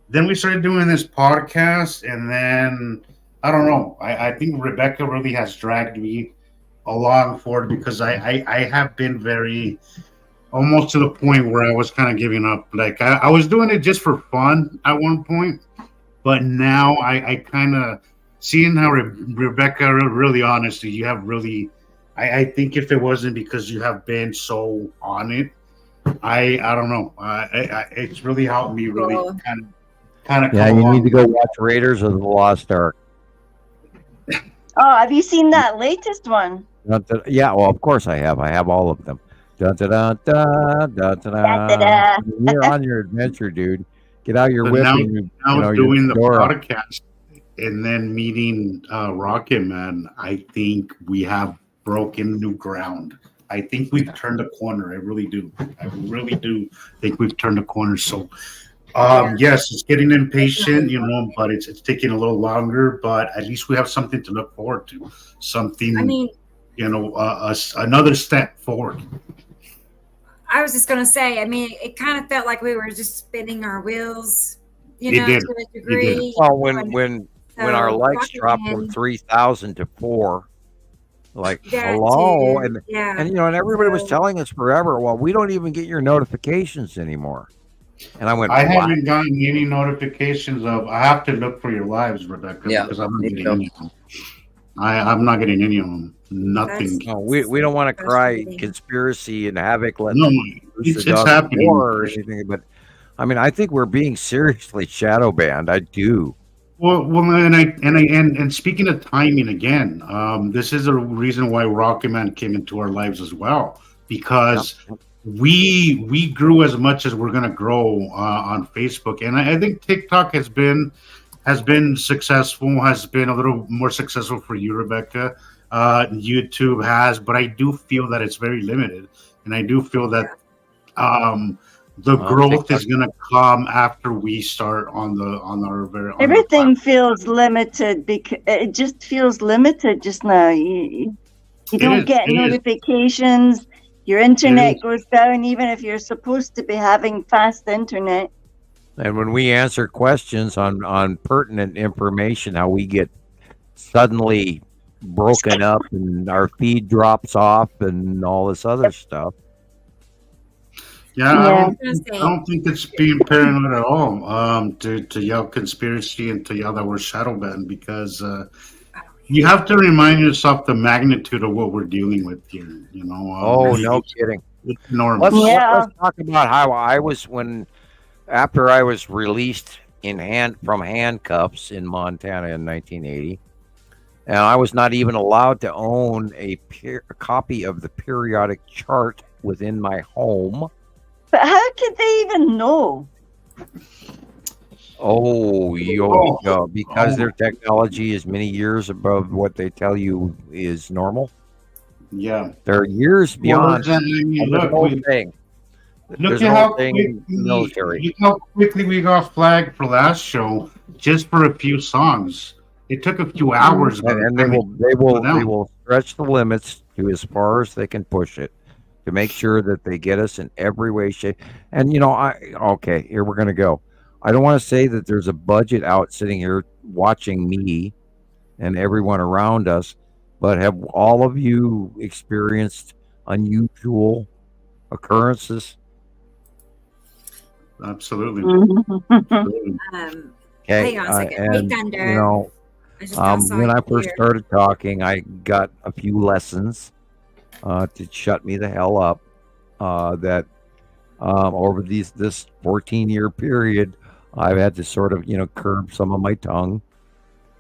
Then we started doing this podcast, and then I don't know. I think Rebecca really has dragged me along for it, because I have been very almost to the point where I was kind of giving up. Like I was doing it just for fun at one point, but now I kind of seeing how Rebecca, really honestly, you have really. I think if it wasn't because you have been so on it, I don't know. It's really helped me really kind of. Yeah, you need to go watch Raiders of the Lost Ark. Oh, have you seen that latest one? Yeah, well, of course I have. I have all of them. You're on your adventure, dude. Get out your whip. Now doing the podcast and then meeting Rocket Man, I think we have broken new ground. I think we've turned a corner. I really do. I really do think we've turned a corner. So, yes, it's getting impatient, but it's taking a little longer. But at least we have something to look forward to. Something, another step forward. I was just going to say, it kind of felt like we were just spinning our wheels, to a degree. Well, when our likes dropped from 3,000 to 4, hello, and everybody was telling us forever, well, we don't even get your notifications anymore. And I went, I haven't gotten any notifications I have to look for your lives, Rebecca, because I'm not getting any of them. I'm not getting any of them. Nothing. No, we don't want to cry conspiracy and havoc. No, Rooster it's Dog happening. or anything, but I mean, I think we're being seriously shadow banned. I do. Well, and speaking of timing again, this is a reason why Rocket Man came into our lives as well, because we grew as much as we're gonna grow on Facebook, and I think TikTok has been successful, has been a little more successful for you, Rebecca. YouTube has, but I do feel that it's very limited, and I do feel that the growth is going to come after we start on our very. Everything feels limited because it just feels limited just now. You don't get notifications. Your internet goes down, even if you're supposed to be having fast internet. And when we answer questions on pertinent information, how we get suddenly broken up and our feed drops off and all this other stuff. Yeah, I don't think it's being paranoid at all to yell conspiracy and to yell that we're shadow banned, because you have to remind yourself the magnitude of what we're dealing with here. You know. No kidding. It's enormous. Let's talk about how I was after I was released from handcuffs in Montana in 1980, and I was not even allowed to own a copy of the periodic chart within my home. But how could they even know? Because their technology is many years above what they tell you is normal. Yeah, they're years beyond. Look at how quickly we got flagged for last show just for a few songs. It took a few hours, and they will stretch the limits to as far as they can push it, to make sure that they get us in every way, shape. And here we're gonna go. I don't want to say that there's a budget out sitting here watching me and everyone around us, but have all of you experienced unusual occurrences? Absolutely. Hang on a second. Hey, Thunder. When I first started talking, I got a few lessons to shut me the hell up. That over this 14-year period, I've had to sort of curb some of my tongue.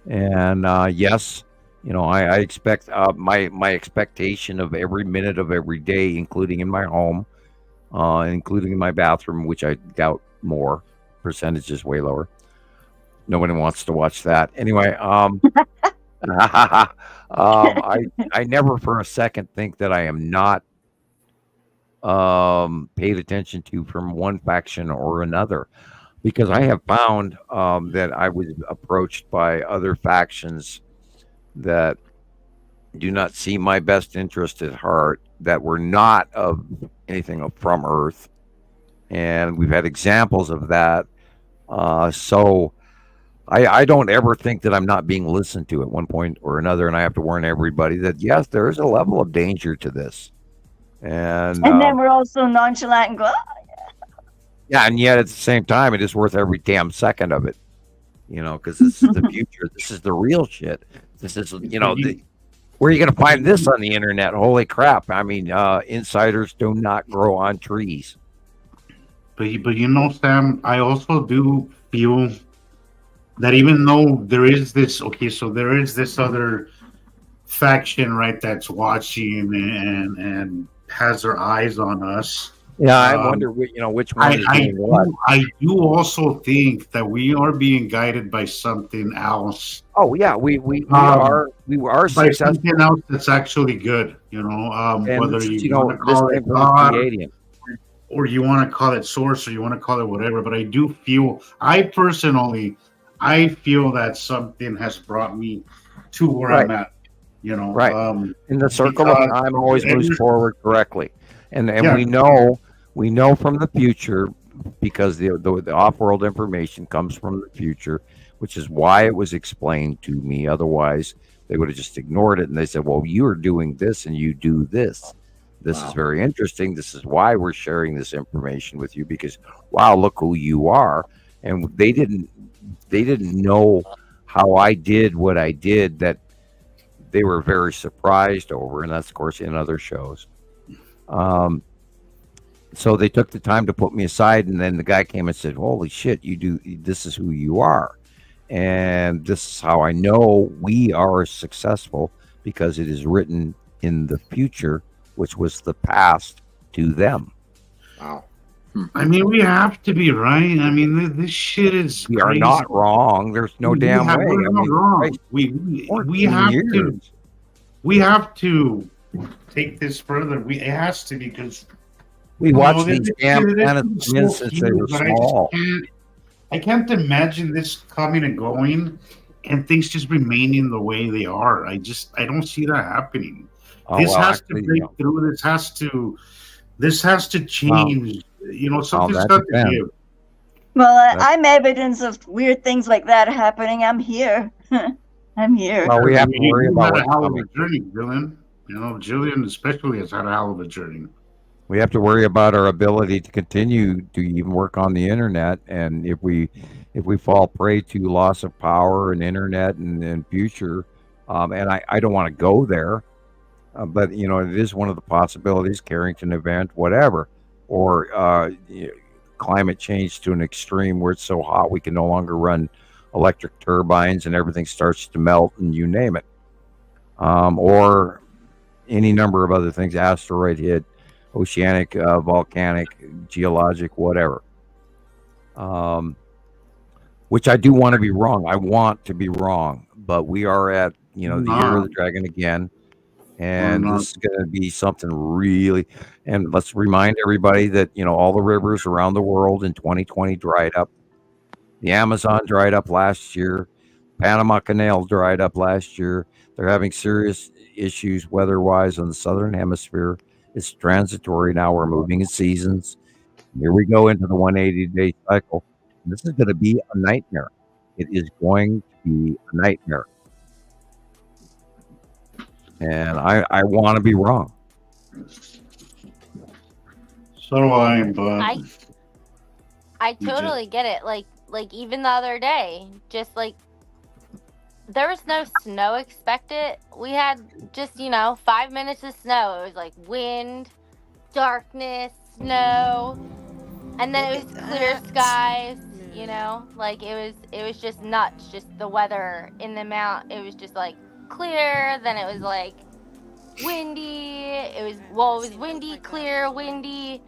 And yes, I expect my expectation of every minute of every day, including in my home, including in my bathroom, which I doubt more. Percentage is way lower. Nobody wants to watch that. Anyway, I never for a second think that I am not paid attention to from one faction or another, because I have found that I was approached by other factions that do not see my best interest at heart, that were not of anything from Earth, and we've had examples of that. So I don't ever think that I'm not being listened to at one point or another, and I have to warn everybody that yes, there is a level of danger to this. And then we're also nonchalant and go, yeah, and yet at the same time, it is worth every damn second of it, because this is the future. This is the real shit. This is, where are you going to find this on the internet? Holy crap. I mean, insiders do not grow on trees. But Sam, I also do feel that even though there is this, there is this other faction, right, that's watching and has their eyes on us. Yeah, I wonder, which one is doing what. I do also think that we are being guided by something else. Oh yeah, we are by successful. Something else that's actually good. Whether you want to call it God, or you want to call it source, or you want to call it whatever. But I do feel, I feel that something has brought me to where I'm at. Right. In the circle of time always moves forward correctly. And we know from the future, because the off-world information comes from the future, which is why it was explained to me. Otherwise, they would have just ignored it, and they said, well, you are doing this and you do this. This is very interesting. This is why we're sharing this information with you, because, wow, look who you are. And they didn't know how I did what I did, that they were very surprised over, and that's, of course, in other shows. So they took the time to put me aside, and then the guy came and said, "Holy shit, this is who you are, and this is how I know we are successful because it is written in the future, which was the past to them." Wow. I mean, we have to be right. I mean, this shit is We crazy. are not wrong. There's no damn way. We're not wrong. We have to. We have to take this further. It has to, because we watched these damn planets come in since they were small. I can't imagine this coming and going, and things just remaining the way they are. I don't see that happening. This has to break through. This has to change. Something's got to give. Well, I'm evidence of weird things like that happening. I'm here. I'm here. Well, we have to worry about a hell of a journey, Jillian. Jillian especially has had a hell of a journey. We have to worry about our ability to continue to even work on the internet, and if we fall prey to loss of power and internet and future, and I don't want to go there, but it is one of the possibilities. Carrington event, whatever, or climate change to an extreme where it's so hot we can no longer run electric turbines and everything starts to melt, and you name it, or any number of other things. Asteroid hit. Oceanic, volcanic, geologic, whatever. Which I do want to be wrong. I want to be wrong, but we are at the year of the dragon again, and this is going to be something really. And let's remind everybody that all the rivers around the world in 2020 dried up. The Amazon dried up last year. Panama Canal dried up last year. They're having serious issues weather-wise in the southern hemisphere. It's transitory now. We're moving in seasons. Here we go into the 180-day cycle. And this is going to be a nightmare. It is going to be a nightmare. And I want to be wrong. So do I, but I totally get it. Like even the other day, just like there was no snow expected. We had just 5 minutes of snow. It was like wind, darkness, snow, and then it was clear skies. Like it was just nuts. Just the weather in the mount. It was just like clear. Then it was like windy. It was windy, clear, windy,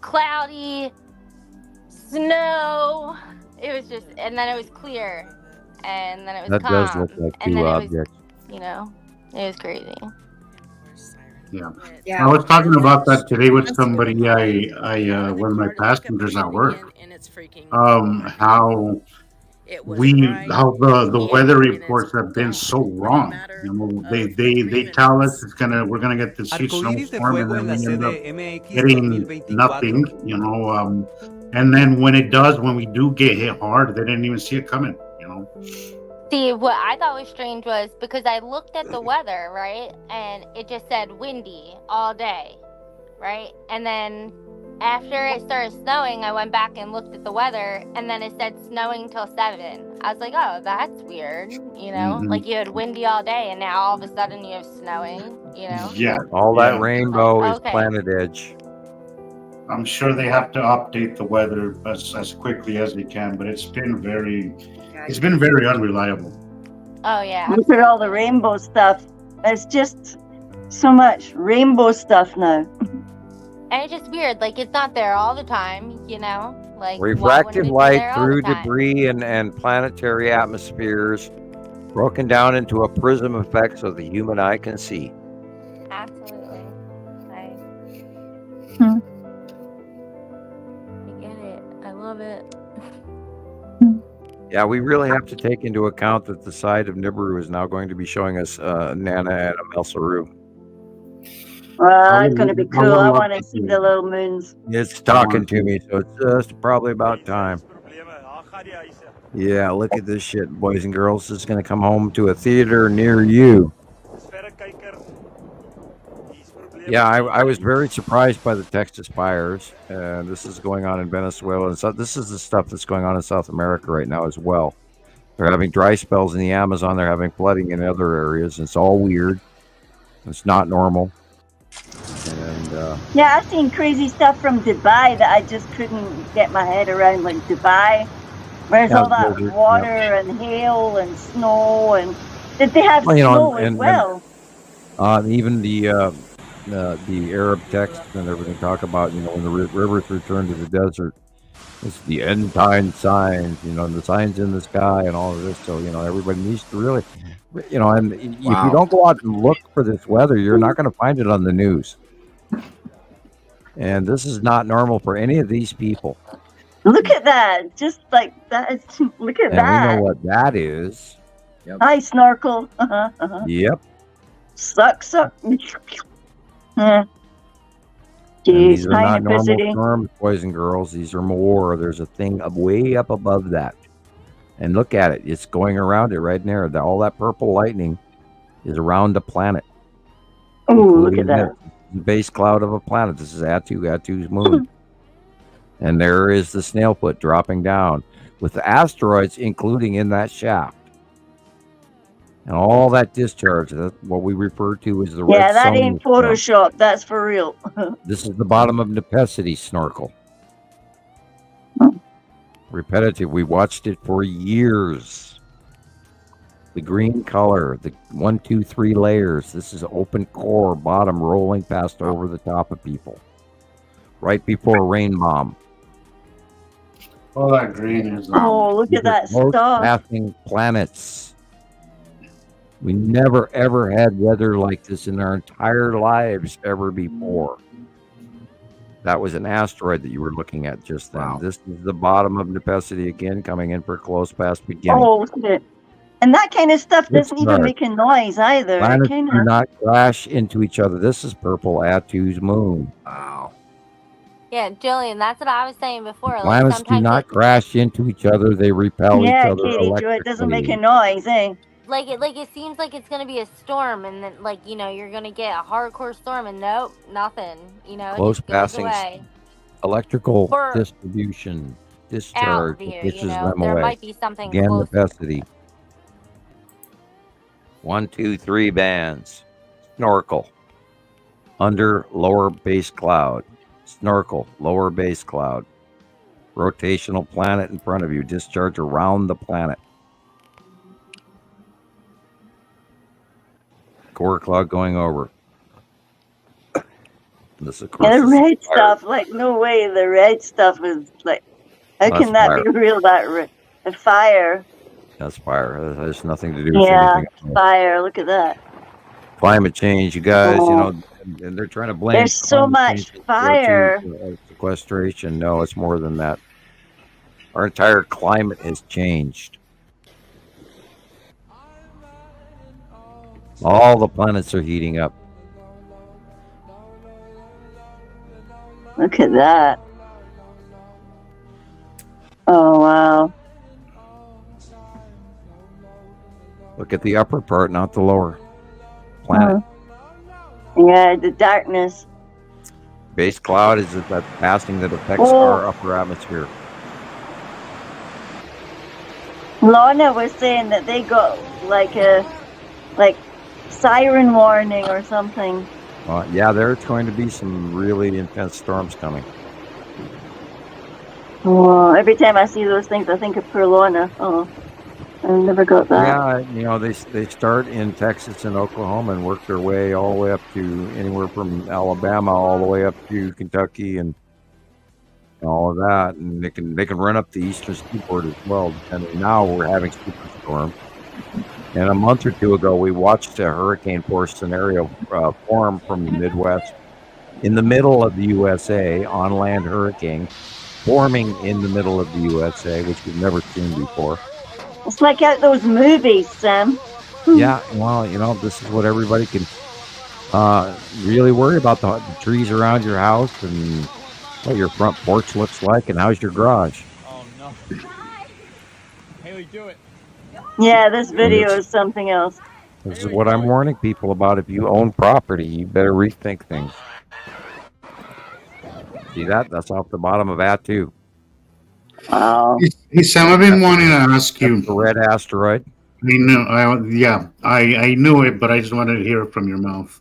cloudy, snow. It was just, and then it was clear. And then it was that calm. does look like two objects. It was crazy. Yeah. I was talking about that today with somebody. I one of my passengers at work. How the weather reports have been so wrong. They tell us we're gonna get this huge snowstorm, and then we end up getting nothing. And then when we do get hit hard, they didn't even see it coming. See, what I thought was strange was because I looked at the weather, right? And it just said windy all day, right? And then after it started snowing, I went back and looked at the weather, and then it said snowing till 7. I was like, oh, that's weird. Like you had windy all day, and now all of a sudden you have snowing, Yeah. All that rainbow is Planet Edge. I'm sure they have to update the weather as quickly as they can, but it's been very unreliable. Oh yeah. Look at all the rainbow stuff. There's just so much rainbow stuff now. And it's just weird. Like it's not there all the time, Like refracted light through debris and planetary atmospheres, broken down into a prism effect so the human eye can see. Absolutely. I get it. I love it. Yeah, we really have to take into account that the side of Nibiru is now going to be showing us Nana and Amelsaru. Well, it's going to be cool. I want to see the little moons. It's talking to me, so it's just probably about time. Yeah, look at this shit, boys and girls. It's going to come home to a theater near you. Yeah, I was very surprised by the Texas fires. This is going on in Venezuela. And so this is the stuff that's going on in South America right now as well. They're having dry spells in the Amazon. They're having flooding in other areas. It's all weird. It's not normal. And Yeah, I've seen crazy stuff from Dubai that I just couldn't get my head around, like Dubai. Where's all that Blizzard, water and hail and snow, and did they have Well, snow as well? Even the Arab texts and everything talk about, when the rivers return to the desert, it's the end time signs, the signs in the sky and all of this. So, everybody needs to really, and if you don't go out and look for this weather, you're not going to find it on the news. And this is not normal for any of these people. Look at that. Just like that. Look at And that. we know what that is. Hi, snorkel. Yep. Suck. And these Jeez, are high not normal electricity. storms, boys and girls. These are more. There's a thing way up above that. And look at it. It's going around it right there. All that purple lightning is around the planet. Oh, look including at that. The base cloud of a planet. This is Atu's moon. And there is the snail foot dropping down with the asteroids including in that shaft. And all that discharge, that's what we refer to as the red Yeah, that sun ain't storm. Photoshop. That's for real. This is the bottom of Nepesity snorkel. Repetitive. We watched it for years. The green color, the 1, 2, 3 layers. This is open core, bottom rolling past over the top of people. Right before rain bomb. All that green is. Oh, look at that Most stuff. passing planets. We never ever had weather like this in our entire lives ever before. That was an asteroid that you were looking at just then. This is the bottom of Nepesity again, coming in for close past beginning. Oh, look at it. And that kind of stuff doesn't even Discharge. make a noise either. It Planets kind do of. not crash into each other. This is purple Atu's moon. Wow. Yeah, Jillian, that's what I was saying before. Like Planets do sometimes not crash into each other. They repel each Yeah, other Katie Joe, it doesn't make a electrically. noise, eh? it seems like it's gonna be a storm, and then you're gonna get a hardcore storm, and nope, nothing. It Close just goes passing away. electrical Or distribution, discharge, out here, pushes you know, them there away. might be something Again, close. Nepesity. 1, 2, 3 bands. Snorkel. Under lower base cloud. Snorkel, lower base cloud. Rotational planet in front of you. Discharge around the planet. Core cloud going over. This, of course, Yeah, the is red fire. stuff, like, no way, the red stuff is like, how That's can that fire. be real? The fire. That's fire. That has nothing to do with Yeah, anything else. fire. Look at that. Climate change, you guys, Oh. and they're trying to blame There's so climate much change for fire. CO2 sequestration. No, it's more than that. Our entire climate has changed. All the planets are heating up. Look at that. Oh, wow. Look at the upper part, not the lower planet. Yeah, the darkness. Base cloud is that passing that affects Oh. our upper atmosphere. Lorna was saying that they got like a siren warning or something. Yeah, there's going to be some really intense storms coming. Oh, every time I see those things, I think of poor Lorna. Oh, I never got that. Yeah, they start in Texas and Oklahoma and work their way all the way up to anywhere from Alabama all the way up to Kentucky and all of that, and they can run up the eastern seaboard as well. And now we're having superstorm. And a month or two ago, we watched a hurricane force scenario form from the Midwest in the middle of the USA, on land hurricane forming in the middle of the USA, which we've never seen before. It's like out those movies, Sam. Yeah, well, this is what everybody can really worry about, the trees around your house and what your front porch looks like and how's your garage. Oh, no. Haley, do it. Yeah, this video is something else. This is what I'm warning people about. If you own property, you better rethink things. See that? That's off the bottom of Atu. Wow. Hey, Sam, I've been wanting to ask you. The red asteroid. I knew it, but I just wanted to hear it from your mouth.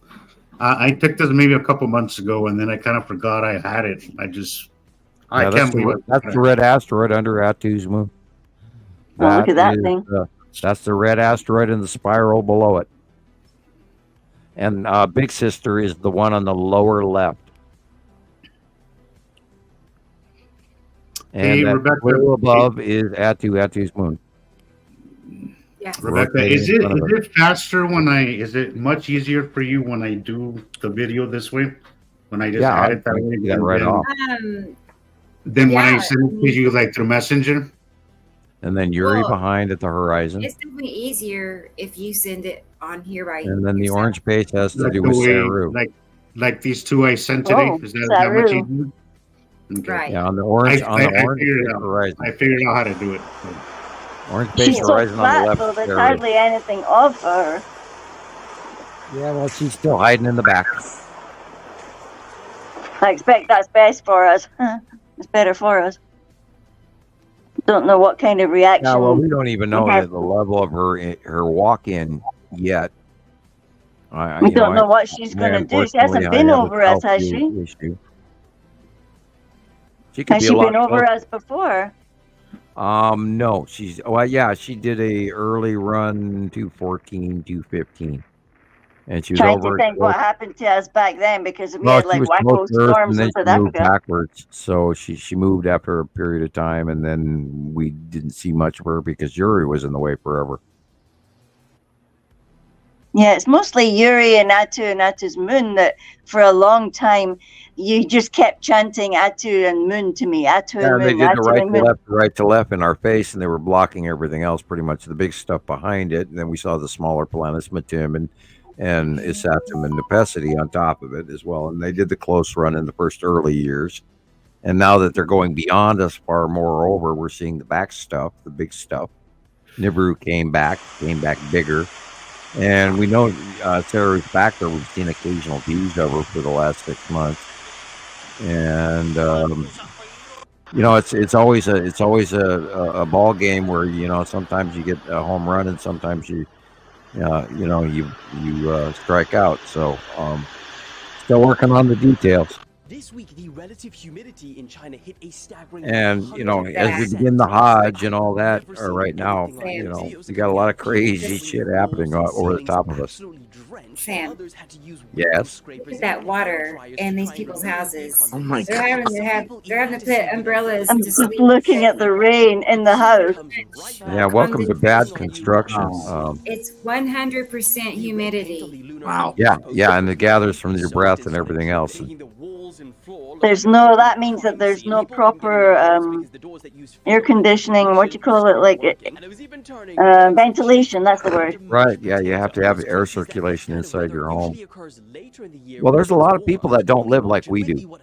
I took this maybe a couple months ago, and then I kind of forgot I had it. I can't believe it. That's the red asteroid under Atu's moon. Oh, look at that thing. That's the red asteroid in the spiral below it. And Big Sister is the one on the lower left. And that blue above is Atu's moon. Yeah. Rebecca, is it faster is it much easier for you when I do the video this way? When I just add it that way? Yeah, right off. Then when I send it to you like through Messenger? And then Yuri behind at the horizon. It's definitely easier if you send it on here right. And then the orange page has to do with Saru. Like these two I sent today. Is that much easier? Okay. Right. Yeah, on the orange horizon. I figured out how to do it. Orange page She's so horizon flat, on the left. so there's hardly anything of her. Yeah, well, she's still hiding in the back. I expect that's best for us. It's better for us. Don't know what kind of reaction. Yeah, well, we don't even know the level of her walk-in yet. We don't know what she's going to do. She hasn't been over us, has she? Has she been over us before? No, she did a early run 214, 215. And she was trying to think what happened to us back then because we had like wacko storms in South Africa. Backwards, so she moved after a period of time, and then we didn't see much of her because Yuri was in the way forever. Yeah, it's mostly Yuri and Atu's moon that for a long time you just kept chanting Atu and moon to me. Atu and moon. They did the right to left in our face, and they were blocking everything else, pretty much the big stuff behind it. And then we saw the smaller planets, Matim and Isatum and Nepesity on top of it as well. And they did the close run in the first early years. And now that they're going beyond us far more over, we're seeing the back stuff, the big stuff. Nibiru came back bigger. And we know Saru's back there. We've seen occasional views of her for the last 6 months. And, it's always a ball game where, sometimes you get a home run and sometimes you strike out. So still working on the details. This week, the relative humidity in China hit a staggering. And as we begin the Hodge and all that, right now, we got a lot of crazy shit happening over the top of us. Sam. Yes. Look at that water in these people's houses. Oh my they're having to put umbrellas I'm to sleep. looking at the rain in the house. Yeah, welcome to bad construction. It's 100% humidity. Wow. Yeah, and it gathers from your breath and everything else. That means that there's no proper air conditioning, what do you call it, ventilation, that's the word. Right, yeah, you have to have air circulation inside your home. Well, there's a lot of people that don't live like we do.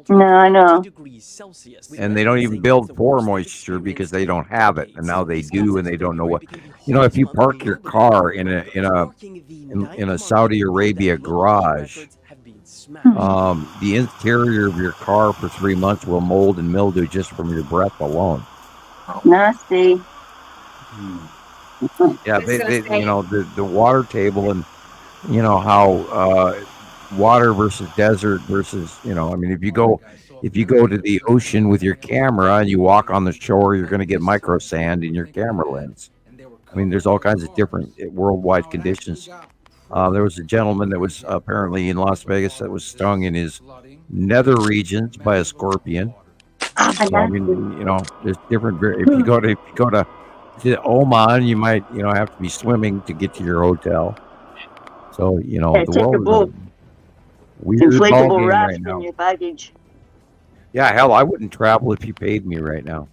No, I know. And they don't even build for moisture because they don't have it, and now they do, and they don't know what. If you park your car in a Saudi Arabia garage, the interior of your car for 3 months will mold and mildew just from your breath alone. Nasty. Yeah, the water table and how water versus desert versus if you go to the ocean with your camera and you walk on the shore, you're going to get micro sand in your camera lens. I mean, there's all kinds of different worldwide conditions. There was a gentleman that was apparently in Las Vegas that was stung in his nether regions by a scorpion. So, I mean, there's different. If you go to Oman, you might have to be swimming to get to your hotel. So the world is a weird ballgame right now. In your baggage. Yeah, hell, I wouldn't travel if you paid me right now.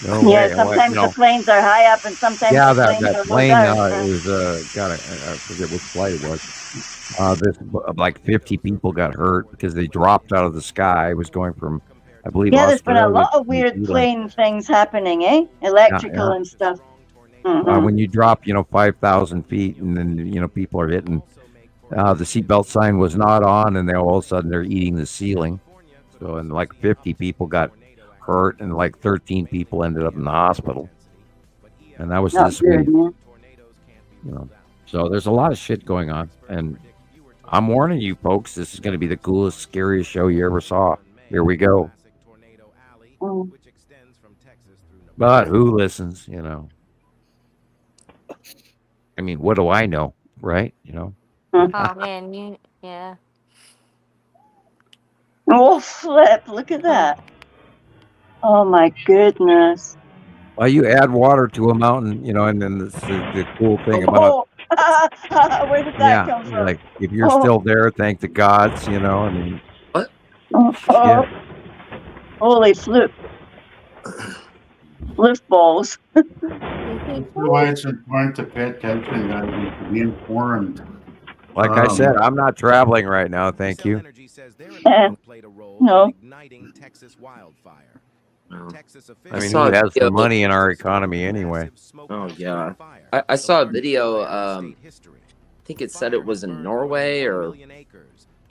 No way. Sometimes the planes are high up and sometimes that plane was I forget which flight it was. Like 50 people got hurt because they dropped out of the sky. It was going from, I believe, there's been a lot of weird plane things happening, electrical and stuff. Mm-hmm. When you drop 5,000 feet and then people are hitting, the seatbelt sign was not on, and then all of a sudden they're eating the ceiling. So and like 50 people got hurt, and like 13 people ended up in the hospital. and that was Not this good, week. man. You know, so there's a lot of shit going on, and I'm warning you folks, this is going to be the coolest, scariest show you ever saw. Here we go. Mm. But who listens, you know? I mean, what do I know, right? You know? Oh man, yeah. Oh, flip. Look at that. Oh, my goodness. Well, you add water to a mountain, you know, and then the cool thing about Where did that come from? like if you're still there, thank the gods, you know. I mean, what? Oh, holy flip. Flip balls. That's why it's important to pay attention, guys, and to be informed. Like I said, I'm not traveling right now. Thank you. No. I mean, who has the money in our economy anyway? Oh yeah, I saw a video. I think it said it was in Norway or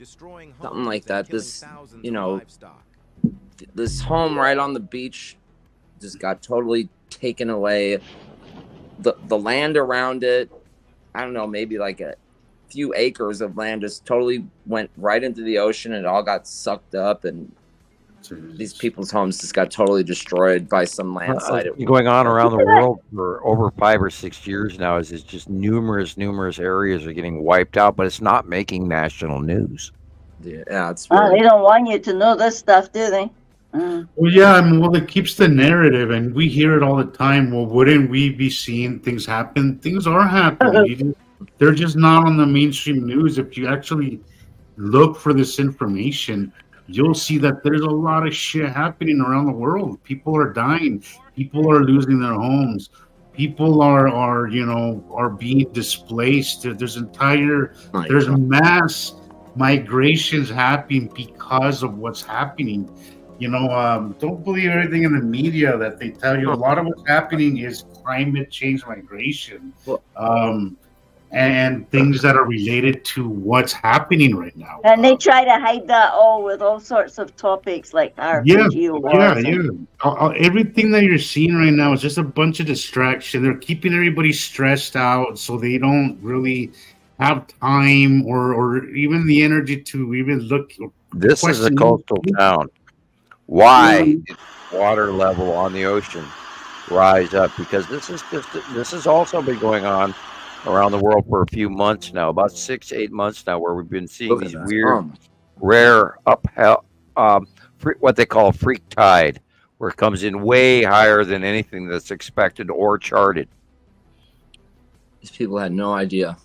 something like that. This, you know, this home right on the beach just got totally taken away. The land around it, I don't know, maybe like a few acres of land just totally went right into the ocean, and it all got sucked up, and these people's homes just got totally destroyed by some landslide. Going on around the world for over 5 or 6 years now is just numerous areas are getting wiped out, but it's not making national news. Yeah, it's They don't want you to know this stuff, do they? Well, yeah, I mean, well, it keeps the narrative, and we hear it all the time. Well, wouldn't we be seeing things happen? Things are happening. They're just not on the mainstream news. If you actually look for this information, you'll see that there's a lot of shit happening around the world. People are dying. People are losing their homes. People are being displaced. There's mass migrations happening because of what's happening. You know, don't believe everything in the media that they tell you. A lot of what's happening is climate change migration. And things that are related to what's happening right now. And they try to hide that all with all sorts of topics like RPG wars. Everything that you're seeing right now is just a bunch of distraction. They're keeping everybody stressed out so they don't really have time or even the energy to even look. This is a coastal town. Why did water level on the ocean rise up? Because this has also been going on around the world for a few months now, about 6 to 8 months now, where we've been seeing these weird, rare what they call freak tide, where it comes in way higher than anything that's expected or charted. These people had no idea.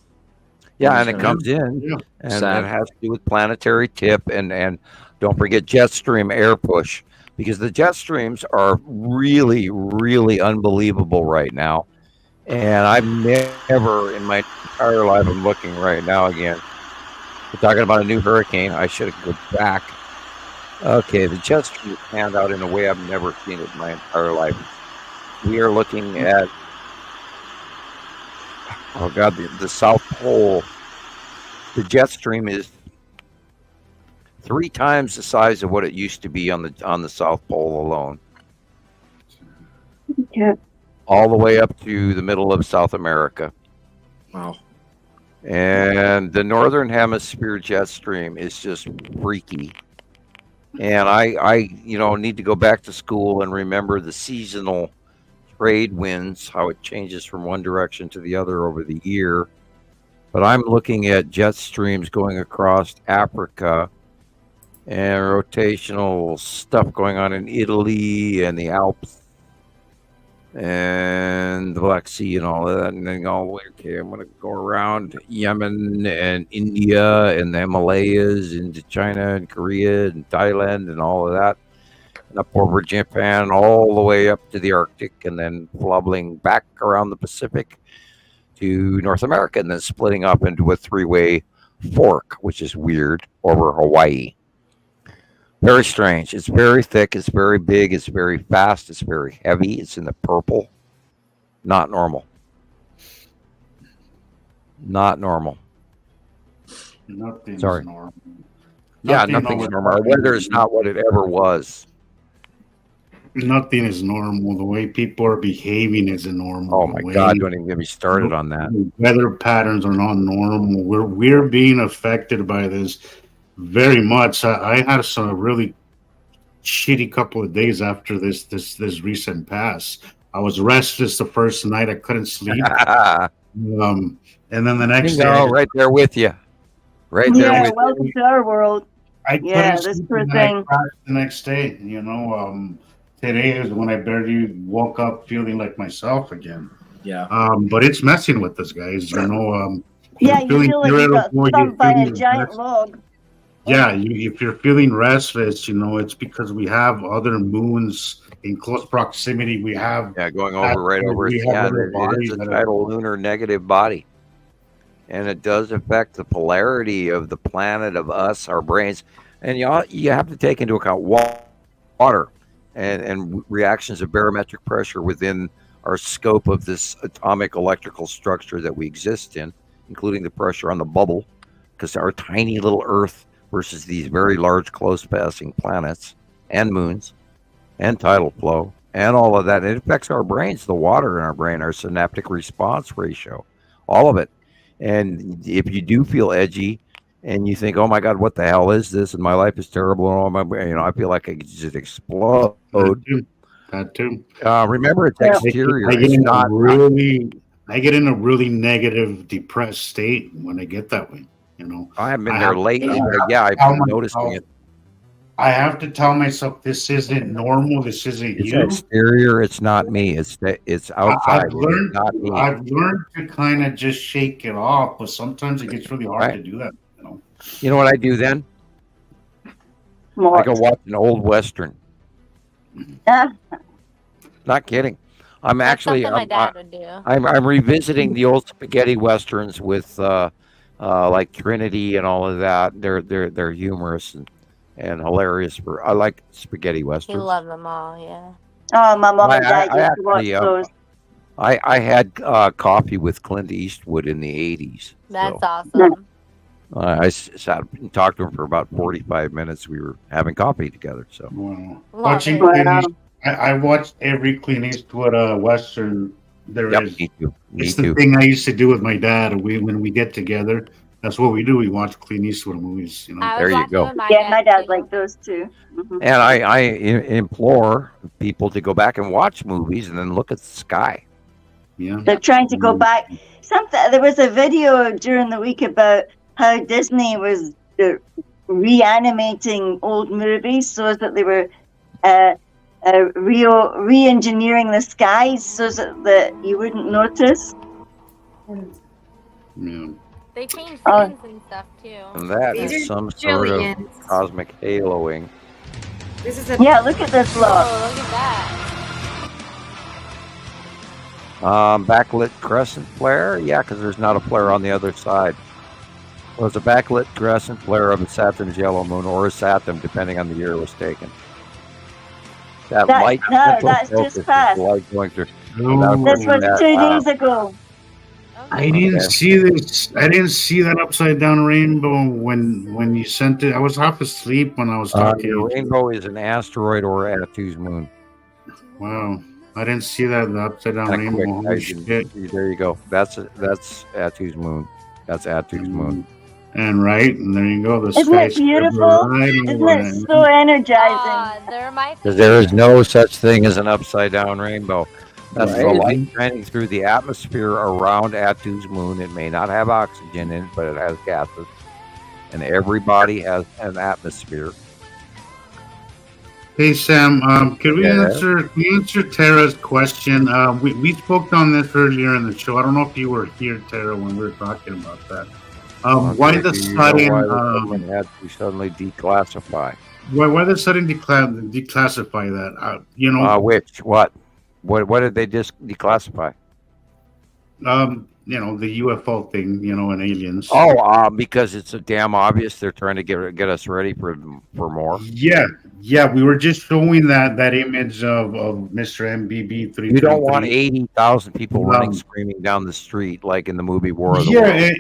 Yeah, and it comes in, and it has to do with planetary tip, and don't forget jet stream air push, because the jet streams are really, really unbelievable right now. And I've never in my entire life, I'm looking right now again. We're talking about a new hurricane. I should have gone back. Okay, the jet stream panned out in a way I've never seen it in my entire life. We are looking at, oh God, the South Pole. The jet stream is 3 times the size of what it used to be on the South Pole alone. Yeah. All the way up to the middle of South America. Wow. And the Northern Hemisphere jet stream is just freaky. And I need to go back to school and remember the seasonal trade winds, how it changes from one direction to the other over the year. But I'm looking at jet streams going across Africa and rotational stuff going on in Italy and the Alps and the Black Sea and all of that, and then all the way, okay, I'm going to go around Yemen and India and the Himalayas into China and Korea and Thailand and all of that, and up over Japan all the way up to the Arctic, and then flobbling back around the Pacific to North America, and then splitting up into a 3-way fork, which is weird, over Hawaii. Very strange. It's very thick. It's very big. It's very fast. It's very heavy. It's in the purple. Not normal. Not normal. Nothing's Sorry. normal. Yeah, nothing's normal. Our weather is not what it ever was. Nothing is normal. The way people are behaving isn't normal. Oh my God! Don't even get me started on that. Weather patterns are not normal. We're being affected by this very much. I had some really shitty couple of days after this recent pass. I was restless the first night. I couldn't sleep. And then the next day, right there with you. Right there Yeah, with welcome to our world. I Yeah, couldn't this sleep, poor and then I thing. crashed the next day. Today is when I barely woke up feeling like myself again. Yeah. But it's messing with us, guys. Yeah, you're you feeling feel like you got irritable, you're thumped by a feeling giant log. Yeah, if you're feeling restless, it's because we have other moons in close proximity. We have going over right over us. we have Yeah, other it is bodies a that tidal lunar negative body, and it does affect the polarity of the planet, of us, our brains, and you have to take into account water and reactions of barometric pressure within our scope of this atomic electrical structure that we exist in, including the pressure on the bubble, because our tiny little Earth versus these very large close passing planets and moons and tidal flow and all of that. It affects our brains, the water in our brain, our synaptic response ratio, all of it. And if you do feel edgy and you think, oh my God, what the hell is this? And my life is terrible. And all my, I feel like I could just explode. That too. Remember, it's exterior. I get It's in not I get in a really negative, depressed state when I get that way. I haven't been there lately, but yeah, I've been noticing it. I have to tell myself this isn't normal. This isn't It's you. exterior. It's not me. It's outside. I've learned. Not me. I've learned to kind of just shake it off, but sometimes it gets really hard to do that. You know what I do then? I go watch an old Western. Not kidding. I'm actually Something my dad would do. I'm revisiting the old spaghetti westerns with like Trinity and all of that. They're humorous and hilarious. I like spaghetti He westerns. loved them all, yeah. Oh, my mom and dad used to watch those. I had coffee with Clint Eastwood in the 80s. That's awesome. I sat and talked to him for about 45 minutes. We were having coffee together. So Watching Clint Eastwood, I watched every Clint Eastwood Western there is. Me too. It's the thing I used to do with my dad. When we get together, that's what we do. We watch Clint Eastwood movies. There you go. Yeah, my dad liked those too. Mm-hmm. And I implore people to go back and watch movies and then look at the sky. Yeah, they're trying to go back. There was a video during the week about how Disney was reanimating old movies so that they were re-engineering the skies so that you wouldn't notice. Yeah. They changed skins and stuff too. And that is some sort of cosmic haloing. This is yeah, look at this look. Oh, look at that. Backlit crescent flare? Yeah, because there's not a flare on the other side. Well, it's a backlit crescent flare of a Saturn's yellow moon or a Saturn, depending on the year it was taken. That light. No, that's just past. Light going through. This was 2 days ago. I didn't see this. I didn't see that upside down rainbow when you sent it. I was half asleep when I was talking. The rainbow is an asteroid or Attu's moon. Wow, I didn't see that the upside down rainbow. Holy shit. There you go. That's Attu's moon. That's Attu's moon. And there you go. The Isn't it beautiful? Isn't it so energizing? Because there is no such thing as an upside down rainbow. That's the light shining through the atmosphere around Attu's moon. It may not have oxygen in it, but it has gases. And everybody has an atmosphere. Hey Sam, can we answer Tara's question? We spoke on this earlier in the show. I don't know if you were here, Tara, when we were talking about that. Why the sudden had to suddenly declassify? Why the sudden declassify that? Which what did they declassify? The UFO thing, and aliens. Oh, because it's a damn obvious. They're trying to get us ready for more. Yeah. We were just showing that image of Mr. MBB 3. You don't want 80,000 people running screaming down the street like in the movie War of the Worlds.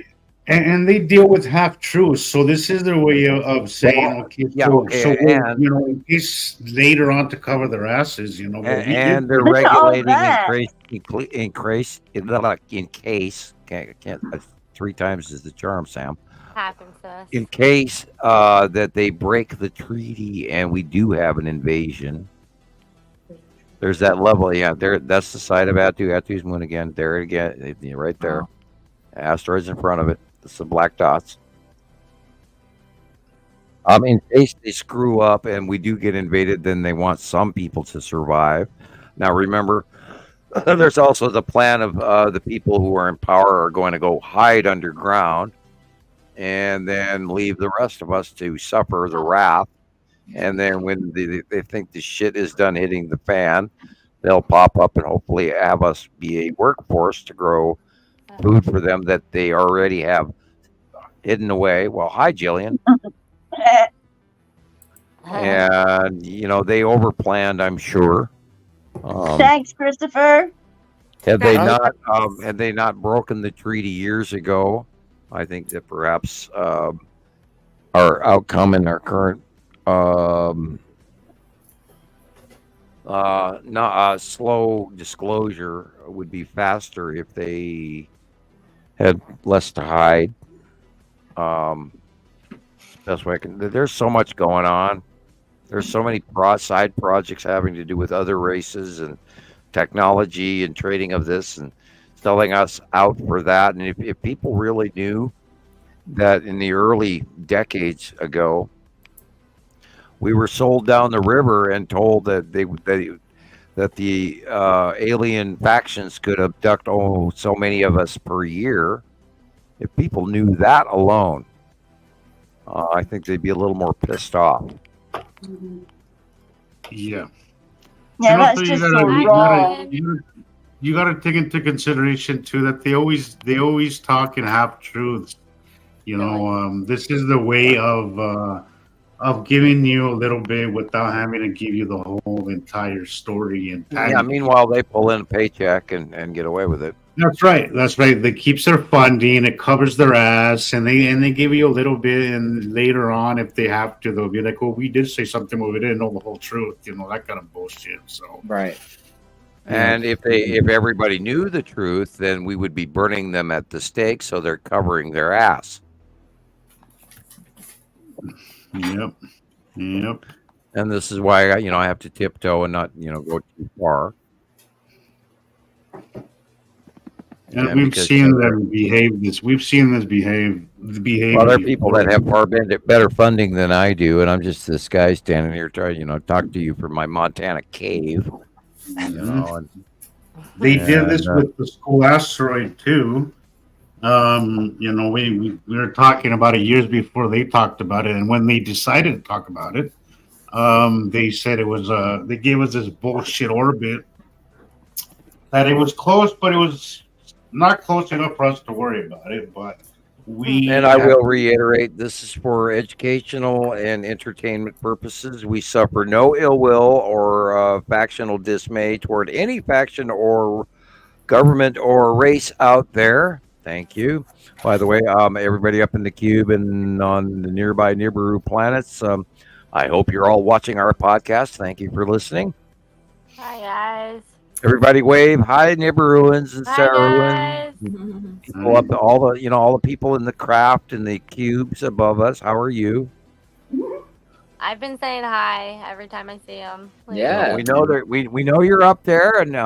and they deal with half truths. So this is their way of saying, okay, yeah, so, okay, so and in case later on to cover their asses, well, we did. and they're Look at all regulating that. in case can't 3 times is the charm, Sam. Happens to us. In case that they break the treaty and we do have an invasion. There's that level, yeah. There, that's the side of Atu's moon again. There again, right there. Asteroids in front of it. It's the black dots. In case they screw up and we do get invaded, then they want some people to survive. Now, remember, there's also the plan of the people who are in power are going to go hide underground and then leave the rest of us to suffer the wrath. And then when they think the shit is done hitting the fan, they'll pop up and hopefully have us be a workforce to grow food for them that they already have hidden away. Well, hi, Jillian. And they overplanned, I'm sure. Thanks, Christopher. Had they not broken the treaty years ago, I think that perhaps our outcome in our current slow disclosure would be faster if they had less to hide. Best way I can. There's so much going on. There's so many side projects having to do with other races and technology and trading of this and selling us out for that. And if people really knew that in the early decades ago, we were sold down the river and told that the alien factions could abduct so many of us per year. If people knew that alone, I think they'd be a little more pissed off. Yeah. Yeah, that's just so wrong. You got to take into consideration too that they always talk in half truths. This is the way of giving you a little bit without having to give you the whole entire story. And meanwhile, they pull in a paycheck and get away with it. That's right. They keeps their funding, it covers their ass, and they give you a little bit. And later on, if they have to, they'll be like, "Oh, we did say something, but we didn't know the whole truth." That kind of bullshit. So right. And if everybody knew the truth, then we would be burning them at the stake. So they're covering their ass. Yep. And this is why I have to tiptoe and not go too far. And we've seen them behave this. We've seen this behave. Well, there are people that have far better funding than I do, and I'm just this guy standing here trying, talk to you from my Montana cave. They did this with the school asteroid too. We were talking about it years before they talked about it, and when they decided to talk about it, they said it was they gave us this bullshit orbit that it was close, but it was not close enough for us to worry about it. But I will reiterate, this is for educational and entertainment purposes. We suffer no ill will or factional dismay toward any faction or government or race out there. Thank you. By the way, everybody up in the cube and on the nearby Nibiru planets, I hope you're all watching our podcast. Thank you for listening. Hi, guys. Everybody wave. Hi, Nibiruans and Saruans. People up, all the people in the craft and the cubes above us. How are you? I've been saying hi every time I see them. Yeah. We know that we know you're up there, and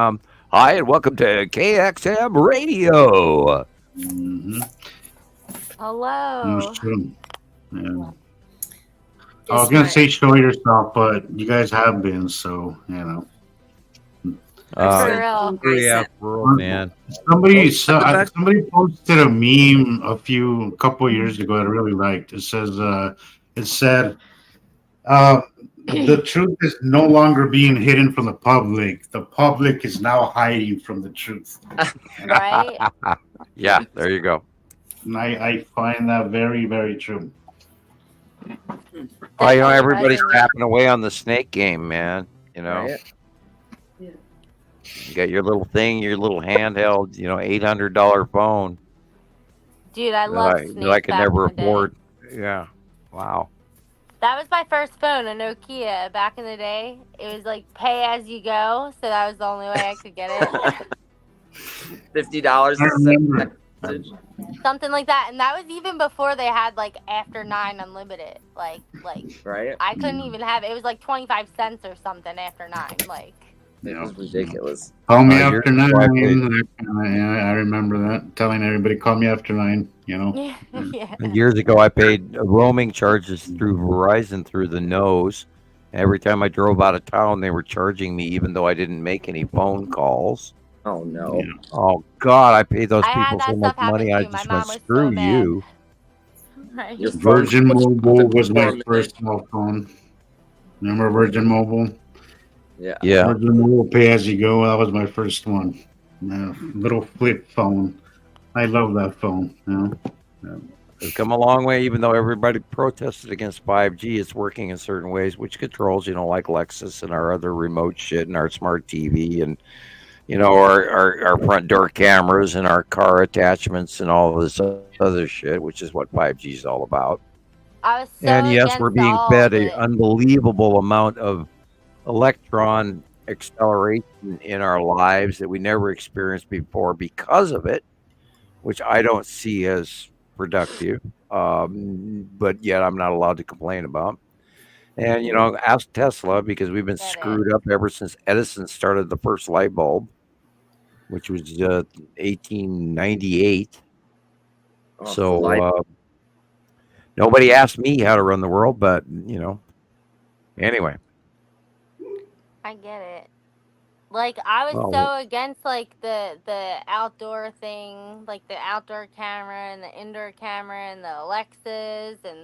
hi and welcome to KXM Radio. Hello. Yeah. I was gonna say show yourself, but you guys have been, so For real, man. Somebody posted a meme a couple years ago that I really liked. It said, the truth is no longer being hidden from the public. The public is now hiding from the truth. Right? Yeah, there you go. And I find that very, very true. Everybody's tapping away on the snake game, man. Right. You got your little thing, your little handheld, $800 phone. Dude, I that love I Snake could back never in the day. afford. Yeah. Wow. That was my first phone, a Nokia back in the day. It was like pay as you go, so that was the only way I could get it. $50 I to send remember. a message. Something like that. And that was even before they had like after 9 unlimited. Like Right? I couldn't even have it. It was like 25 cents or something after 9. Like It was ridiculous. Call me Years after ago, I paid- 9. I remember that. Telling everybody, call me after 9. You know. yeah. Years ago, I paid roaming charges through Verizon through the nose. Every time I drove out of town, they were charging me, even though I didn't make any phone calls. Oh no! Oh God, I paid those I had people that so much stuff happen money. I too. My just mom went, was screw so mad. you. Right. Your phone Virgin was Mobile was my permanent. first cell phone. Remember Virgin Mobile? Yeah. Yeah. Virgin Mobile pay as you go. That was my first one. Little flip phone. I love that phone. It's come a long way, even though everybody protested against 5G. It's working in certain ways, which controls, like Lexus and our other remote shit and our smart TV and, our front door cameras and our car attachments and all this other shit, which is what 5G is all about. I was so And yes, against we're being all fed of an it. unbelievable amount of electron acceleration in our lives that we never experienced before because of it, which I don't see as productive, but yet I'm not allowed to complain about. And ask Tesla, because we've been screwed up ever since Edison started the first light bulb, which was 1898. Oh, So nobody asked me how to run the world, but anyway. I get it. Like I was so against like the outdoor thing, like the outdoor camera and the indoor camera and the Alexas and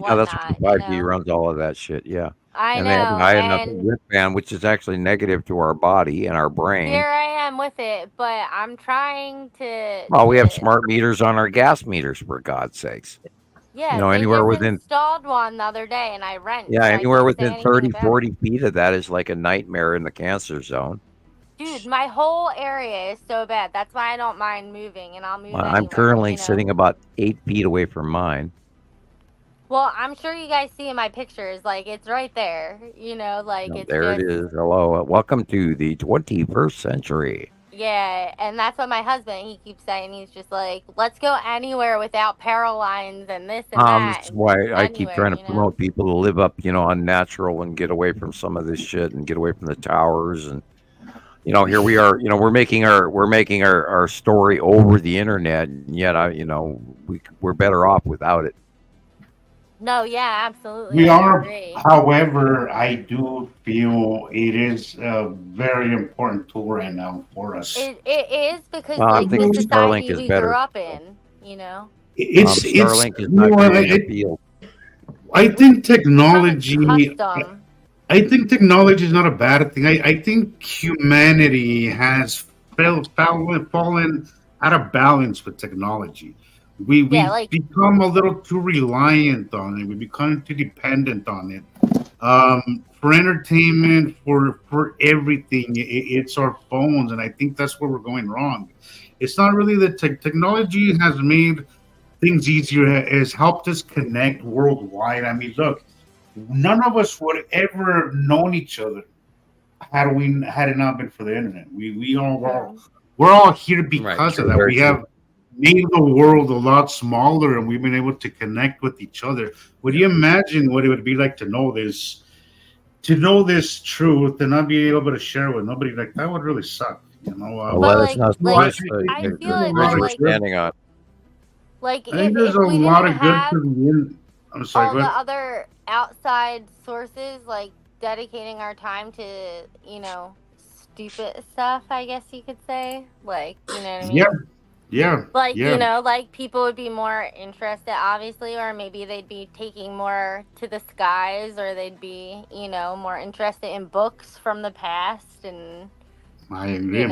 Yeah, that's whatnot. what 5G runs all of that shit. Yeah. I And know, I had enough and wristband, which is actually negative to our body and our brain. here I am with it, but I'm trying to. Well, we have smart meters on our gas meters, for God's sakes. Yeah, they Anywhere just within installed one the other day, and I wrenched. Yeah, so I anywhere can't say within anything 30, about it. 40 feet of that is like a nightmare in the cancer zone. Dude, my whole area is so bad. That's why I don't mind moving, and I'll move I'm anywhere, currently sitting about 8 feet away from mine. Well, I'm sure you guys see in my pictures, like it's right there. Like it's There just it is. Hello. Welcome to the 21st century. yeah, and that's what my husband he keeps saying. He's just like, let's go anywhere without power lines and this and that. That's why I keep anywhere, trying to promote people to live up, on natural and get away from some of this shit and get away from the towers. And here we are, we're making our story over the internet, and yet we're better off without it. No, yeah, absolutely. We I are, agree. however, I do feel it is a very important tool right now for us. It is because Well, I'm like the thinking society Starlink is we better. grew up in. Starlink is not good in the field. I think technology. Custom. I think technology is not a bad thing. I think humanity has fallen out of balance with technology. We become a little too reliant on it. We become too dependent on it. For entertainment, for everything, it's our phones, and I think that's where we're going wrong. It's not really that technology has made things easier. Has helped us connect worldwide. I mean, look, none of us would ever known each other had it not been for the internet. We're all here because of that. We have made the world a lot smaller, and we've been able to connect with each other. Would you imagine what it would be like to know this truth and not be able to share it with nobody? Like that would really suck. That's not I feel it though, like standing on. Like I think if there's a we lot didn't of good have to the end. I'm sorry. all Go the ahead. other outside sources, like dedicating our time to, stupid stuff, I guess you could say. Like, you know what I mean? Yeah. Like, yeah. like people would be more interested, obviously, or maybe they'd be taking more to the skies, or they'd be, more interested in books from the past and, I agree.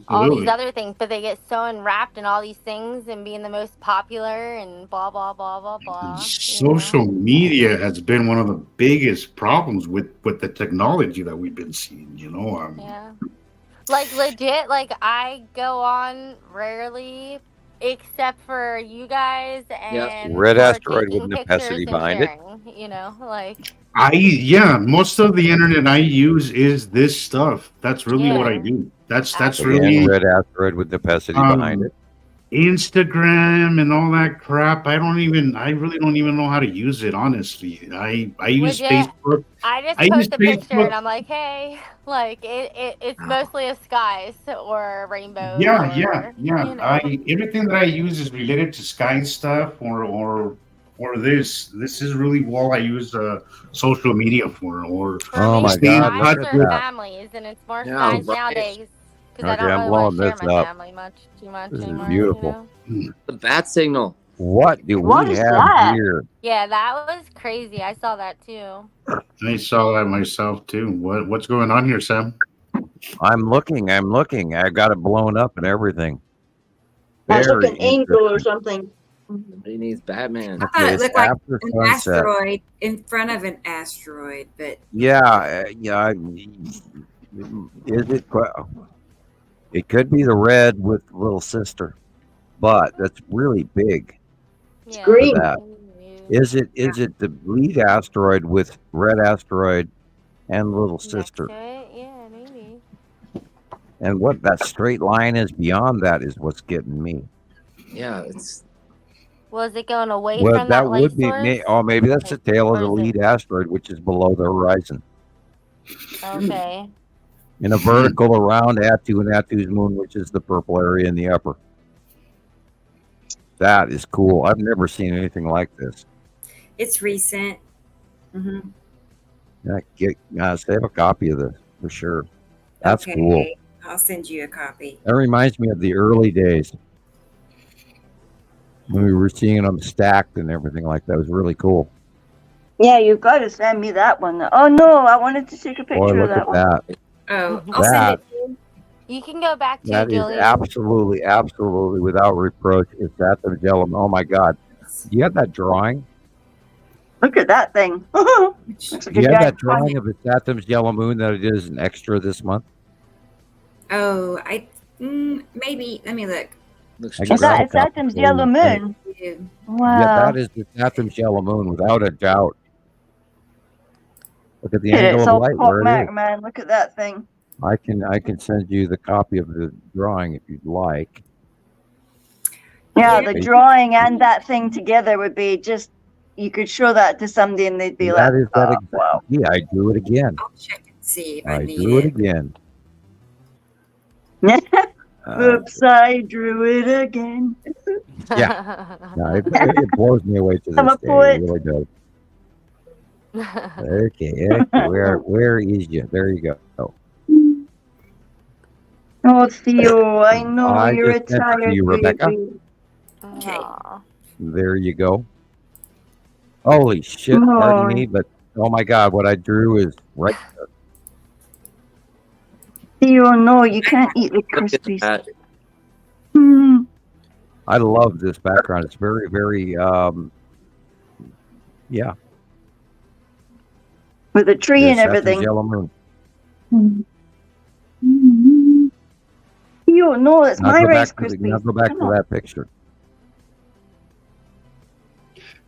all these other things. But they get so enwrapped in all these things and being the most popular and blah, blah, blah, blah, blah. Social media has been one of the biggest problems with the technology that we've been seeing. Yeah. Like legit, like I go on rarely, except for you guys and Red for asteroid with taking necessity pictures and behind it. sharing. You know, like Most of the internet I use is this stuff. That's really what I yeah, do. That's Again, really red asteroid with necessity behind it. Instagram and all that crap. I really don't even know how to use it, honestly. I use legit. Facebook. I just I use post a picture and Facebook. I'm like, hey, like it's mostly of skies or rainbows Yeah. or you know. Everything that I use is related to sky stuff or this. This is really all I use social media for, or Oh my stay in God, look touch Skies at or with. that. families, and it's more Yeah, skies right. nowadays because I Okay, don't I'm really want blowing to share this my up. family too much This is anymore. beautiful. You know? The bat signal. What do What we is have that? here? Yeah, that was crazy. I saw that too. I saw that myself too. What's going on here, Sam? I'm looking. I've got it blown up and everything. That's like Very an angel or interesting. something. He needs Batman. I thought Okay, it it's looked like after an sunset. asteroid in front of an asteroid, but Yeah. Is it? It could be the red with little sister, but that's really big Yeah. for Green. that. Is it the lead asteroid with red asteroid and little Next sister? to it, yeah, maybe. And what that straight line is beyond that is what's getting me. Yeah, it's Was it going away Well, from that that light would be source? maybe that's the tail of the Or is lead it asteroid, which is below the horizon. okay? In a vertical around Atu and Atu's moon, which is the purple area in the upper. That is cool. I've never seen anything like this. it's recent. Mm-hmm. Save a copy of this for sure. That's Okay, cool. I'll send you a copy. That reminds me of the early days when we were seeing them stacked and everything like that. It was really cool. Yeah, you've got to send me that one. Oh no, I wanted to take a Boy, picture of look that at one. that. Oh, I'll send That it to you. You can go back to that is Julie. absolutely without reproach. It's that the gentleman. Oh my God. You have that drawing? Look at that thing. Looks like You a have giant that drawing of the Saturn's yellow moon that it is an extra this month? Oh, maybe. Let me look. I Is guess that I'll copy Saturn's for you. yellow moon? Yeah, Wow. that is the Saturn's yellow moon without a doubt. Look at the Look at it, angle it's of all light pop where it mac, is. man. Look at that thing. I can send you the copy of the drawing if you'd like. Yeah, the drawing and that thing together would be just, you could show that to somebody and they'd be That like, is that oh, exact. wow. Yeah, I drew it again. I'll check and see if I I need drew it it. again. Oops, I drew it again. Yeah. No, it blows me away to I'm this a day. poet. It really does. Okay. Where is you? There you go. Oh, Theo, I know I you're a just sent it to tired you, Rebecca. baby. Okay. There you go. Holy shit, pardon me, but oh my God, what I drew is right there. Theo, no, you can't eat the crispy stuff. I love this background. It's very, very, yeah. With the tree and Saturn's everything. yellow moon. Theo, no, it's Now my go Rice back to Krispies. go back Come to on. that picture.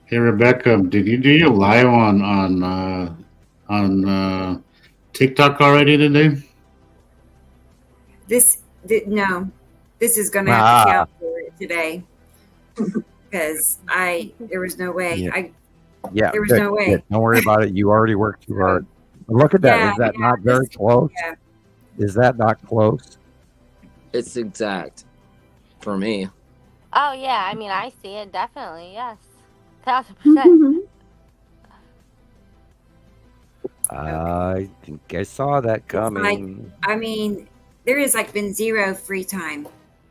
Hey Rebecca, did you do your live on TikTok already today? No, this is going to have to count for it today because there was no way. Yeah, there was good, no way. good. Don't worry about it. You already worked too hard. Look at that. Yeah, Is that not very close? Yeah. Is that not close? it's exact for me. Oh yeah, I mean I see it definitely. Yes, 1000%. I think I saw that coming. I mean, there has been zero free time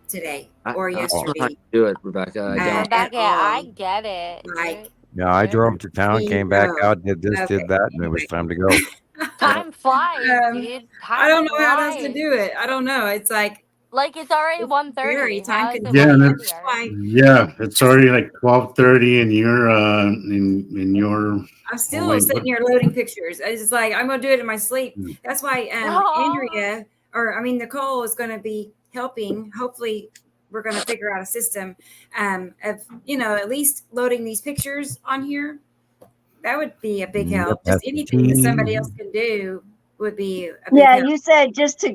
today or I don't know how yesterday. to do it, Rebecca. I don't. Rebecca, I get it. Yeah, I drove to town, came back No. out, did this, did that, and it was time to go. Time flies, dude. I don't know how else to flies. do it. I don't know. It's like it's already 1:30. How is it Yeah, 1:30? yeah, it's already like 12:30, and you're in your. I'm still sitting here loading pictures. It's just like I'm gonna do it in my sleep. That's why Andrea, Nicole is gonna be helping. Hopefully, we're going to figure out a system of, at least loading these pictures on here. That would be a big help. Just anything that somebody else can do would be a big help. You said just to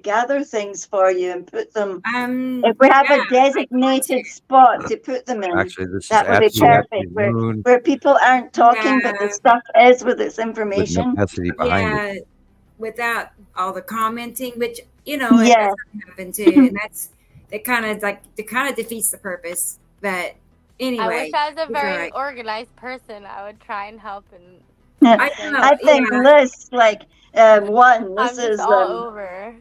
gather things for you and put them. If we have a designated spot to put them in, Actually, that would be perfect. Where people aren't talking, but the stuff is with its information. With necessity behind it. Without all the commenting, which it doesn't happen too, and that kind of defeats the purpose. But anyway, I wish I was a very organized person. I would try and help and. I think lists like one. This is all over.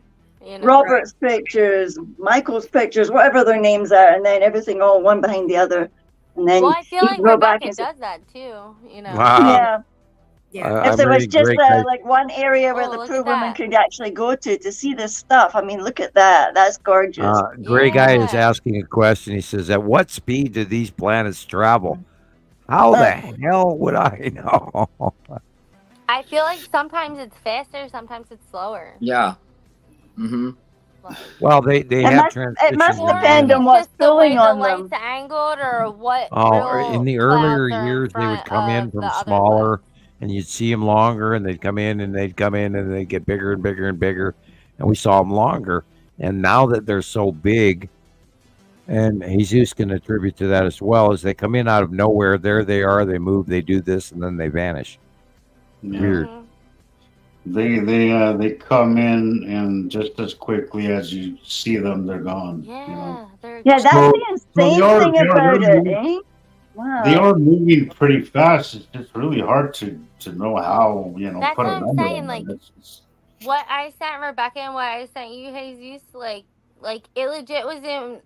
Robert's pictures, Michael's pictures, whatever their names are, and then everything all one behind the other, and then I feel like Rebecca does that too. Wow. If there was just like one area where the poor woman could actually go to see this stuff. I mean, look at that. That's gorgeous. Gray guy is asking a question. He says, "At what speed do these planets travel?" How the hell would I know? I feel like sometimes it's faster, sometimes it's slower. Yeah. Mm-hmm. Well, they have transitions. It must depend on what's going on them. Lights angled or what. In the earlier years, they would come in from smaller, and you'd see them longer, and they'd come in, and they'd get bigger and bigger and bigger, and we saw them longer. And now that they're so big, and Jesus can attribute to that as well, as they come in out of nowhere. There they are. They move. They do this, and then they vanish. Weird. They come in, and just as quickly as you see them, they're gone. That's the insane thing about it, eh? Wow. They are moving pretty fast. It's just really hard to know how, That's put what a I'm number saying. on Like, it. what I sent Rebecca and what I sent you, Jesus, like it legit was in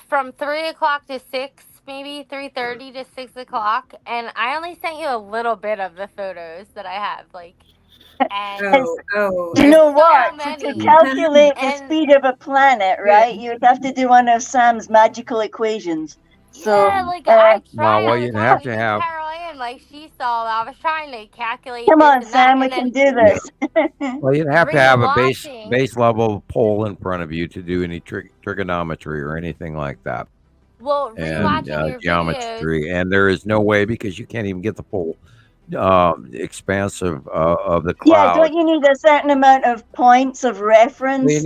from 3 o'clock to 6, maybe 3:30 to 6 o'clock, and I only sent you a little bit of the photos that I have, like. And you know what? To calculate the speed of a planet, right? You would have to do one of Sam's magical equations. So, I tried. Well, you'd have to have. Caroline, like she saw, I was trying to calculate. Come on, Sam, we can do this. Well, you'd have to have a base level pole in front of you to do any trigonometry or anything like that. Well, and geometry, and there is no way, because you can't even get the full expanse of the cloud. Yeah, don't you need a certain amount of points of reference? Well,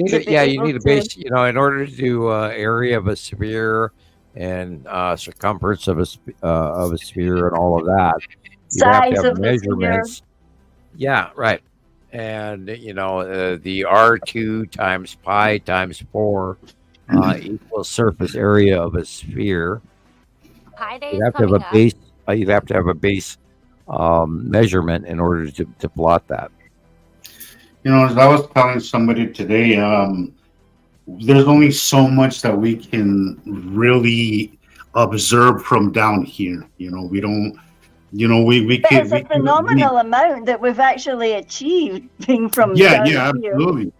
you need a base. In order to do area of a sphere and circumference of a sphere and all of that, you have to have measurements. Yeah, right. And the R2 times pi times 4 equals surface area of a sphere. You'd have to have a base. You'd have to have a base measurement in order to plot that. As I was telling somebody today, there's only so much that we can really observe from down here. We don't. We can. It's a phenomenal amount that we've actually achieved being from. Yeah, absolutely.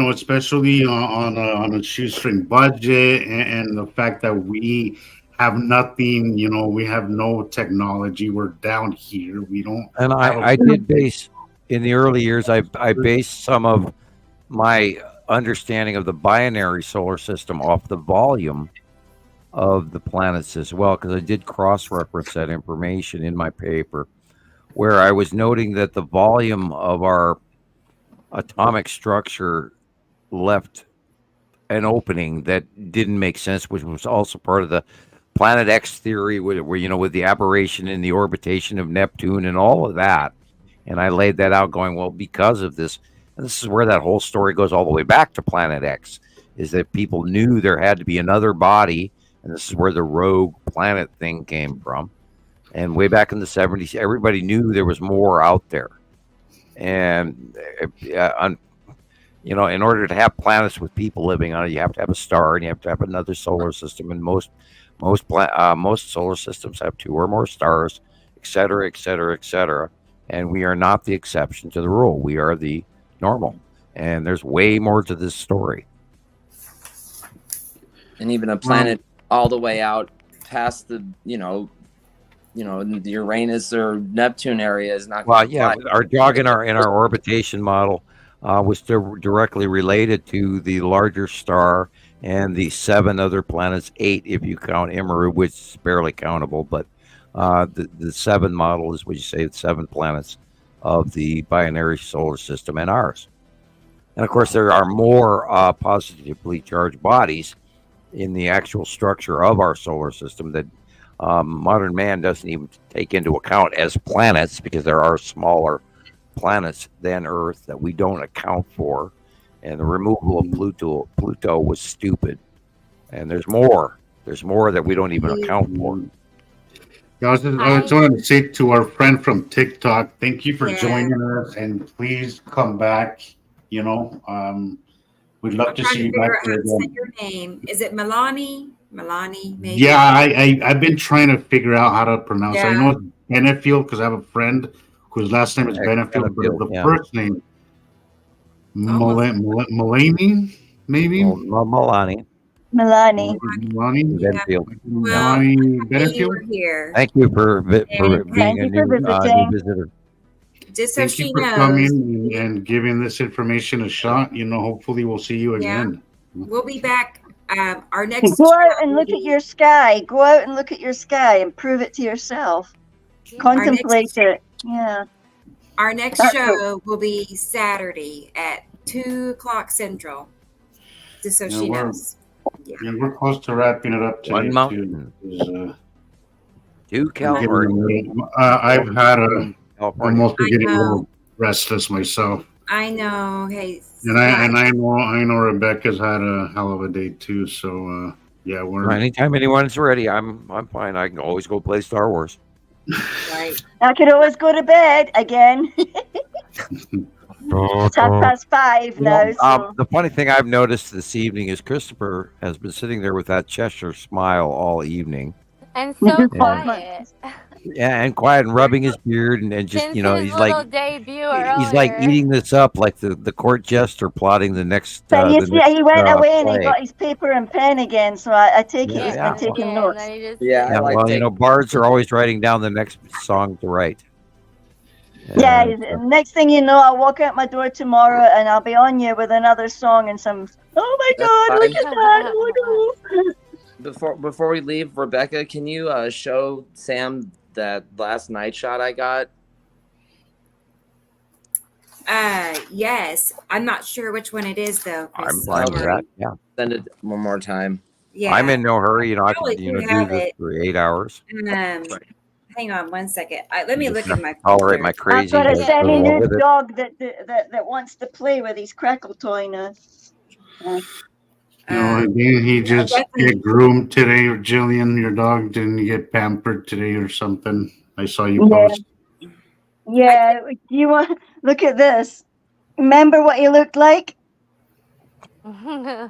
Especially on a shoestring budget, and the fact that we have nothing. We have no technology. We're down here. We don't. And I did base in the early years. I based some of my understanding of the binary solar system off the volume of the planets as well, because I did cross-reference that information in my paper, where I was noting that the volume of our atomic structure left an opening that didn't make sense, which was also part of the Planet X theory, where with the aberration in the orbitation of Neptune and all of that. And I laid that out going, well, because of this, and this is where that whole story goes all the way back to Planet X, is that people knew there had to be another body. And this is where the rogue planet thing came from. And way back in the 70s, everybody knew there was more out there. And, in order to have planets with people living on it, you have to have a star and you have to have another solar system. And most solar systems have 2 or more stars, et cetera, et cetera, et cetera. And we are not the exception to the rule. We are the normal. And there's way more to this story. And even a planet all the way out past the, the Uranus or Neptune area is not. Well, yeah, our dog in our orbitation model, was directly related to the larger star and the 7 other planets, 8 if you count Imru, which is barely countable, but the 7 model is what you say, the 7 planets of the binary solar system and ours. And of course, there are more positively charged bodies in the actual structure of our solar system that modern man doesn't even take into account as planets, because there are smaller planets than Earth that we don't account for. And the removal of Pluto was stupid. And there's more that we don't even account for. I just wanted to say to our friend from TikTok, thank you for joining us, and please come back. You know, we'd love to see you back there again. Your name, is it Milani? Milani, maybe. Yeah, I've been trying to figure out how to pronounce it. I know it's Benningfield because I have a friend whose last name is Benningfield, but the first name Milani, maybe. Milani. Benningfield. Benningfield. Here. Thank you for being a new visitor. Just so Thank you for coming and giving this information a shot. You know, hopefully we'll see you again. We'll be back. Our next. Go out and look at your sky. Go out and look at your sky and prove it to yourself. Contemplate it. Yeah. Our next show will be Saturday at 2:00 Central. Just so she knows. Yeah, we're close to wrapping it up today. One mountain. 2 California. I've had almost getting a little restless myself. I know. Hey. And I know Rebecca's had a hell of a day too. So yeah, we're anytime anyone's ready, I'm fine. I can always go play Star Wars. Right. I could always go to bed again. It's 5:30 now. So. The funny thing I've noticed this evening is Christoper has been sitting there with that Cheshire smile all evening. And so quiet. Yeah, and quiet and rubbing his beard and just, you know, he's like debut he's like eating this up like the court jester plotting the next. But you see, he went away and play. he got his paper and pen again. So I take it he's been taking notes. Well, you know, bards are always writing down the next song to write. Yeah, next thing you know, I'll walk out my door tomorrow and I'll be on you with another song and some. Oh my God! Look at that! Oh my God. Before we leave, Rebecca, can you show Sam that last night shot I got? Yes. I'm not sure which one it is though. I'm fine with that. Yeah. Send it one more time. Yeah. I'm in no hurry. You know, I can do do this for 8 hours. Hang on 1 second. Let me look at my. Tolerate my crazy. I've got a semi-nude dog that wants to play with his crackle toy now. He just get groomed today, or Jillian, your dog didn't get pampered today or something. I saw you post. Yeah, you want look at this? Remember what he looked like? Okay,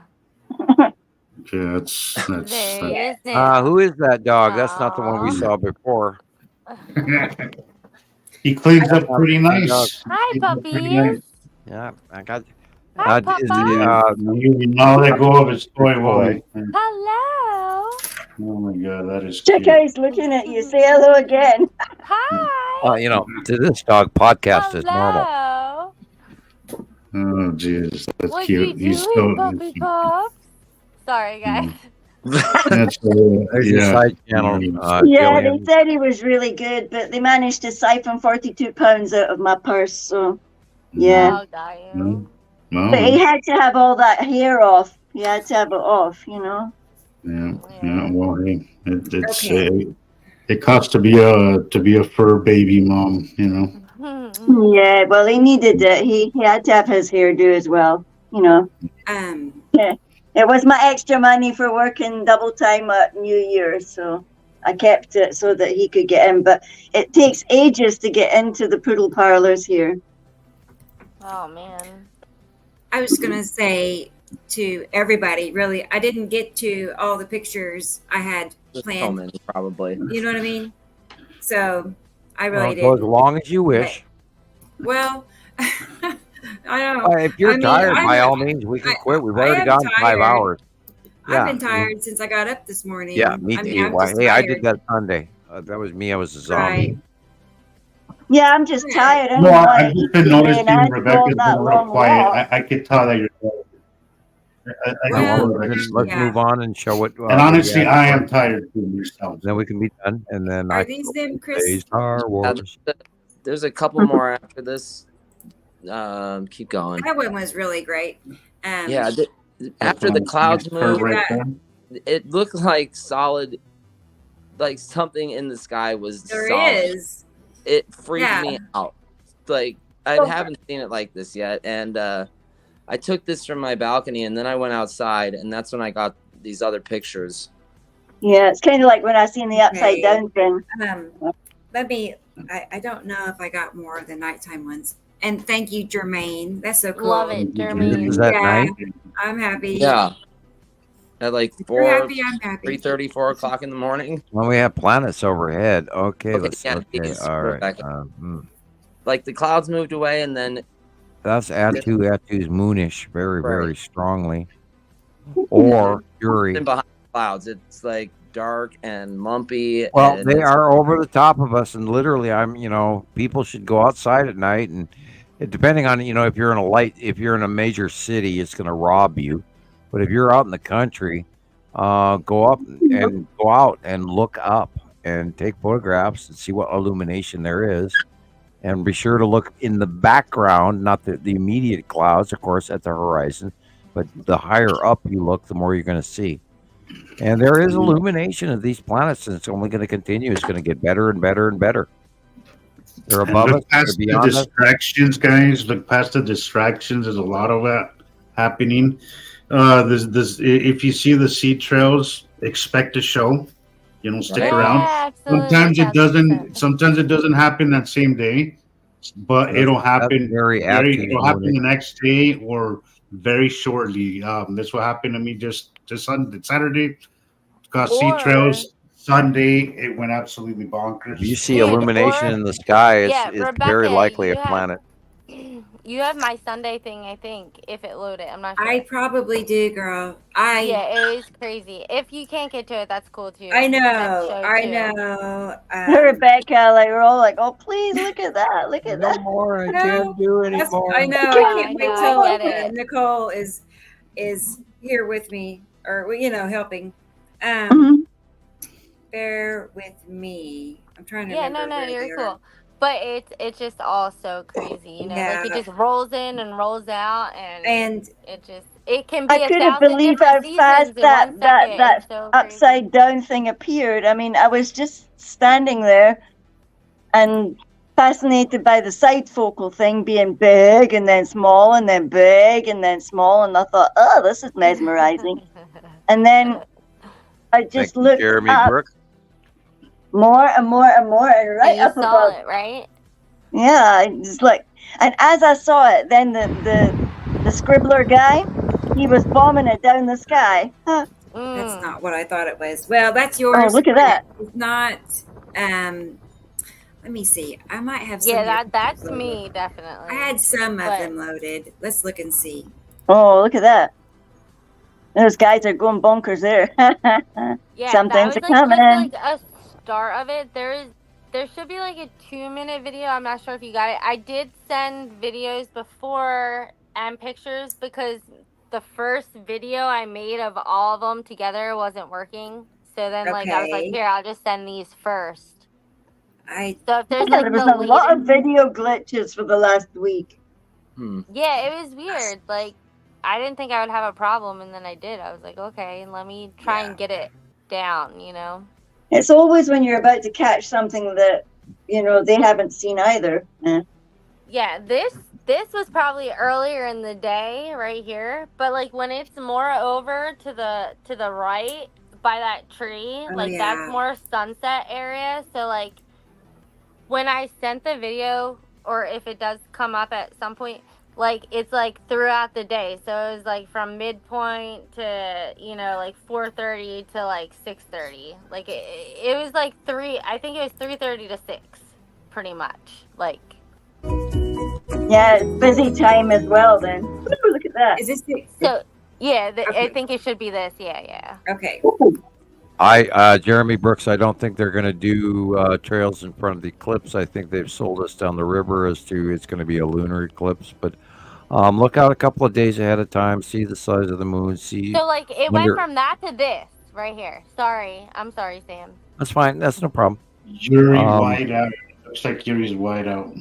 that's who is that dog? That's not the one we saw before. He cleans up pretty nice. Hi, puppies. Yeah, I got. You let go of his toy boy. Hello. Oh my God, that is. Check out, he's looking at you. Say hello again. Hi. You know, to this dog, podcast is normal. Oh, jeez, that's What cute. you He's doing, so. puppy pups? Sorry, guys. That's side channel. Yeah, they said he was really good, but they managed to siphon 42 pounds out of my purse. So, yeah. But he had to have all that hair off. He had to have it off, you know. Yeah. Well, hey, it costs to be a fur baby mom, you know. Yeah. Well, he needed it. He had to have his hairdo as well, you know. Yeah. It was my extra money for working double time at New Year, so I kept it so that he could get in. But it takes ages to get into the poodle parlors here. Oh man. I was going to say to everybody, really, I didn't get to all the pictures I had planned. Probably. You know what I mean? So I really Go as did. long as you wish. Well, I don't know. If you're tired, by all means, we can quit. We've already gone 5 hours. I've been tired since I got up this morning. Yeah, me too. Hey, I did that Sunday. That was me. I was a zombie. Yeah, I'm just tired. I No, don't want I've to just eat been today, noticing and I had to go Rebecca's on been that real long quiet. walk. I could tell that you're. I can Well, tell that let's you're. move on and show what. And What you honestly, have I for am us. tired too yourself. Then we can be done, and then Are I these can them, play Chris? Star Wars. There's a couple more after this. Keep going. That one was really great. Yeah, after the clouds moved, it looked like solid, like something in the sky was There solid. is. It freaked Yeah. me out. Like I haven't seen it like this yet, and I took this from my balcony, and then I went outside, and that's when I got these other pictures. Yeah, it's kind of like when I seen the upside down thing. I don't know if I got more of the nighttime ones. And thank you, Jermaine. That's so cool. Love it, Jermaine. Is that night? I'm happy. Yeah. At like You're happy, I'm happy. 3:30, 4 o'clock in the morning. Well, we have planets overhead. Okay, let's. yeah, Okay, these all right. Rebecca. Like the clouds moved away, and then That's Atu. Atu's moonish, very, very strongly. Or Yuri. and behind the clouds, it's like dark and lumpy. Well, and they it's- are over the top of us, and literally, people should go outside at night, and depending on, if you're in a major city, it's going to rob you. But if you're out in the country, go up and go out and look up and take photographs and see what illumination there is, and be sure to look in the background, not the immediate clouds, of course, at the horizon, but the higher up you look, the more you're going to see. And there is illumination of these planets, and it's only going to continue. It's going to get better and better and better. They're above us. Look They're past the beyond us. distractions, guys. Look past the distractions. There's a lot of that happening. If you see the sea trails, expect a show. Stick around. absolutely. Sometimes it doesn't happen that same day, but it'll happen. It'll happen the next day or very shortly. This will happen to me just Saturday. Got sea trails. Sunday, it went absolutely bonkers. If you see illumination in the sky, it's Rebecca, very likely a you have- planet. You have my Sunday thing, I think, if it loaded. I'm not sure. I probably do, girl. Yeah, it is crazy. If you can't get to it, that's cool too. I know. That's show, I too. know. Rebecca, like we're all like, oh please look at that, look at that. No more, I No, can't do anymore. I know. I can't wait till Nicole is here with me, or helping. Bear with me. I'm trying to remember. No, where you're they cool. are. But it's just all so crazy, Yeah. Like it just rolls in and rolls out, and it can be. I couldn't believe how fast that upside down thing appeared. I mean, I was just standing there and fascinated by the side focal thing being big and then small and then big and then small, and I thought, oh, this is mesmerizing. And then I just looked Jeremy up Brooks. more and more and more, and right And you up saw above. it, right? Yeah, I just and as I saw it, then the scribbler guy, he was bombing it down the sky. Huh. That's not what I thought it was. Well, that's yours. Oh, look at that. It's not. Let me see. I might have some. Yeah, that's me, definitely. I had some of them loaded. Let's look and see. Oh, look at that. Those guys are going bonkers there. Yeah, Something's that was coming. like a start of it. There should be like a 2-minute video. I'm not sure if you got it. I did send videos before and pictures because the first video I made of all of them together wasn't working. So then I was like, Okay. here, I'll just send these first. So if Yeah, there's like there was the a lot of lead- video glitches for the last week. Yeah, it was weird. Like I didn't think I would have a problem, and then I did. I was like, okay, let me try and get it down. It's always when you're about to catch something that they haven't seen either. Yeah, this was probably earlier in the day right here, but like when it's more over to the right by that tree, yeah. that's more sunset area. So like when I sent the video, or if it does come up at some point, like it's like throughout the day. So it was like from midpoint to like 4:30 to like 6:30. Like it was like I think it was 3:30 to 6, pretty much. Like. Yeah, it's busy time as well then. Ooh, look at that. Is this So, yeah, I think it should be this. Yeah. Okay. Jeremy Brooks, I don't think they're going to do trails in front of the eclipse. I think they've sold us down the river as to it's going to be a lunar eclipse. But look out a couple of days ahead of time, see the size of the moon, see. So like it went from that to this right here. Sorry, I'm sorry, Sam. That's fine. That's no problem. Yuri wide out. Looks like Yuri's wide out.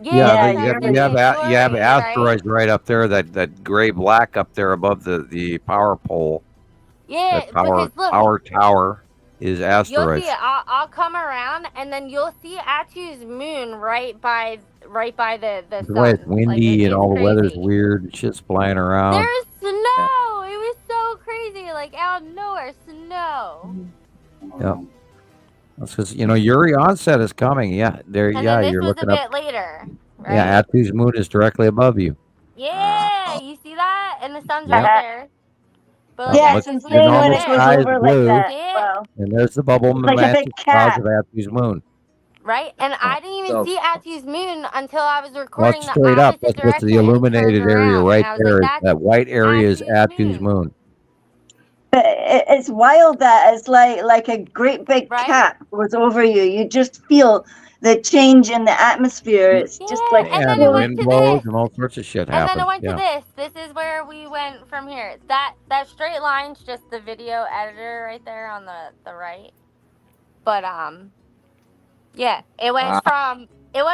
Yeah, you have asteroids right up there. That gray black up there above the power pole. Yeah, that power because look, power tower is you'll asteroids. see it. I'll come around, and then you'll see Atu's moon right by the The sun. way it's windy and all the crazy. weather's weird and shit's flying around. There's snow. It was so crazy, like out of nowhere, snow. Yeah. That's because Yuri onset is coming. Yeah, there. And Yeah, then this you're was looking a up. bit later. Right? Yeah, Atu's moon is directly above you. Yeah, you see that, and the sun's Yeah. right there. But Yeah, look, it's insane the when normal it goes sky is over blue, like that. Wow. and there's the bubble It's like a big mantis cloud cat. of Atu's moon. Right, and I didn't even So- see Atu's moon until I was Well, recording it's the straight up. opposite That's what's direction. the illuminated area right I was there. like, That white area is Atu's moon. But it's wild that it's like a great big cat was over you. You just feel the change in the atmosphere. It's just like And then the it went wind to blows and all sorts of shit And happens. then it went yeah. to this. This is where we went from here. That straight line's just the video editor right there on the right. But yeah, it went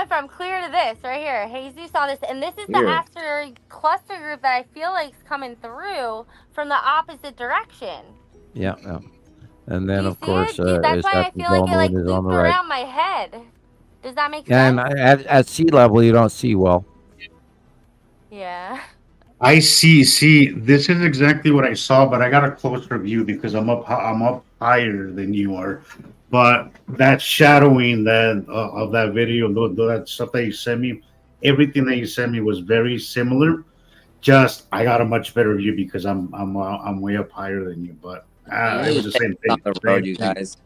from clear to this right here. Jesus saw this, and this is the Weird. asteroid cluster group that I feel like is coming through from the opposite direction. Yeah, yeah. And then of See course it? That's is why I Atu's feel like it like moon is on looped the right. around my head. Does that make And sense? at sea level, you don't see well. Yeah. I see. This is exactly what I saw, but I got a closer view because I'm up higher than you are. But that shadowing of that video, that stuff that you sent me, everything that you sent me was very similar. Just I got a much better view because I'm way up higher than you. But it was the same thing. On the road, you guys.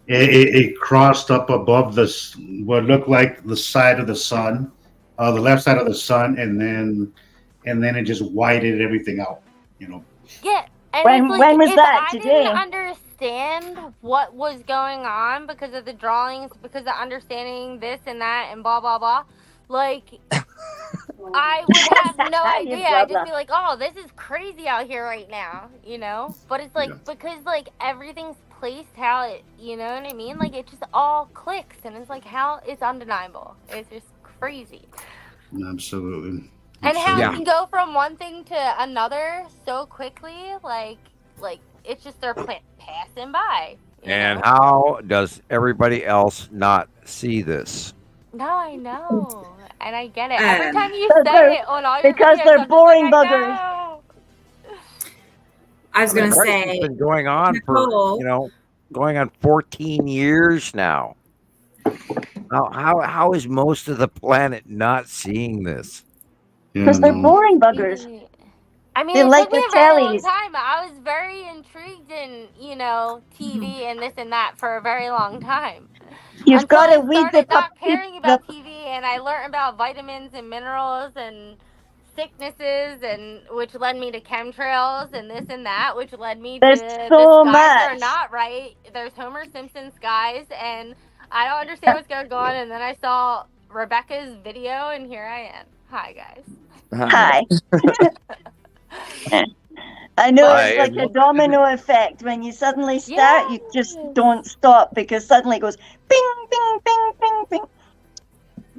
It crossed up above what looked like the side of the sun, the left side of the sun, and then it just whited everything out. Yeah. And When it's like, was if that? I Today? didn't understand what was going on because of the drawings, because of understanding this and that and blah blah blah, like I would have no idea. I'd just be like, "Oh, this is crazy out here right now," But it's like because like everything's placed how it, you know what I mean? Like it just all clicks, and it's like how it's undeniable. It's just crazy. Absolutely. And how Yeah. it can go from one thing to another so quickly, like it's just they're passing by. And how does everybody else not see this? No, I know, and I get it. Every Um, time you because say they're- it on all your because videos, they're I'm just boring like, buggers. know. I was going to Christ, say, it's been going on Nicole. for going on 14 years now. How is most of the planet not seeing this? Because they're boring buggers. I mean, They it like took me the a very long tellies. time. I was very intrigued in, TV and this and that for a very long time. You've Until got to I weed the started not pup. caring about TV, and I learned about vitamins and minerals and sicknesses, and which led me to chemtrails and this and that, which led me There's to so the skies are much. not right. There's Homer Simpson skies, and I don't understand what's going on. And then I saw Rebecca's video, and here I am. Hi, guys. Hi. I know Hi. it's like a domino effect. When you suddenly start, you just don't stop because suddenly it goes bing, bing, bing, bing, bing.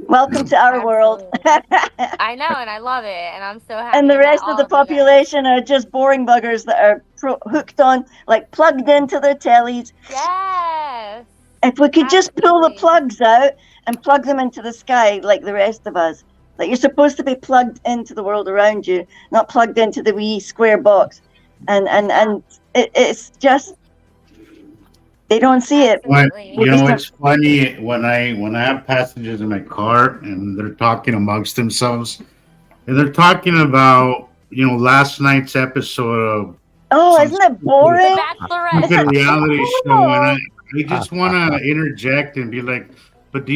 Welcome to our world. I know, and I love it, and I'm so happy. And the that rest all of the you guys- population are just boring buggers that are hooked on, like plugged into their tellies. Yes. If we could just pull the plugs out and plug them into the sky like the rest of us. Like you're supposed to be plugged into the world around you, not plugged into the wee square box. And it's just they don't see it. But, it's funny when I have passengers in my car and they're talking amongst themselves, and they're talking about last night's episode of Oh, isn't it boring? the reality show, and I just want to interject and be like, but did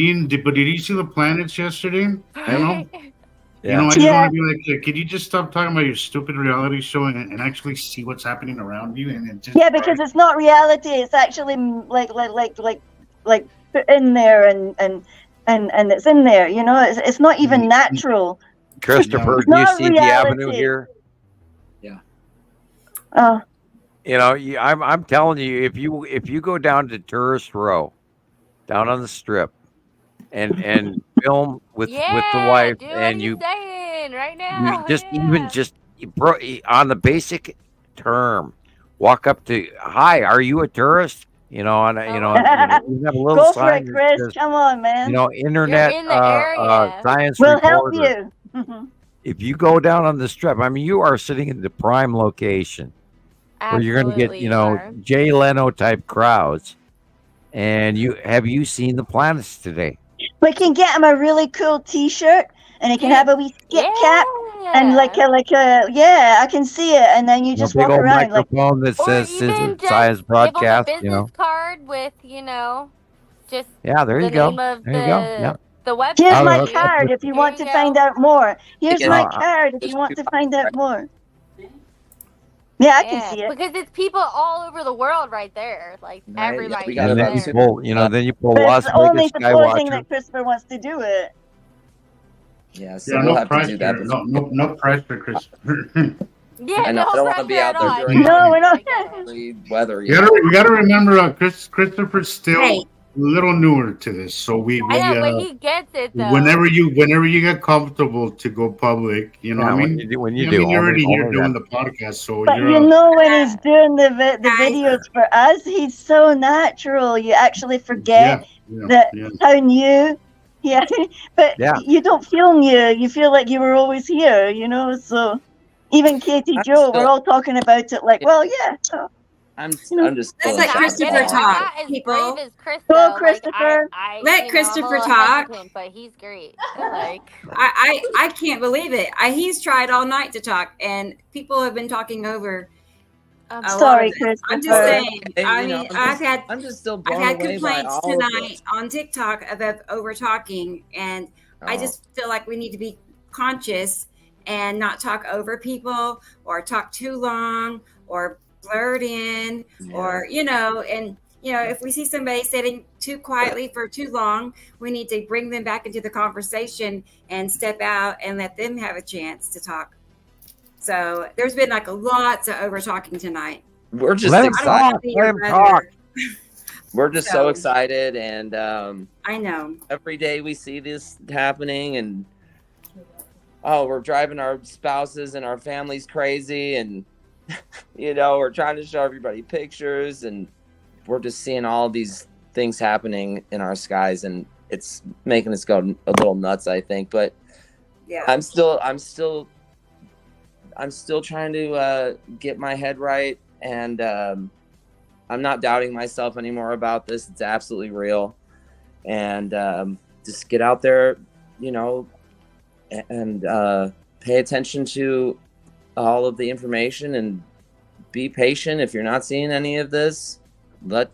you see the planets yesterday? You know, I just want to be like, could you just stop talking about your stupid reality show and actually see what's happening around you? And it just because it's not reality. It's actually like put in there and it's in there. You know, it's not even natural. Christopher, It's do you not see the avenue reality. here? Yeah. Oh. You know, I'm telling you, if you go down to Tourist Row, down on the Strip, and film with the wife, do and what you he's saying right you now. just even just on the basic term, walk up to, hi, are you a tourist? You know, and you have a little Go for sign it, that Chris. says, Come on, man. internet in the area. science We'll help reporter. you. If you go down on the Strip, I mean, you are sitting in the prime location where you're going to get, Absolutely Jay Leno type crowds. And have you seen the planets today? We can get him a really cool T-shirt, and he can have a wee skip cap, and like a I can see it, and then you just big walk old around like. microphone that says even science just broadcast. give them a business card with, just Yeah, there the you go. name of There you go. Yeah. the website. Here's my card if you want to find out more. Here's Again, my card if you want to find out more. Yeah, I can see it. Because it's people all over the world right there. Like everybody. we got And about then you pull, then you pull But Las it's only Vegas supposing Skywatcher. that Christopher wants to do it. Yeah, so we'll have to do that. No pressure, Christopher. Yeah, I know. I don't want to be out there during we're not. weather. We gotta remember, Christopher's still a little newer to this, so we I know, but he gets it though. whenever you get comfortable to go public, you know, Yeah, I when mean, you do, you're already here only doing that. the podcast, so But you're. when he's doing the videos for us, he's so natural. You actually forget how new. Yeah, but you don't feel new. You feel like you were always here. You know, so even Katie Joe, we're all talking about it like, well, yeah. So. I'm just. Let's let Christopher talk, people. Go, Christopher. Let Christopher talk. But he's great. Like I can't believe it. He's tried all night to talk, and people have been talking over. Sorry, Christopher. I'm just saying. I'm just still blown I've had away by complaints all of tonight this. on TikTok about over talking, and I just feel like we need to be conscious and not talk over people or talk too long or blurred in or if we see somebody sitting too quietly for too long, we need to bring them back into the conversation and step out and let them have a chance to talk. So there's been lots of over talking tonight. We're just excited. We're just so excited, and I know every day we see this happening, and we're driving our spouses and our families crazy, and we're trying to show everybody pictures, and we're just seeing all these things happening in our skies, and it's making us go a little nuts, I think. But I'm still trying to get my head right, and I'm not doubting myself anymore about this. It's absolutely real, and just get out there, and pay attention to all of the information and be patient. If you're not seeing any of this, let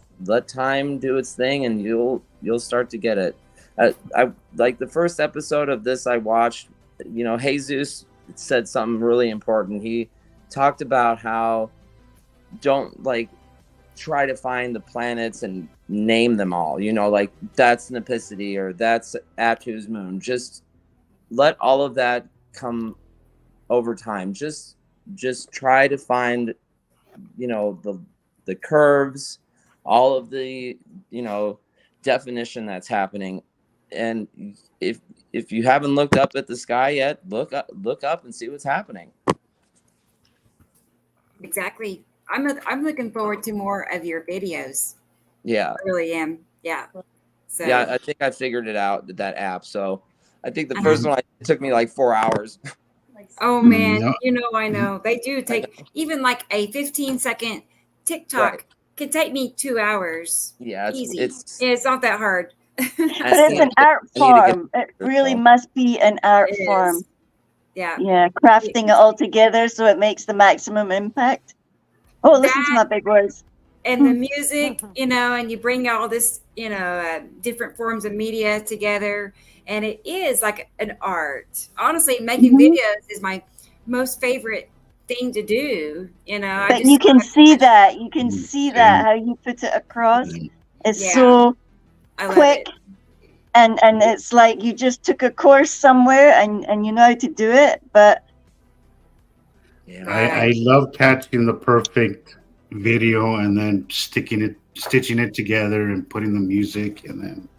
time do its thing, and you'll start to get it. I like the first episode of this I watched. Jesus said something really important. He talked about how don't try to find the planets and name them all. That's Nepicity or that's Atu's moon. Just let all of that come over time. Just try to find the curves, all of the definition that's happening. And if you haven't looked up at the sky yet, look up and see what's happening. Exactly. I'm looking forward to more of your videos. Yeah, I really am. Yeah. So yeah, I think I figured it out, that app. So I think the first one it took me 4 hours. Oh man, I know they do take even a 15-second TikTok can take me 2 hours. Yeah, easy. It's not that hard. But it's an art form. It really must be an art form. Yeah. Yeah, crafting it all together so it makes the maximum impact. Oh, listen to my big words. and the music, and you bring all this, different forms of media together, and it is like an art. Honestly, making videos is my most favorite thing to do. But you can see that. You can see that how you put it across. It's so quick. And it's like you just took a course somewhere and you know how to do it. But I love catching the perfect video and then stitching it together and putting the music and then.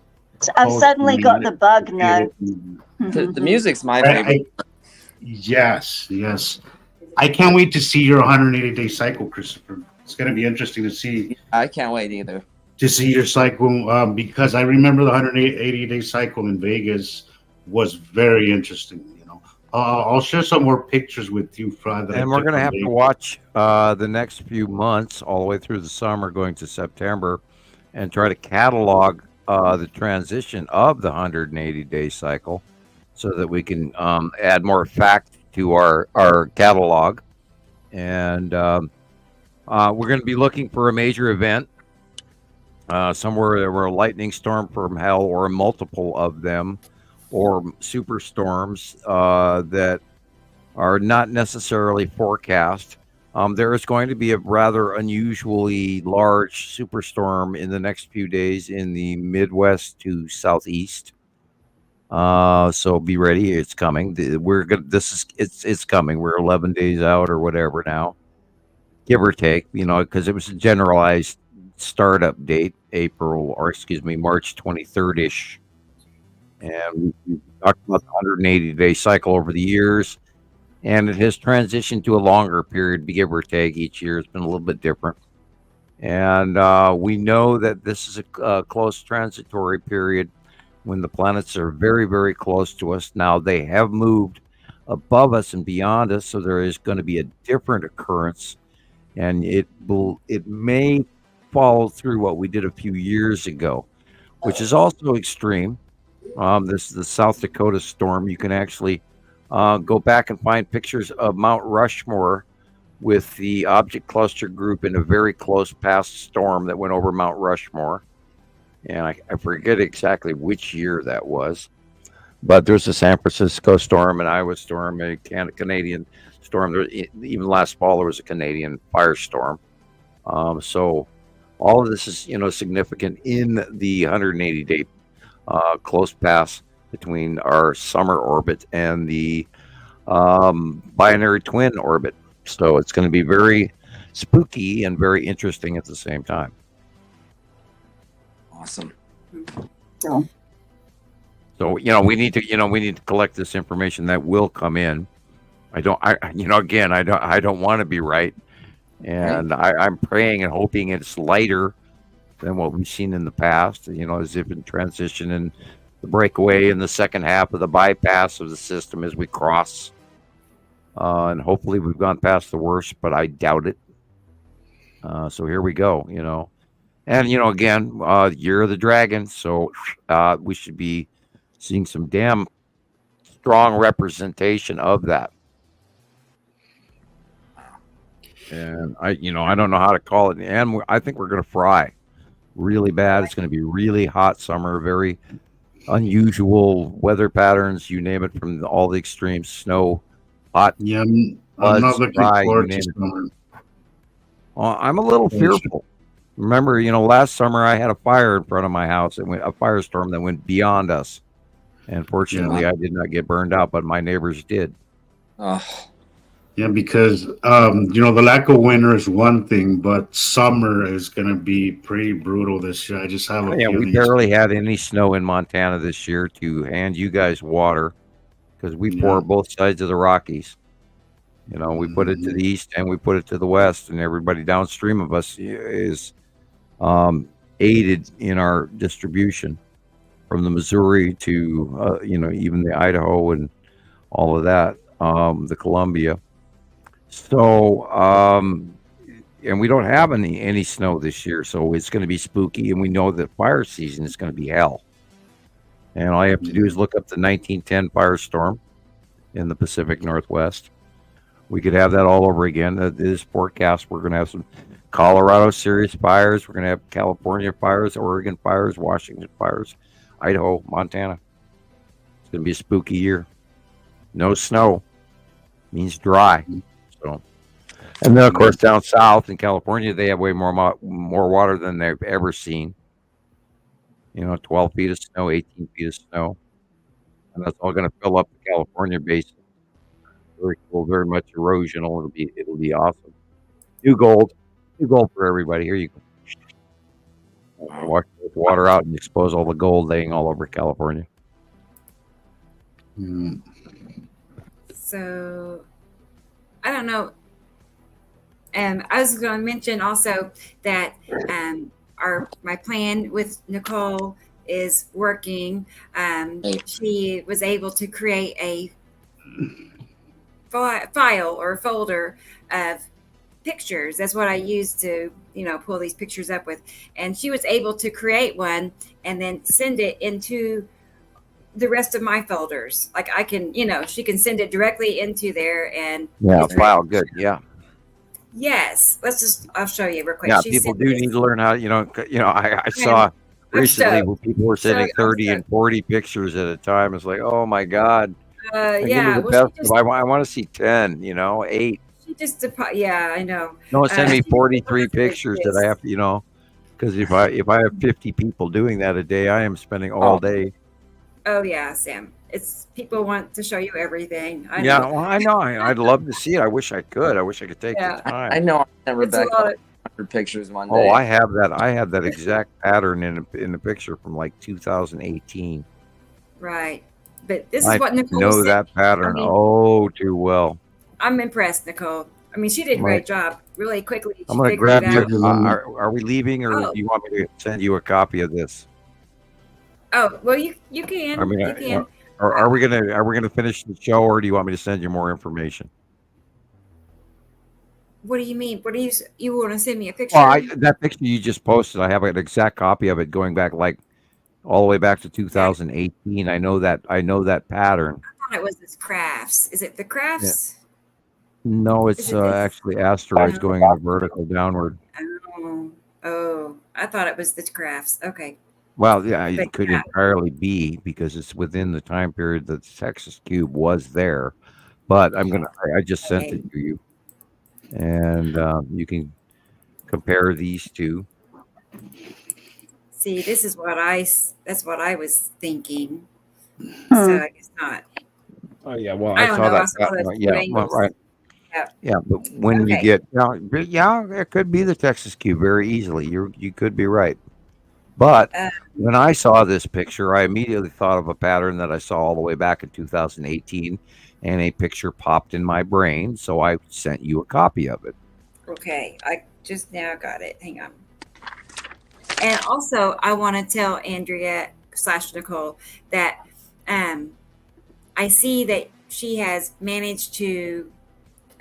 I've suddenly got the bug now. The music's my favorite. Yes. I can't wait to see your 180-day cycle, Christoper. It's going to be interesting to see. I can't wait either. To see your cycle, because I remember the 180-day cycle in Vegas was very interesting. I'll share some more pictures with you, Friday. And we're going to have to watch the next few months, all the way through the summer, going to September, and try to catalog the transition of the 180-day cycle, so that we can add more fact to our catalog. And we're going to be looking for a major event. Somewhere where a lightning storm from hell, or a multiple of them, or superstorms that are not necessarily forecast. There is going to be a rather unusually large superstorm in the next few days in the Midwest to Southeast. So be ready; it's coming. It's coming. We're 11 days out or whatever now, give or take. Because it was a generalized startup date, March 23rd ish, and we talked about the 180-day cycle over the years, and it has transitioned to a longer period, give or take. Each year has been a little bit different, and we know that this is a close transitory period when the planets are very, very close to us. Now they have moved above us and beyond us, so there is going to be a different occurrence, and it may follow through what we did a few years ago, which is also extreme. This is the South Dakota storm. You can actually go back and find pictures of Mount Rushmore with the object cluster group in a very close past storm that went over Mount Rushmore. And I forget exactly which year that was, but there's a San Francisco storm, an Iowa storm, a Canadian storm. Even last fall, there was a Canadian firestorm. So all of this is, significant in the 180-day close pass between our summer orbit and the binary twin orbit. So it's going to be very spooky and very interesting at the same time. Awesome. So we need to collect this information that will come in. I don't want to be right. And I'm praying and hoping it's lighter than what we've seen in the past, as if in transition and the breakaway in the second half of the bypass of the system as we cross. And hopefully we've gone past the worst, but I doubt it. So here we go, And, again, Year of the Dragon. So we should be seeing some damn strong representation of that. And I don't know how to call it. And I think we're going to fry really bad. It's going to be really hot summer, very unusual weather patterns. You name it, from all the extremes, snow, hot. Yeah, I'm not looking forward to summer. I'm a little fearful. Remember, last summer I had a fire in front of my house. It went a firestorm that went beyond us. And fortunately, I did not get burned out, but my neighbors did. Oh. Yeah, because the lack of winter is one thing, but summer is going to be pretty brutal this year. I just have a feeling. We barely had any snow in Montana this year to hand you guys water, because we pour both sides of the Rockies. We put it to the east and we put it to the west, and everybody downstream of us is aided in our distribution, from the Missouri to even the Idaho and all of that, the Columbia. So and we don't have any snow this year, so it's going to be spooky, and we know that fire season is going to be hell. And all you have to do is look up the 1910 firestorm in the Pacific Northwest. We could have that all over again. It is forecast we're going to have some Colorado serious fires. We're going to have California fires, Oregon fires, Washington fires, Idaho, Montana. It's going to be a spooky year. No snow means dry. So, and then of course down south in California, they have way more water than they've ever seen. 12 feet of snow, 18 feet of snow, and that's all going to fill up the California basin. Very cool, very much erosional. It'll be awesome. New gold for everybody. Here you go. Wash the water out and expose all the gold laying all over California. So, I don't know. I was going to mention also that my plan with Nicole is working. She was able to create a file or folder of pictures. That's what I use to, pull these pictures up with. And she was able to create one and then send it into the rest of my folders. Like I can, she can send it directly into there and File good. Yeah. Yes. I'll show you real quick. Yeah, people do need to learn how, I saw recently where people were sending 30 and 40 pictures at a time. It's like, oh my God. Yeah. I want to see 10, 8. She just, I know. No, send me 43 pictures that I have to, because if I have 50 people doing that a day, I am spending all day. Oh yeah, Sam. It's people want to show you everything. I know. I know. I'd love to see it. I wish I could. I wish I could take the time. I know. I never back 100 pictures one day. Oh, I have that. I have that exact pattern in the picture from like 2018. Right. But this is what Nicole know said. That pattern too well. I'm impressed, Nicole. I mean, she did a great job. Really quickly. I'm going to grab you. Are we leaving, or do you want me to send you a copy of this? Oh well, you can. I mean, you can. Are we gonna finish the show, or do you want me to send you more information? What do you mean? What do you want to send me a picture? Well, that picture you just posted, I have an exact copy of it going back all the way back to 2018. I know that pattern. I thought it was this crafts. Is it the crafts? Yeah. No, it's actually asteroids going in a vertical downward. Oh, I thought it was the crafts. Okay. Well, yeah, it could entirely be because it's within the time period that the Texas Cube was there. But I just sent it to you, and you can compare these two. See, this is that's what I was thinking. So I guess not. Oh yeah, well I saw that. Yeah, well, right. Yeah, but when you get, it could be the Texas Cube very easily. You could be right. But when I saw this picture, I immediately thought of a pattern that I saw all the way back in 2018, and a picture popped in my brain, so I sent you a copy of it. Okay, I just now got it. Hang on. And also, I want to tell Andrea / Nicole that I see that she has managed to,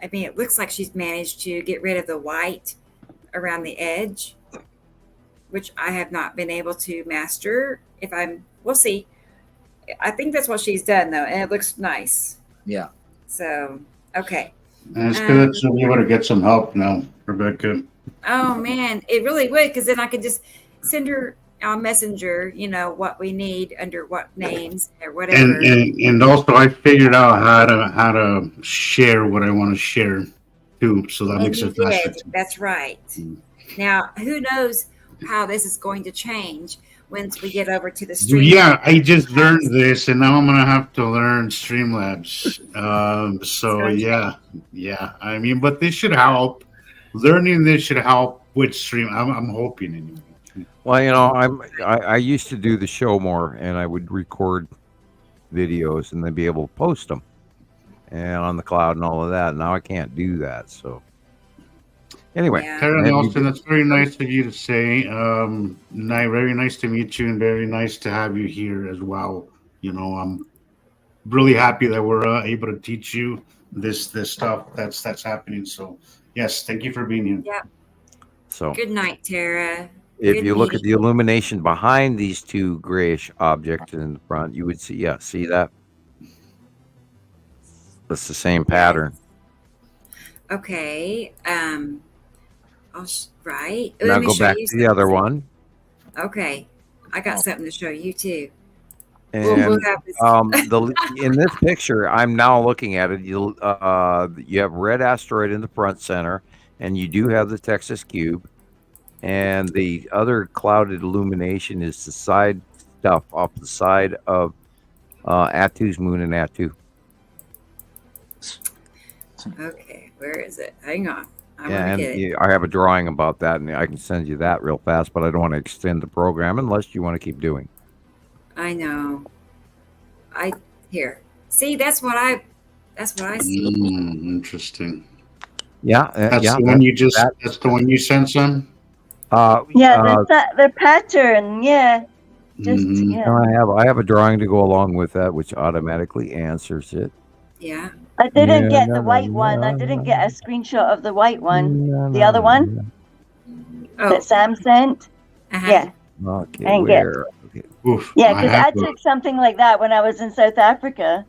it looks like she's managed to get rid of the white around the edge, which I have not been able to master. We'll see. I think that's what she's done though, and it looks nice. Yeah. So, okay. And it's good to be able to get some help now, Rebecca. Oh man, it really would, because then I could just send her on Messenger, what we need under what names or whatever. And also I figured out how to share what I want to share too, so that makes it faster. That's right. Now, who knows how this is going to change once we get over to the stream. Yeah, I just learned this, and now I'm gonna have to learn Streamlabs. So yeah. I mean, but this should help. Learning this should help with stream. I'm hoping anyway. Well, I used to do the show more, and I would record videos and then be able to post them, and on the cloud and all of that. Now I can't do that, so. Anyway, Tara Nelson, that's very nice of you to say. Very nice to meet you, and very nice to have you here as well. I'm really happy that we're able to teach you this stuff that's happening. So, yes, thank you for being here. Yeah. So, good night, Tara. If you look at the illumination behind these two grayish objects in the front, you would see that. That's the same pattern. Okay. Right. Now Let me go show back you to the other something. one. Okay. I got something to show you too. And have this. in this picture, I'm now looking at it. You have red asteroid in the front center, and you do have the Texas cube, and the other clouded illumination is the side stuff off the side of Attu's moon and Attu. Okay, where is it? Hang on. I'm Yeah, gonna and get it. I have a drawing about that, and I can send you that real fast. But I don't want to extend the program unless you want to keep doing. I know. Here. See, that's what I see. Interesting. Yeah, That's yeah. the one you just. That's the one you sent, son. The pattern. Yeah. Just yeah. I have a drawing to go along with that, which automatically answers it. Yeah. I didn't get the white one. I didn't get a screenshot of the white one. The other one that Sam sent. Yeah. Okay, I didn't where? Okay. Yeah, because I took something like that when I was in South Africa.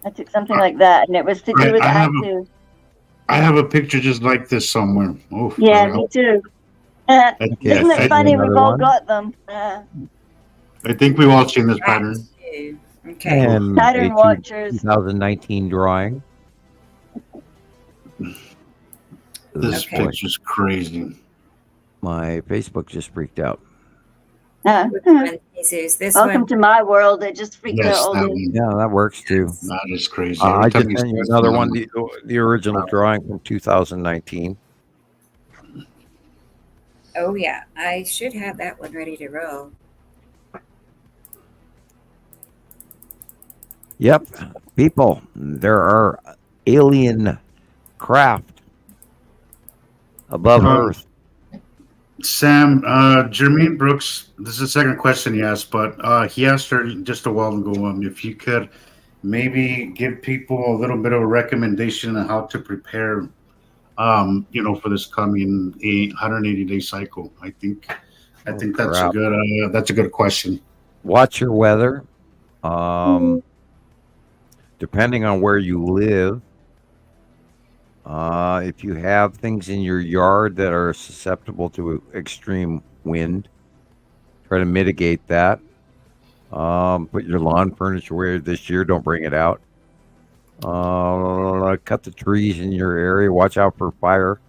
I took something like that, and it was to do with Attu. I have a picture just like this somewhere. Oof, Yeah, me too. Isn't it funny? We've all got them. I think we've all seen this pattern. Okay. And Pattern a watchers. 2019 drawing. This picture's crazy. My Facebook just freaked out. Welcome to my world. It just freaked out all day. Yeah, that works too. That is crazy. I just sent you another one, the original drawing from 2019. Oh yeah, I should have that one ready to roll. Yep, people, there are alien craft above Earth. Sam, Jermaine Brooks, this is the second question he asked, but he asked her just a while ago if you could maybe give people a little bit of a recommendation on how to prepare, for this coming 180-day cycle. I think that's a good question. Watch your weather. Depending on where you live, if you have things in your yard that are susceptible to extreme wind, try to mitigate that. Put your lawn furniture away this year. Don't bring it out. Cut the trees in your area. Watch out for fire.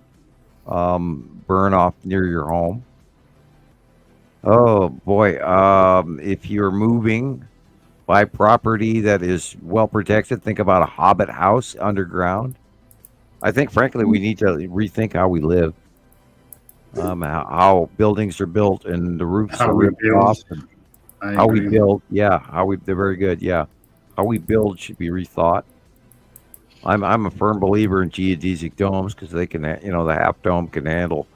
Burn off near your home. Oh boy. If you're moving, buy property that is well protected. Think about a hobbit house underground. I think, frankly, we need to rethink how we live, how buildings are built and the roofs are ripped off. How we build, they're very good, How we build should be rethought. I'm a firm believer in geodesic domes because they can, the half dome can handle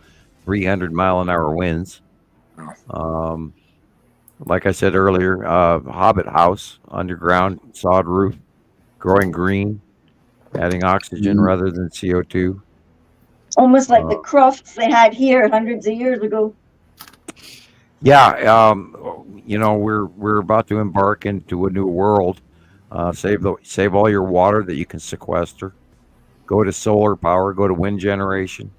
300-mile-an-hour winds. Like I said earlier, hobbit house, underground, sod roof, growing green, adding oxygen rather than CO2. Almost like the crofts they had here hundreds of years ago. Yeah, we're about to embark into a new world. Save all your water that you can sequester. Go to solar power. Go to wind generation.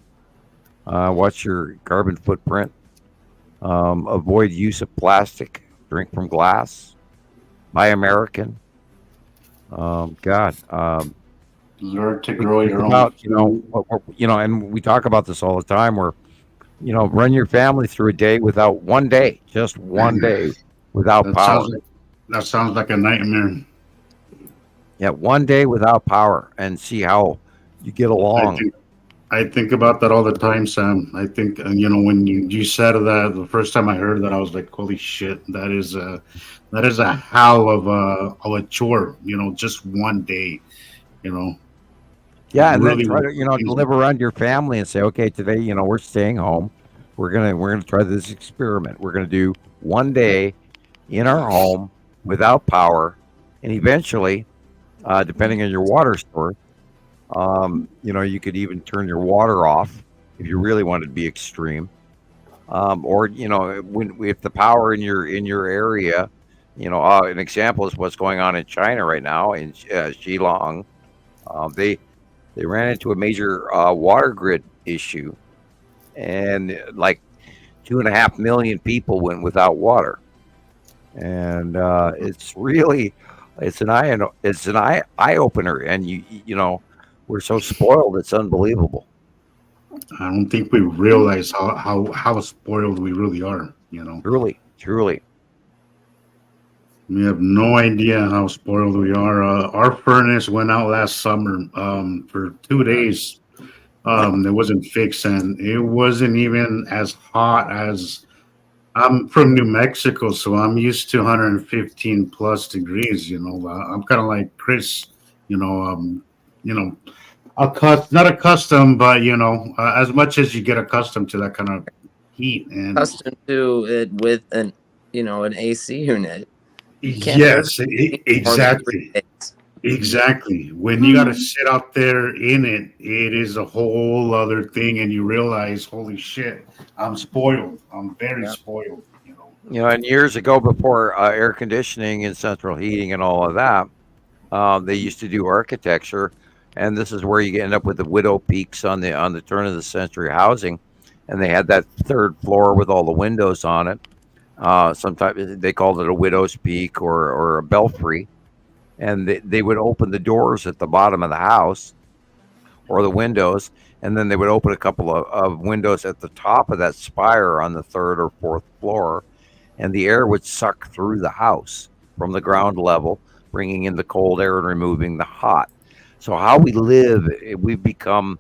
Watch your carbon footprint. Avoid use of plastic. Drink from glass. Buy American. Learn to grow your own. And we talk about this all the time. Where, run your family through a day without just one day without power. That sounds like a nightmare. Yeah, one day without power, and see how you get along. I think about that all the time, Sam. I think, when you said that the first time I heard that, I was like, "Holy shit, that is a hell of a chore." Just one day. Yeah, and then try to live around your family and say, "Okay, today, we're staying home. We're gonna try this experiment. We're gonna do one day in our home without power, and eventually, depending on your water source." You could even turn your water off if you really wanted to be extreme. Or if the power in your area, an example is what's going on in China right now in Shillong. They ran into a major water grid issue, and like 2.5 million people went without water. And it's really, it's an eye opener. And you know, we're so spoiled, it's unbelievable. I don't think we realize how spoiled we really are. You know, truly. We have no idea how spoiled we are. Our furnace went out last summer for 2 days. It wasn't fixed, and it wasn't even as hot as. I'm from New Mexico, so I'm used to 115 plus degrees. You know, I'm kind of like Chris. You know, not accustomed, but as much as you get accustomed to that kind of heat and Accustomed to it with an AC unit. Yes, exactly. Exactly. When you got to sit out there in it, it is a whole other thing, and you realize, holy shit, I'm spoiled. I'm very spoiled. You know, and years ago, before air conditioning and central heating and all of that, they used to do architecture, and this is where you end up with the widow peaks on the turn of the century housing, and they had that third floor with all the windows on it. Sometimes they called it a widow's peak or a belfry, and they would open the doors at the bottom of the house or the windows, and then they would open a couple of windows at the top of that spire on the third or fourth floor, and the air would suck through the house from the ground level, bringing in the cold air and removing the hot. So how we live, we've become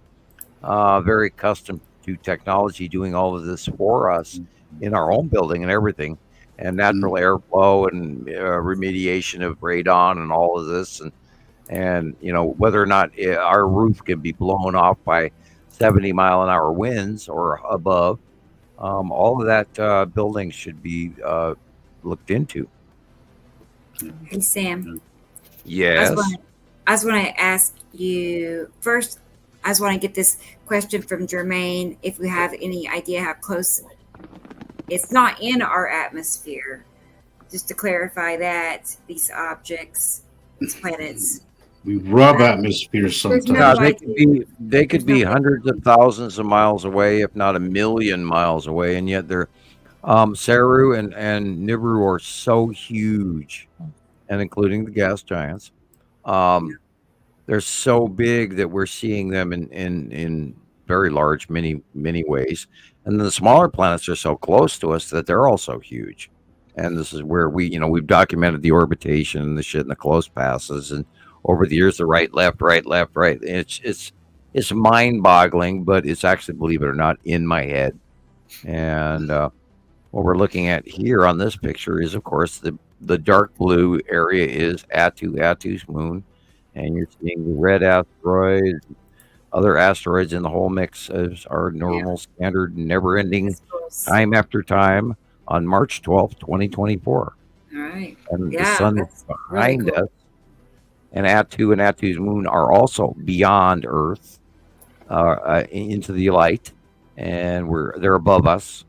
very accustomed to technology doing all of this for us in our own building and everything, and natural airflow and remediation of radon and all of this, and whether or not our roof can be blown off by 70-mile-an-hour winds or above, all of that building should be looked into. Hey, Sam. Yes. I just want to ask you first. I just want to get this question from Jermaine. If we have any idea how close. It's not in our atmosphere. Just to clarify that, these objects, these planets. We rub atmospheres sometimes. No, they could be hundreds of thousands of miles away, if not a million miles away, and yet they're Saru and Nibiru are so huge, and including the gas giants. They're so big that we're seeing them in very large, many ways. And then the smaller planets are so close to us that they're also huge. And this is where we've documented the orbitation and the shit and the close passes. And over the years, the right, left. It's mind-boggling, but it's actually, believe it or not, in my head. And what we're looking at here on this picture is, of course, the dark blue area is Atu's moon. And you're seeing the red asteroid. Other asteroids in the whole mix as our normal, standard, never-ending time after time on March 12th, 2024. All right. And the sun is behind us. And Atu and Atu's moon are also beyond Earth, into the light. And they're above us.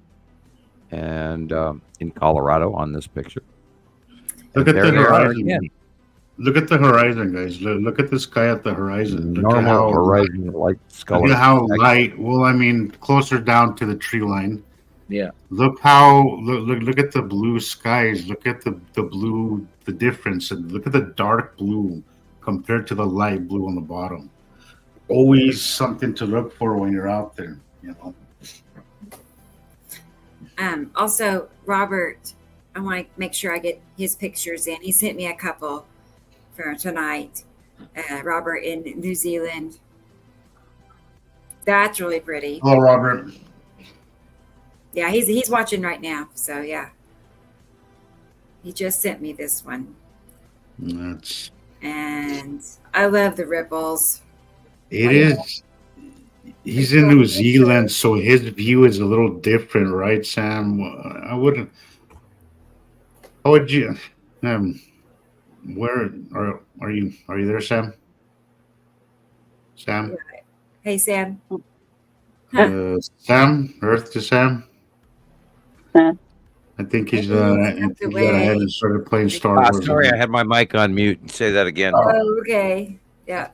And in Colorado on this picture. Look at the horizon. Look at the horizon, guys. Look at the sky at the horizon. Normal horizon, light color. Look at how light. Well, I mean, closer down to the tree line. Yeah. Look at the blue skies. Look at the blue, the difference, and look at the dark blue compared to the light blue on the bottom. Always something to look for when you're out there. Also, Robert, I want to make sure I get his pictures in. He sent me a couple for tonight. Robert in New Zealand. That's really pretty. Hello, Robert. Yeah, he's watching right now. So yeah, he just sent me this one. And I love the ripples. It is. He's in New Zealand, so his view is a little different, right, Sam? I wouldn't. How would you? Where are you? Are you there, Sam? Sam? Hey, Sam. Sam? Earth to Sam? I think he's got ahead and started playing Star Wars. Sorry, I had my mic on mute. Say that again. Oh, okay. Yeah.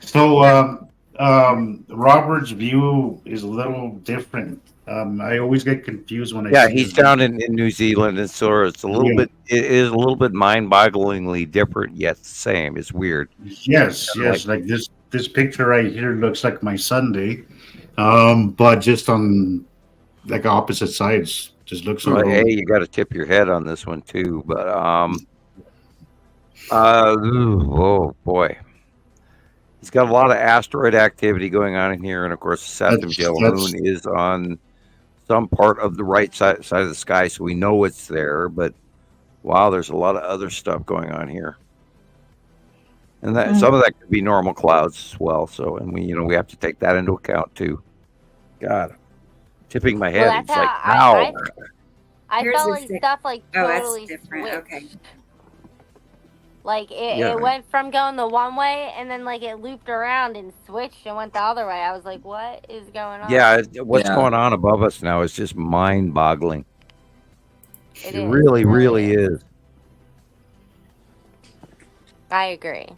So Robert's view is a little different. I always get confused when I Yeah, see he's his down in New Zealand, and so it's a little Yeah. bit. It is a little bit mind-bogglingly different, yet the same. It's weird. Yes, Kinda yes. Like this picture right here looks like my Sunday, but just on like opposite sides. Just looks a Well, little. hey, you got to tip your head on this one too. But oh boy, he's got a lot of asteroid activity going on in here, and of course, the Saturn yellow moon is on some part of the right side of the sky, so we know it's there. But wow, there's a lot of other stuff going on here, and that some of that could be normal clouds as well. So, and we have to take that into account too. God, tipping my head. Well, It's like how. I Here's felt the like thing. stuff like Oh, that's totally different. switched. Okay. Like Yeah. it went from going the one way and then like it looped around and switched and went the other way. I was like, what is going on? Yeah, what's going on above us now is just mind-boggling. It really is. I agree.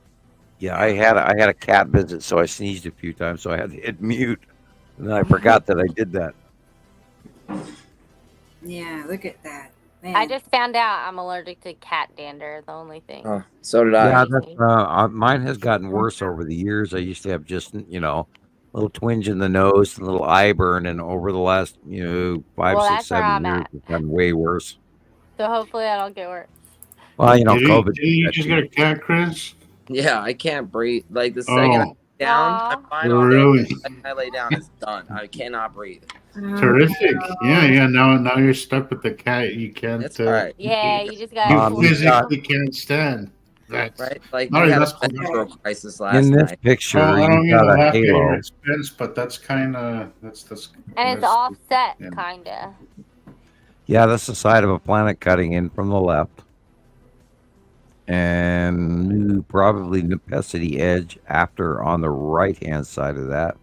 Yeah, I had a cat visit, so I sneezed a few times, so I had to hit mute, and then I forgot that I did that. Yeah, look at that. Man. I just found out I'm allergic to cat dander. The only thing. Oh, so did I. Yeah, that's, mine has gotten worse over the years. I used to have just a little twinge in the nose and a little eye burn, and over the last 5, Well, 6, that's where 7 I'm years, at. it's gotten way worse. So hopefully I don't get worse. Well, COVID. Did you just get a cat, Chris? Yeah, I can't breathe. Like the second I lay down, I'm fine all Really? day. The second I lay down, it's done. I cannot breathe. Terrific. Yeah. Now you're stuck with the cat. You can't. That's right. Yeah, you just got. You physically can't stand. That's right. Like no, we had that's a menstrual crisis last In this night. picture, I don't you got a laugh at your halo. expense, but that's kind of that's. And it's offset, kinda. Yeah, that's the side of a planet cutting in from the left. And probably Nepacity Edge after on the right-hand side of that.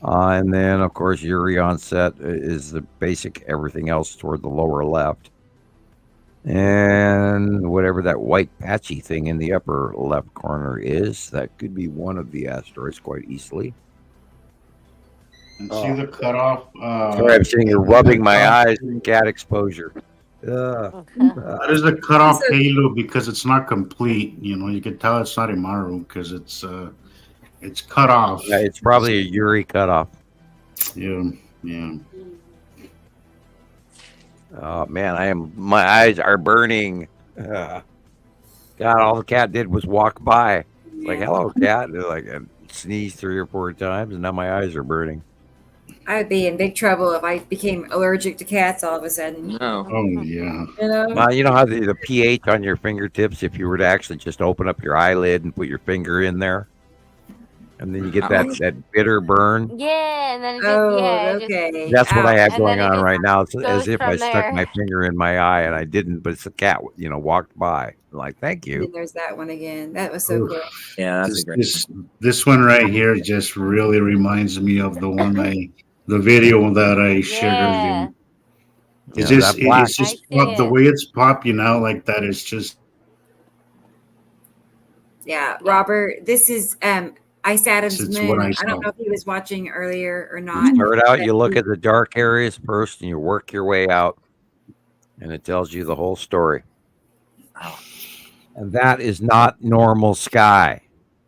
And then, of course, Uri onset is the basic everything else toward the lower left. And whatever that white patchy thing in the upper left corner is, that could be one of the asteroids quite easily. And see the cutoff. Sorry, I'm sitting here rubbing my eyes in cat exposure. That is the cutoff halo because it's not complete. You can tell it's not Imaru because it's cut off. Yeah, it's probably a Uri cutoff. Yeah. Oh man, my eyes are burning. God, all the cat did was walk by. Like, hello, cat. They're like, and sneezed 3 or 4 times, and now my eyes are burning. I would be in big trouble if I became allergic to cats all of a sudden. No. Oh yeah. Well, you know how the pH on your fingertips, if you were to actually just open up your eyelid and put your finger in there, and then you get that bitter burn. Yeah, and then it just, okay. That's what I have And going then it on right now. It's goes as if I from stuck there. my finger in my eye, and I didn't, but it's a cat, walked by. I'm like, thank you. And there's that one again. That was so cool. Yeah, that's a great. This one right here just really reminds me of the video that I shared earlier. It's Yeah, just that black- it's just the way it's popping out like that. It's just Yeah, Robert, this is Ice Adams' It's moon. what I I saw. don't know if he was watching earlier or You not. start out, you look at the dark areas first, and you work your way out, and it tells you the whole story. And that is not normal sky.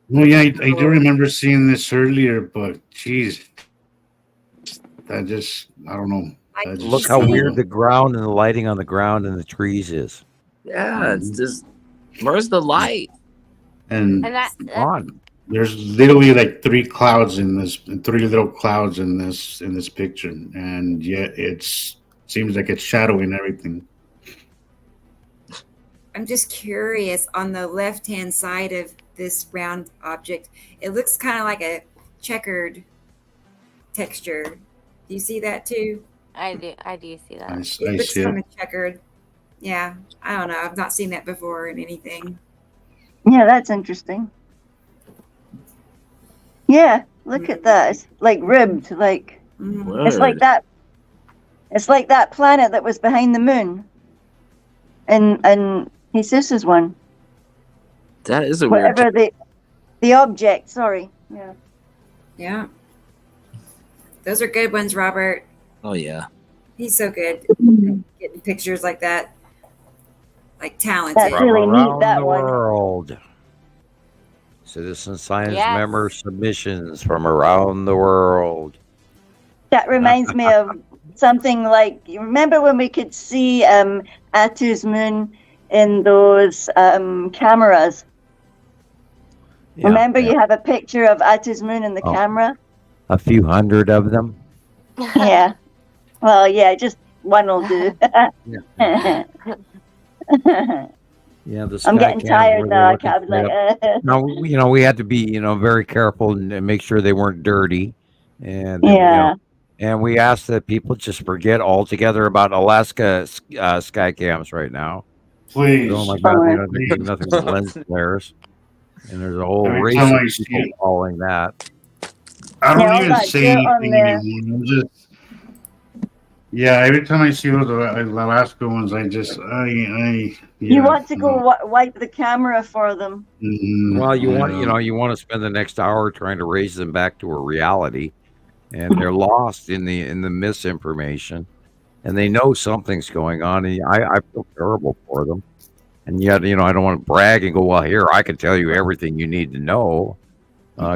well, yeah. I do remember seeing this earlier, but geez, I don't know. That Look just- how weird the ground and the lighting on the ground and the trees is. Yeah, it's just where's the light? And And that On. there's literally like 3 clouds in this, 3 little clouds in this picture, and yet seems like it's shadowing everything. I'm just curious on the left-hand side of this round object. It looks kind of like a checkered texture. Do you see that too? I do see that. I It see looks it. kind of checkered. Yeah, I don't know. I've not seen that before in anything. Yeah, that's interesting. Yeah, look at that. It's like ribbed, like it's like that. It's like that planet that was behind the moon. And Jesus' one. That is a weird. Whatever the object, sorry. Yeah. Yeah. Those are good ones, Robert. Oh yeah. He's so good getting pictures like that. Like talented. That's From really neat, around that the one. world. Citizen science Yes. member submissions from around the world. That reminds me of something like, you remember when we could see Atu's moon in those cameras? Yeah, Remember yeah. you have a picture of Atu's moon in the Oh. camera? A few hundred of them. Yeah. Well, yeah, just one will do. Yeah, the I'm sky getting cams tired were now. looking I was like, now, we had to be, very careful and make sure they weren't dirty. And, yeah. and we asked that people just forget altogether about Alaska sky cams right now. Please. Oh my God, they're Please. nothing but lens flares. And there's a whole Every race time of I see people it, following that. I don't Yeah, all even that say dirt on anything there. anymore. I'm just, yeah, every time I see those Alaska ones, I just, You yeah, want to no. go wipe the camera for them. Well, you want, Yeah. you want to spend the next hour trying to raise them back to a reality, and they're lost in the misinformation, and they know something's going on, and I feel terrible for them, and yet, I don't want to brag and go, well, here, I can tell you everything you need to know.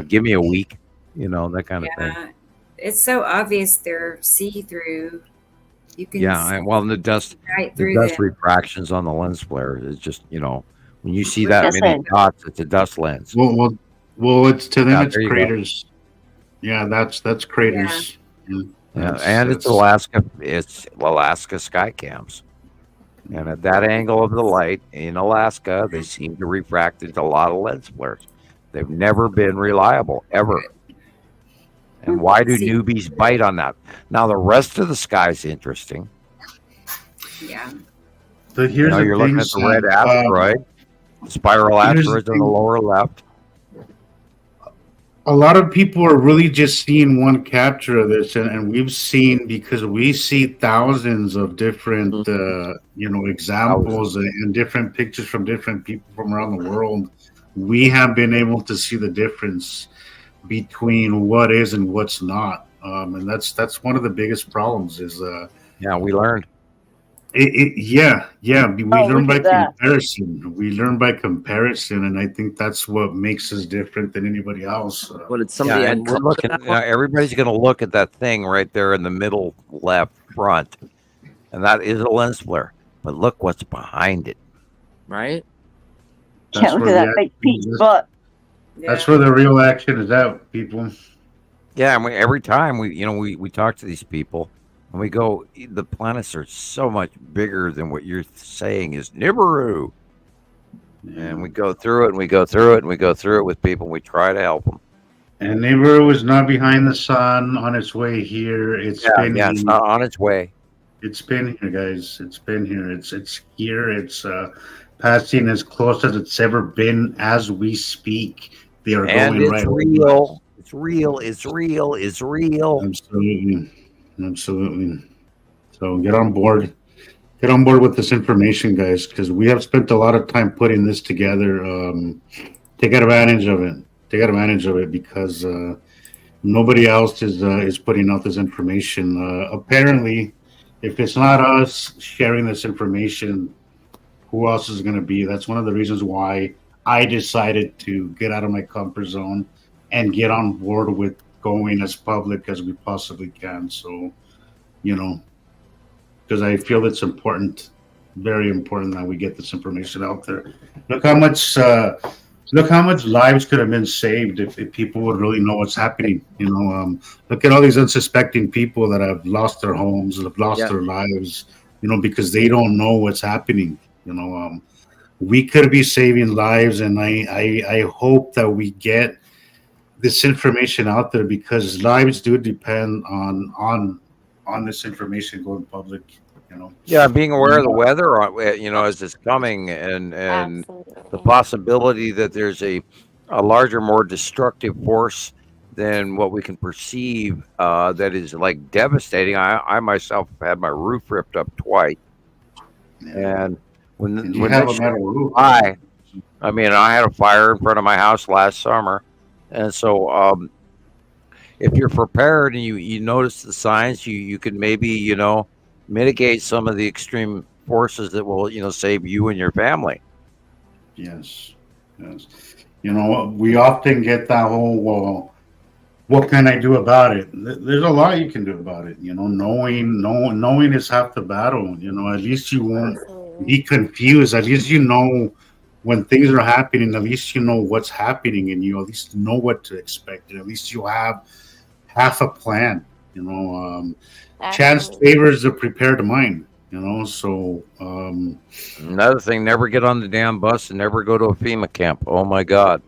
Give me a week, that kind of thing. Yeah. It's so obvious they're see-through. You can Yeah, and well, the dust through them. refractions on the lens flare is just, when you see that many Listen. dots, it's a dust lens. Well, it's to them, Yeah, it's there you go. craters. Yeah, that's craters. Yeah, Yeah, and it's Alaska sky cams. And at that angle of the light in Alaska, they seem to refract into a lot of lens flares. They've never been reliable, ever. And why do newbies bite on that? Now, the rest of the sky's interesting. Yeah. But here's the you're thing, looking at the red Sam. asteroid, the spiral Here's the asteroids on the thing. lower left. A lot of people are really just seeing one capture of this, and we've seen, because we see thousands of different examples and different pictures from different people from around the world. We have been able to see the difference between what is and what's not, and that's one of the biggest problems is Yeah, we learned. we Oh, learn look by at that. comparison. We learn by comparison, and I think that's what makes us different than anybody else. What did somebody Yeah, add and we're color to looking. that one? Everybody's going to look at that thing right there in the middle left front, and that is a lens flare. But look what's behind it. Right? Yeah, look at that big peach butt. That's where the real action is out, people. Yeah, and every time we talk to these people, and we go, the planets are so much bigger than what you're saying is Nibiru. And we go through it, and we go through it, and we go through it with people, and we try to help them. And Navarro is not behind the sun on its way here. It's been it's not on its way. It's been here, guys. It's been here. It's here. It's passing as close as it's ever been as we speak. They are And going it's right. real. It's real. It's real. It's real. Absolutely. So get on board. Get on board with this information, guys, because we have spent a lot of time putting this together. Take advantage of it. Take advantage of it because nobody else is putting out this information. Apparently, if it's not us sharing this information, who else is going to be? That's one of the reasons why I decided to get out of my comfort zone and get on board with going as public as we possibly can. So, because I feel it's important, very important that we get this information out there. Look how much lives could have been saved if people would really know what's happening. Look at all these unsuspecting people that have lost their homes, have lost their lives, because they don't know what's happening. We could be saving lives, and I hope that we get this information out there because lives do depend on this information going public. Yeah, being aware of the weather, as it's coming, and the possibility that there's a larger, more destructive force than what we can perceive that is like devastating. I myself have had my roof ripped up twice, and when that shit I had a fire in front of my house last summer, and so if you're prepared and you notice the signs, you can maybe, mitigate some of the extreme forces that will, save you and your family. Yes. Yes. We often get that whole, well, what can I do about it? There's a lot you can do about it. Knowing is half the battle. At least you won't be confused. At least when things are happening. At least you know what's happening, and you at least know what to expect. And at least you have half a plan. Chance favors the prepared mind. So another thing, never get on the damn bus and never go to a FEMA camp. Oh my God.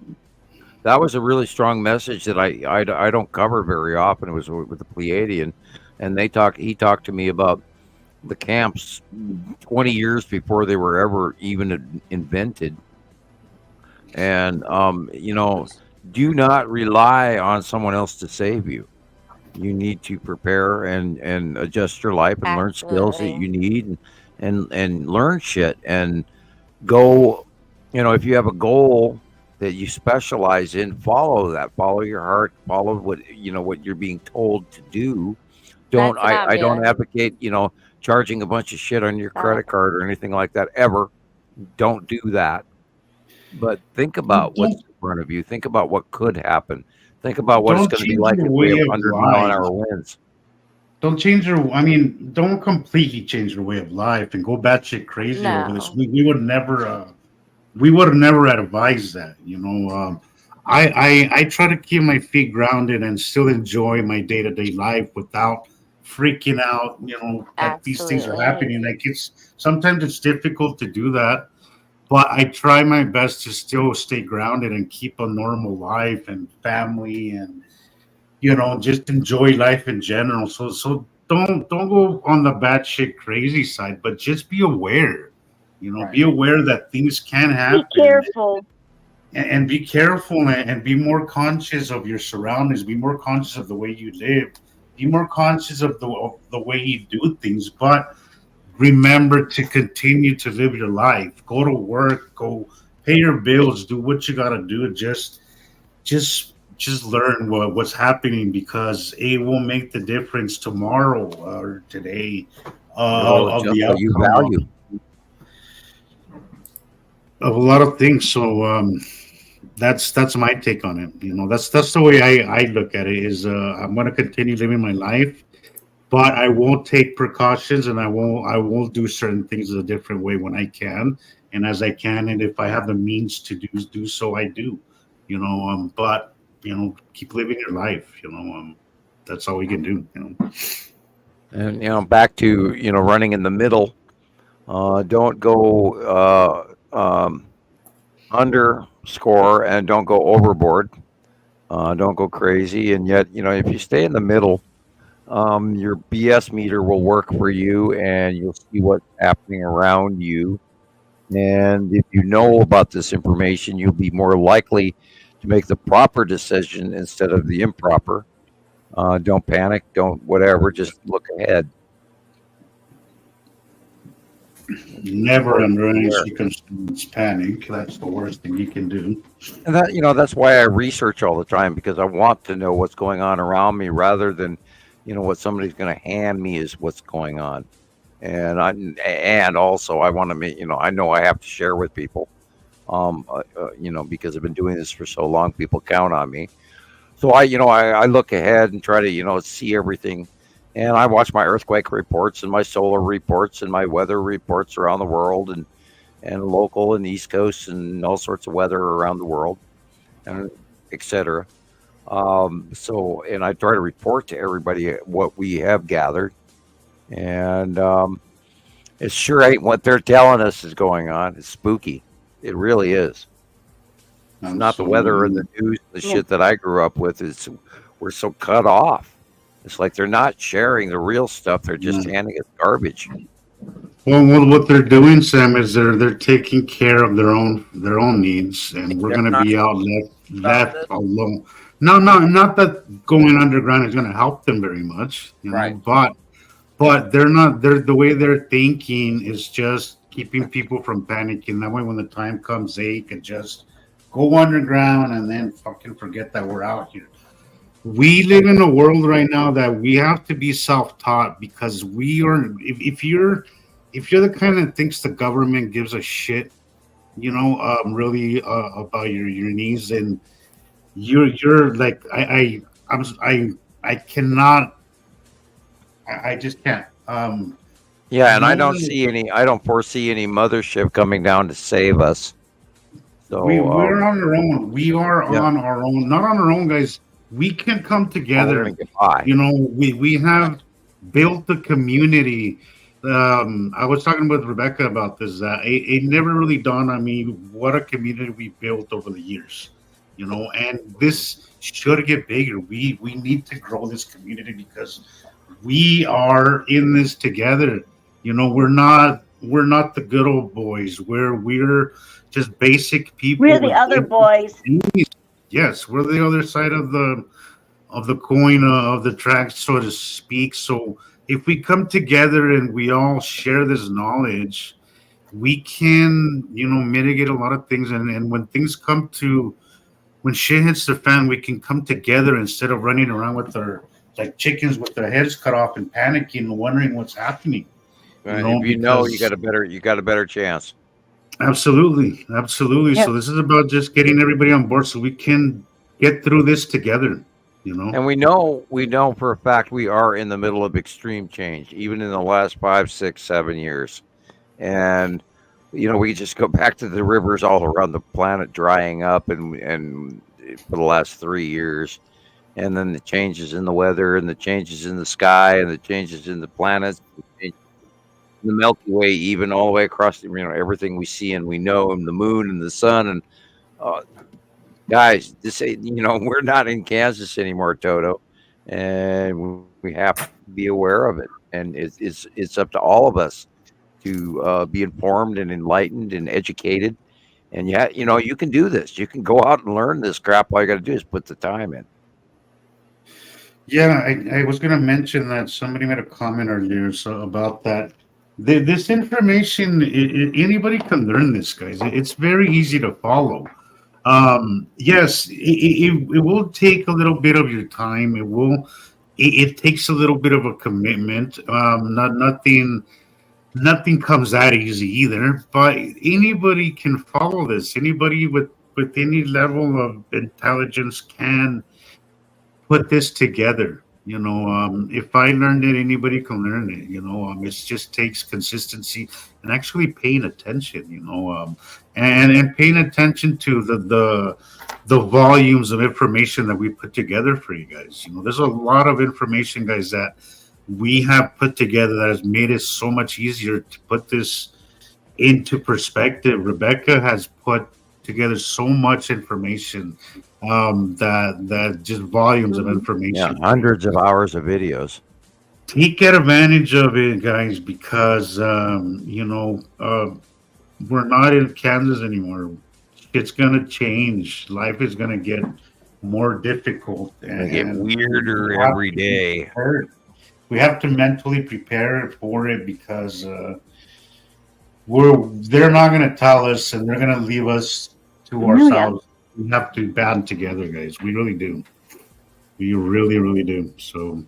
That was a really strong message that I don't cover very often. It was with the Pleiadian, and he talked to me about the camps 20 years before they were ever even invented. And do not rely on someone else to save you. You need to prepare and adjust your life and learn skills that you need and learn shit and go. If you have a goal that you specialize in, follow that. Follow your heart. Follow what you're being told to do. I don't advocate charging a bunch of shit on your credit card or anything like that ever. Don't do that. But think about what's in front of you. Think about what could happen. Think about what it's going to be like if we have 100-mile-an-hour winds. Don't completely change your way of life and go batshit crazy over this. We would never advise that. I try to keep my feet grounded and still enjoy my day-to-day life without freaking out. That these things are happening. Sometimes it's difficult to do that. But I try my best to still stay grounded and keep a normal life and family and just enjoy life in general. So don't go on the batshit crazy side, but just be aware. Be aware that things can happen. Be careful. And be careful and be more conscious of your surroundings. Be more conscious of the way you live. Be more conscious of the way you do things. But remember to continue to live your life. Go to work. Go pay your bills. Do what you gotta do. Just learn what's happening, because it will make the difference tomorrow or today of the outcome of a lot of things. So that's my take on it. That's the way I look at it. Is I'm gonna continue living my life. But I won't take precautions, and I won't do certain things a different way when I can, and as I can, and if I have the means to do so, I do. But keep living your life. That's all we can do. And back to running in the middle. Don't go underscore, and don't go overboard. Don't go crazy, and yet if you stay in the middle. Your BS meter will work for you, and you'll see what's happening around you. And if you know about this information, you'll be more likely to make the proper decision instead of the improper. Don't panic. Don't whatever. Just look ahead. Never under any circumstance panic. That's the worst thing you can do. And that's why I research all the time, because I want to know what's going on around me rather than what somebody's going to hand me is what's going on. And also I want to I know I have to share with people, because I've been doing this for so long, people count on me. So I look ahead and try to, see everything. And I watch my earthquake reports and my solar reports and my weather reports around the world and local and East Coast and all sorts of weather around the world, and etc. And I try to report to everybody what we have gathered, and it sure ain't what they're telling us is going on. It's spooky. It really is. It's not the weather and the news, the shit that I grew up with. We're so cut off. It's like they're not sharing the real stuff. They're just handing us garbage. Well, what they're doing, Sam, is they're taking care of their own needs, and we're going to be out left alone. No, not that going underground is going to help them very much, right? But they're not. The way they're thinking is just keeping people from panicking. That way, when the time comes, they can just go underground and then fucking forget that we're out here. we live in a world right now that we have to be self-taught because we are. If you're the kind that thinks the government gives a shit, really about your needs, and you're like I cannot. I just can't. Yeah, and I No, don't foresee any mothership coming down to save us. So we're on our own. We are yeah. on our own. Not on our own, guys. We can come together. Get by. We have built the community. I was talking with Rebecca about this. It never really dawned on me what a community we built over the years. And this should get bigger. We need to grow this community because we are in this together. We're not the good old boys. We're just basic people. We're the other boys. Yes, we're the other side of the coin of the tracks, so to speak. So if we come together and we all share this knowledge, we can mitigate a lot of things. And when things come to when shit hits the fan, we can come together instead of running around with our like chickens with their heads cut off and panicking and wondering what's happening. Right. You got a better chance. Absolutely. Yeah. So this is about just getting everybody on board so we can get through this together. And we know for a fact we are in the middle of extreme change, even in the last 5, 6, 7 years. And we just go back to the rivers all around the planet drying up and for the last 3 years. And then the changes in the weather and the changes in the sky and the changes in the planets, the Milky Way, even all the way across everything we see and we know, and the moon and the sun. And guys, we're not in Kansas anymore, Toto, and we have to be aware of it. And it's up to all of us to be informed and enlightened and educated. And you can do this. You can go out and learn this crap. All you got to do is put the time in. Yeah, I was going to mention that somebody made a comment earlier about that. This information, anybody can learn this, guys. It's very easy to follow. Yes, it will take a little bit of your time. It takes a little bit of a commitment. Nothing comes that easy either. But anybody can follow this. Anybody with any level of intelligence can put this together. If I learned it, anybody can learn it. It just takes consistency and actually paying attention. And paying attention to the volumes of information that we put together for you guys. There's a lot of information, guys, that we have put together that has made it so much easier to put this into perspective. Rebecca has put together so much information that just volumes of information. Yeah, hundreds of hours of videos. Take advantage of it, guys, because we're not in Kansas anymore. It's gonna change. Life is gonna get more difficult and get weirder every day. We have to mentally prepare for it because they're not gonna tell us, and they're gonna leave us to ourselves. We have to band together, guys. We really do. We really, really do. So.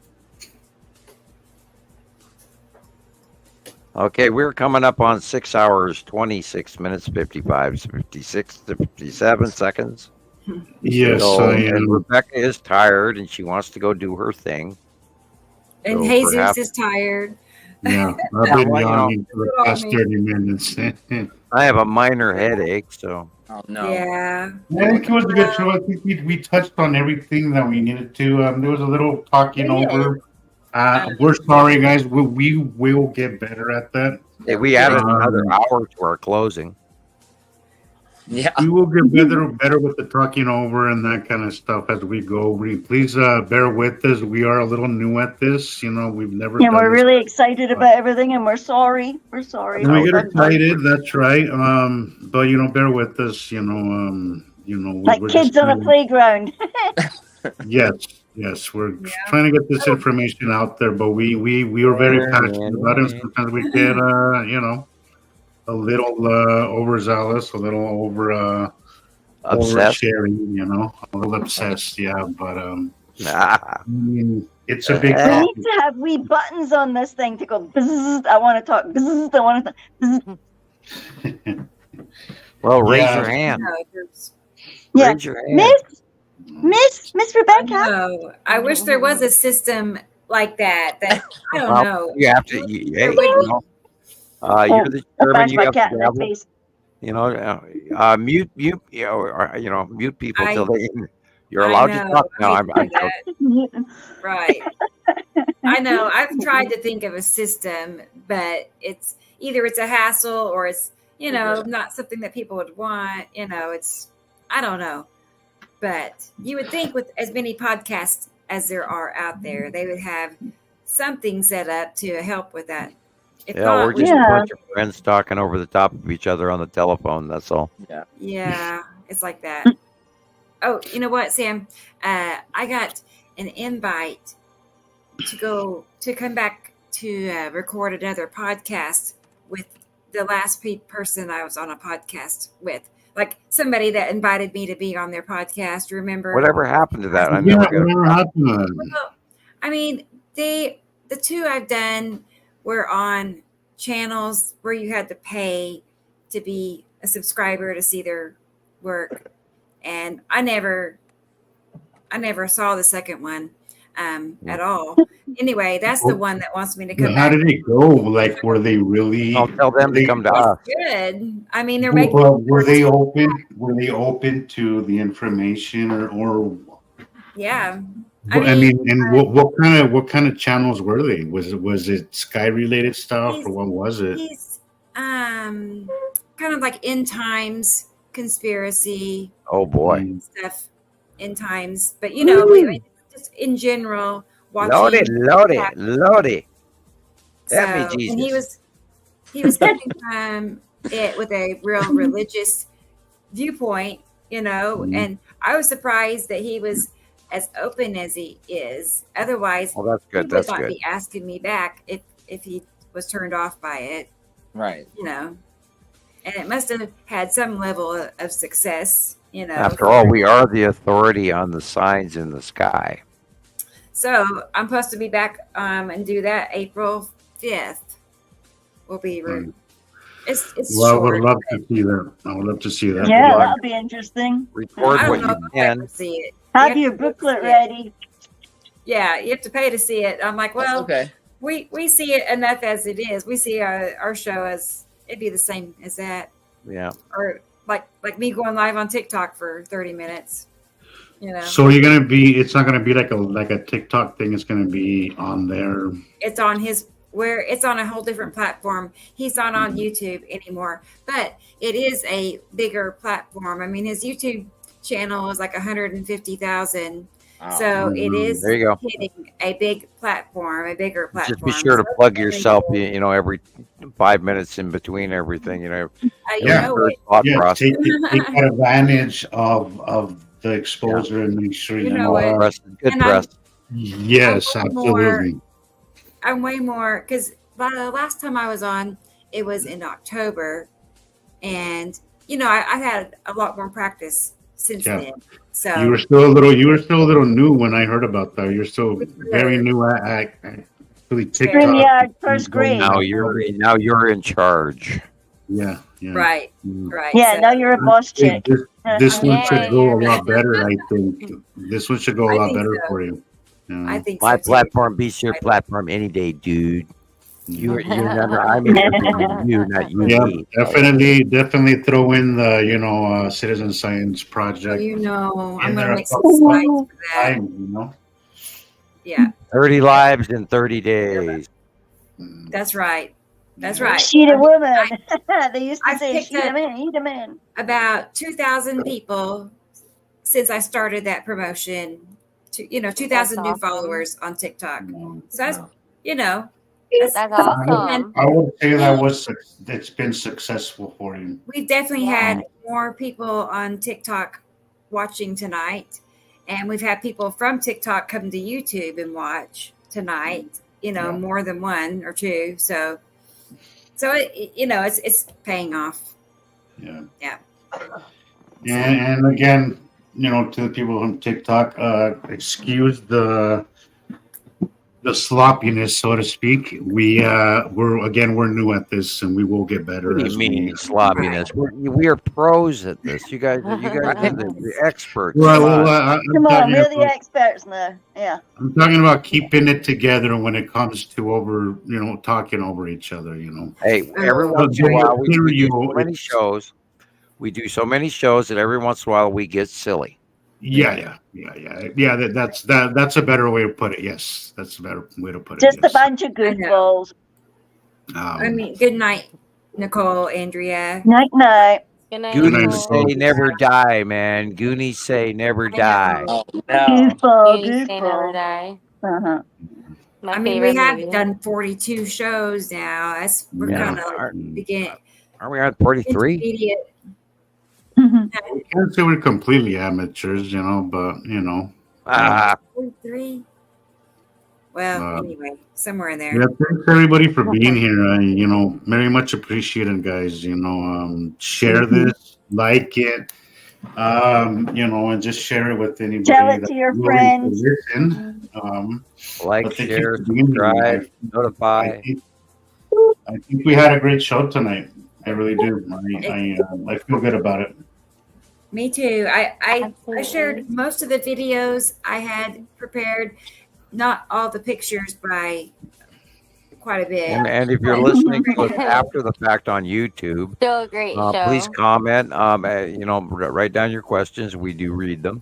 Okay, we're coming up on 6 hours, 26 minutes, 55, 56 to 57 seconds. Yes, and Rebecca is tired and she wants to go do her thing. And so Jesus is tired. Yeah, I've been yawning for the past 30 minutes. I have a minor headache, so. Oh, no. Yeah. I think it was a good show. I think we touched on everything that we needed to. There was a little talking over. We're sorry, guys. We will get better at that. Hey, we added another hour to our closing. Yeah, we will get better with the talking over and that kind of stuff as we go. Please bear with us. We are a little new at this. We've never. And we're really excited about everything, and we're sorry. We're sorry. We get excited. That's right. But bear with us. Like kids on a playground. Yes, we're trying to get this information out there, but we are very passionate about it. Sometimes we get a little overzealous, a little oversharing, a little obsessed. Yeah, but Nah. I mean, it's a big We problem. need to have wee buttons on this thing to go. Bzzz, I want to talk. Bzzz, I want to. Well, raise Yeah. your hand. No, there's- Yeah, Raise your hand. Miss Rebecca. No, I wish there was a system like that. That I don't Well, know. you have to. Hey, you know, you're the chairman. That's You my have cat to in the gavel. face. You know, mute. You know, mute people till they. You're I allowed to know, talk I now. I'm hate to do joking. Right. I know. I've tried to think of a system, but it's either it's a hassle or it's, you know, not something that people would want. You know, it's, I don't know. But you would think with as many podcasts as there are out there, they would have something set up to help with that. If Yeah, not, we're just a bunch of friends talking over the top of each other on the telephone. That's all. Yeah, it's like that. Oh, you know what, Sam? I got an invite to come back to record another podcast with the last person I was on a podcast with. Like somebody that invited me to be on their podcast. Remember? Whatever happened to that? I Yeah, never got whatever happened to that? Well, I mean, the two I've done were on channels where you had to pay to be a subscriber to see their work, and I never saw the second one at all. Anyway, that's the one that wants me to come How back. did it go? Like, were they really? I'll tell them to come to us. Good. I mean, they're making. Well, were they open? Were they open to the information, or? Yeah. I mean, and what kind of channels were they? Was it sky related stuff, or what was it? He's kind of like end times conspiracy. Oh boy. Stuff end times, but you know, just in general, watching. Lordy. That So, be and Jesus. he was coming from it with a real religious viewpoint, you know, and I was surprised that he was as open as he is. Otherwise, Well, that's good. he That's would not good. be asking me back if he was turned off by it, Right. you know. And it must have had some level of success, you know. After all, we are the authority on the signs in the sky. So I'm supposed to be back and do that April 5th. Will be it's Well, I short. would love to see that. I would love to see that. Yeah, that'll be interesting. Record I what don't know you if I'll ever can. see it. Have You your to pay to booklet see it. ready. Yeah, you have to pay to see it. I'm like, well, okay. we see it enough as it is. We see our show as it'd be the same as that, Yeah. or like me going live on TikTok for 30 minutes. You know, So you're gonna be? It's not gonna be like a TikTok thing. It's gonna be on there. it's on it's on a whole different platform. He's not on YouTube anymore, but it is a bigger platform. I mean, his YouTube channel is like 150,000. So it is There you go. hitting a big platform, a bigger platform. Just be sure to So plug it's really yourself, cool. you know, every 5 minutes in between everything, you know. You Yeah. know it. Thought Yeah, process. take that advantage of the exposure and make sure You you know know. it. Press, good And press. Yes, I'm more- absolutely. I'm way more because the last time I was on, it was in October, and you know I've had a lot more practice since Yeah. then. So You were still a little new when I heard about that. You're still very new at really TikTok. StreamYard, first grade. Now you're in charge. Yeah, yeah. right. Yeah, So, now you're a boss Hey, chick. this one Yeah, should go a yeah. lot better, I think. This one should go a I lot think better so. for you. Yeah. I think My so too. platform beats your platform any day, dude. You're I'm interviewing you, not you. Yeah, me. definitely throw in the citizen science project. You know, I'm in gonna there make a some couple slides for that. time, Yeah, 30 lives in 30 days. that's right. That's right. She's a woman. They used to I've say picked she's a up- man, he's a man. About 2,000 people since I started that promotion. 2,000 new awesome. followers on TikTok. So that's That's awesome. I would say it's been successful for you. we've definitely had more people on TikTok watching tonight, and we've had people from TikTok come to YouTube and watch tonight. More than one or two. So it's paying off. Yeah. Yeah. And again, to the people on TikTok, excuse the sloppiness, so to speak. We're new at this, and we will get better. What do you mean sloppiness? We are pros at this. You guys are the experts. Well, Come on, we're the experts now. Yeah. I'm talking about keeping it together when it comes to talking over each other. Hey, every once in a while we do so many shows. We do so many shows that every once in a while we get silly. Yeah. That's a better way to put it. Yes, that's a better way to put it. Just a bunch of goofballs. Good night, Nicole, Andrea. Night. Goonies say never die, man. Goonies say never die. Goofball. Never die. Uh-huh. I mean, we have done 42 shows now. We're kind of beginning. Aren't we on 43? We can't say we're completely amateurs, but 43. Well, anyway, somewhere in there. Yeah, thanks everybody for being here. Very much appreciated, guys. Share this, like it, and just share it with anybody. Tell it to your friends. Like, share, subscribe, notify. I think we had a great show tonight. I really do. I feel good about it. Me too. I shared most of the videos I had prepared, not all the pictures by quite a bit. And if you're listening to us after the fact on YouTube, still a great show. Please comment. Write down your questions. We do read them.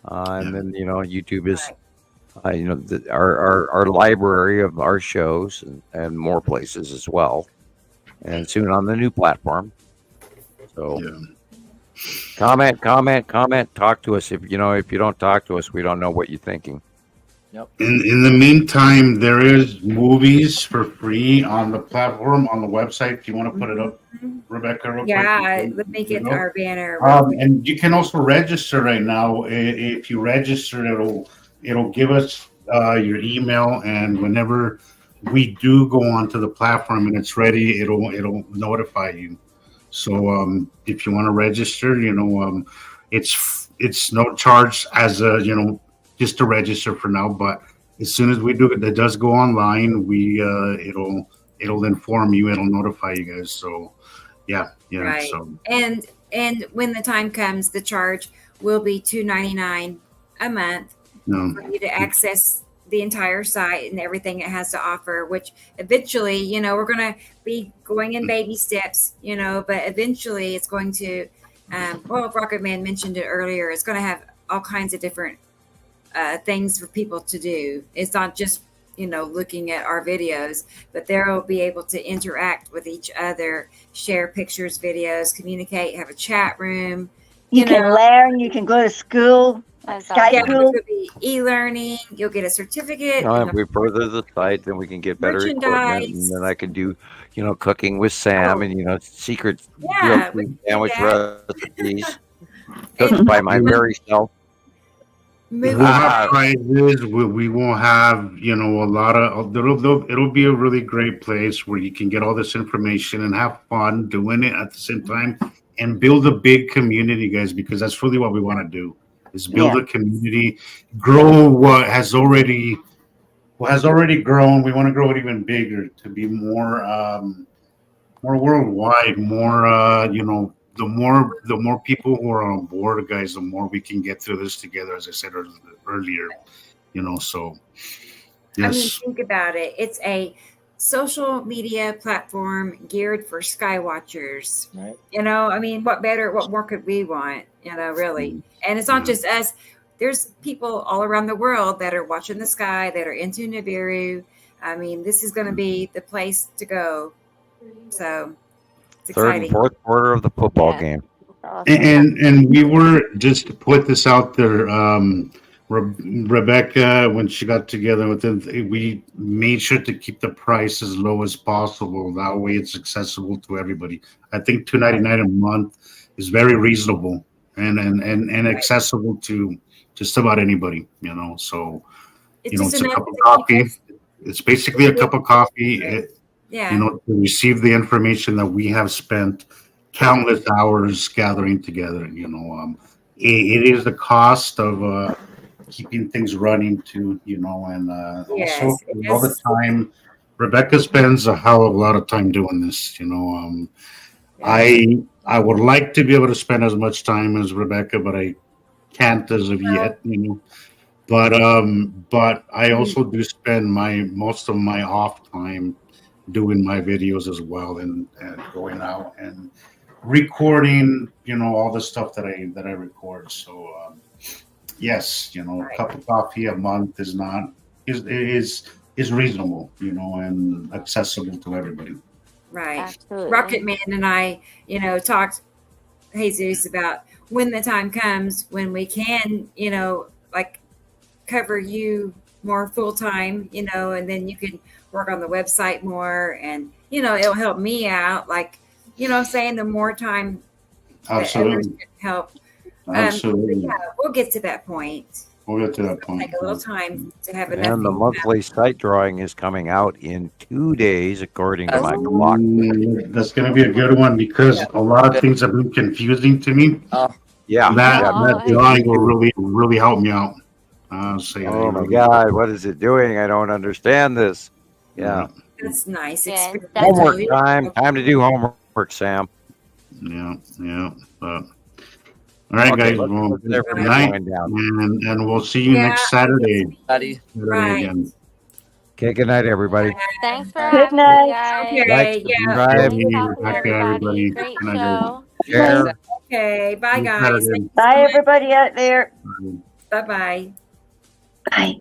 And then YouTube is our library of our shows and more places as well, and soon on the new platform. So comment, talk to us. If you don't talk to us, we don't know what you're thinking. Yep. In the meantime, there is movies for free on the platform, on the website. If you want to put it up, Rebecca, real quick. Let me get our banner. And you can also register right now. If you register, it'll give us your email, and whenever we do go onto the platform and it's ready, it'll notify you. So if you want to register, it's no charge as just to register for now. But as soon as we do it, that does go online. It'll inform you. It'll notify you guys. So right. So and when the time comes, the charge will be $2.99 a month for you to access the entire site and everything it has to offer, which eventually, we're going to be going in baby steps, but eventually it's going to, Rocket Man mentioned it earlier, it's going to have all kinds of different things for people to do. It's not just, looking at our videos, but they'll be able to interact with each other, share pictures, videos, communicate, have a chat room. You can learn, you can go to school. It could be e-learning. You'll get a certificate. If we further the site, then we can get better equipment, and then I can do, cooking with Sam and secret sandwich recipes cooked by my very self. We'll have prizes. We will have a lot of. It'll be a really great place where you can get all this information and have fun doing it at the same time and build a big community, guys. Because that's really what we want to do. Is build a community, grow what has already grown. We want to grow it even bigger to be more worldwide. More, the more people who are on board, guys, the more we can get through this together. As I said earlier, So, yes. I mean, think about it. It's a social media platform geared for skywatchers. Right. What more could we want? Really. And it's not just us. There's people all around the world that are watching the sky, that are into Nibiru. I mean, this is going to be the place to go. So it's third exciting. and fourth quarter of the football game. And we were, just to put this out there, Rebecca, when she got together with them, we made sure to keep the price as low as possible. That way it's accessible to everybody. I think $2.99 a month is very reasonable and accessible to just about anybody, So, it's a cup of coffee. It's basically a cup of coffee, to receive the information that we have spent countless hours gathering together, it is the cost of keeping things running too, and Yes, also all the yes. time. Rebecca spends a hell of a lot of time doing this. I would like to be able to spend as much time as Rebecca, but I can't as of yet. But I also do spend most of my off time doing my videos as well, and going out and recording, all the stuff that I record. So yes, a cup of coffee a month is reasonable, and accessible to everybody. Right. Absolutely. Rocket Man and I, talked, Jesus, about when the time comes when we can, like cover you more full time, and then you can work on the website more, and it'll help me out. Like, I'm saying, the more time that Absolutely. others can help. Absolutely. Yeah, we'll get to that point. We'll get to that point. Take a little time to have enough. And the monthly site drawing is coming out in 2 days, according to my Mm, clock. That's going to be a good one because a lot of things have been confusing to me. Yeah. That drawing will really help me out. Oh my God, what is it doing? I don't understand this. Yeah. That's nice. Yeah, Homework time. Time to do homework, Sam. Yeah. All right, Okay, guys. let's Well, put good everything night, going down. and we'll see you next Saturday. Buddy. Right. Again. Okay, good night, everybody. Thanks for Good having night. me, guys. Okay, yeah. Subscribe, Nice talking to everybody. Great Good night, show. share. Okay. Bye, guys. Saturday. Bye, everybody out there. Bye-bye. Bye.